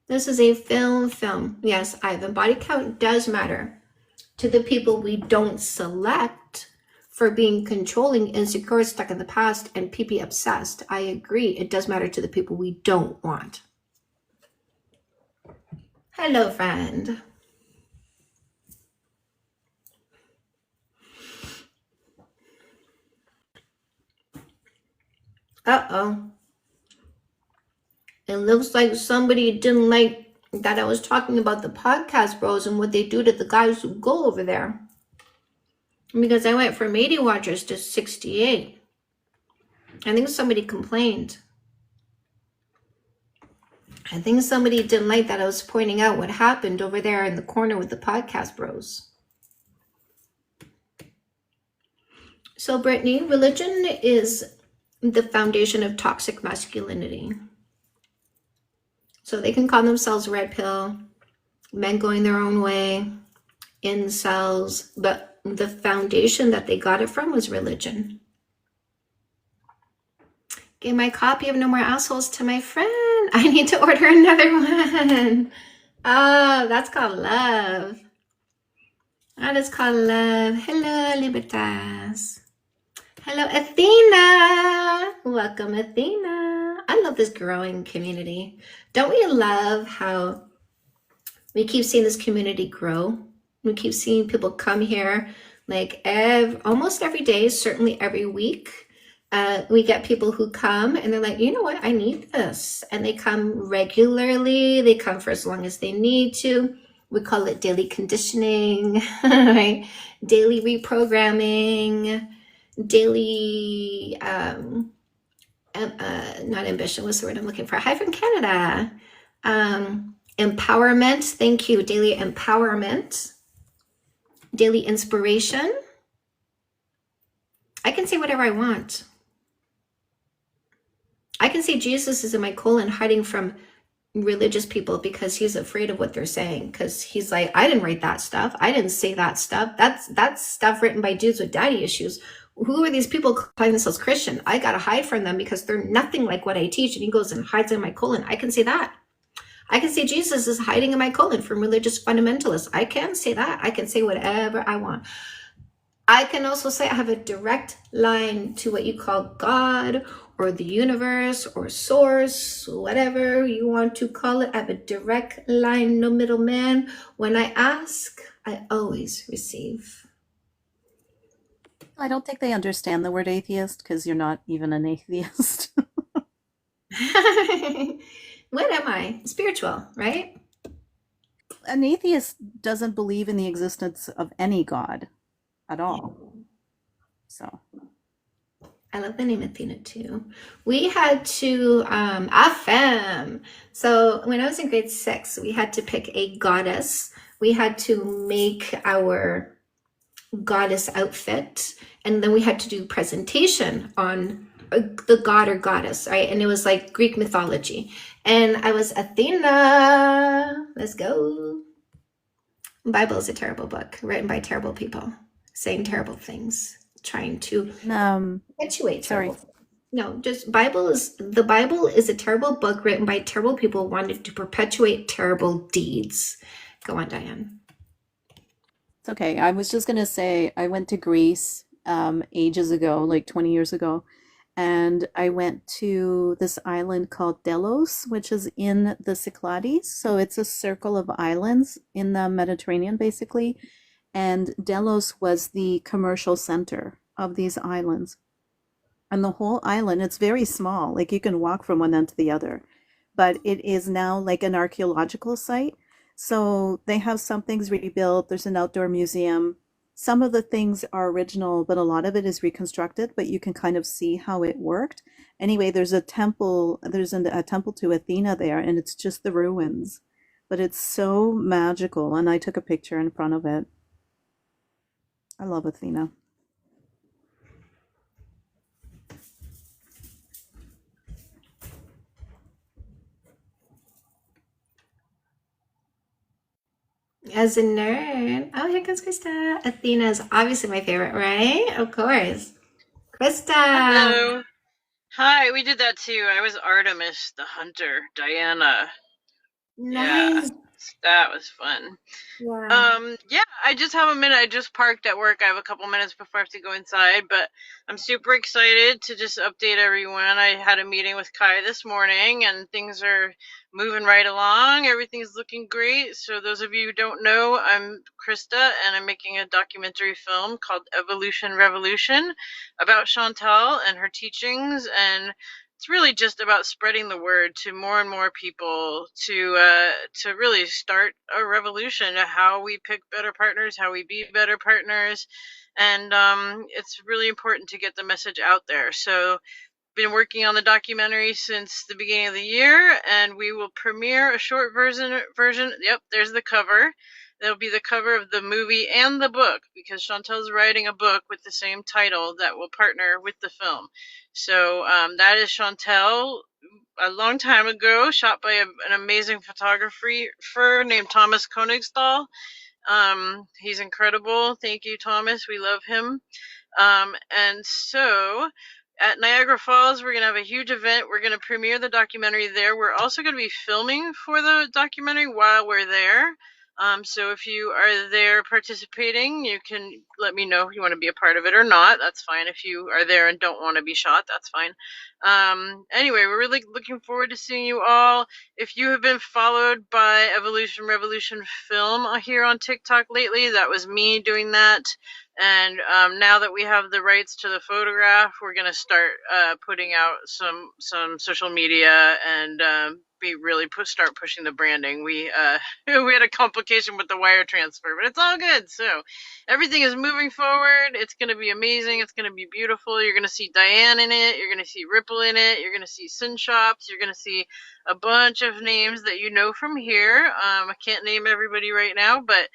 This is a film. Yes, Ivan, body count does matter to the people we don't select for being controlling, insecure, stuck in the past, and PP obsessed. I agree. It does matter to the people we don't want. Hello, friend. Uh-oh. It looks like somebody didn't like that I was talking about the podcast bros and what they do to the guys who go over there. Because I went from 80 watchers to 68. I think somebody complained. I think somebody didn't like that I was pointing out what happened over there in the corner with the podcast bros. So, Brittany, religion is the foundation of toxic masculinity. So they can call themselves red pill, men going their own way, incels, but the foundation that they got it from was religion. Give my copy of No More Assholes to my friend. I need to order another one. Oh, that's called love. That is called love. Hello, Libertas. Hello, Athena. Welcome, Athena. I love this growing community. Don't we love how we keep seeing this community grow? We keep seeing people come here like almost every day, certainly every week. We get people who come and they're like, you know what, I need this. And they come regularly. They come for as long as they need to. We call it daily conditioning, right? Daily reprogramming, daily, not ambition, what's the word I'm looking for? Hi from Canada. Empowerment, thank you. Daily empowerment, daily inspiration. I can say whatever I want. I can say Jesus is in my colon hiding from religious people because he's afraid of what they're saying. Because he's like, I didn't write that stuff. I didn't say that stuff. That's stuff written by dudes with daddy issues. Who are these people calling themselves Christian? I got to hide from them because they're nothing like what I teach. And he goes and hides in my colon. I can say that. I can say Jesus is hiding in my colon from religious fundamentalists. I can say that. I can say whatever I want. I can also say I have a direct line to what you call God or the universe or source, whatever you want to call it. I have a direct line, no middleman. When I ask, I always receive. I don't think they understand the word atheist because you're not even an atheist. What am I? Spiritual, right? An atheist doesn't believe in the existence of any god at all. So I love the name Athena too. We had to AFEM. So when I was in grade 6, we had to pick a goddess. We had to make our goddess outfit, and then we had to do presentation on the god or goddess, right? And it was like Greek mythology. And I was Athena. Let's go. The Bible is a terrible book written by terrible people saying terrible things, trying to perpetuate sorry. terrible. No, just the Bible is a terrible book written by terrible people wanting to perpetuate terrible deeds. Go on, Diane. It's okay. I was just gonna say I went to Greece ages ago, like 20 years ago, and I went to this island called Delos, which is in the Cyclades. So it's a circle of islands in the Mediterranean, basically. And Delos was the commercial center of these islands. And the whole island, it's very small, like you can walk from one end to the other, but it is now like an archaeological site. So they have some things rebuilt. There's an outdoor museum. Some of the things are original, but a lot of it is reconstructed, but you can kind of see how it worked. Anyway, there's a temple to Athena there, and it's just the ruins, but it's so magical. And I took a picture in front of it. I love Athena. As a nerd. Oh, here comes Krista. Athena is obviously my favorite, right? Of course. Krista. Hello. Hi, we did that too. I was Artemis, the hunter, Diana. Nice. Yeah, that was fun. Yeah. Yeah, I just have a minute. I just parked at work. I have a couple minutes before I have to go inside, but I'm super excited to just update everyone. I had a meeting with Kai this morning, and things are moving right along. Everything's looking great. So those of you who don't know, I'm Krista, and I'm making a documentary film called Evolution Revolution about Chantal and her teachings, and it's really just about spreading the word to more and more people to really start a revolution of how we pick better partners, how we be better partners, and it's really important to get the message out there. So been working on the documentary since the beginning of the year, and we will premiere a short version. Yep, there's the cover. That'll be the cover of the movie and the book, because Chantal's writing a book with the same title that will partner with the film. So that is Chantal a long time ago, shot by an amazing photographer named Thomas Koenigsthal. He's incredible. Thank you, Thomas. We love him. And so at Niagara Falls, we're going to have a huge event. We're going to premiere the documentary there. We're also going to be filming for the documentary while we're there. So if you are there participating, you can let me know if you want to be a part of it or not. That's fine. If you are there and don't want to be shot, that's fine. Anyway, we're really looking forward to seeing you all. If you have been followed by Evolution Revolution Film here on TikTok lately, that was me doing that. And now that we have the rights to the photograph, we're going to start putting out some social media and start pushing the branding. We had a complication with the wire transfer, but it's all good. So everything is moving forward. It's going to be amazing. It's going to be beautiful. You're going to see Diane in it. You're going to see Ripple in it. You're going to see Sin Shops. You're going to see a bunch of names that you know from here. I can't name everybody right now, but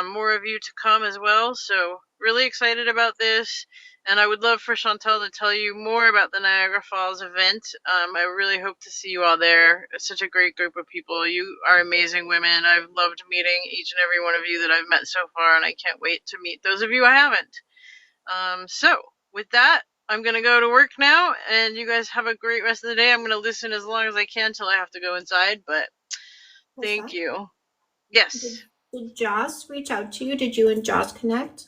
more of you to come as well. So really excited about this, and I would love for Chantal to tell you more about the Niagara Falls event. I really hope to see you all there. It's such a great group of people. You are amazing women. I've loved meeting each and every one of you that I've met so far, and I can't wait to meet those of you I haven't. So with that, I'm going to go to work now, and you guys have a great rest of the day. I'm going to listen as long as I can till I have to go inside, but thank you. Yes. Did Joss reach out to you? Did you and Joss connect?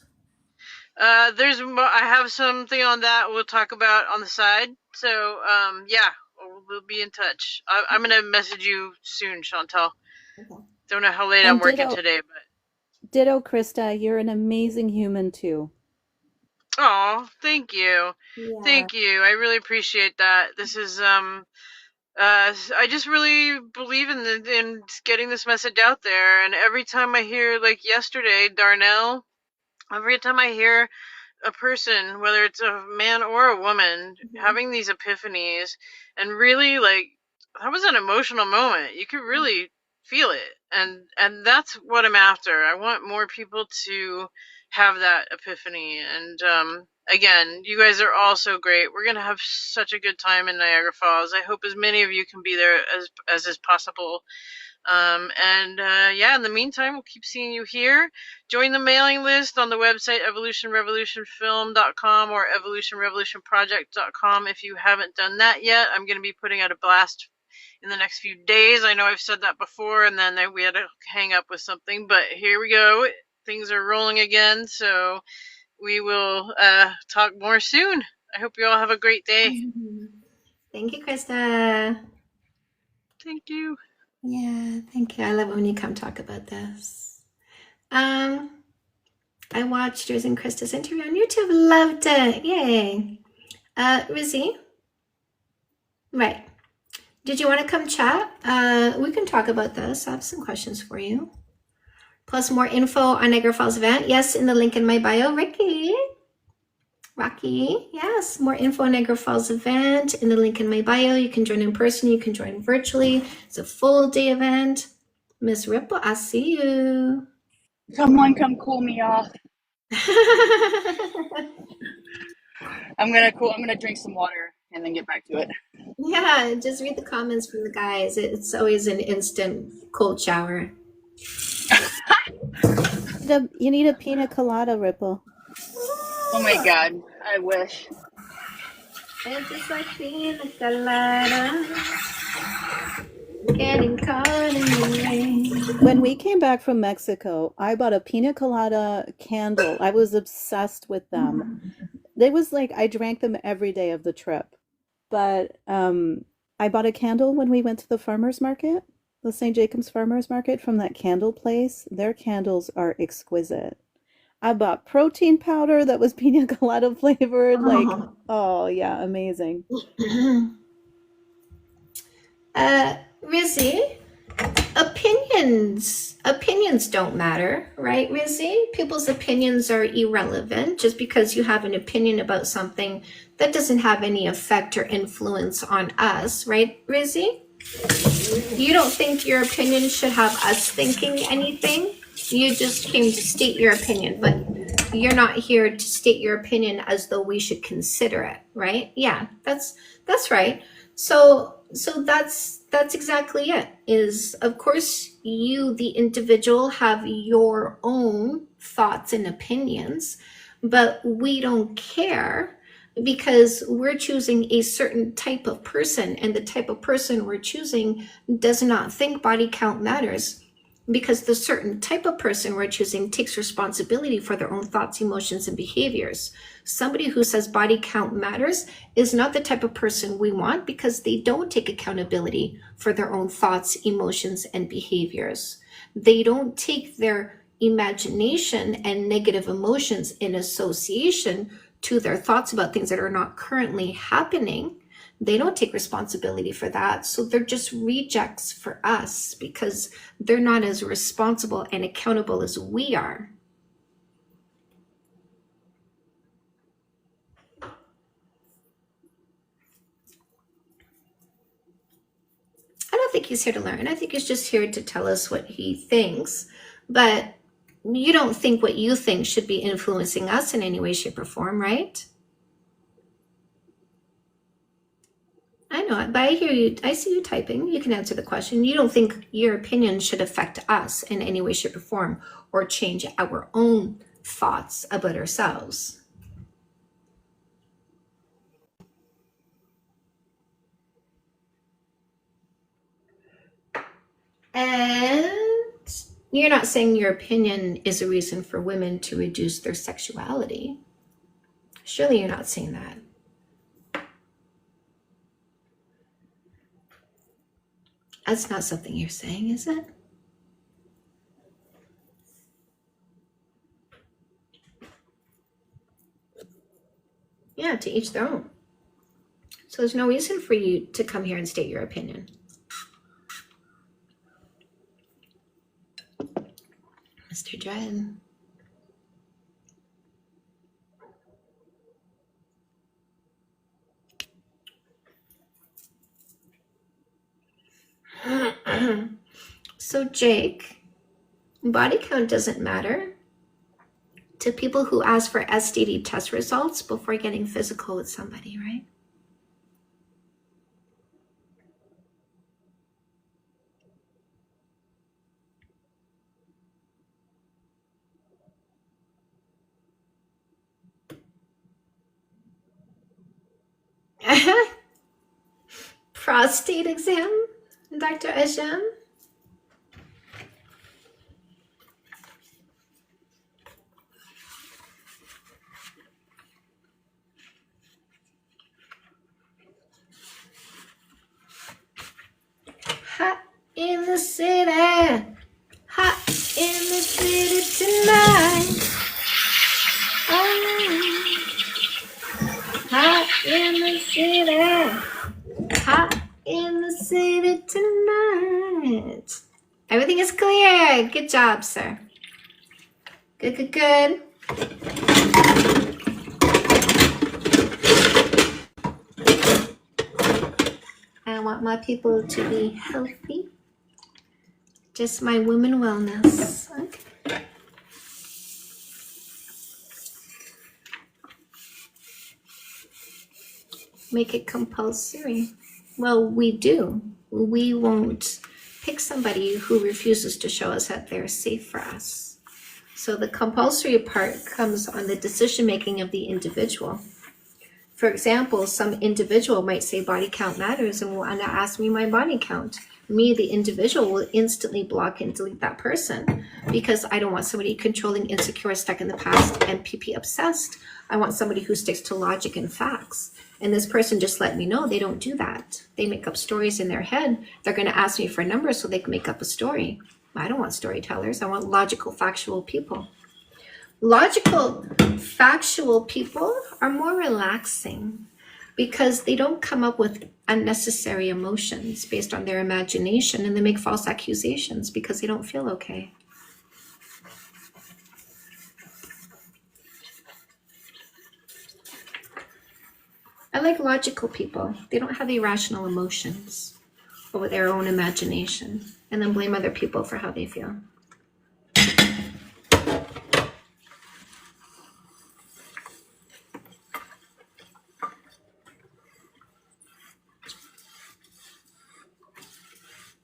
I have something on that we'll talk about on the side. So, yeah, we'll be in touch. I'm gonna message you soon, Chantal. Okay. Don't know how late I'm And working today, but ditto, Krista. You're an amazing human too. oh, thank you, Yeah. thank you. I really appreciate that. This is I just really believe in getting this message out there. And every time I hear, like yesterday, Darnell. Every time I hear a person, whether it's a man or a woman, having these epiphanies, and really, like, that was an emotional moment. You could really feel it, and that's what I'm after. I want more people to have that epiphany. And again, you guys are all so great. We're gonna have such a good time in Niagara Falls. I hope as many of you can be there as is possible. Yeah, in the meantime, we'll keep seeing you here. Join the mailing list on the website evolutionrevolutionfilm.com or evolutionrevolutionproject.com if you haven't done that yet. I'm going to be putting out a blast in the next few days. I know I've said that before, and then we had to hang up with something, but here we go. Things are rolling again, so we will talk more soon. I hope you all have a great day. Thank you, Krista. Thank you. Yeah, thank you. I love it when you come talk about this. I watched yours and Krista's interview on YouTube. Loved it. Yay. Rizzy. Right. Did you want to come chat? We can talk about this. I have some questions for you. Plus more info on Niagara Falls event. Yes, in the link in my bio. Rocky, yes, more info on Niagara Falls event in the link in my bio. You can join in person, you can join virtually. It's a full day event. Miss Ripple, I see you. Someone come cool me off. I'm gonna drink some water and then get back to it. Yeah, just read the comments from the guys. It's always an instant cold shower. You need a pina colada, Ripple. Oh my god, I wish. And just like pina colada, getting caught in the rain. When we came back from Mexico, I bought a pina colada candle. I was obsessed with them. It was like I drank them every day of the trip. But I bought a candle when we went to the farmers market, the St. Jacobs Farmers Market from that candle place. Their candles are exquisite. I bought protein powder that was pina colada flavored. Like, oh yeah, amazing. Rizzy, opinions don't matter, right, Rizzy? People's opinions are irrelevant. Just because you have an opinion about something, that doesn't have any effect or influence on us, right, Rizzy? You don't think your opinion should have us thinking anything? You just came to state your opinion, but you're not here to state your opinion as though we should consider it, right? Yeah, that's right. So that's exactly it. Is, of course, you, the individual, have your own thoughts and opinions, but we don't care because we're choosing a certain type of person, and the type of person we're choosing does not think body count matters, because the certain type of person we're choosing takes responsibility for their own thoughts, emotions, and behaviors. Somebody who says body count matters is not the type of person we want, because they don't take accountability for their own thoughts, emotions, and behaviors. They don't take their imagination and negative emotions in association to their thoughts about things that are not currently happening. They don't take responsibility for that. So they're just rejects for us because they're not as responsible and accountable as we are. I don't think he's here to learn. I think he's just here to tell us what he thinks. But you don't think what you think should be influencing us in any way, shape, or form, right? I know it, but I hear you. I see you typing. You can answer the question. You don't think your opinion should affect us in any way, shape, or form, or change our own thoughts about ourselves. And you're not saying your opinion is a reason for women to reduce their sexuality. Surely you're not saying that. That's not something you're saying, is it? Yeah, to each their own. So there's no reason for you to come here and state your opinion. Mr. Dread. So Jake, body count doesn't matter to people who ask for STD test results before getting physical with somebody, right? Prostate exam, Dr. Ajam? Hot in the city, hot in the city tonight. Oh, hot in the city, hot in the city tonight. Everything is clear. Good job, sir. Good, good, good. I want my people to be healthy. Just my women wellness. Okay. Make it compulsory. Well, we do. We won't pick somebody who refuses to show us that they're safe for us. So the compulsory part comes on the decision making of the individual. For example, some individual might say body count matters and will ask me my body count. Me, the individual, will instantly block and delete that person because I don't want somebody controlling, insecure, stuck in the past, and PP obsessed. I want somebody who sticks to logic and facts. And this person just let me know they don't do that. They make up stories in their head. They're going to ask me for numbers so they can make up a story. I don't want storytellers. I want logical, factual people. Logical, factual people are more relaxing because they don't come up with unnecessary emotions based on their imagination, and they make false accusations because they don't feel okay. I like logical people. They don't have irrational emotions or their own imagination and then blame other people for how they feel.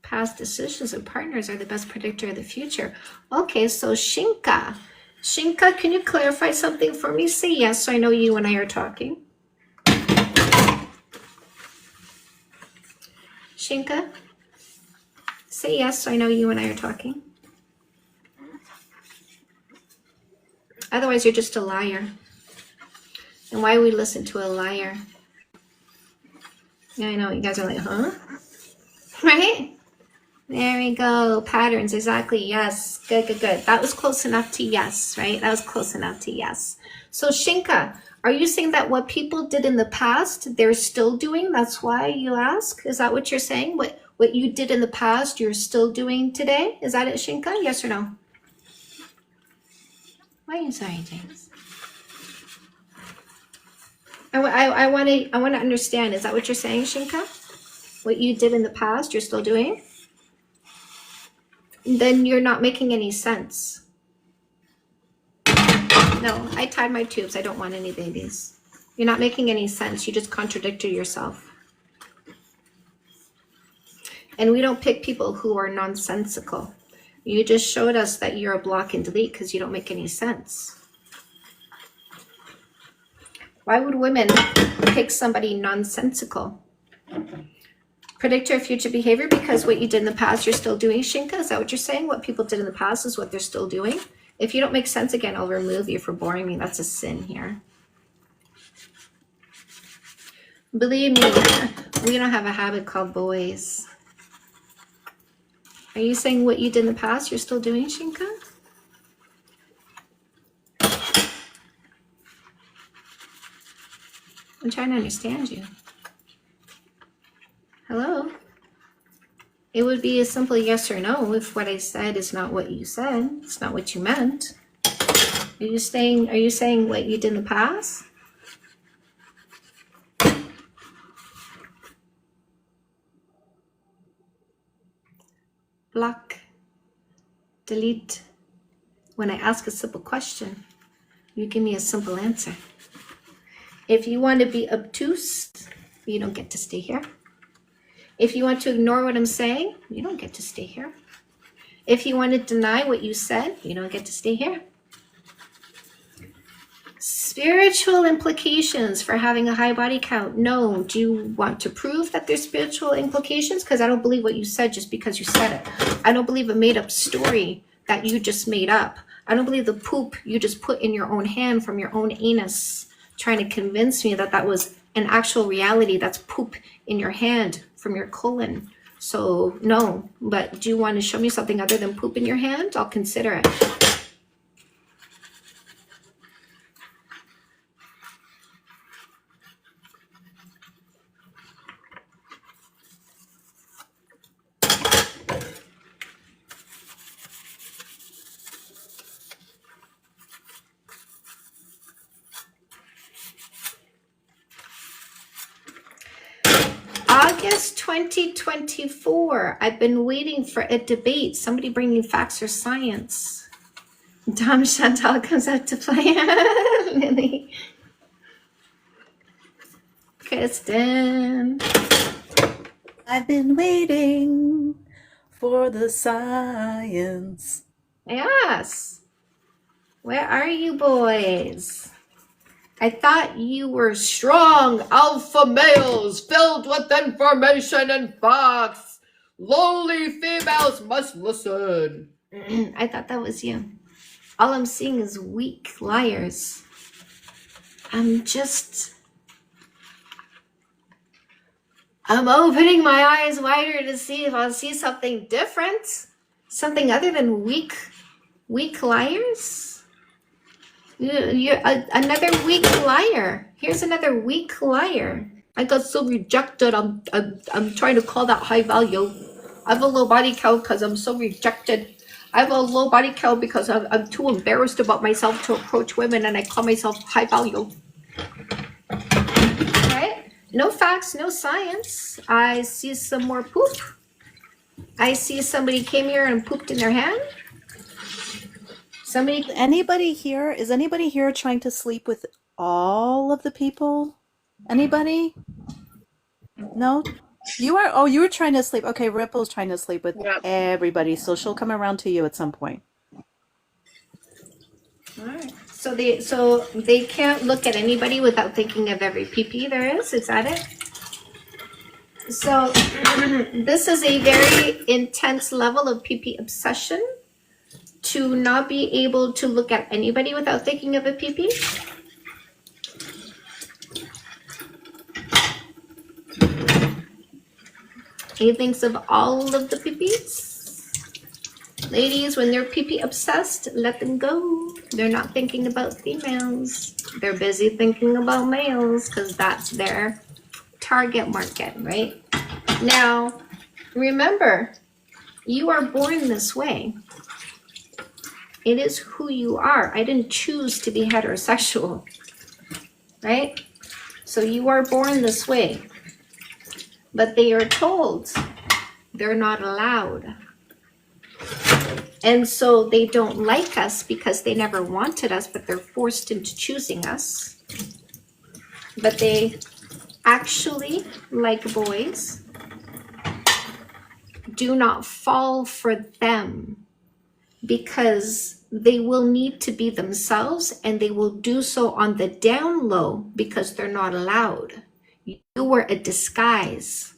Past decisions and partners are the best predictor of the future. Okay, so Shinka. Shinka, can you clarify something for me? Say yes so I know you and I are talking. Shinka, say yes so I know you and I are talking. Otherwise, you're just a liar. And why we listen to a liar? Yeah, I know. You guys are like, huh? Right? There we go. Patterns. Exactly. Yes. Good, good, good. That was close enough to yes, right? That was close enough to yes. So Shinka, are you saying that what people did in the past, they're still doing? That's why you ask? Is that what you're saying? What you did in the past, you're still doing today? Is that it, Shinka? Yes or no? Why are you sorry, James? I want to understand. Is that what you're saying, Shinka? What you did in the past, you're still doing? Then you're not making any sense. No, I tied my tubes. I don't want any babies. You're not making any sense. You just contradicted yourself. And we don't pick people who are nonsensical. You just showed us that you're a block and delete because you don't make any sense. Why would women pick somebody nonsensical? Predictor of future behavior because what you did in the past, you're still doing, Shinka? Is that what you're saying? What people did in the past is what they're still doing? If you don't make sense again, I'll remove you for boring me. That's a sin here. Believe me, we don't have a habit called boys. Are you saying what you did in the past you're still doing, Shinka? I'm trying to understand you. Hello? It would be a simple yes or no if what I said is not what you said. It's not what you meant. Are you saying what you did in the past? Block. Delete. When I ask a simple question, you give me a simple answer. If you want to be obtuse, you don't get to stay here. If you want to ignore what I'm saying, you don't get to stay here. If you want to deny what you said, you don't get to stay here. Spiritual implications for having a high body count. No. Do you want to prove that there's spiritual implications? Because I don't believe what you said just because you said it. I don't believe a made-up story that you just made up. I don't believe the poop you just put in your own hand from your own anus, trying to convince me that that was an actual reality. That's poop in your hand from your colon. So no. But do you want to show me something other than poop in your hand? I'll consider it. August 2024. I've been waiting for a debate. Somebody bringing facts or science. Dom Chantal comes out to play. Lily. Kristen. I've been waiting for the science. Yes. Where are you boys? I thought you were strong alpha males filled with information and facts. Lowly females must listen. I thought that was you. All I'm seeing is weak liars. I'm opening my eyes wider to see if I'll see something different. Something other than weak liars. You're another weak liar. Here's another weak liar. I got so rejected. I'm trying to call that high value. I have a low body count because I'm so rejected. I have a low body count because I'm too embarrassed about myself to approach women, and I call myself high value. Right? No facts, no science. I see some more poop. I see somebody came here and pooped in their hand. Anybody here? Is anybody here trying to sleep with all of the people? Anybody? No? You are? Oh, you were trying to sleep. Okay, Ripple's trying to sleep with everybody, so she'll come around to you at some point. All right. So they can't look at anybody without thinking of every PP there is? Is that it? So this is a very intense level of PP obsession. To not be able to look at anybody without thinking of a PP. He thinks of all of the PPs. Ladies, when they're PP obsessed, let them go. They're not thinking about females. They're busy thinking about males because that's their target market, right? Now, remember, you are born this way. It is who you are. I didn't choose to be heterosexual, right? So you are born this way. But they are told they're not allowed. And so they don't like us because they never wanted us, but they're forced into choosing us. But they actually, like boys, do not fall for them. Because they will need to be themselves, and they will do so on the down low because they're not allowed. You were a disguise.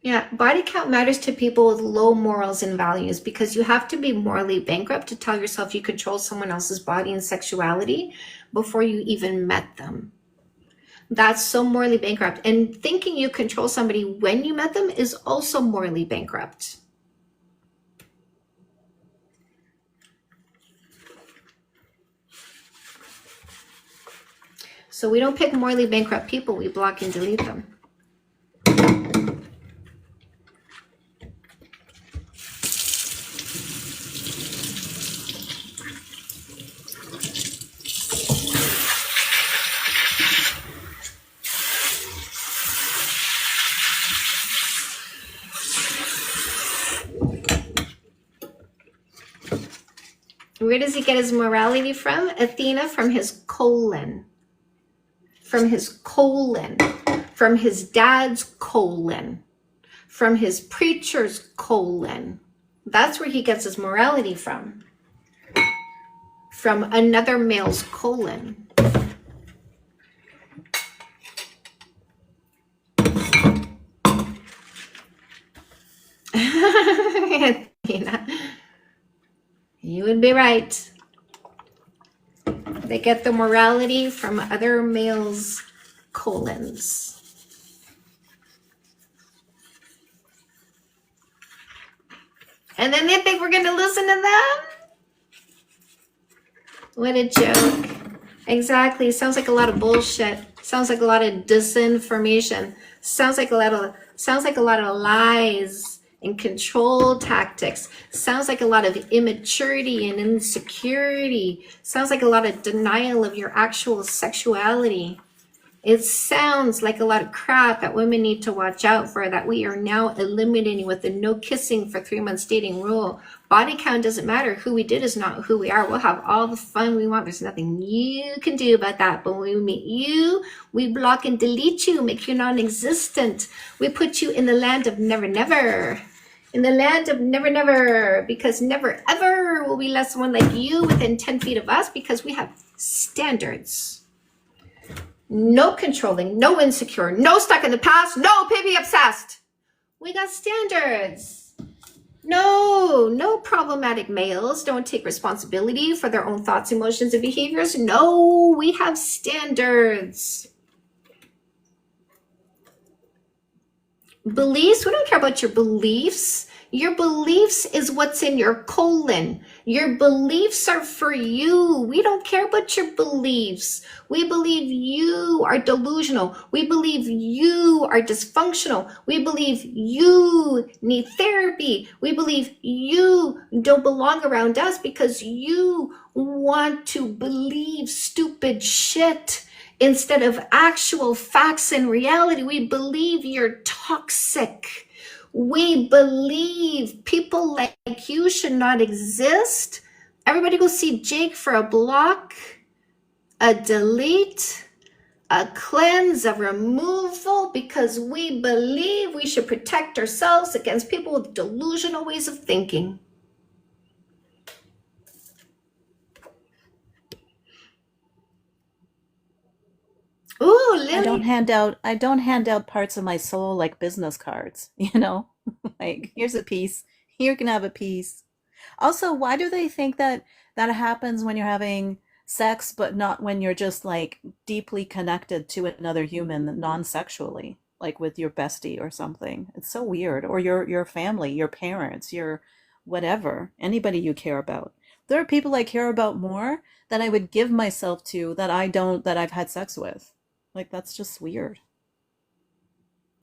Yeah, body count matters to people with low morals and values because you have to be morally bankrupt to tell yourself you control someone else's body and sexuality before you even met them. That's so morally bankrupt. And thinking you control somebody when you met them is also morally bankrupt. So we don't pick morally bankrupt people, we block and delete them. Where does he get his morality from? Athena, from his colon. From his colon. From his dad's colon. From his preacher's colon. That's where he gets his morality from. From another male's colon. Athena. You would be right. They get the morality from other males' colons. And then they think we're going to listen to them? What a joke. Exactly. Sounds like a lot of bullshit. Sounds like a lot of disinformation. Sounds like a lot of lies and control tactics. Sounds like a lot of immaturity and insecurity. Sounds like a lot of denial of your actual sexuality. It sounds like a lot of crap that women need to watch out for, that we are now eliminating with the no kissing for 3 months dating rule. Body count doesn't matter. Who we did is not who we are. We'll have all the fun we want. There's nothing you can do about that. But when we meet you, we block and delete you, make you non-existent. We put you in the land of never, never. In the land of never, never. Because never, ever will we let someone like you within 10 feet of us, because we have standards. No controlling, no insecure, no stuck in the past, no baby obsessed. We got standards. No problematic males don't take responsibility for their own thoughts, emotions, and behaviors. No, we have standards. Beliefs, we don't care about your beliefs. Your beliefs is what's in your colon. Your beliefs are for you. We don't care about your beliefs. We believe you are delusional. We believe you are dysfunctional. We believe you need therapy. We believe you don't belong around us because you want to believe stupid shit instead of actual facts and reality. We believe you're toxic. We believe people like you should not exist. Everybody go see Jake for a block, a delete, a cleanse, a removal, because we believe we should protect ourselves against people with delusional ways of thinking. Ooh, Lily. I don't hand out parts of my soul like business cards, Like, here's a piece. You can have a piece. Also, why do they think that happens when you're having sex, but not when you're just like deeply connected to another human non-sexually, like with your bestie or something? It's so weird. Or your family, your parents, your whatever, anybody you care about. There are people I care about more that I would give myself to that I've had sex with. Like, that's just weird.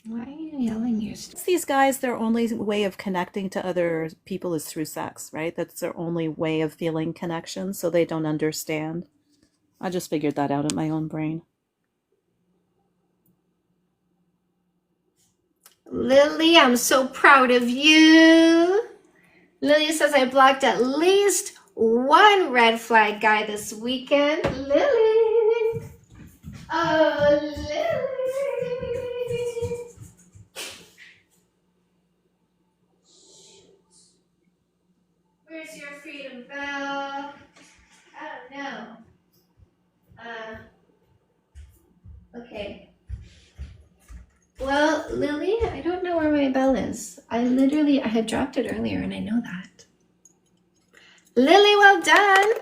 Why are you yelling? These guys, their only way of connecting to other people is through sex, right? That's their only way of feeling connection, so they don't understand. I just figured that out in my own brain. Lily, I'm so proud of you. Lily says I blocked at least one red flag guy this weekend. Lily. Oh, Lily. Where's your freedom bell? I don't know. Okay. Well, Lily, I don't know where my bell I had dropped it earlier and I know that. Lily, well done.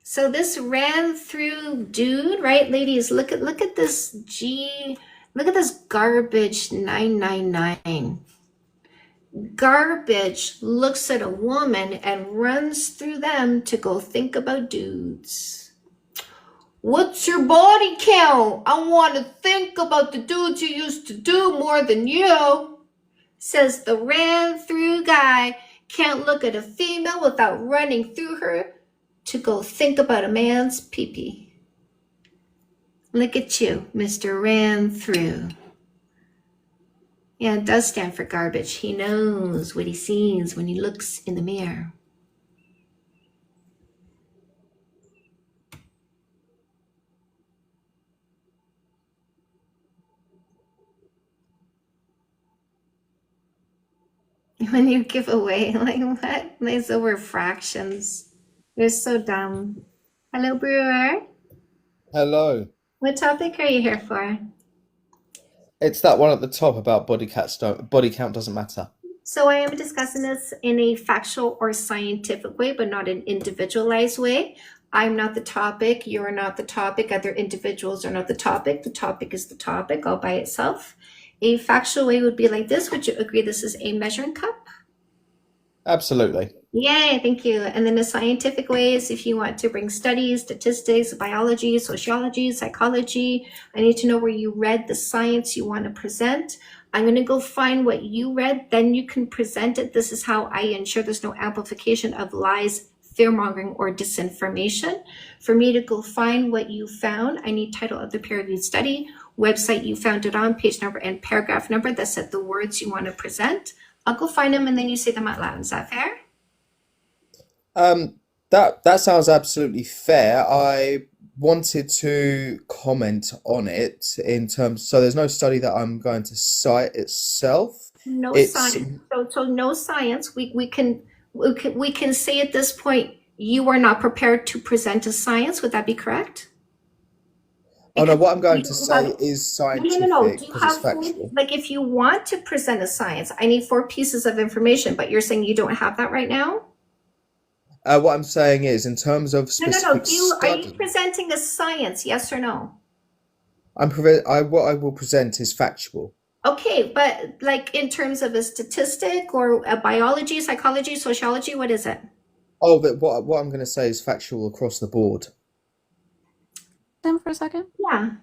So this ran through dude, right? Ladies, look at this look at this garbage 999. Garbage looks at a woman and runs through them to go think about dudes. What's your body count? I want to think about the dudes you used to do more than you. Says the ran through guy can't look at a female without running through her to go think about a man's pee-pee. Look at you, Mr. Ran Through. Yeah, it does stand for garbage. He knows what he sees when he looks in the mirror. When you give away, like what? These are fractions. You're so dumb. Hello, Brewer. Hello. What topic are you here for? It's that one at the top about body count doesn't matter. So I am discussing this in a factual or scientific way, but not an individualized way. I'm not the topic. You're not the topic. Other individuals are not the topic. The topic is the topic all by itself. A factual way would be like this. Would you agree this is a measuring cup? Absolutely. Yay, thank you. And then the scientific way is if you want to bring studies, statistics, biology, sociology, psychology. I need to know where you read the science you want to present. I'm going to go find what you read, then you can present it. This is how I ensure there's no amplification of lies, fear-mongering, or disinformation. For me to go find what you found, I need title of the peer-reviewed study, website you found it on, page number and paragraph number that said the words you want to present. I'll go find them and then you say them out loud. Is that fair? That sounds absolutely fair. I wanted to comment on it in terms, so there's no study that I'm going to cite itself. No It's science. So no science. We can say at this point you are not prepared to present a science. Would that be correct? oh no, what I'm going You to have say is no. Do scientific you because it's have factual. like if you want to present a science, I need 4 pieces of information, but you're saying you don't have that right now? What I'm saying is, in terms of No. specific Are you study, presenting a science? Yes or no? what I will present is factual. Okay, but like in terms of a statistic or a biology, psychology, sociology, what is it? Oh, but what I'm going to say is factual across the board. Them for a second. Yeah.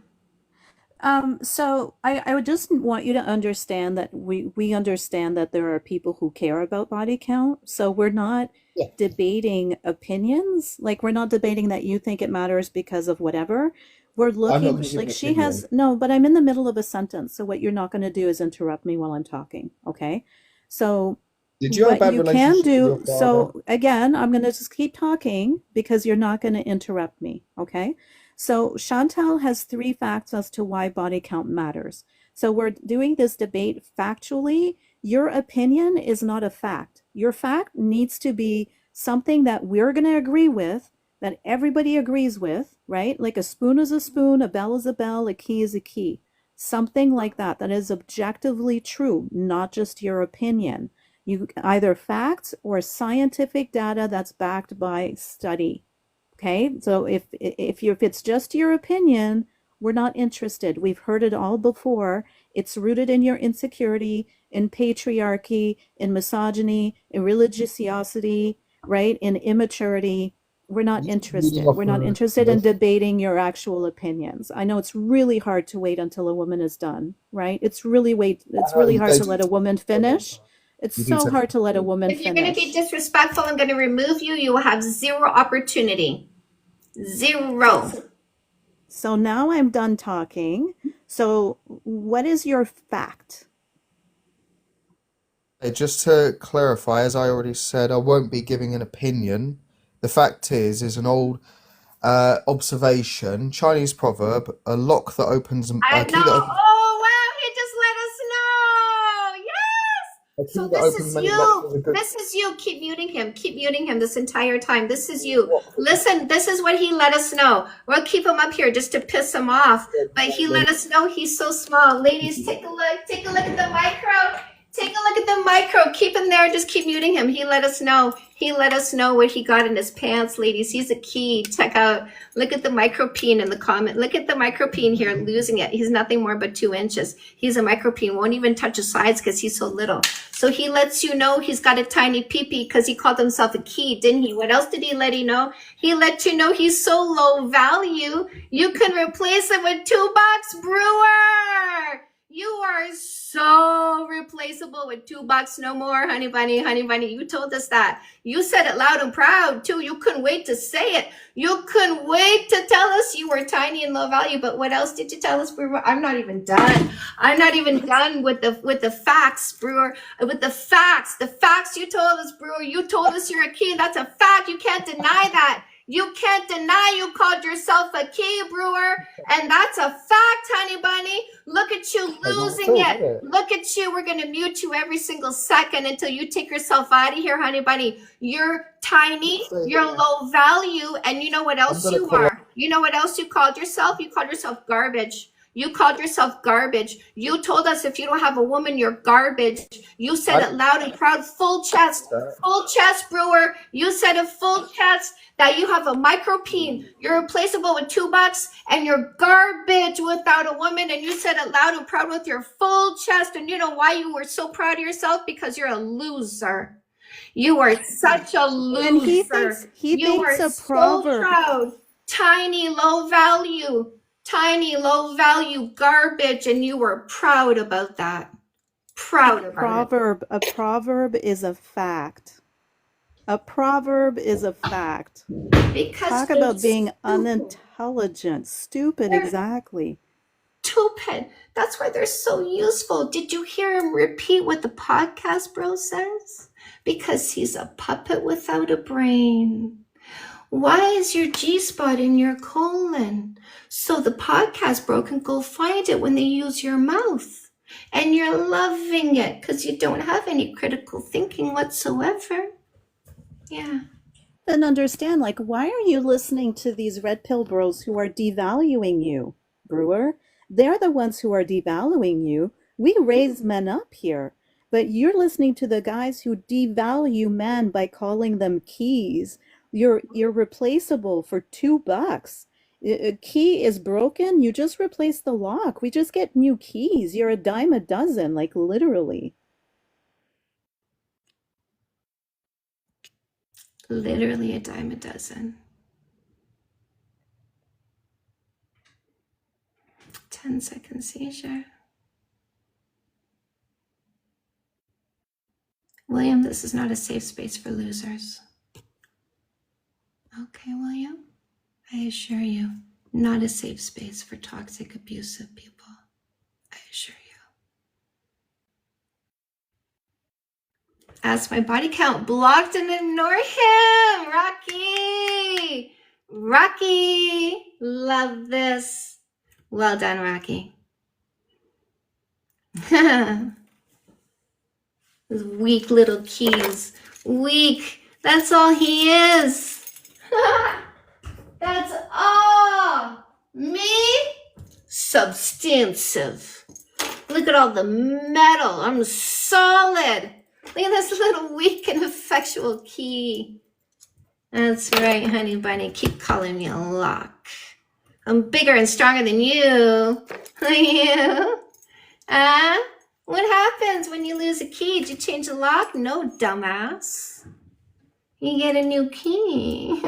So I would just want you to understand that we understand that there are people who care about body count. So we're not Yeah. debating opinions. Like we're not debating that you think it matters because of whatever. We're I'm not looking going to give like an she has opinion. no, but I'm in the middle of a sentence. So what you're not going to do is interrupt me while I'm talking. Okay. So Did you have a what bad you can relationship with your do, father? so again, I'm going to just keep talking because you're not going to interrupt me. Okay. So Chantal has 3 facts as to why body count matters. So we're doing this debate factually. Your opinion is not a fact. Your fact needs to be something that we're going to agree with, that everybody agrees with, right? Like a spoon is a spoon, a bell is a bell, a key is a key. Something like that, that is objectively true, not just your opinion. You either facts or scientific data that's backed by study. Okay, so if it's just your opinion, we're not interested. We've heard it all before. It's rooted in your insecurity, in patriarchy, in misogyny, in religiosity, right? In immaturity. We're not Leading interested. off We're not of interested in this, debating your actual opinions. I know it's really hard to wait until a woman is done, right? It's really hard to let a woman finish. It's you can so say hard to let a woman If you're going to be finish. disrespectful, I'm going to remove you. You will have 0 opportunity. 0. So now I'm done talking. So what is your fact? just to clarify, as I already said, I won't be giving an opinion. The fact is an old observation, Chinese proverb: a lock that opens, I a know. key that opens. Oh, wow. He just let us know. Yes. A So key that this opens is many locks you. is a good. This is you. Keep muting him. Keep muting him this entire time. This is you. What? Listen, this is what he let us know. We'll keep him up here just to piss him off. But he let us know he's so small. Ladies, take a look. Take a look at the micro. Take a look at the micro. Keep him there. Just keep muting him. He let us know. He let us know what he got in his pants, ladies. He's a key. Check out. Look at the micro peen in the comment. Look at the micro peen here, losing it. He's nothing more but 2 inches. He's a micro peen. Won't even touch his sides because he's so little. So he lets you know he's got a tiny pee-pee because he called himself a key, didn't he? What else did he let you know? He let you know he's so low value, you can replace him with $2, Brewer. You are so replaceable with $2 no more, honey bunny, honey bunny. You told us that. You said it loud and proud too. You couldn't wait to say it. You couldn't wait to tell us you were tiny and low value. But what else did you tell us, Brewer? I'm not even done. I'm not even done with the facts, Brewer. With the facts. The facts you told us, Brewer. You told us you're a key. That's a fact. You can't deny that. You can't deny you called yourself a key, Brewer. And that's a fact, honey bunny. Look at you losing it. Look at you. We're going to mute you every single second until you take yourself out of here, honey bunny. You're tiny. You're low value. And you know what else you are? You know what else you called yourself? You called yourself garbage. You called yourself garbage. You told us if you don't have a woman, you're garbage. You said it loud and proud, full chest, Brewer. You said it full chest that you have a micro peen. You're replaceable with $2 and you're garbage without a woman. And you said it loud and proud with your full chest. And you know why you were so proud of yourself? Because you're a loser. You are such a loser. And he thinks You are a so proverb. proud. Tiny, low value. Tiny, low value garbage, and you were proud about that. Proud about it. A proverb is a fact. A proverb is a fact. Because Talk they're about being stupid. unintelligent. Stupid, They're exactly. stupid. That's why they're so useful. Did you hear him repeat what the podcast bro says? Because he's a puppet without a brain. Why is your G-spot in your colon? So the podcast bro can go find it when they use your mouth. And you're loving it because you don't have any critical thinking whatsoever. Yeah. And understand, like, why are you listening to these red pill bros who are devaluing you, Brewer? They're the ones who are devaluing you. We raise men up here. But you're listening to the guys who devalue men by calling them keys. You're replaceable for $2. A key is broken, you just replace the lock. We just get new keys. You're a dime a dozen, like literally. Literally a dime a dozen. 10-second seizure. William, this is not a safe space for losers. Okay, William? I assure you, not a safe space for toxic, abusive people. I assure you. Ask my body count. Blocked and ignore him. Rocky. Rocky. Love this. Well done, Rocky. Those weak little keys. Weak. That's all he is. That's all. Me? Substantive. Look at all the metal. I'm solid. Look at this little weak and effectual key. That's right, honey bunny. Keep calling me a lock. I'm bigger and stronger than you. You? What happens when you lose a key? Did you change the lock? No, dumbass. You get a new key.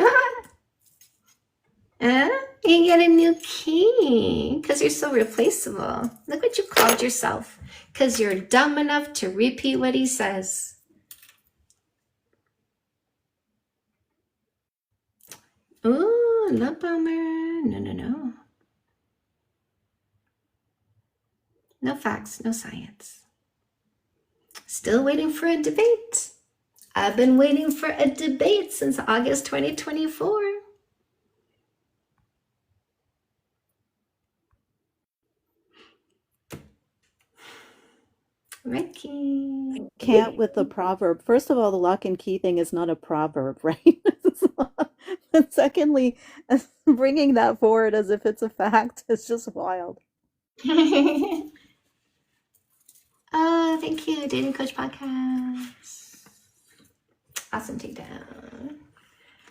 You get a new key because you're so replaceable. Look what you called yourself because you're dumb enough to repeat what he says. Ooh, love bomber. No. No facts, no science. Still waiting for a debate. I've been waiting for a debate since August 2024. Ricky. Can't with the proverb. First of all, the lock and key thing is not a proverb, right? And secondly, bringing that forward as if it's a fact is just wild. Oh, thank you, Dating Coach Podcast. Awesome takedown.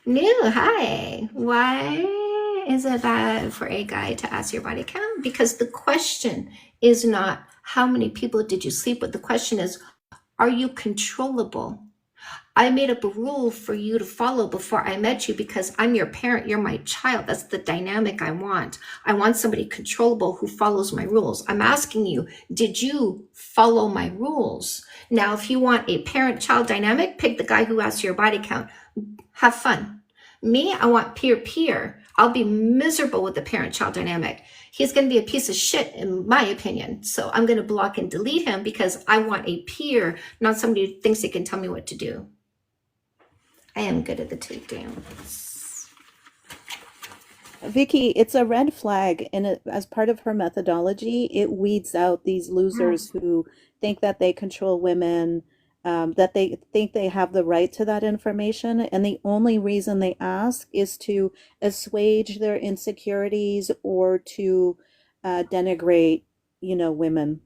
New, hi. Why is it bad for a guy to ask your body count? Because the question is not how many people did you sleep with. The question is, are you controllable? I made up a rule for you to follow before I met you because I'm your parent, you're my child. That's the dynamic I want. I want somebody controllable who follows my rules. I'm asking you, did you follow my rules? Now, if you want a parent-child dynamic, pick the guy who asks your body count. Have fun. Me, I want peer-peer. I'll be miserable with the parent-child dynamic. He's going to be a piece of shit, in my opinion. So I'm going to block and delete him because I want a peer, not somebody who thinks they can tell me what to do. I am good at the takedowns. Vicky, it's a red flag, and as part of her methodology, it weeds out these losers who think that they control women, that they think they have the right to that information, and the only reason they ask is to assuage their insecurities or to denigrate, women.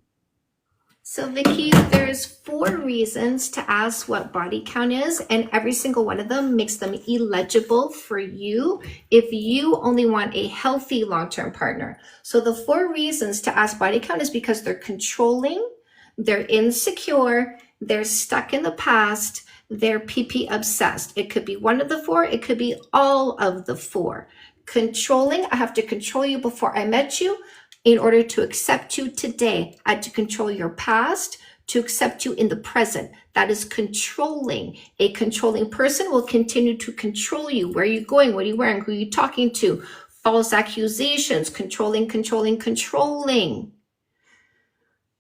So Vicky, there's 4 reasons to ask what body count is, and every single one of them makes them illegible for you if you only want a healthy long-term partner. So the 4 reasons to ask body count is because they're controlling, they're insecure, they're stuck in the past, they're PP obsessed. It could be one of the 4, it could be all of the 4. Controlling, I have to control you before I met you. In order to accept you today, I had to control your past to accept you in the present. That is controlling. A controlling person will continue to control you. Where are you going? What are you wearing? Who are you talking to? False accusations. Controlling.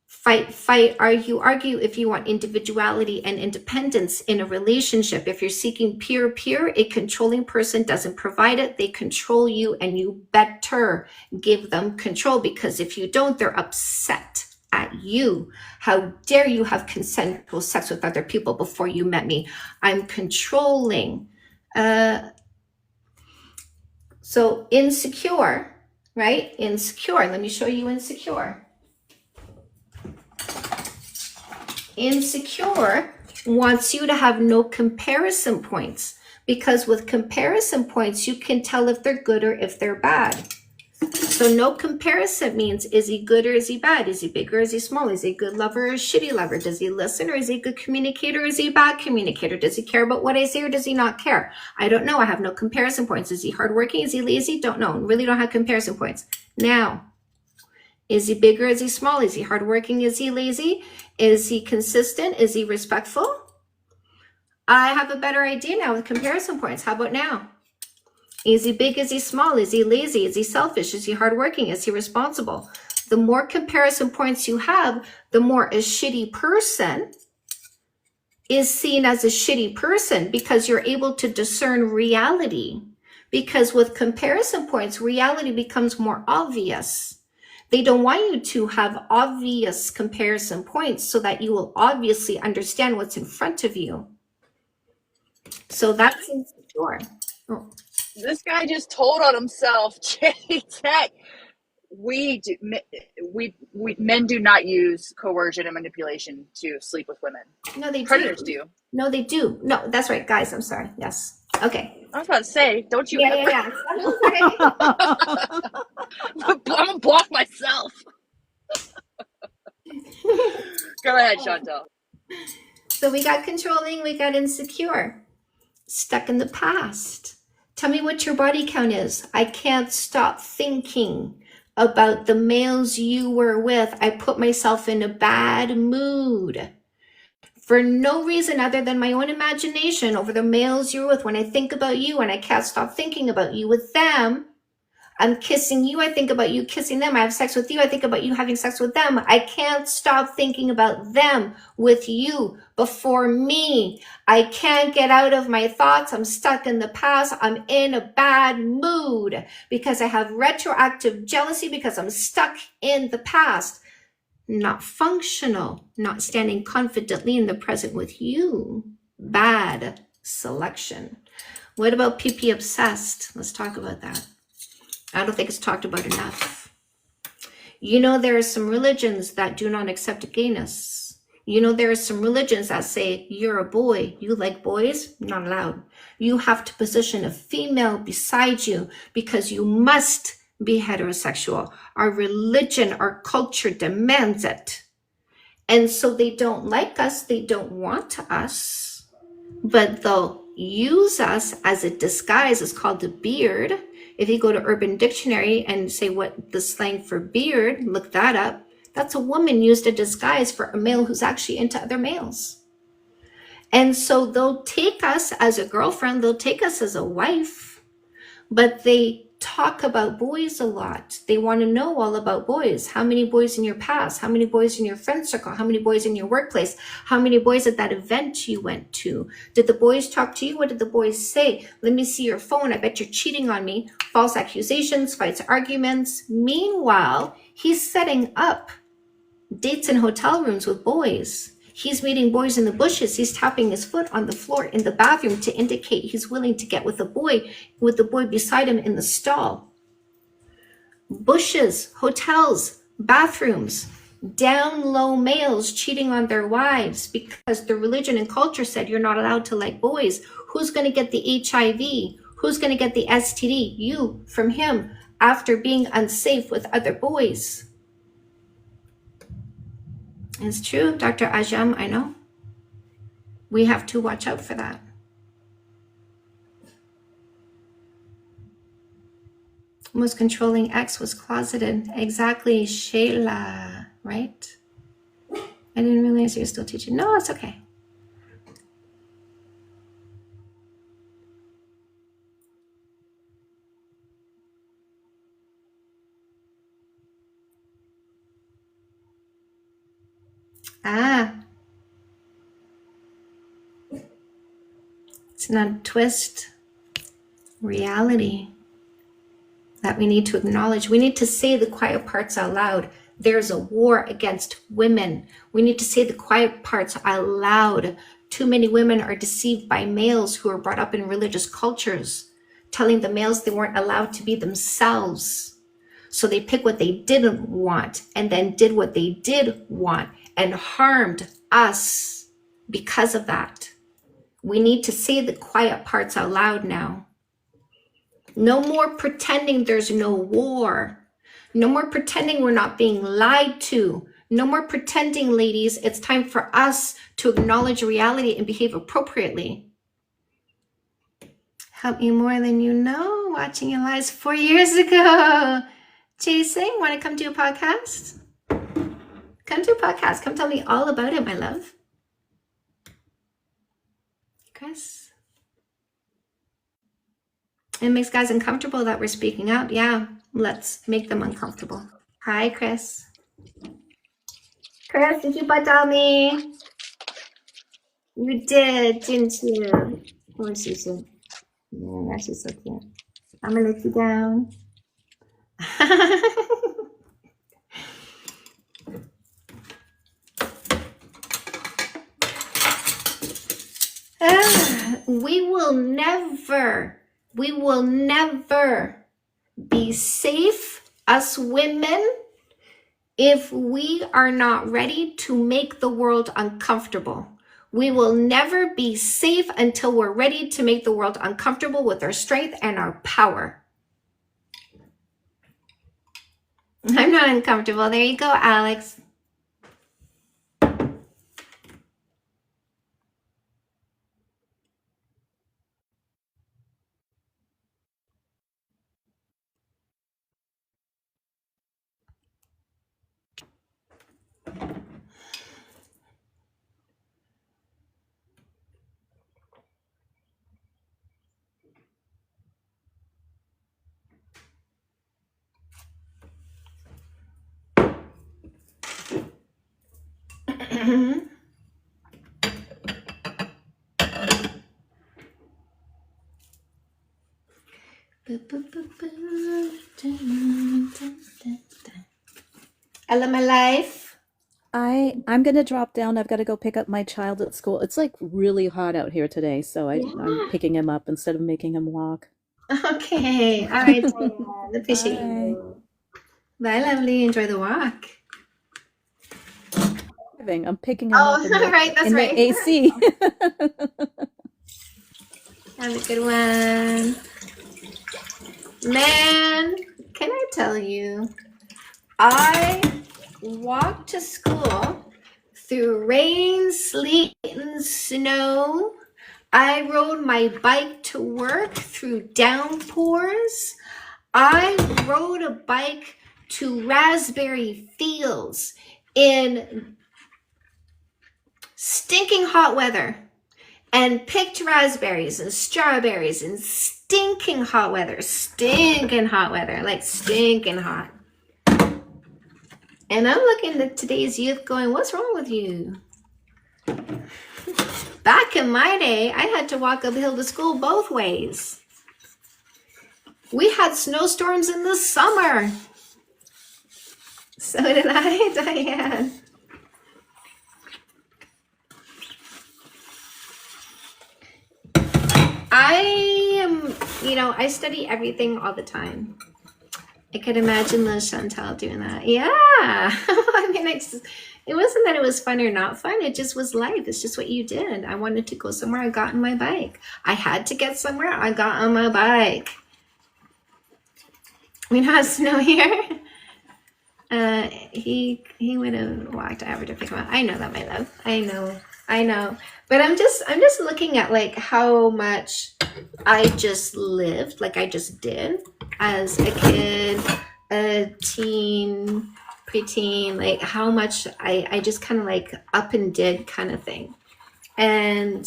Fight, argue if you want individuality and independence in a relationship. If you're seeking peer, a controlling person doesn't provide it. They control you, and you better give them control, because if you don't, they're upset at you. How dare you have consensual sex with other people before you met me? I'm controlling. So insecure, right? Insecure. Let me show you insecure. Insecure wants you to have no comparison points, because with comparison points, you can tell if they're good or if they're bad. So no comparison means, is he good or is he bad? Is he big or is he small? Is he a good lover or a shitty lover? Does he listen or is he a good communicator or is he a bad communicator? Does he care about what I say or does he not care? I don't know. I have no comparison points. Is he hardworking? Is he lazy? Don't know. Really don't have comparison points. Now, is he big or is he small? Is he hardworking? Is he lazy? Is he consistent? Is he respectful? I have a better idea now with comparison points. How about now? Is he big? Is he small? Is he lazy? Is he selfish? Is he hardworking? Is he responsible? The more comparison points you have, the more a shitty person is seen as a shitty person, because you're able to discern reality. Because with comparison points, reality becomes more obvious. They don't want you to have obvious comparison points so that you will obviously understand what's in front of you. So that's insecure. Oh. This guy just told on himself. Tech. Men do not use coercion and manipulation to sleep with women. No, they Predators do. do. No, they do. No, that's right, guys. I'm sorry. Yes. Okay. I was about to say, don't you ever... Yeah. I'm gonna block myself. Go ahead, Chantal. So we got controlling, we got insecure, stuck in the past. Tell me what your body count is. I can't stop thinking about the males you were with. I put myself in a bad mood for no reason other than my own imagination over the males you're with. When I think about you and I can't stop thinking about you with them, I'm kissing you, I think about you kissing them. I have sex with you, I think about you having sex with them. I can't stop thinking about them with you before me. I can't get out of my thoughts. I'm stuck in the past. I'm in a bad mood because I have retroactive jealousy because I'm stuck in the past. not functional, not standing confidently in the present with you. Bad selection. What about PP obsessed? Let's talk about that. I don't think it's talked about enough. You know, there are some religions that do not accept gayness. You know, there are some religions that say, you're a boy, you like boys, not allowed. You have to position a female beside you because you must be heterosexual. Our religion, our culture demands it. And so they don't like us, they don't want us, but they'll use us as a disguise. It's called the beard. If you go to Urban Dictionary and say what the slang for beard, look that up. That's a woman used a disguise for a male who's actually into other males. And so they'll take us as a girlfriend, they'll take us as a wife, but they talk about boys a lot. They want to know all about boys. How many boys in your past? How many boys in your friend circle? How many boys in your workplace? How many boys at that event you went to? Did the boys talk to you? What did the boys say? Let me see your phone. I bet you're cheating on me. False accusations, fights, arguments. Meanwhile, he's setting up dates in hotel rooms with boys. He's meeting boys in the bushes. He's tapping his foot on the floor in the bathroom to indicate he's willing to get with the boy beside him in the stall. Bushes, hotels, bathrooms, down low males cheating on their wives because the religion and culture said you're not allowed to like boys. Who's going to get the HIV? Who's going to get the STD? You from him after being unsafe with other boys. It's true, Dr. Ajam, I know. We have to watch out for that. Most controlling ex was closeted. Exactly, Shayla, right? I didn't realize you were still teaching. No, it's okay. It's not a twist. Reality that we need to acknowledge. We need to say the quiet parts out loud. There's a war against women. We need to say the quiet parts out loud. Too many women are deceived by males who are brought up in religious cultures, telling the males they weren't allowed to be themselves. So they pick what they didn't want and then did what they did want and harmed us because of that. We need to say the quiet parts out loud now. No more pretending there's no war. No more pretending we're not being lied to. No more pretending, ladies. It's time for us to acknowledge reality and behave appropriately. Help me more than you know. Watching your lives 4 years ago. Jason, want to come do a podcast? Come do a podcast. Come tell me all about it, my love. Chris? It makes guys uncomfortable that we're speaking out. Yeah, let's make them uncomfortable. Hi, Chris. Chris, did you butt dial me? You did, didn't you? Where's Susan? Yeah, she's so cute. I'm gonna let you down. We will never be safe, us women, if we are not ready to make the world uncomfortable. We will never be safe until we're ready to make the world uncomfortable with our strength and our power. I'm not uncomfortable. There you go, Alex. I love my life. I'm gonna drop down. I've got to go pick up my child at school. It's like really hot out here today, so I'm Yeah. picking him up instead of making him walk. Okay. All right, Diane. Appreciate Bye. you. Bye, lovely. Enjoy the walk. I'm picking him Oh, up in the right. That's in right. the AC. Have a good one. Man, can I tell you, I walked to school through rain, sleet, and snow. I rode my bike to work through downpours. I rode a bike to raspberry fields in stinking hot weather and picked raspberries and strawberries in stinking hot weather, like stinking hot. And I'm looking at today's youth going, what's wrong with you? Back in my day, I had to walk uphill to school both ways. We had snowstorms in the summer. So did I, Diane. I am, I study everything all the time. I could imagine Liz Chantal doing that. Yeah. I mean, it wasn't that it was fun or not fun. It just was life. It's just what you did. I wanted to go somewhere. I got on my bike. I had to get somewhere. I got on my bike. We don't have snow here. He would have walked. I would have picked him up. I know that, my love. I know. But I'm just looking at like how much I just lived, like I just did as a kid, a teen, preteen, like how much I just kind of like up and did kind of thing. And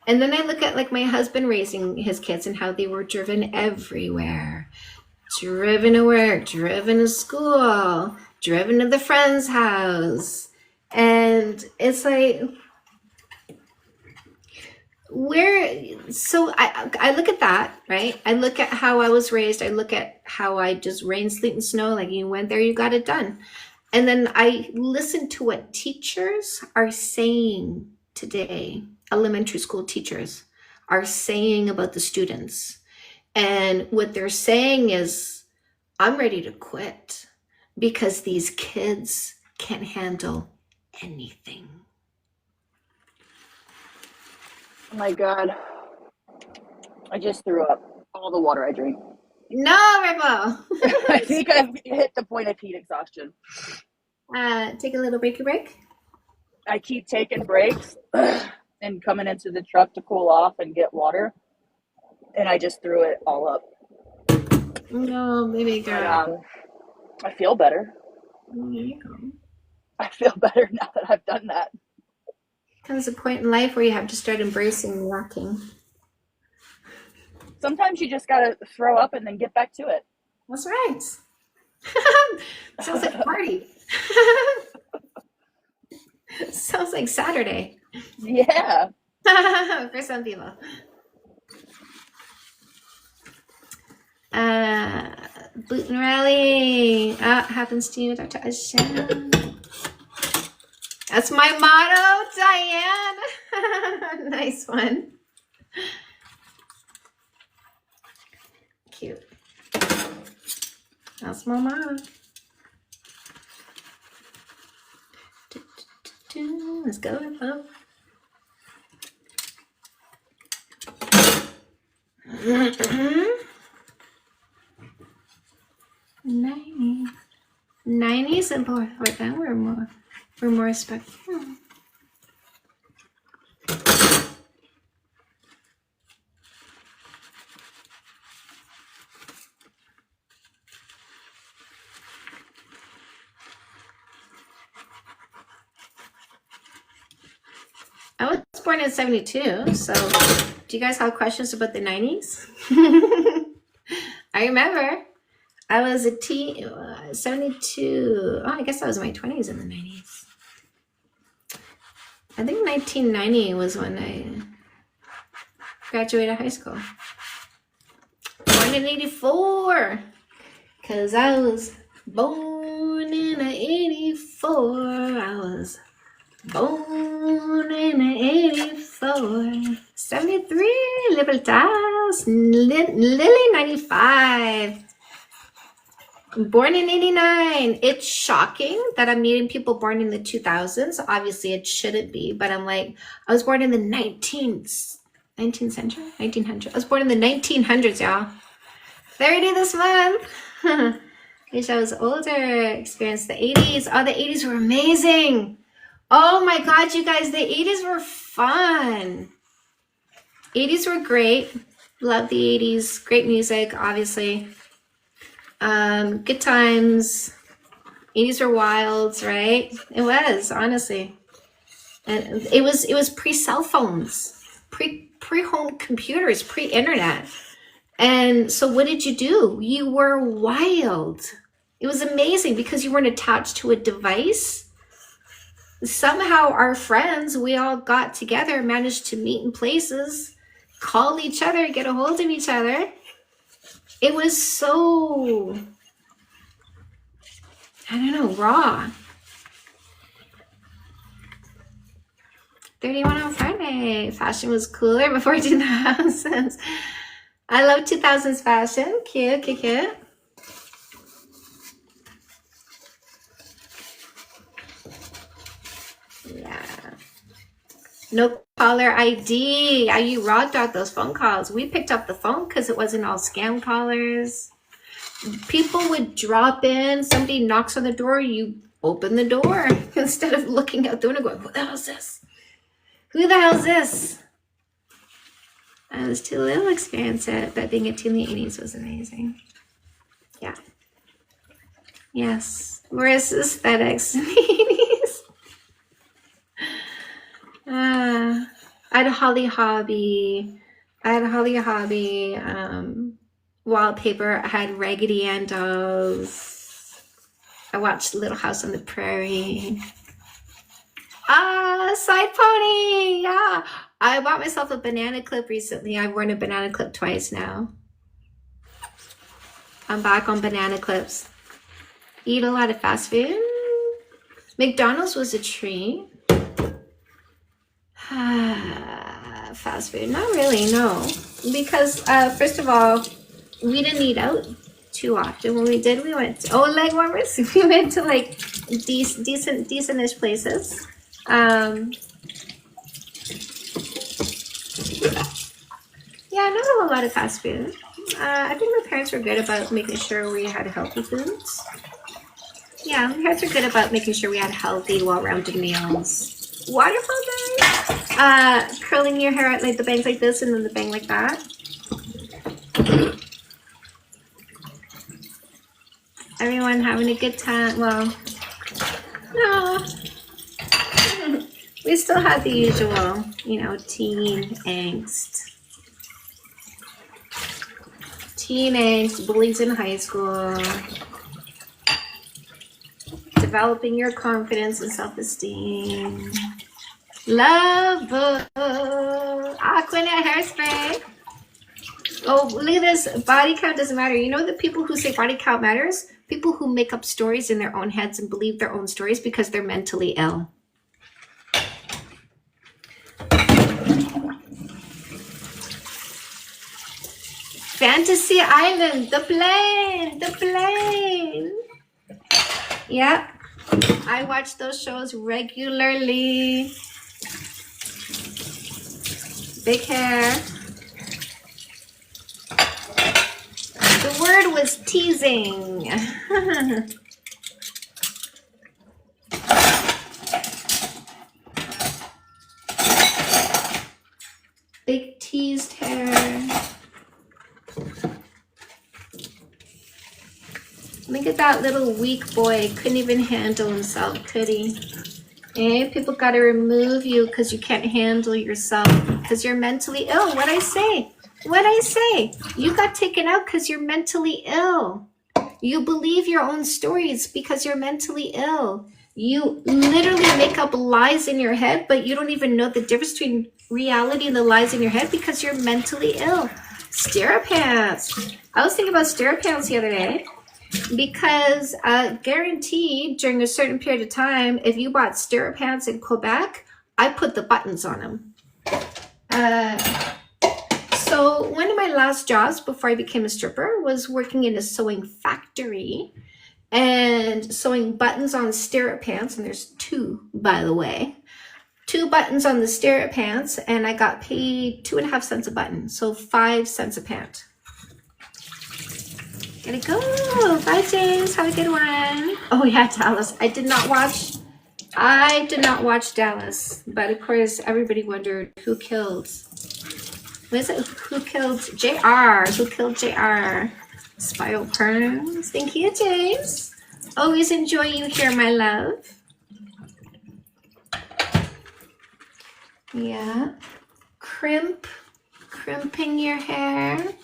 then I look at like my husband raising his kids and how they were driven everywhere. Driven to work, driven to school, driven to the friend's house. And it's like, I look at that, right? I look at how I was raised. I look at how I just rain, sleet, and snow. Like you went there, you got it done. And then I listen to what teachers are saying today. Elementary school teachers are saying about the students. And what they're saying is, I'm ready to quit because these kids can't handle anything. Oh my God. I just threw up all the water I drink. No, Ripple. I think I've hit the point of heat exhaustion. Take a little breaky break. I keep taking breaks and coming into the truck to cool off and get water. And I just threw it all up. No, baby girl. I feel better. There you go. I feel better now that I've done that. Comes a point in life where you have to start embracing walking. Sometimes you just gotta throw up and then get back to it. That's right. Sounds like a party. Sounds like Saturday. Yeah. For some people. Gluten Rally. Happens to you, Dr. Ashan. That's my motto, Diane. Nice one. Cute. That's my motto. Let's go, Ripple. Nice. 90s and then we're more respectful. I was born in 72, so do you guys have questions about the 90s? I remember I was a teen, 72. Oh, I guess I was in my 20s in the 90s. I think 1990 was when I graduated high school. Born in 84, because I was born in 84. 84. I was born in 84. 73, Libertas. Lily, 95. Born in 89. It's shocking that I'm meeting people born in the 2000s. Obviously, it shouldn't be, but I'm like, I was born in the 19th century? 1900. I was born in the 1900s, y'all. 30 this month. Wish I was older. Experienced the 80s. Oh, the 80s were amazing. Oh my God, you guys, the 80s were fun. 80s were great. Love the 80s. Great music, obviously. Good times. 80s were wild, right? It was, honestly. And it was pre-cell phones, pre-home computers, pre-internet. And so what did you do? You were wild. It was amazing because you weren't attached to a device. Somehow our friends, we all got together, managed to meet in places, call each other, get a hold of each other. It was so, I don't know, raw. 31 on Friday. Fashion was cooler before 2000s. I love 2000s fashion. Cute, cute, cute. Yeah. No caller ID. Yeah, you rocked out those phone calls. We picked up the phone because it wasn't all scam callers. People would drop in. Somebody knocks on the door. You open the door instead of looking out the window going, who the hell is this? Who the hell is this? I was too little to experience it, but being a teen in the 80s was amazing. Yeah. Yes. Where's aesthetics in the 80s? I had a Holly Hobby. Wallpaper. I had Raggedy Ann dolls. I watched Little House on the Prairie. Side pony. Yeah. I bought myself a banana clip recently. I've worn a banana clip twice now. I'm back on banana clips. Eat a lot of fast food. McDonald's was a treat. Fast food, not really, no. Because first of all, we didn't eat out too often. When we did, we went to, leg warmers. We went to like decent-ish places. Yeah, not a whole lot of fast food. I think my parents were good about making sure we had healthy foods. Yeah, my parents were good about making sure we had healthy, well-rounded meals. Waterfall bangs. Curling your hair at like the bangs like this and then the bang like that. Everyone having a good time. Well, no. We still had the usual, teen angst. Teen angst, bullies in high school. Developing your confidence and self-esteem. Love. Aquanet hairspray. Oh, look at this. Body count doesn't matter. You know the people who say body count matters? People who make up stories in their own heads and believe their own stories because they're mentally ill. Fantasy Island, the plane. Yep. I watch those shows regularly. Big hair. The word was teasing. Big teased hair. Look at that little weak boy. Couldn't even handle himself, could he? And people got to remove you because you can't handle yourself because you're mentally ill. What'd I say? You got taken out because you're mentally ill. You believe your own stories because you're mentally ill. You literally make up lies in your head, but you don't even know the difference between reality and the lies in your head because you're mentally ill. Stirrup pants. I was thinking about stirrup pants the other day. Because guaranteed during a certain period of time, if you bought stirrup pants in Quebec, I put the buttons on them. So one of my last jobs before I became a stripper was working in a sewing factory and sewing buttons on stirrup pants. And there's two, by the way. 2 buttons on the stirrup pants, and I got paid 2.5 cents a button, so 5 cents a pant. Gotta go. Bye, James. Have a good one. Oh yeah, Dallas. I did not watch Dallas, but of course everybody wondered who killed. What is it? Who killed JR? Who killed JR? Spiral Perms. Thank you, James. Always enjoy you here, my love. Yeah. Crimping your hair.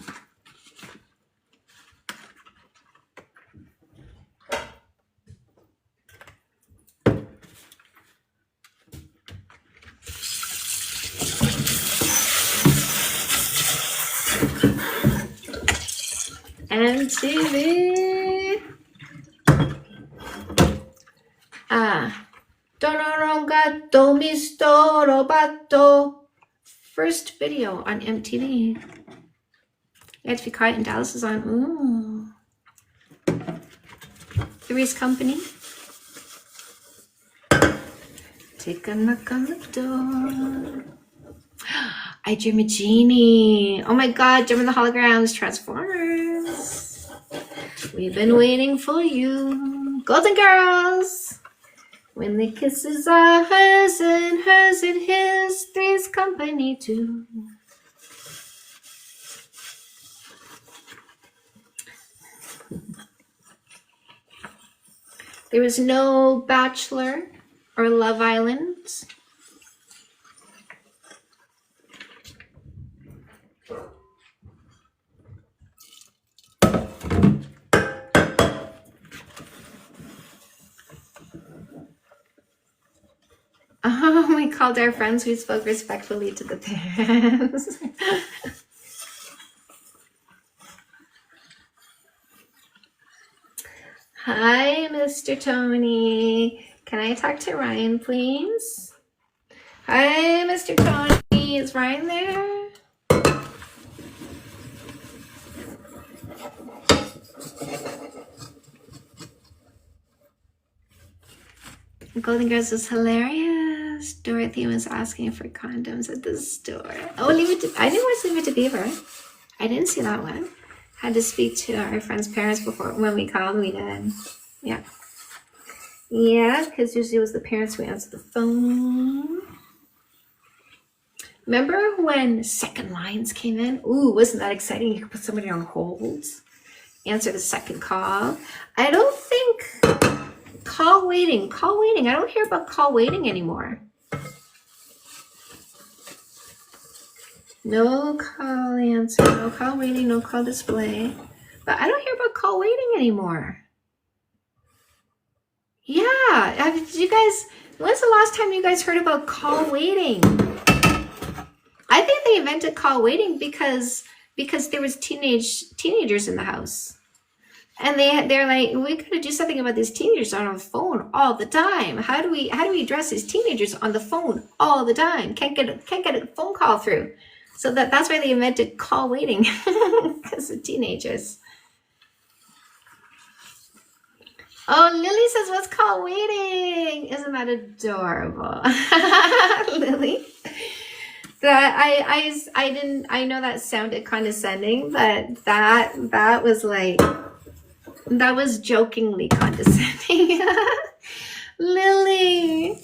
MTV. Donorongato Misto Robato. First video on MTV. You have to be quiet and Dallas is on. Ooh. Three's Company. Take a knock on the door. I Dream a Genie. Oh my god, Dream of the Holograms, Transformers. We've been waiting for you. Golden Girls. When the kisses are hers and his, Three's Company too. There was no Bachelor or Love Island. Oh, we called our friends who spoke respectfully to the parents. Hi, Mr. Tony. Can I talk to Ryan, please? Hi, Mr. Tony. Is Ryan there? Golden Girls is hilarious. Dorothy was asking for condoms at the store. Oh, I didn't watch Leave It to Beaver. I didn't see that one. Had to speak to our friend's parents before when we called. We did. Yeah. Yeah, because usually it was the parents who answered the phone. Remember when second lines came in? Ooh, wasn't that exciting? You could put somebody on hold, answer the second call. I don't think call waiting. I don't hear about call waiting anymore. No call answer, no call waiting, no call display. But I don't hear about call waiting anymore. Yeah, did you guys, when's the last time you guys heard about call waiting? I think they invented call waiting because there was teenagers in the house. And they're like, we gotta do something about these teenagers on the phone all the time. How do we address these teenagers on the phone all the time? Can't get a phone call through. So that's why they invented call waiting, because of teenagers. Oh, Lily says, what's call waiting? Isn't that adorable? Lily. I know that sounded condescending, but that was like, that was jokingly condescending. Lily.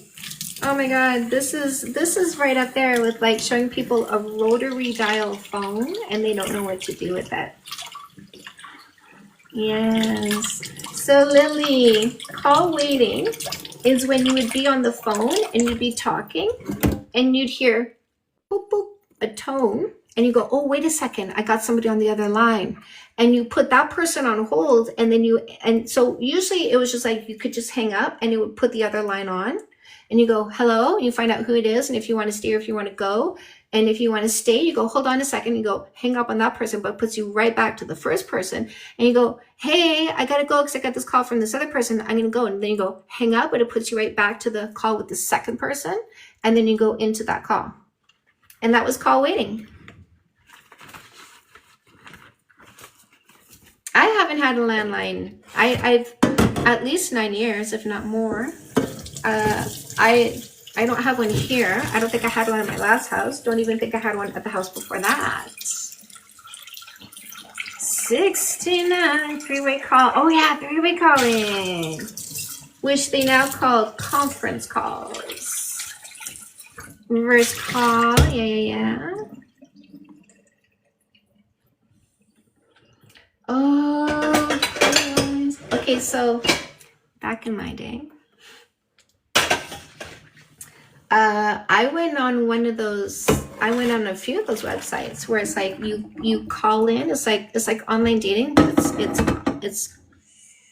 Oh my god, this is right up there with like showing people a rotary dial phone and they don't know what to do with it. Yes. So Lily, call waiting is when you would be on the phone and you'd be talking and you'd hear boop boop a tone and you go, oh wait a second, I got somebody on the other line. And you put that person on hold and then so usually it was just like you could just hang up and it would put the other line on. and you go, hello, you find out who it is, and if you want to stay or if you want to go. And if you want to stay, you go, hold on a second, you go, hang up on that person, but it puts you right back to the first person. And you go, hey, I got to go because I got this call from this other person. I'm going to go. And then you go, hang up, but it puts you right back to the call with the second person. And then you go into that call. And that was call waiting. I haven't had a landline. I've at least 9 years, if not more. I don't have one here. I don't think I had one at my last house. Don't even think I had one at the house before that. 69 three-way call. Oh yeah, three-way calling, which they now call conference calls. Reverse call. Yeah. Oh, okay. So back in my day, I went on one of those. I went on a few of those websites where it's like you call in. It's like online dating, but it's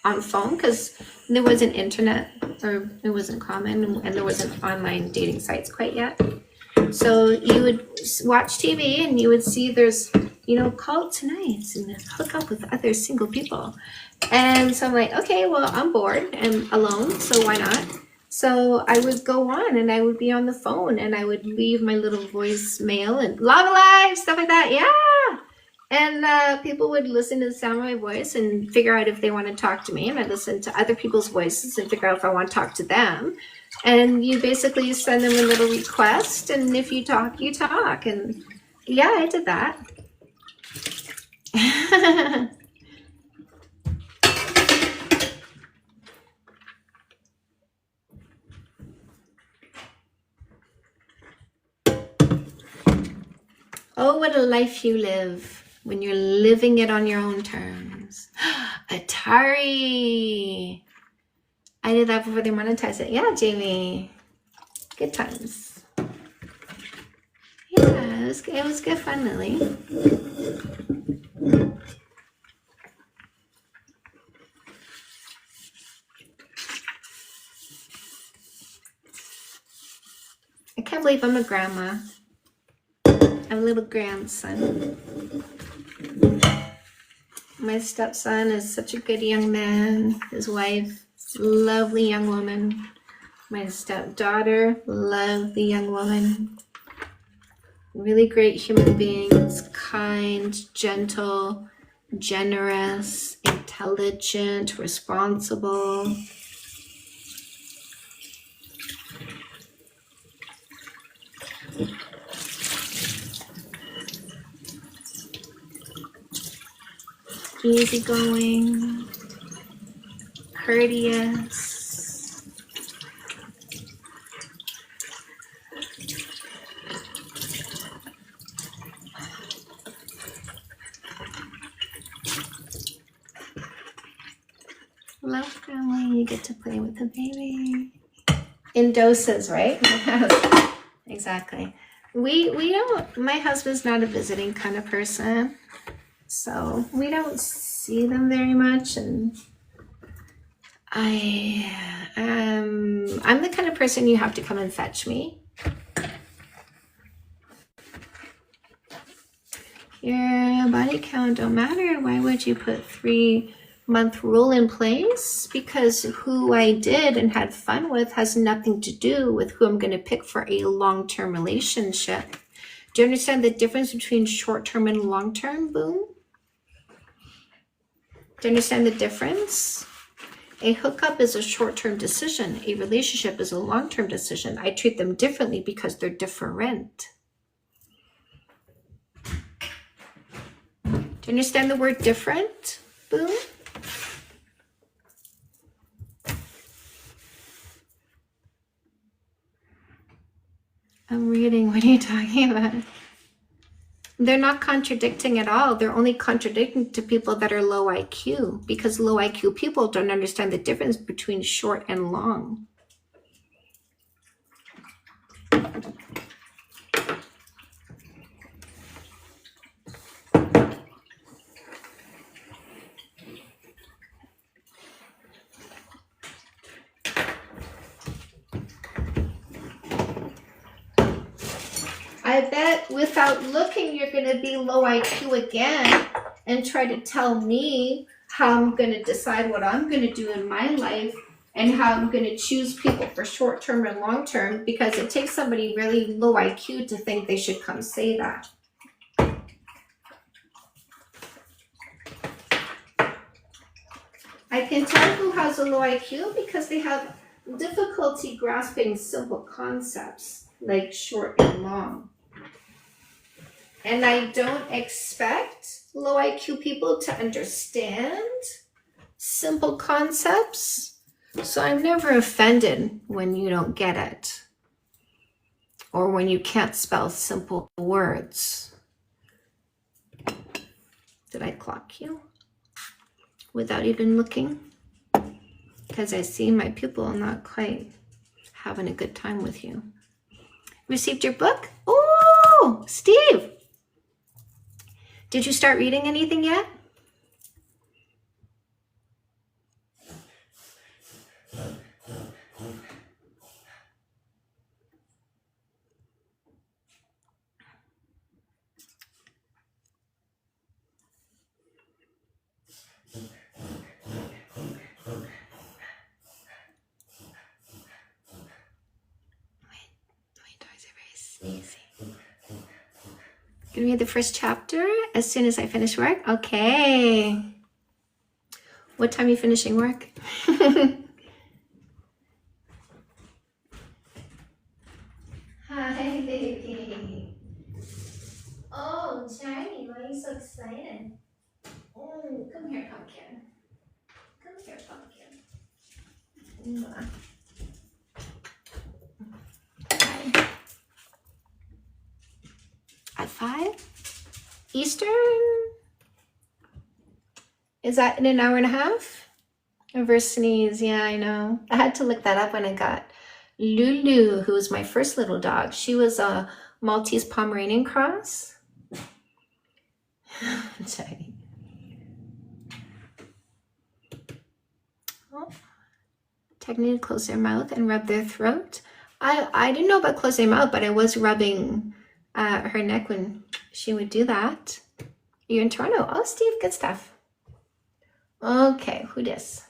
on phone because there wasn't internet, or it wasn't common, and there wasn't online dating sites quite yet. So you would watch TV and you would see there's, call tonight and hook up with other single people. And so I'm like, okay, well, I'm bored and alone, so why not? So I would go on and I would be on the phone and I would leave my little voicemail and lava live, stuff like that. Yeah. And people would listen to the sound of my voice and figure out if they want to talk to me. And I listen to other people's voices and figure out if I want to talk to them. And you basically send them a little request. And if you talk, you talk. And yeah, I did that. Oh, what a life you live when you're living it on your own terms. Atari. I did that before they monetized it. Yeah, Jamie. Good times. Yeah, it was good fun, Lily. I can't believe I'm a grandma. I have a little grandson. My stepson is such a good young man. His wife, lovely young woman. My stepdaughter, lovely young woman. Really great human beings, kind, gentle, generous, intelligent, responsible. Easygoing, courteous. Love family, you get to play with the baby. In doses, right? Exactly. We don't, my husband's not a visiting kind of person. So we don't see them very much, and I'm the kind of person you have to come and fetch me. Your body count don't matter. Why would you put 3-month rule in place? Because who I did and had fun with has nothing to do with who I'm going to pick for a long-term relationship. Do you understand the difference between short-term and long-term, Boom? Do you understand the difference? A hookup is a short-term decision. A relationship is a long-term decision. I treat them differently because they're different. Do you understand the word different, Boom? I'm reading. What are you talking about? They're not contradicting at all. They're only contradicting to people that are low IQ, because low IQ people don't understand the difference between short and long. I bet without looking, you're going to be low IQ again and try to tell me how I'm going to decide what I'm going to do in my life and how I'm going to choose people for short term and long term, because it takes somebody really low IQ to think they should come say that. I can tell who has a low IQ because they have difficulty grasping simple concepts like short and long. And I don't expect low IQ people to understand simple concepts. So I'm never offended when you don't get it or when you can't spell simple words. Did I clock you without even looking? Because I see my pupil not quite having a good time with you. Received your book? Oh, Steve! Did you start reading anything yet? Easy. Gonna read the first chapter as soon as I finish work. Okay. What time are you finishing work? Hi, baby. Oh, Johnny, why are you so excited? Oh, come here, pumpkin. Come here, pumpkin. Mwah. At 5? Eastern? Is that in an hour and a half? Reverse sneeze, yeah, I know. I had to look that up when I got Lulu, who was my first little dog. She was a Maltese Pomeranian cross. Sorry. Oh. Technically close their mouth and rub their throat. I didn't know about close their mouth, but I was rubbing her neck when she would do that. You're in Toronto. Oh, Steve, good stuff. Okay, who dis?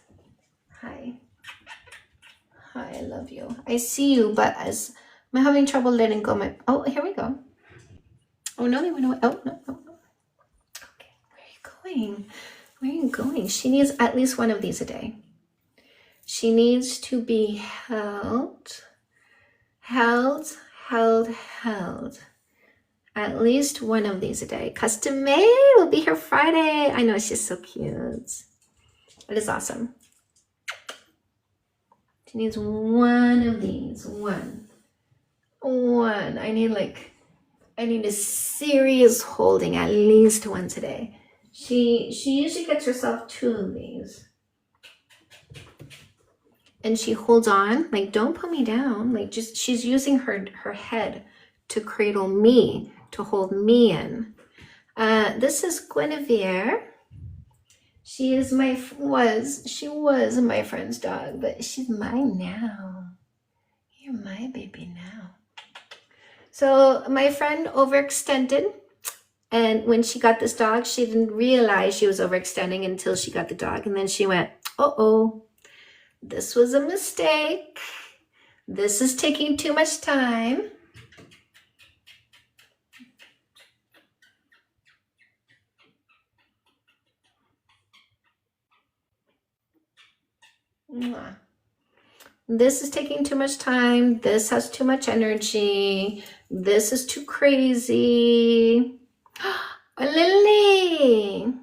Hi. Hi, I love you. I see you, but as I'm having trouble letting go my... Oh, here we go. Oh, no, they went away. Oh, no. Okay, where are you going? Where are you going? She needs at least one of these a day. She needs to be held. At least one of these a day. Custom made will be here Friday. I know, she's so cute. It is awesome. She needs one of these. One. I need a serious holding at least once a day. She usually gets herself 2 of these. And she holds on, like, don't put me down. Like, just, she's using her head to cradle me, to hold me in. This is Guinevere. She was my friend's dog, but she's mine now. You're my baby now. So my friend overextended, and when she got this dog, she didn't realize she was overextending until she got the dog, and then she went, uh-oh, this was a mistake. This is taking too much time. This is taking too much time. This has too much energy. This is too crazy. Lily.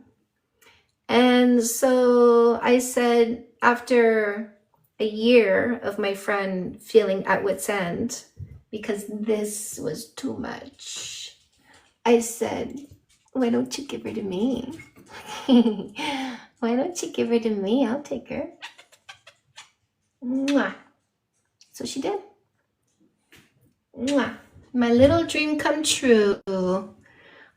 And so I said, after a year of my friend feeling at wit's end, because this was too much, I said, why don't you give her to me? Why don't you give her to me? I'll take her. Mwah. So she did. Mwah. My little dream come true.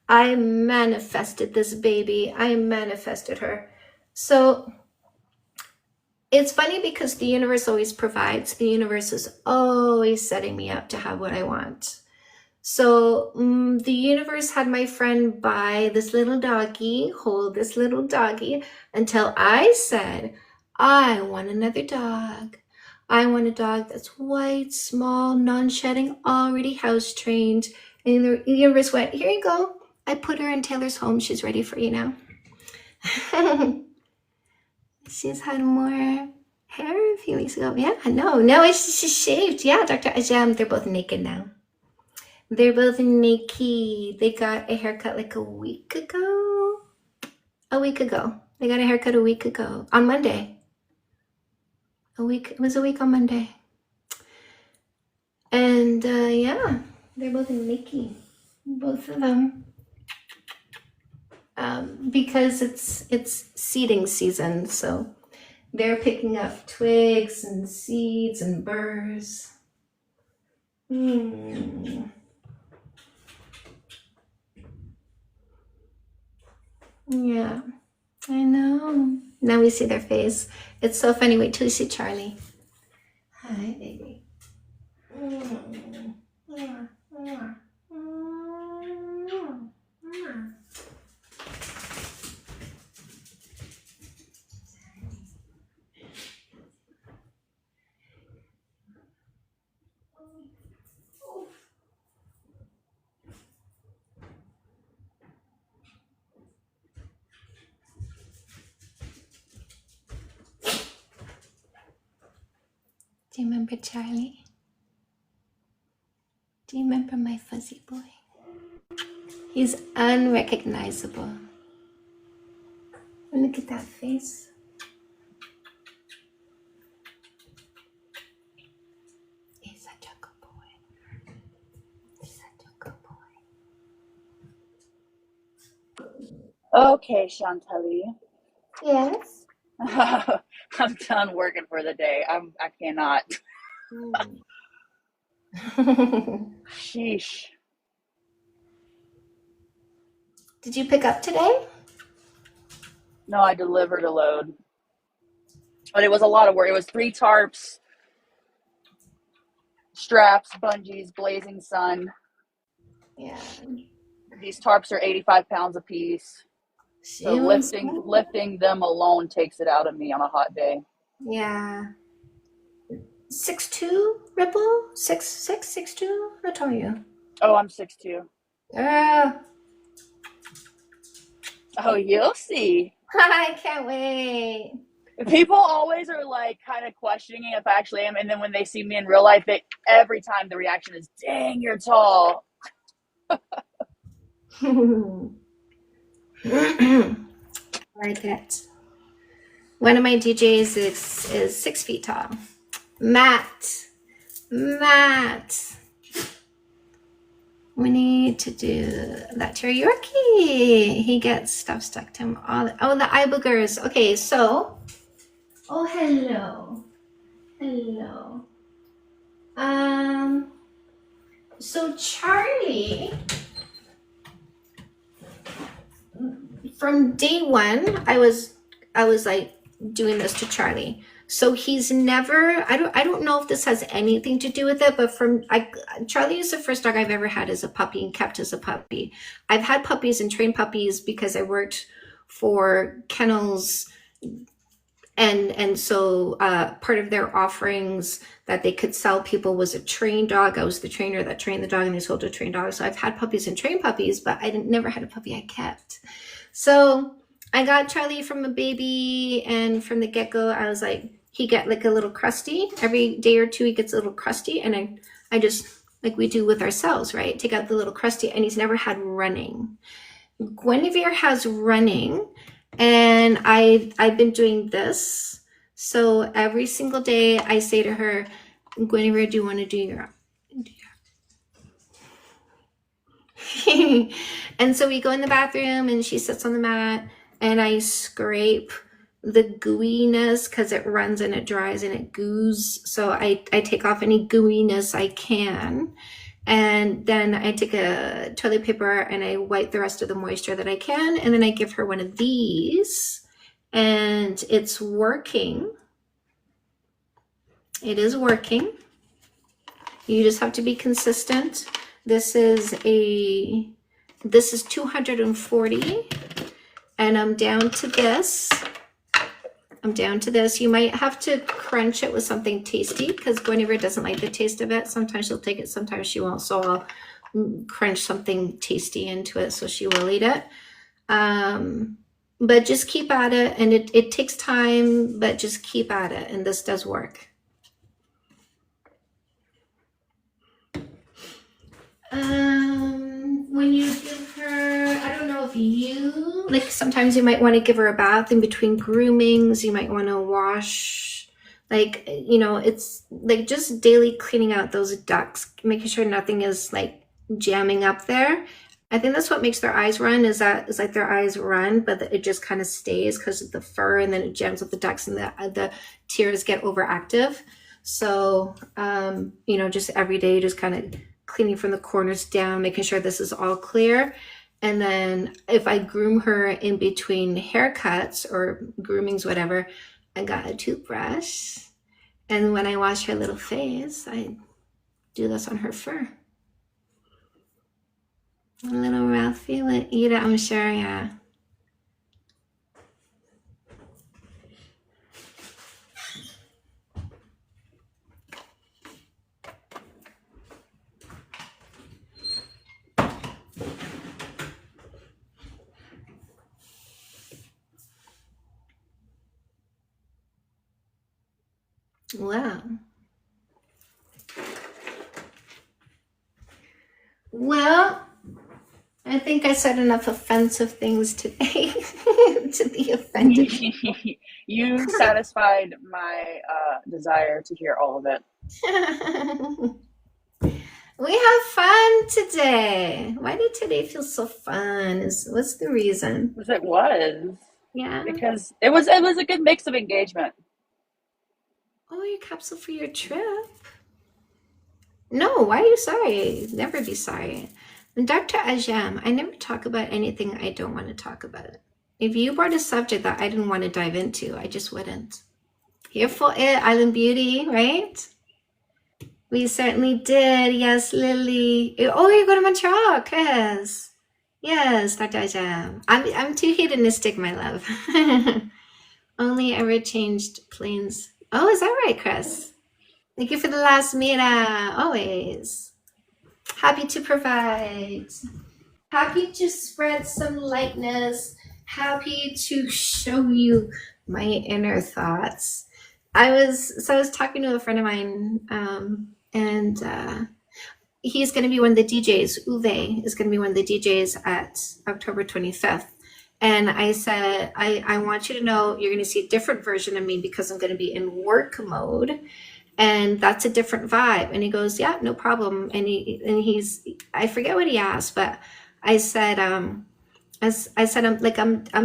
I manifested this baby. I manifested her. So it's funny because the universe always provides. The universe is always setting me up to have what I want. So the universe had my friend buy this little doggy, hold this little doggy, until I said, I want another dog. I want a dog that's white, small, non-shedding, already house trained. And the universe went, here you go. I put her in Taylor's home. She's ready for you now. She's had more hair a few weeks ago. Yeah, no, she's shaved. Yeah, Dr. Ajam, they're both naked now. They're both naked. They got a haircut like a week ago. They got a haircut a week ago on Monday. It was a week on Monday. And yeah, they're both naked. Both of them. Because it's seeding season, so they're picking up twigs and seeds and burrs. Yeah, I know. Now we see their face. It's so funny. Wait till you see Charlie. Hi, baby. Do you remember Charlie? Do you remember my fuzzy boy? He's unrecognizable. Look at that face. He's such a good boy. He's such a good boy. Okay, Chantelly. Yes? I'm done working for the day. I cannot. Sheesh. Did you pick up today? No, I delivered a load. But it was a lot of work. It was 3 tarps, straps, bungees, blazing sun. Yeah. These tarps are 85 pounds a piece. So lifting them alone takes it out of me on a hot day. Yeah. 6'2", Ripple? 6'2"? How tall are you? Oh, I'm 6'2". Oh, you'll see. I can't wait. People always are like kind of questioning if I actually am, and then when they see me in real life, every time the reaction is, "Dang, you're tall." Like it. One of my DJs is 6 feet tall. Matt. We need to do that teriyaki. He gets stuff stuck to him. The eye boogers. Okay, so. Oh, hello. So Charlie, from day one, I was like doing this to Charlie. So he's never, I don't know if this has anything to do with it, but Charlie is the first dog I've ever had as a puppy and kept as a puppy. I've had puppies and trained puppies because I worked for kennels, and so part of their offerings that they could sell people was a trained dog. I was the trainer that trained the dog, and they sold a trained dog. So I've had puppies and trained puppies, but I never had a puppy I kept. So I got Charlie from a baby, and from the get-go, I was like, he get like a little crusty. Every day or two, he gets a little crusty, and I just, like we do with ourselves, right? Take out the little crusty, and he's never had running. Guinevere has running, and I've been doing this. So every single day, I say to her, Guinevere, do you want to do your and so we go in the bathroom, and she sits on the mat, and I scrape the gooiness because it runs and it dries and it goos. So I take off any gooiness I can. And then I take a toilet paper and I wipe the rest of the moisture that I can. And then I give her one of these, and it's working. It is working. You just have to be consistent. This is 240, and I'm down to this. You might have to crunch it with something tasty because Guinevere doesn't like the taste of it. Sometimes she'll take it, sometimes she won't. So I'll crunch something tasty into it so she will eat it. But just keep at it, and it takes time, but just keep at it, and this does work. When you give her, I don't know if you, like sometimes you might want to give her a bath in between groomings. You might want to wash, like, it's like just daily cleaning out those ducts, making sure nothing is like jamming up there. I think that's what makes their eyes run, is like their eyes run, but it just kind of stays because of the fur, and then it jams up the ducts, and the tears get overactive. So, just every day, just kind of cleaning from the corners down, making sure this is all clear. And then if I groom her in between haircuts or groomings, whatever, I got a toothbrush. And when I wash her little face, I do this on her fur. Little Ralphie will eat it, I'm sure, yeah. Wow. Well, I think I said enough offensive things today to be offended. You satisfied my desire to hear all of it. We have fun today. Why did today feel so fun? What's the reason? Because it was. Yeah. Because it was a good mix of engagement. Oh, your capsule for your trip. No, why are you sorry? Never be sorry. And Dr. Ajam, I never talk about anything I don't want to talk about. If you brought a subject that I didn't want to dive into, I just wouldn't. Here for it, Island Beauty, right? We certainly did. Yes, Lily. Oh, you're going to Montreal, Chris. Yes, Dr. Ajam. I'm too hedonistic, my love. Only ever changed planes. Oh, is that right, Chris? Thank you for the last meetup. Always. Happy to provide. Happy to spread some lightness. Happy to show you my inner thoughts. I was talking to a friend of mine, and he's going to be one of the DJs. Uwe is going to be one of the DJs at October 25th. And I said, I want you to know you're going to see a different version of me because I'm going to be in work mode. And that's a different vibe. And he goes, yeah, no problem. And he's, I forget what he asked, but I said, I'm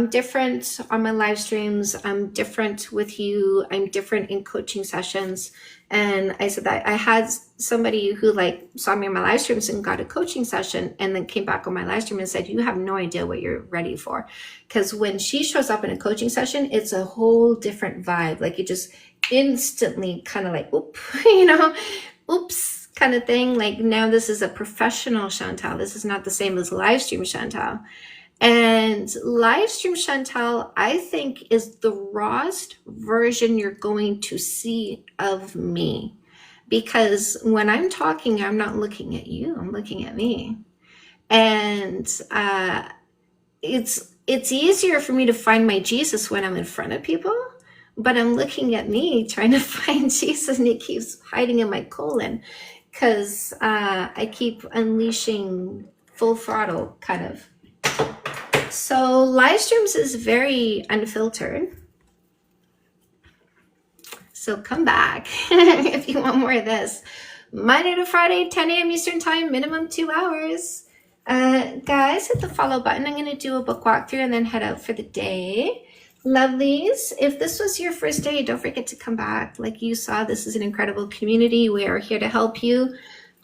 different on my live streams. I'm different with you. I'm different in coaching sessions. And I said that I had somebody who saw me on my live streams and got a coaching session and then came back on my live stream and said, you have no idea what you're ready for. Because when she shows up in a coaching session, it's a whole different vibe. Like you just instantly kind of oops kind of thing. Like now this is a professional Chantal. This is not the same as live stream Chantal. And live stream Chantal, I think, is the rawest version you're going to see of me. Because when I'm talking, I'm not looking at you, I'm looking at me. And it's easier for me to find my Jesus when I'm in front of people, but I'm looking at me trying to find Jesus and it keeps hiding in my colon because I keep unleashing full throttle kind of. So live streams is very unfiltered. So come back if you want more of this. Monday to Friday, 10 a.m. Eastern time, minimum 2 hours. Guys, hit the follow button. I'm going to do a book walkthrough and then head out for the day. Lovelies, if this was your first day, don't forget to come back. Like you saw, this is an incredible community. We are here to help you.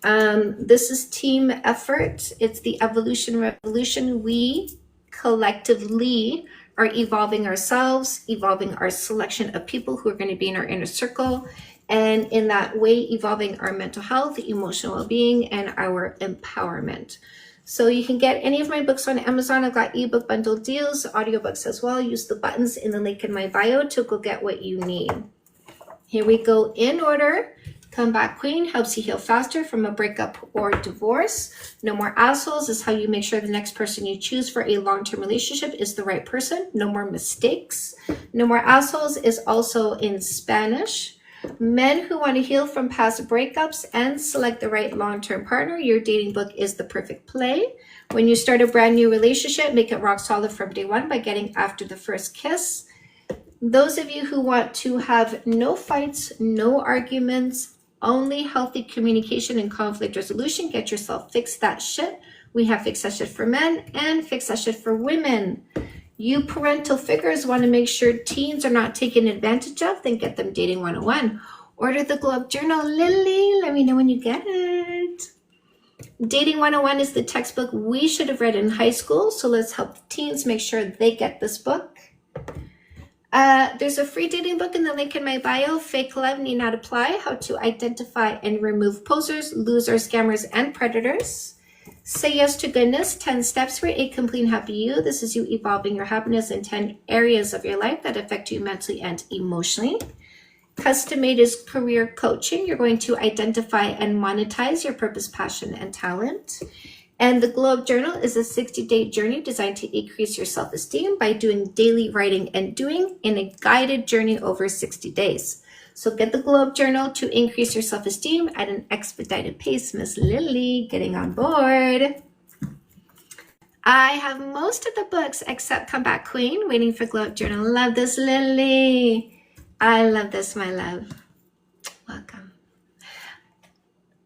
This is team effort. It's the evolution revolution. We collectively are evolving ourselves, evolving our selection of people who are going to be in our inner circle, and in that way evolving our mental health, emotional well-being, and our empowerment. So you can get any of my books on Amazon. I've got ebook bundle deals, audiobooks as well. Use the buttons in the link in my bio to go get what you need. Here we go in order. Comeback Queen helps you heal faster from a breakup or divorce. No More Assholes is how you make sure the next person you choose for a long-term relationship is the right person. No More Mistakes. No More Assholes is also in Spanish. Men who want to heal from past breakups and select the right long-term partner, your dating book is the perfect play. When you start a brand new relationship, make it rock solid from day one by getting After the First Kiss. Those of you who want to have no fights, no arguments, only healthy communication and conflict resolution, get yourself Fix That Shit. We have Fix That Shit for men and Fix That Shit for women. You parental figures want to make sure teens are not taken advantage of, then get them Dating 101. Order the Glow Up Journal. Lily, let me know when you get it. Dating 101 is the textbook we should have read in high school, so let's help teens make sure they get this book. There's a free dating book in the link in my bio. Fake Love Need Not Apply, how to identify and remove posers, losers, scammers, and predators. Say Yes to Goodness, 10 steps for a complete and happy you. This is you evolving your happiness in 10 areas of your life that affect you mentally and emotionally. Custom Made is career coaching. You're going to identify and monetize your purpose, passion, and talent. And the Glow Up Journal is a 60-day journey designed to increase your self-esteem by doing daily writing and doing in a guided journey over 60 days. So get the Glow Up Journal to increase your self-esteem at an expedited pace. Miss Lily, getting on board. I have most of the books except Comeback Queen, waiting for Glow Up Journal. Love this, Lily. I love this, my love. Welcome.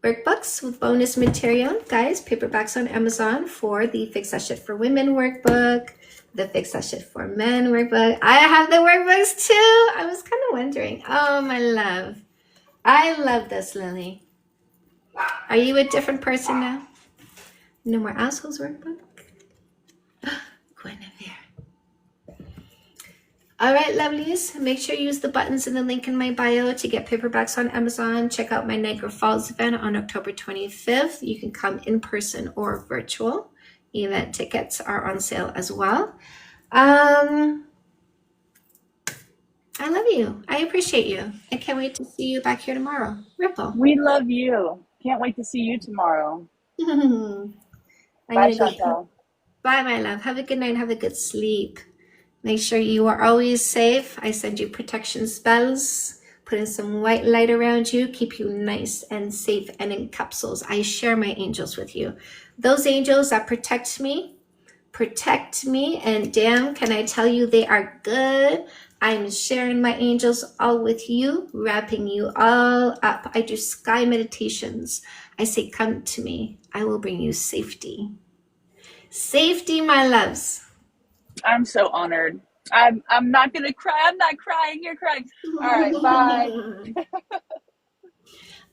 Workbooks with bonus material, guys. Paperbacks on Amazon for the Fix That Shit for Women workbook, the Fix That Shit for Men workbook. I have the workbooks too. I was kind of wondering. Oh, my love. I love this, Lily. Are you a different person now? No More Assholes workbook. Guinevere. All right, lovelies, make sure you use the buttons in the link in my bio to get paperbacks on Amazon. Check out my Niagara Falls event on October 25th. You can come in person or virtual. Event tickets are on sale as well. I love you. I appreciate you. I can't wait to see you back here tomorrow. Ripple. We love you. Can't wait to see you tomorrow. I'm Bye, gonna go. Chantel. Bye, my love. Have a good night. Have a good sleep. Make sure you are always safe. I send you protection spells, put in some white light around you, keep you nice and safe and in capsules. I share my angels with you. Those angels that protect me, and damn, can I tell you they are good. I'm sharing my angels all with you, wrapping you all up. I do sky meditations. I say, come to me. I will bring you safety. Safety, my loves. I'm so honored. I'm not gonna cry. I'm not crying. You're crying. All right, bye.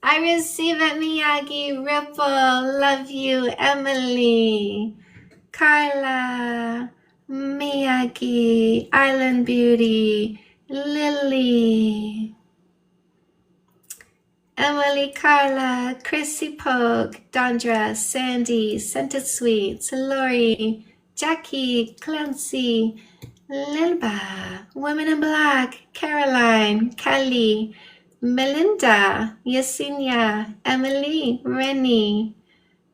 I receive it, Miyagi, Ripple, love you, Emily, Carla, Miyagi, Island Beauty, Lily, Emily, Carla, Chrissy Poke, Dondra, Sandy, Scented Sweets, Lori, Jackie, Clancy, Lilba, Women in Black, Caroline, Kelly, Melinda, Yesenia, Emily, Rennie,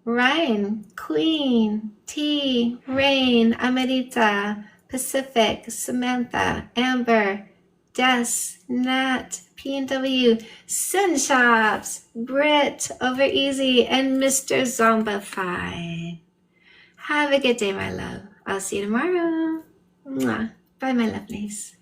Ryan, Queen, T, Rain, Amarita, Pacific, Samantha, Amber, Des, Nat, P&W, Sunshops, Britt, Over Easy, and Mr. Zombified. Have a good day, my love. I'll see you tomorrow. Mwah. Bye, my lovelies.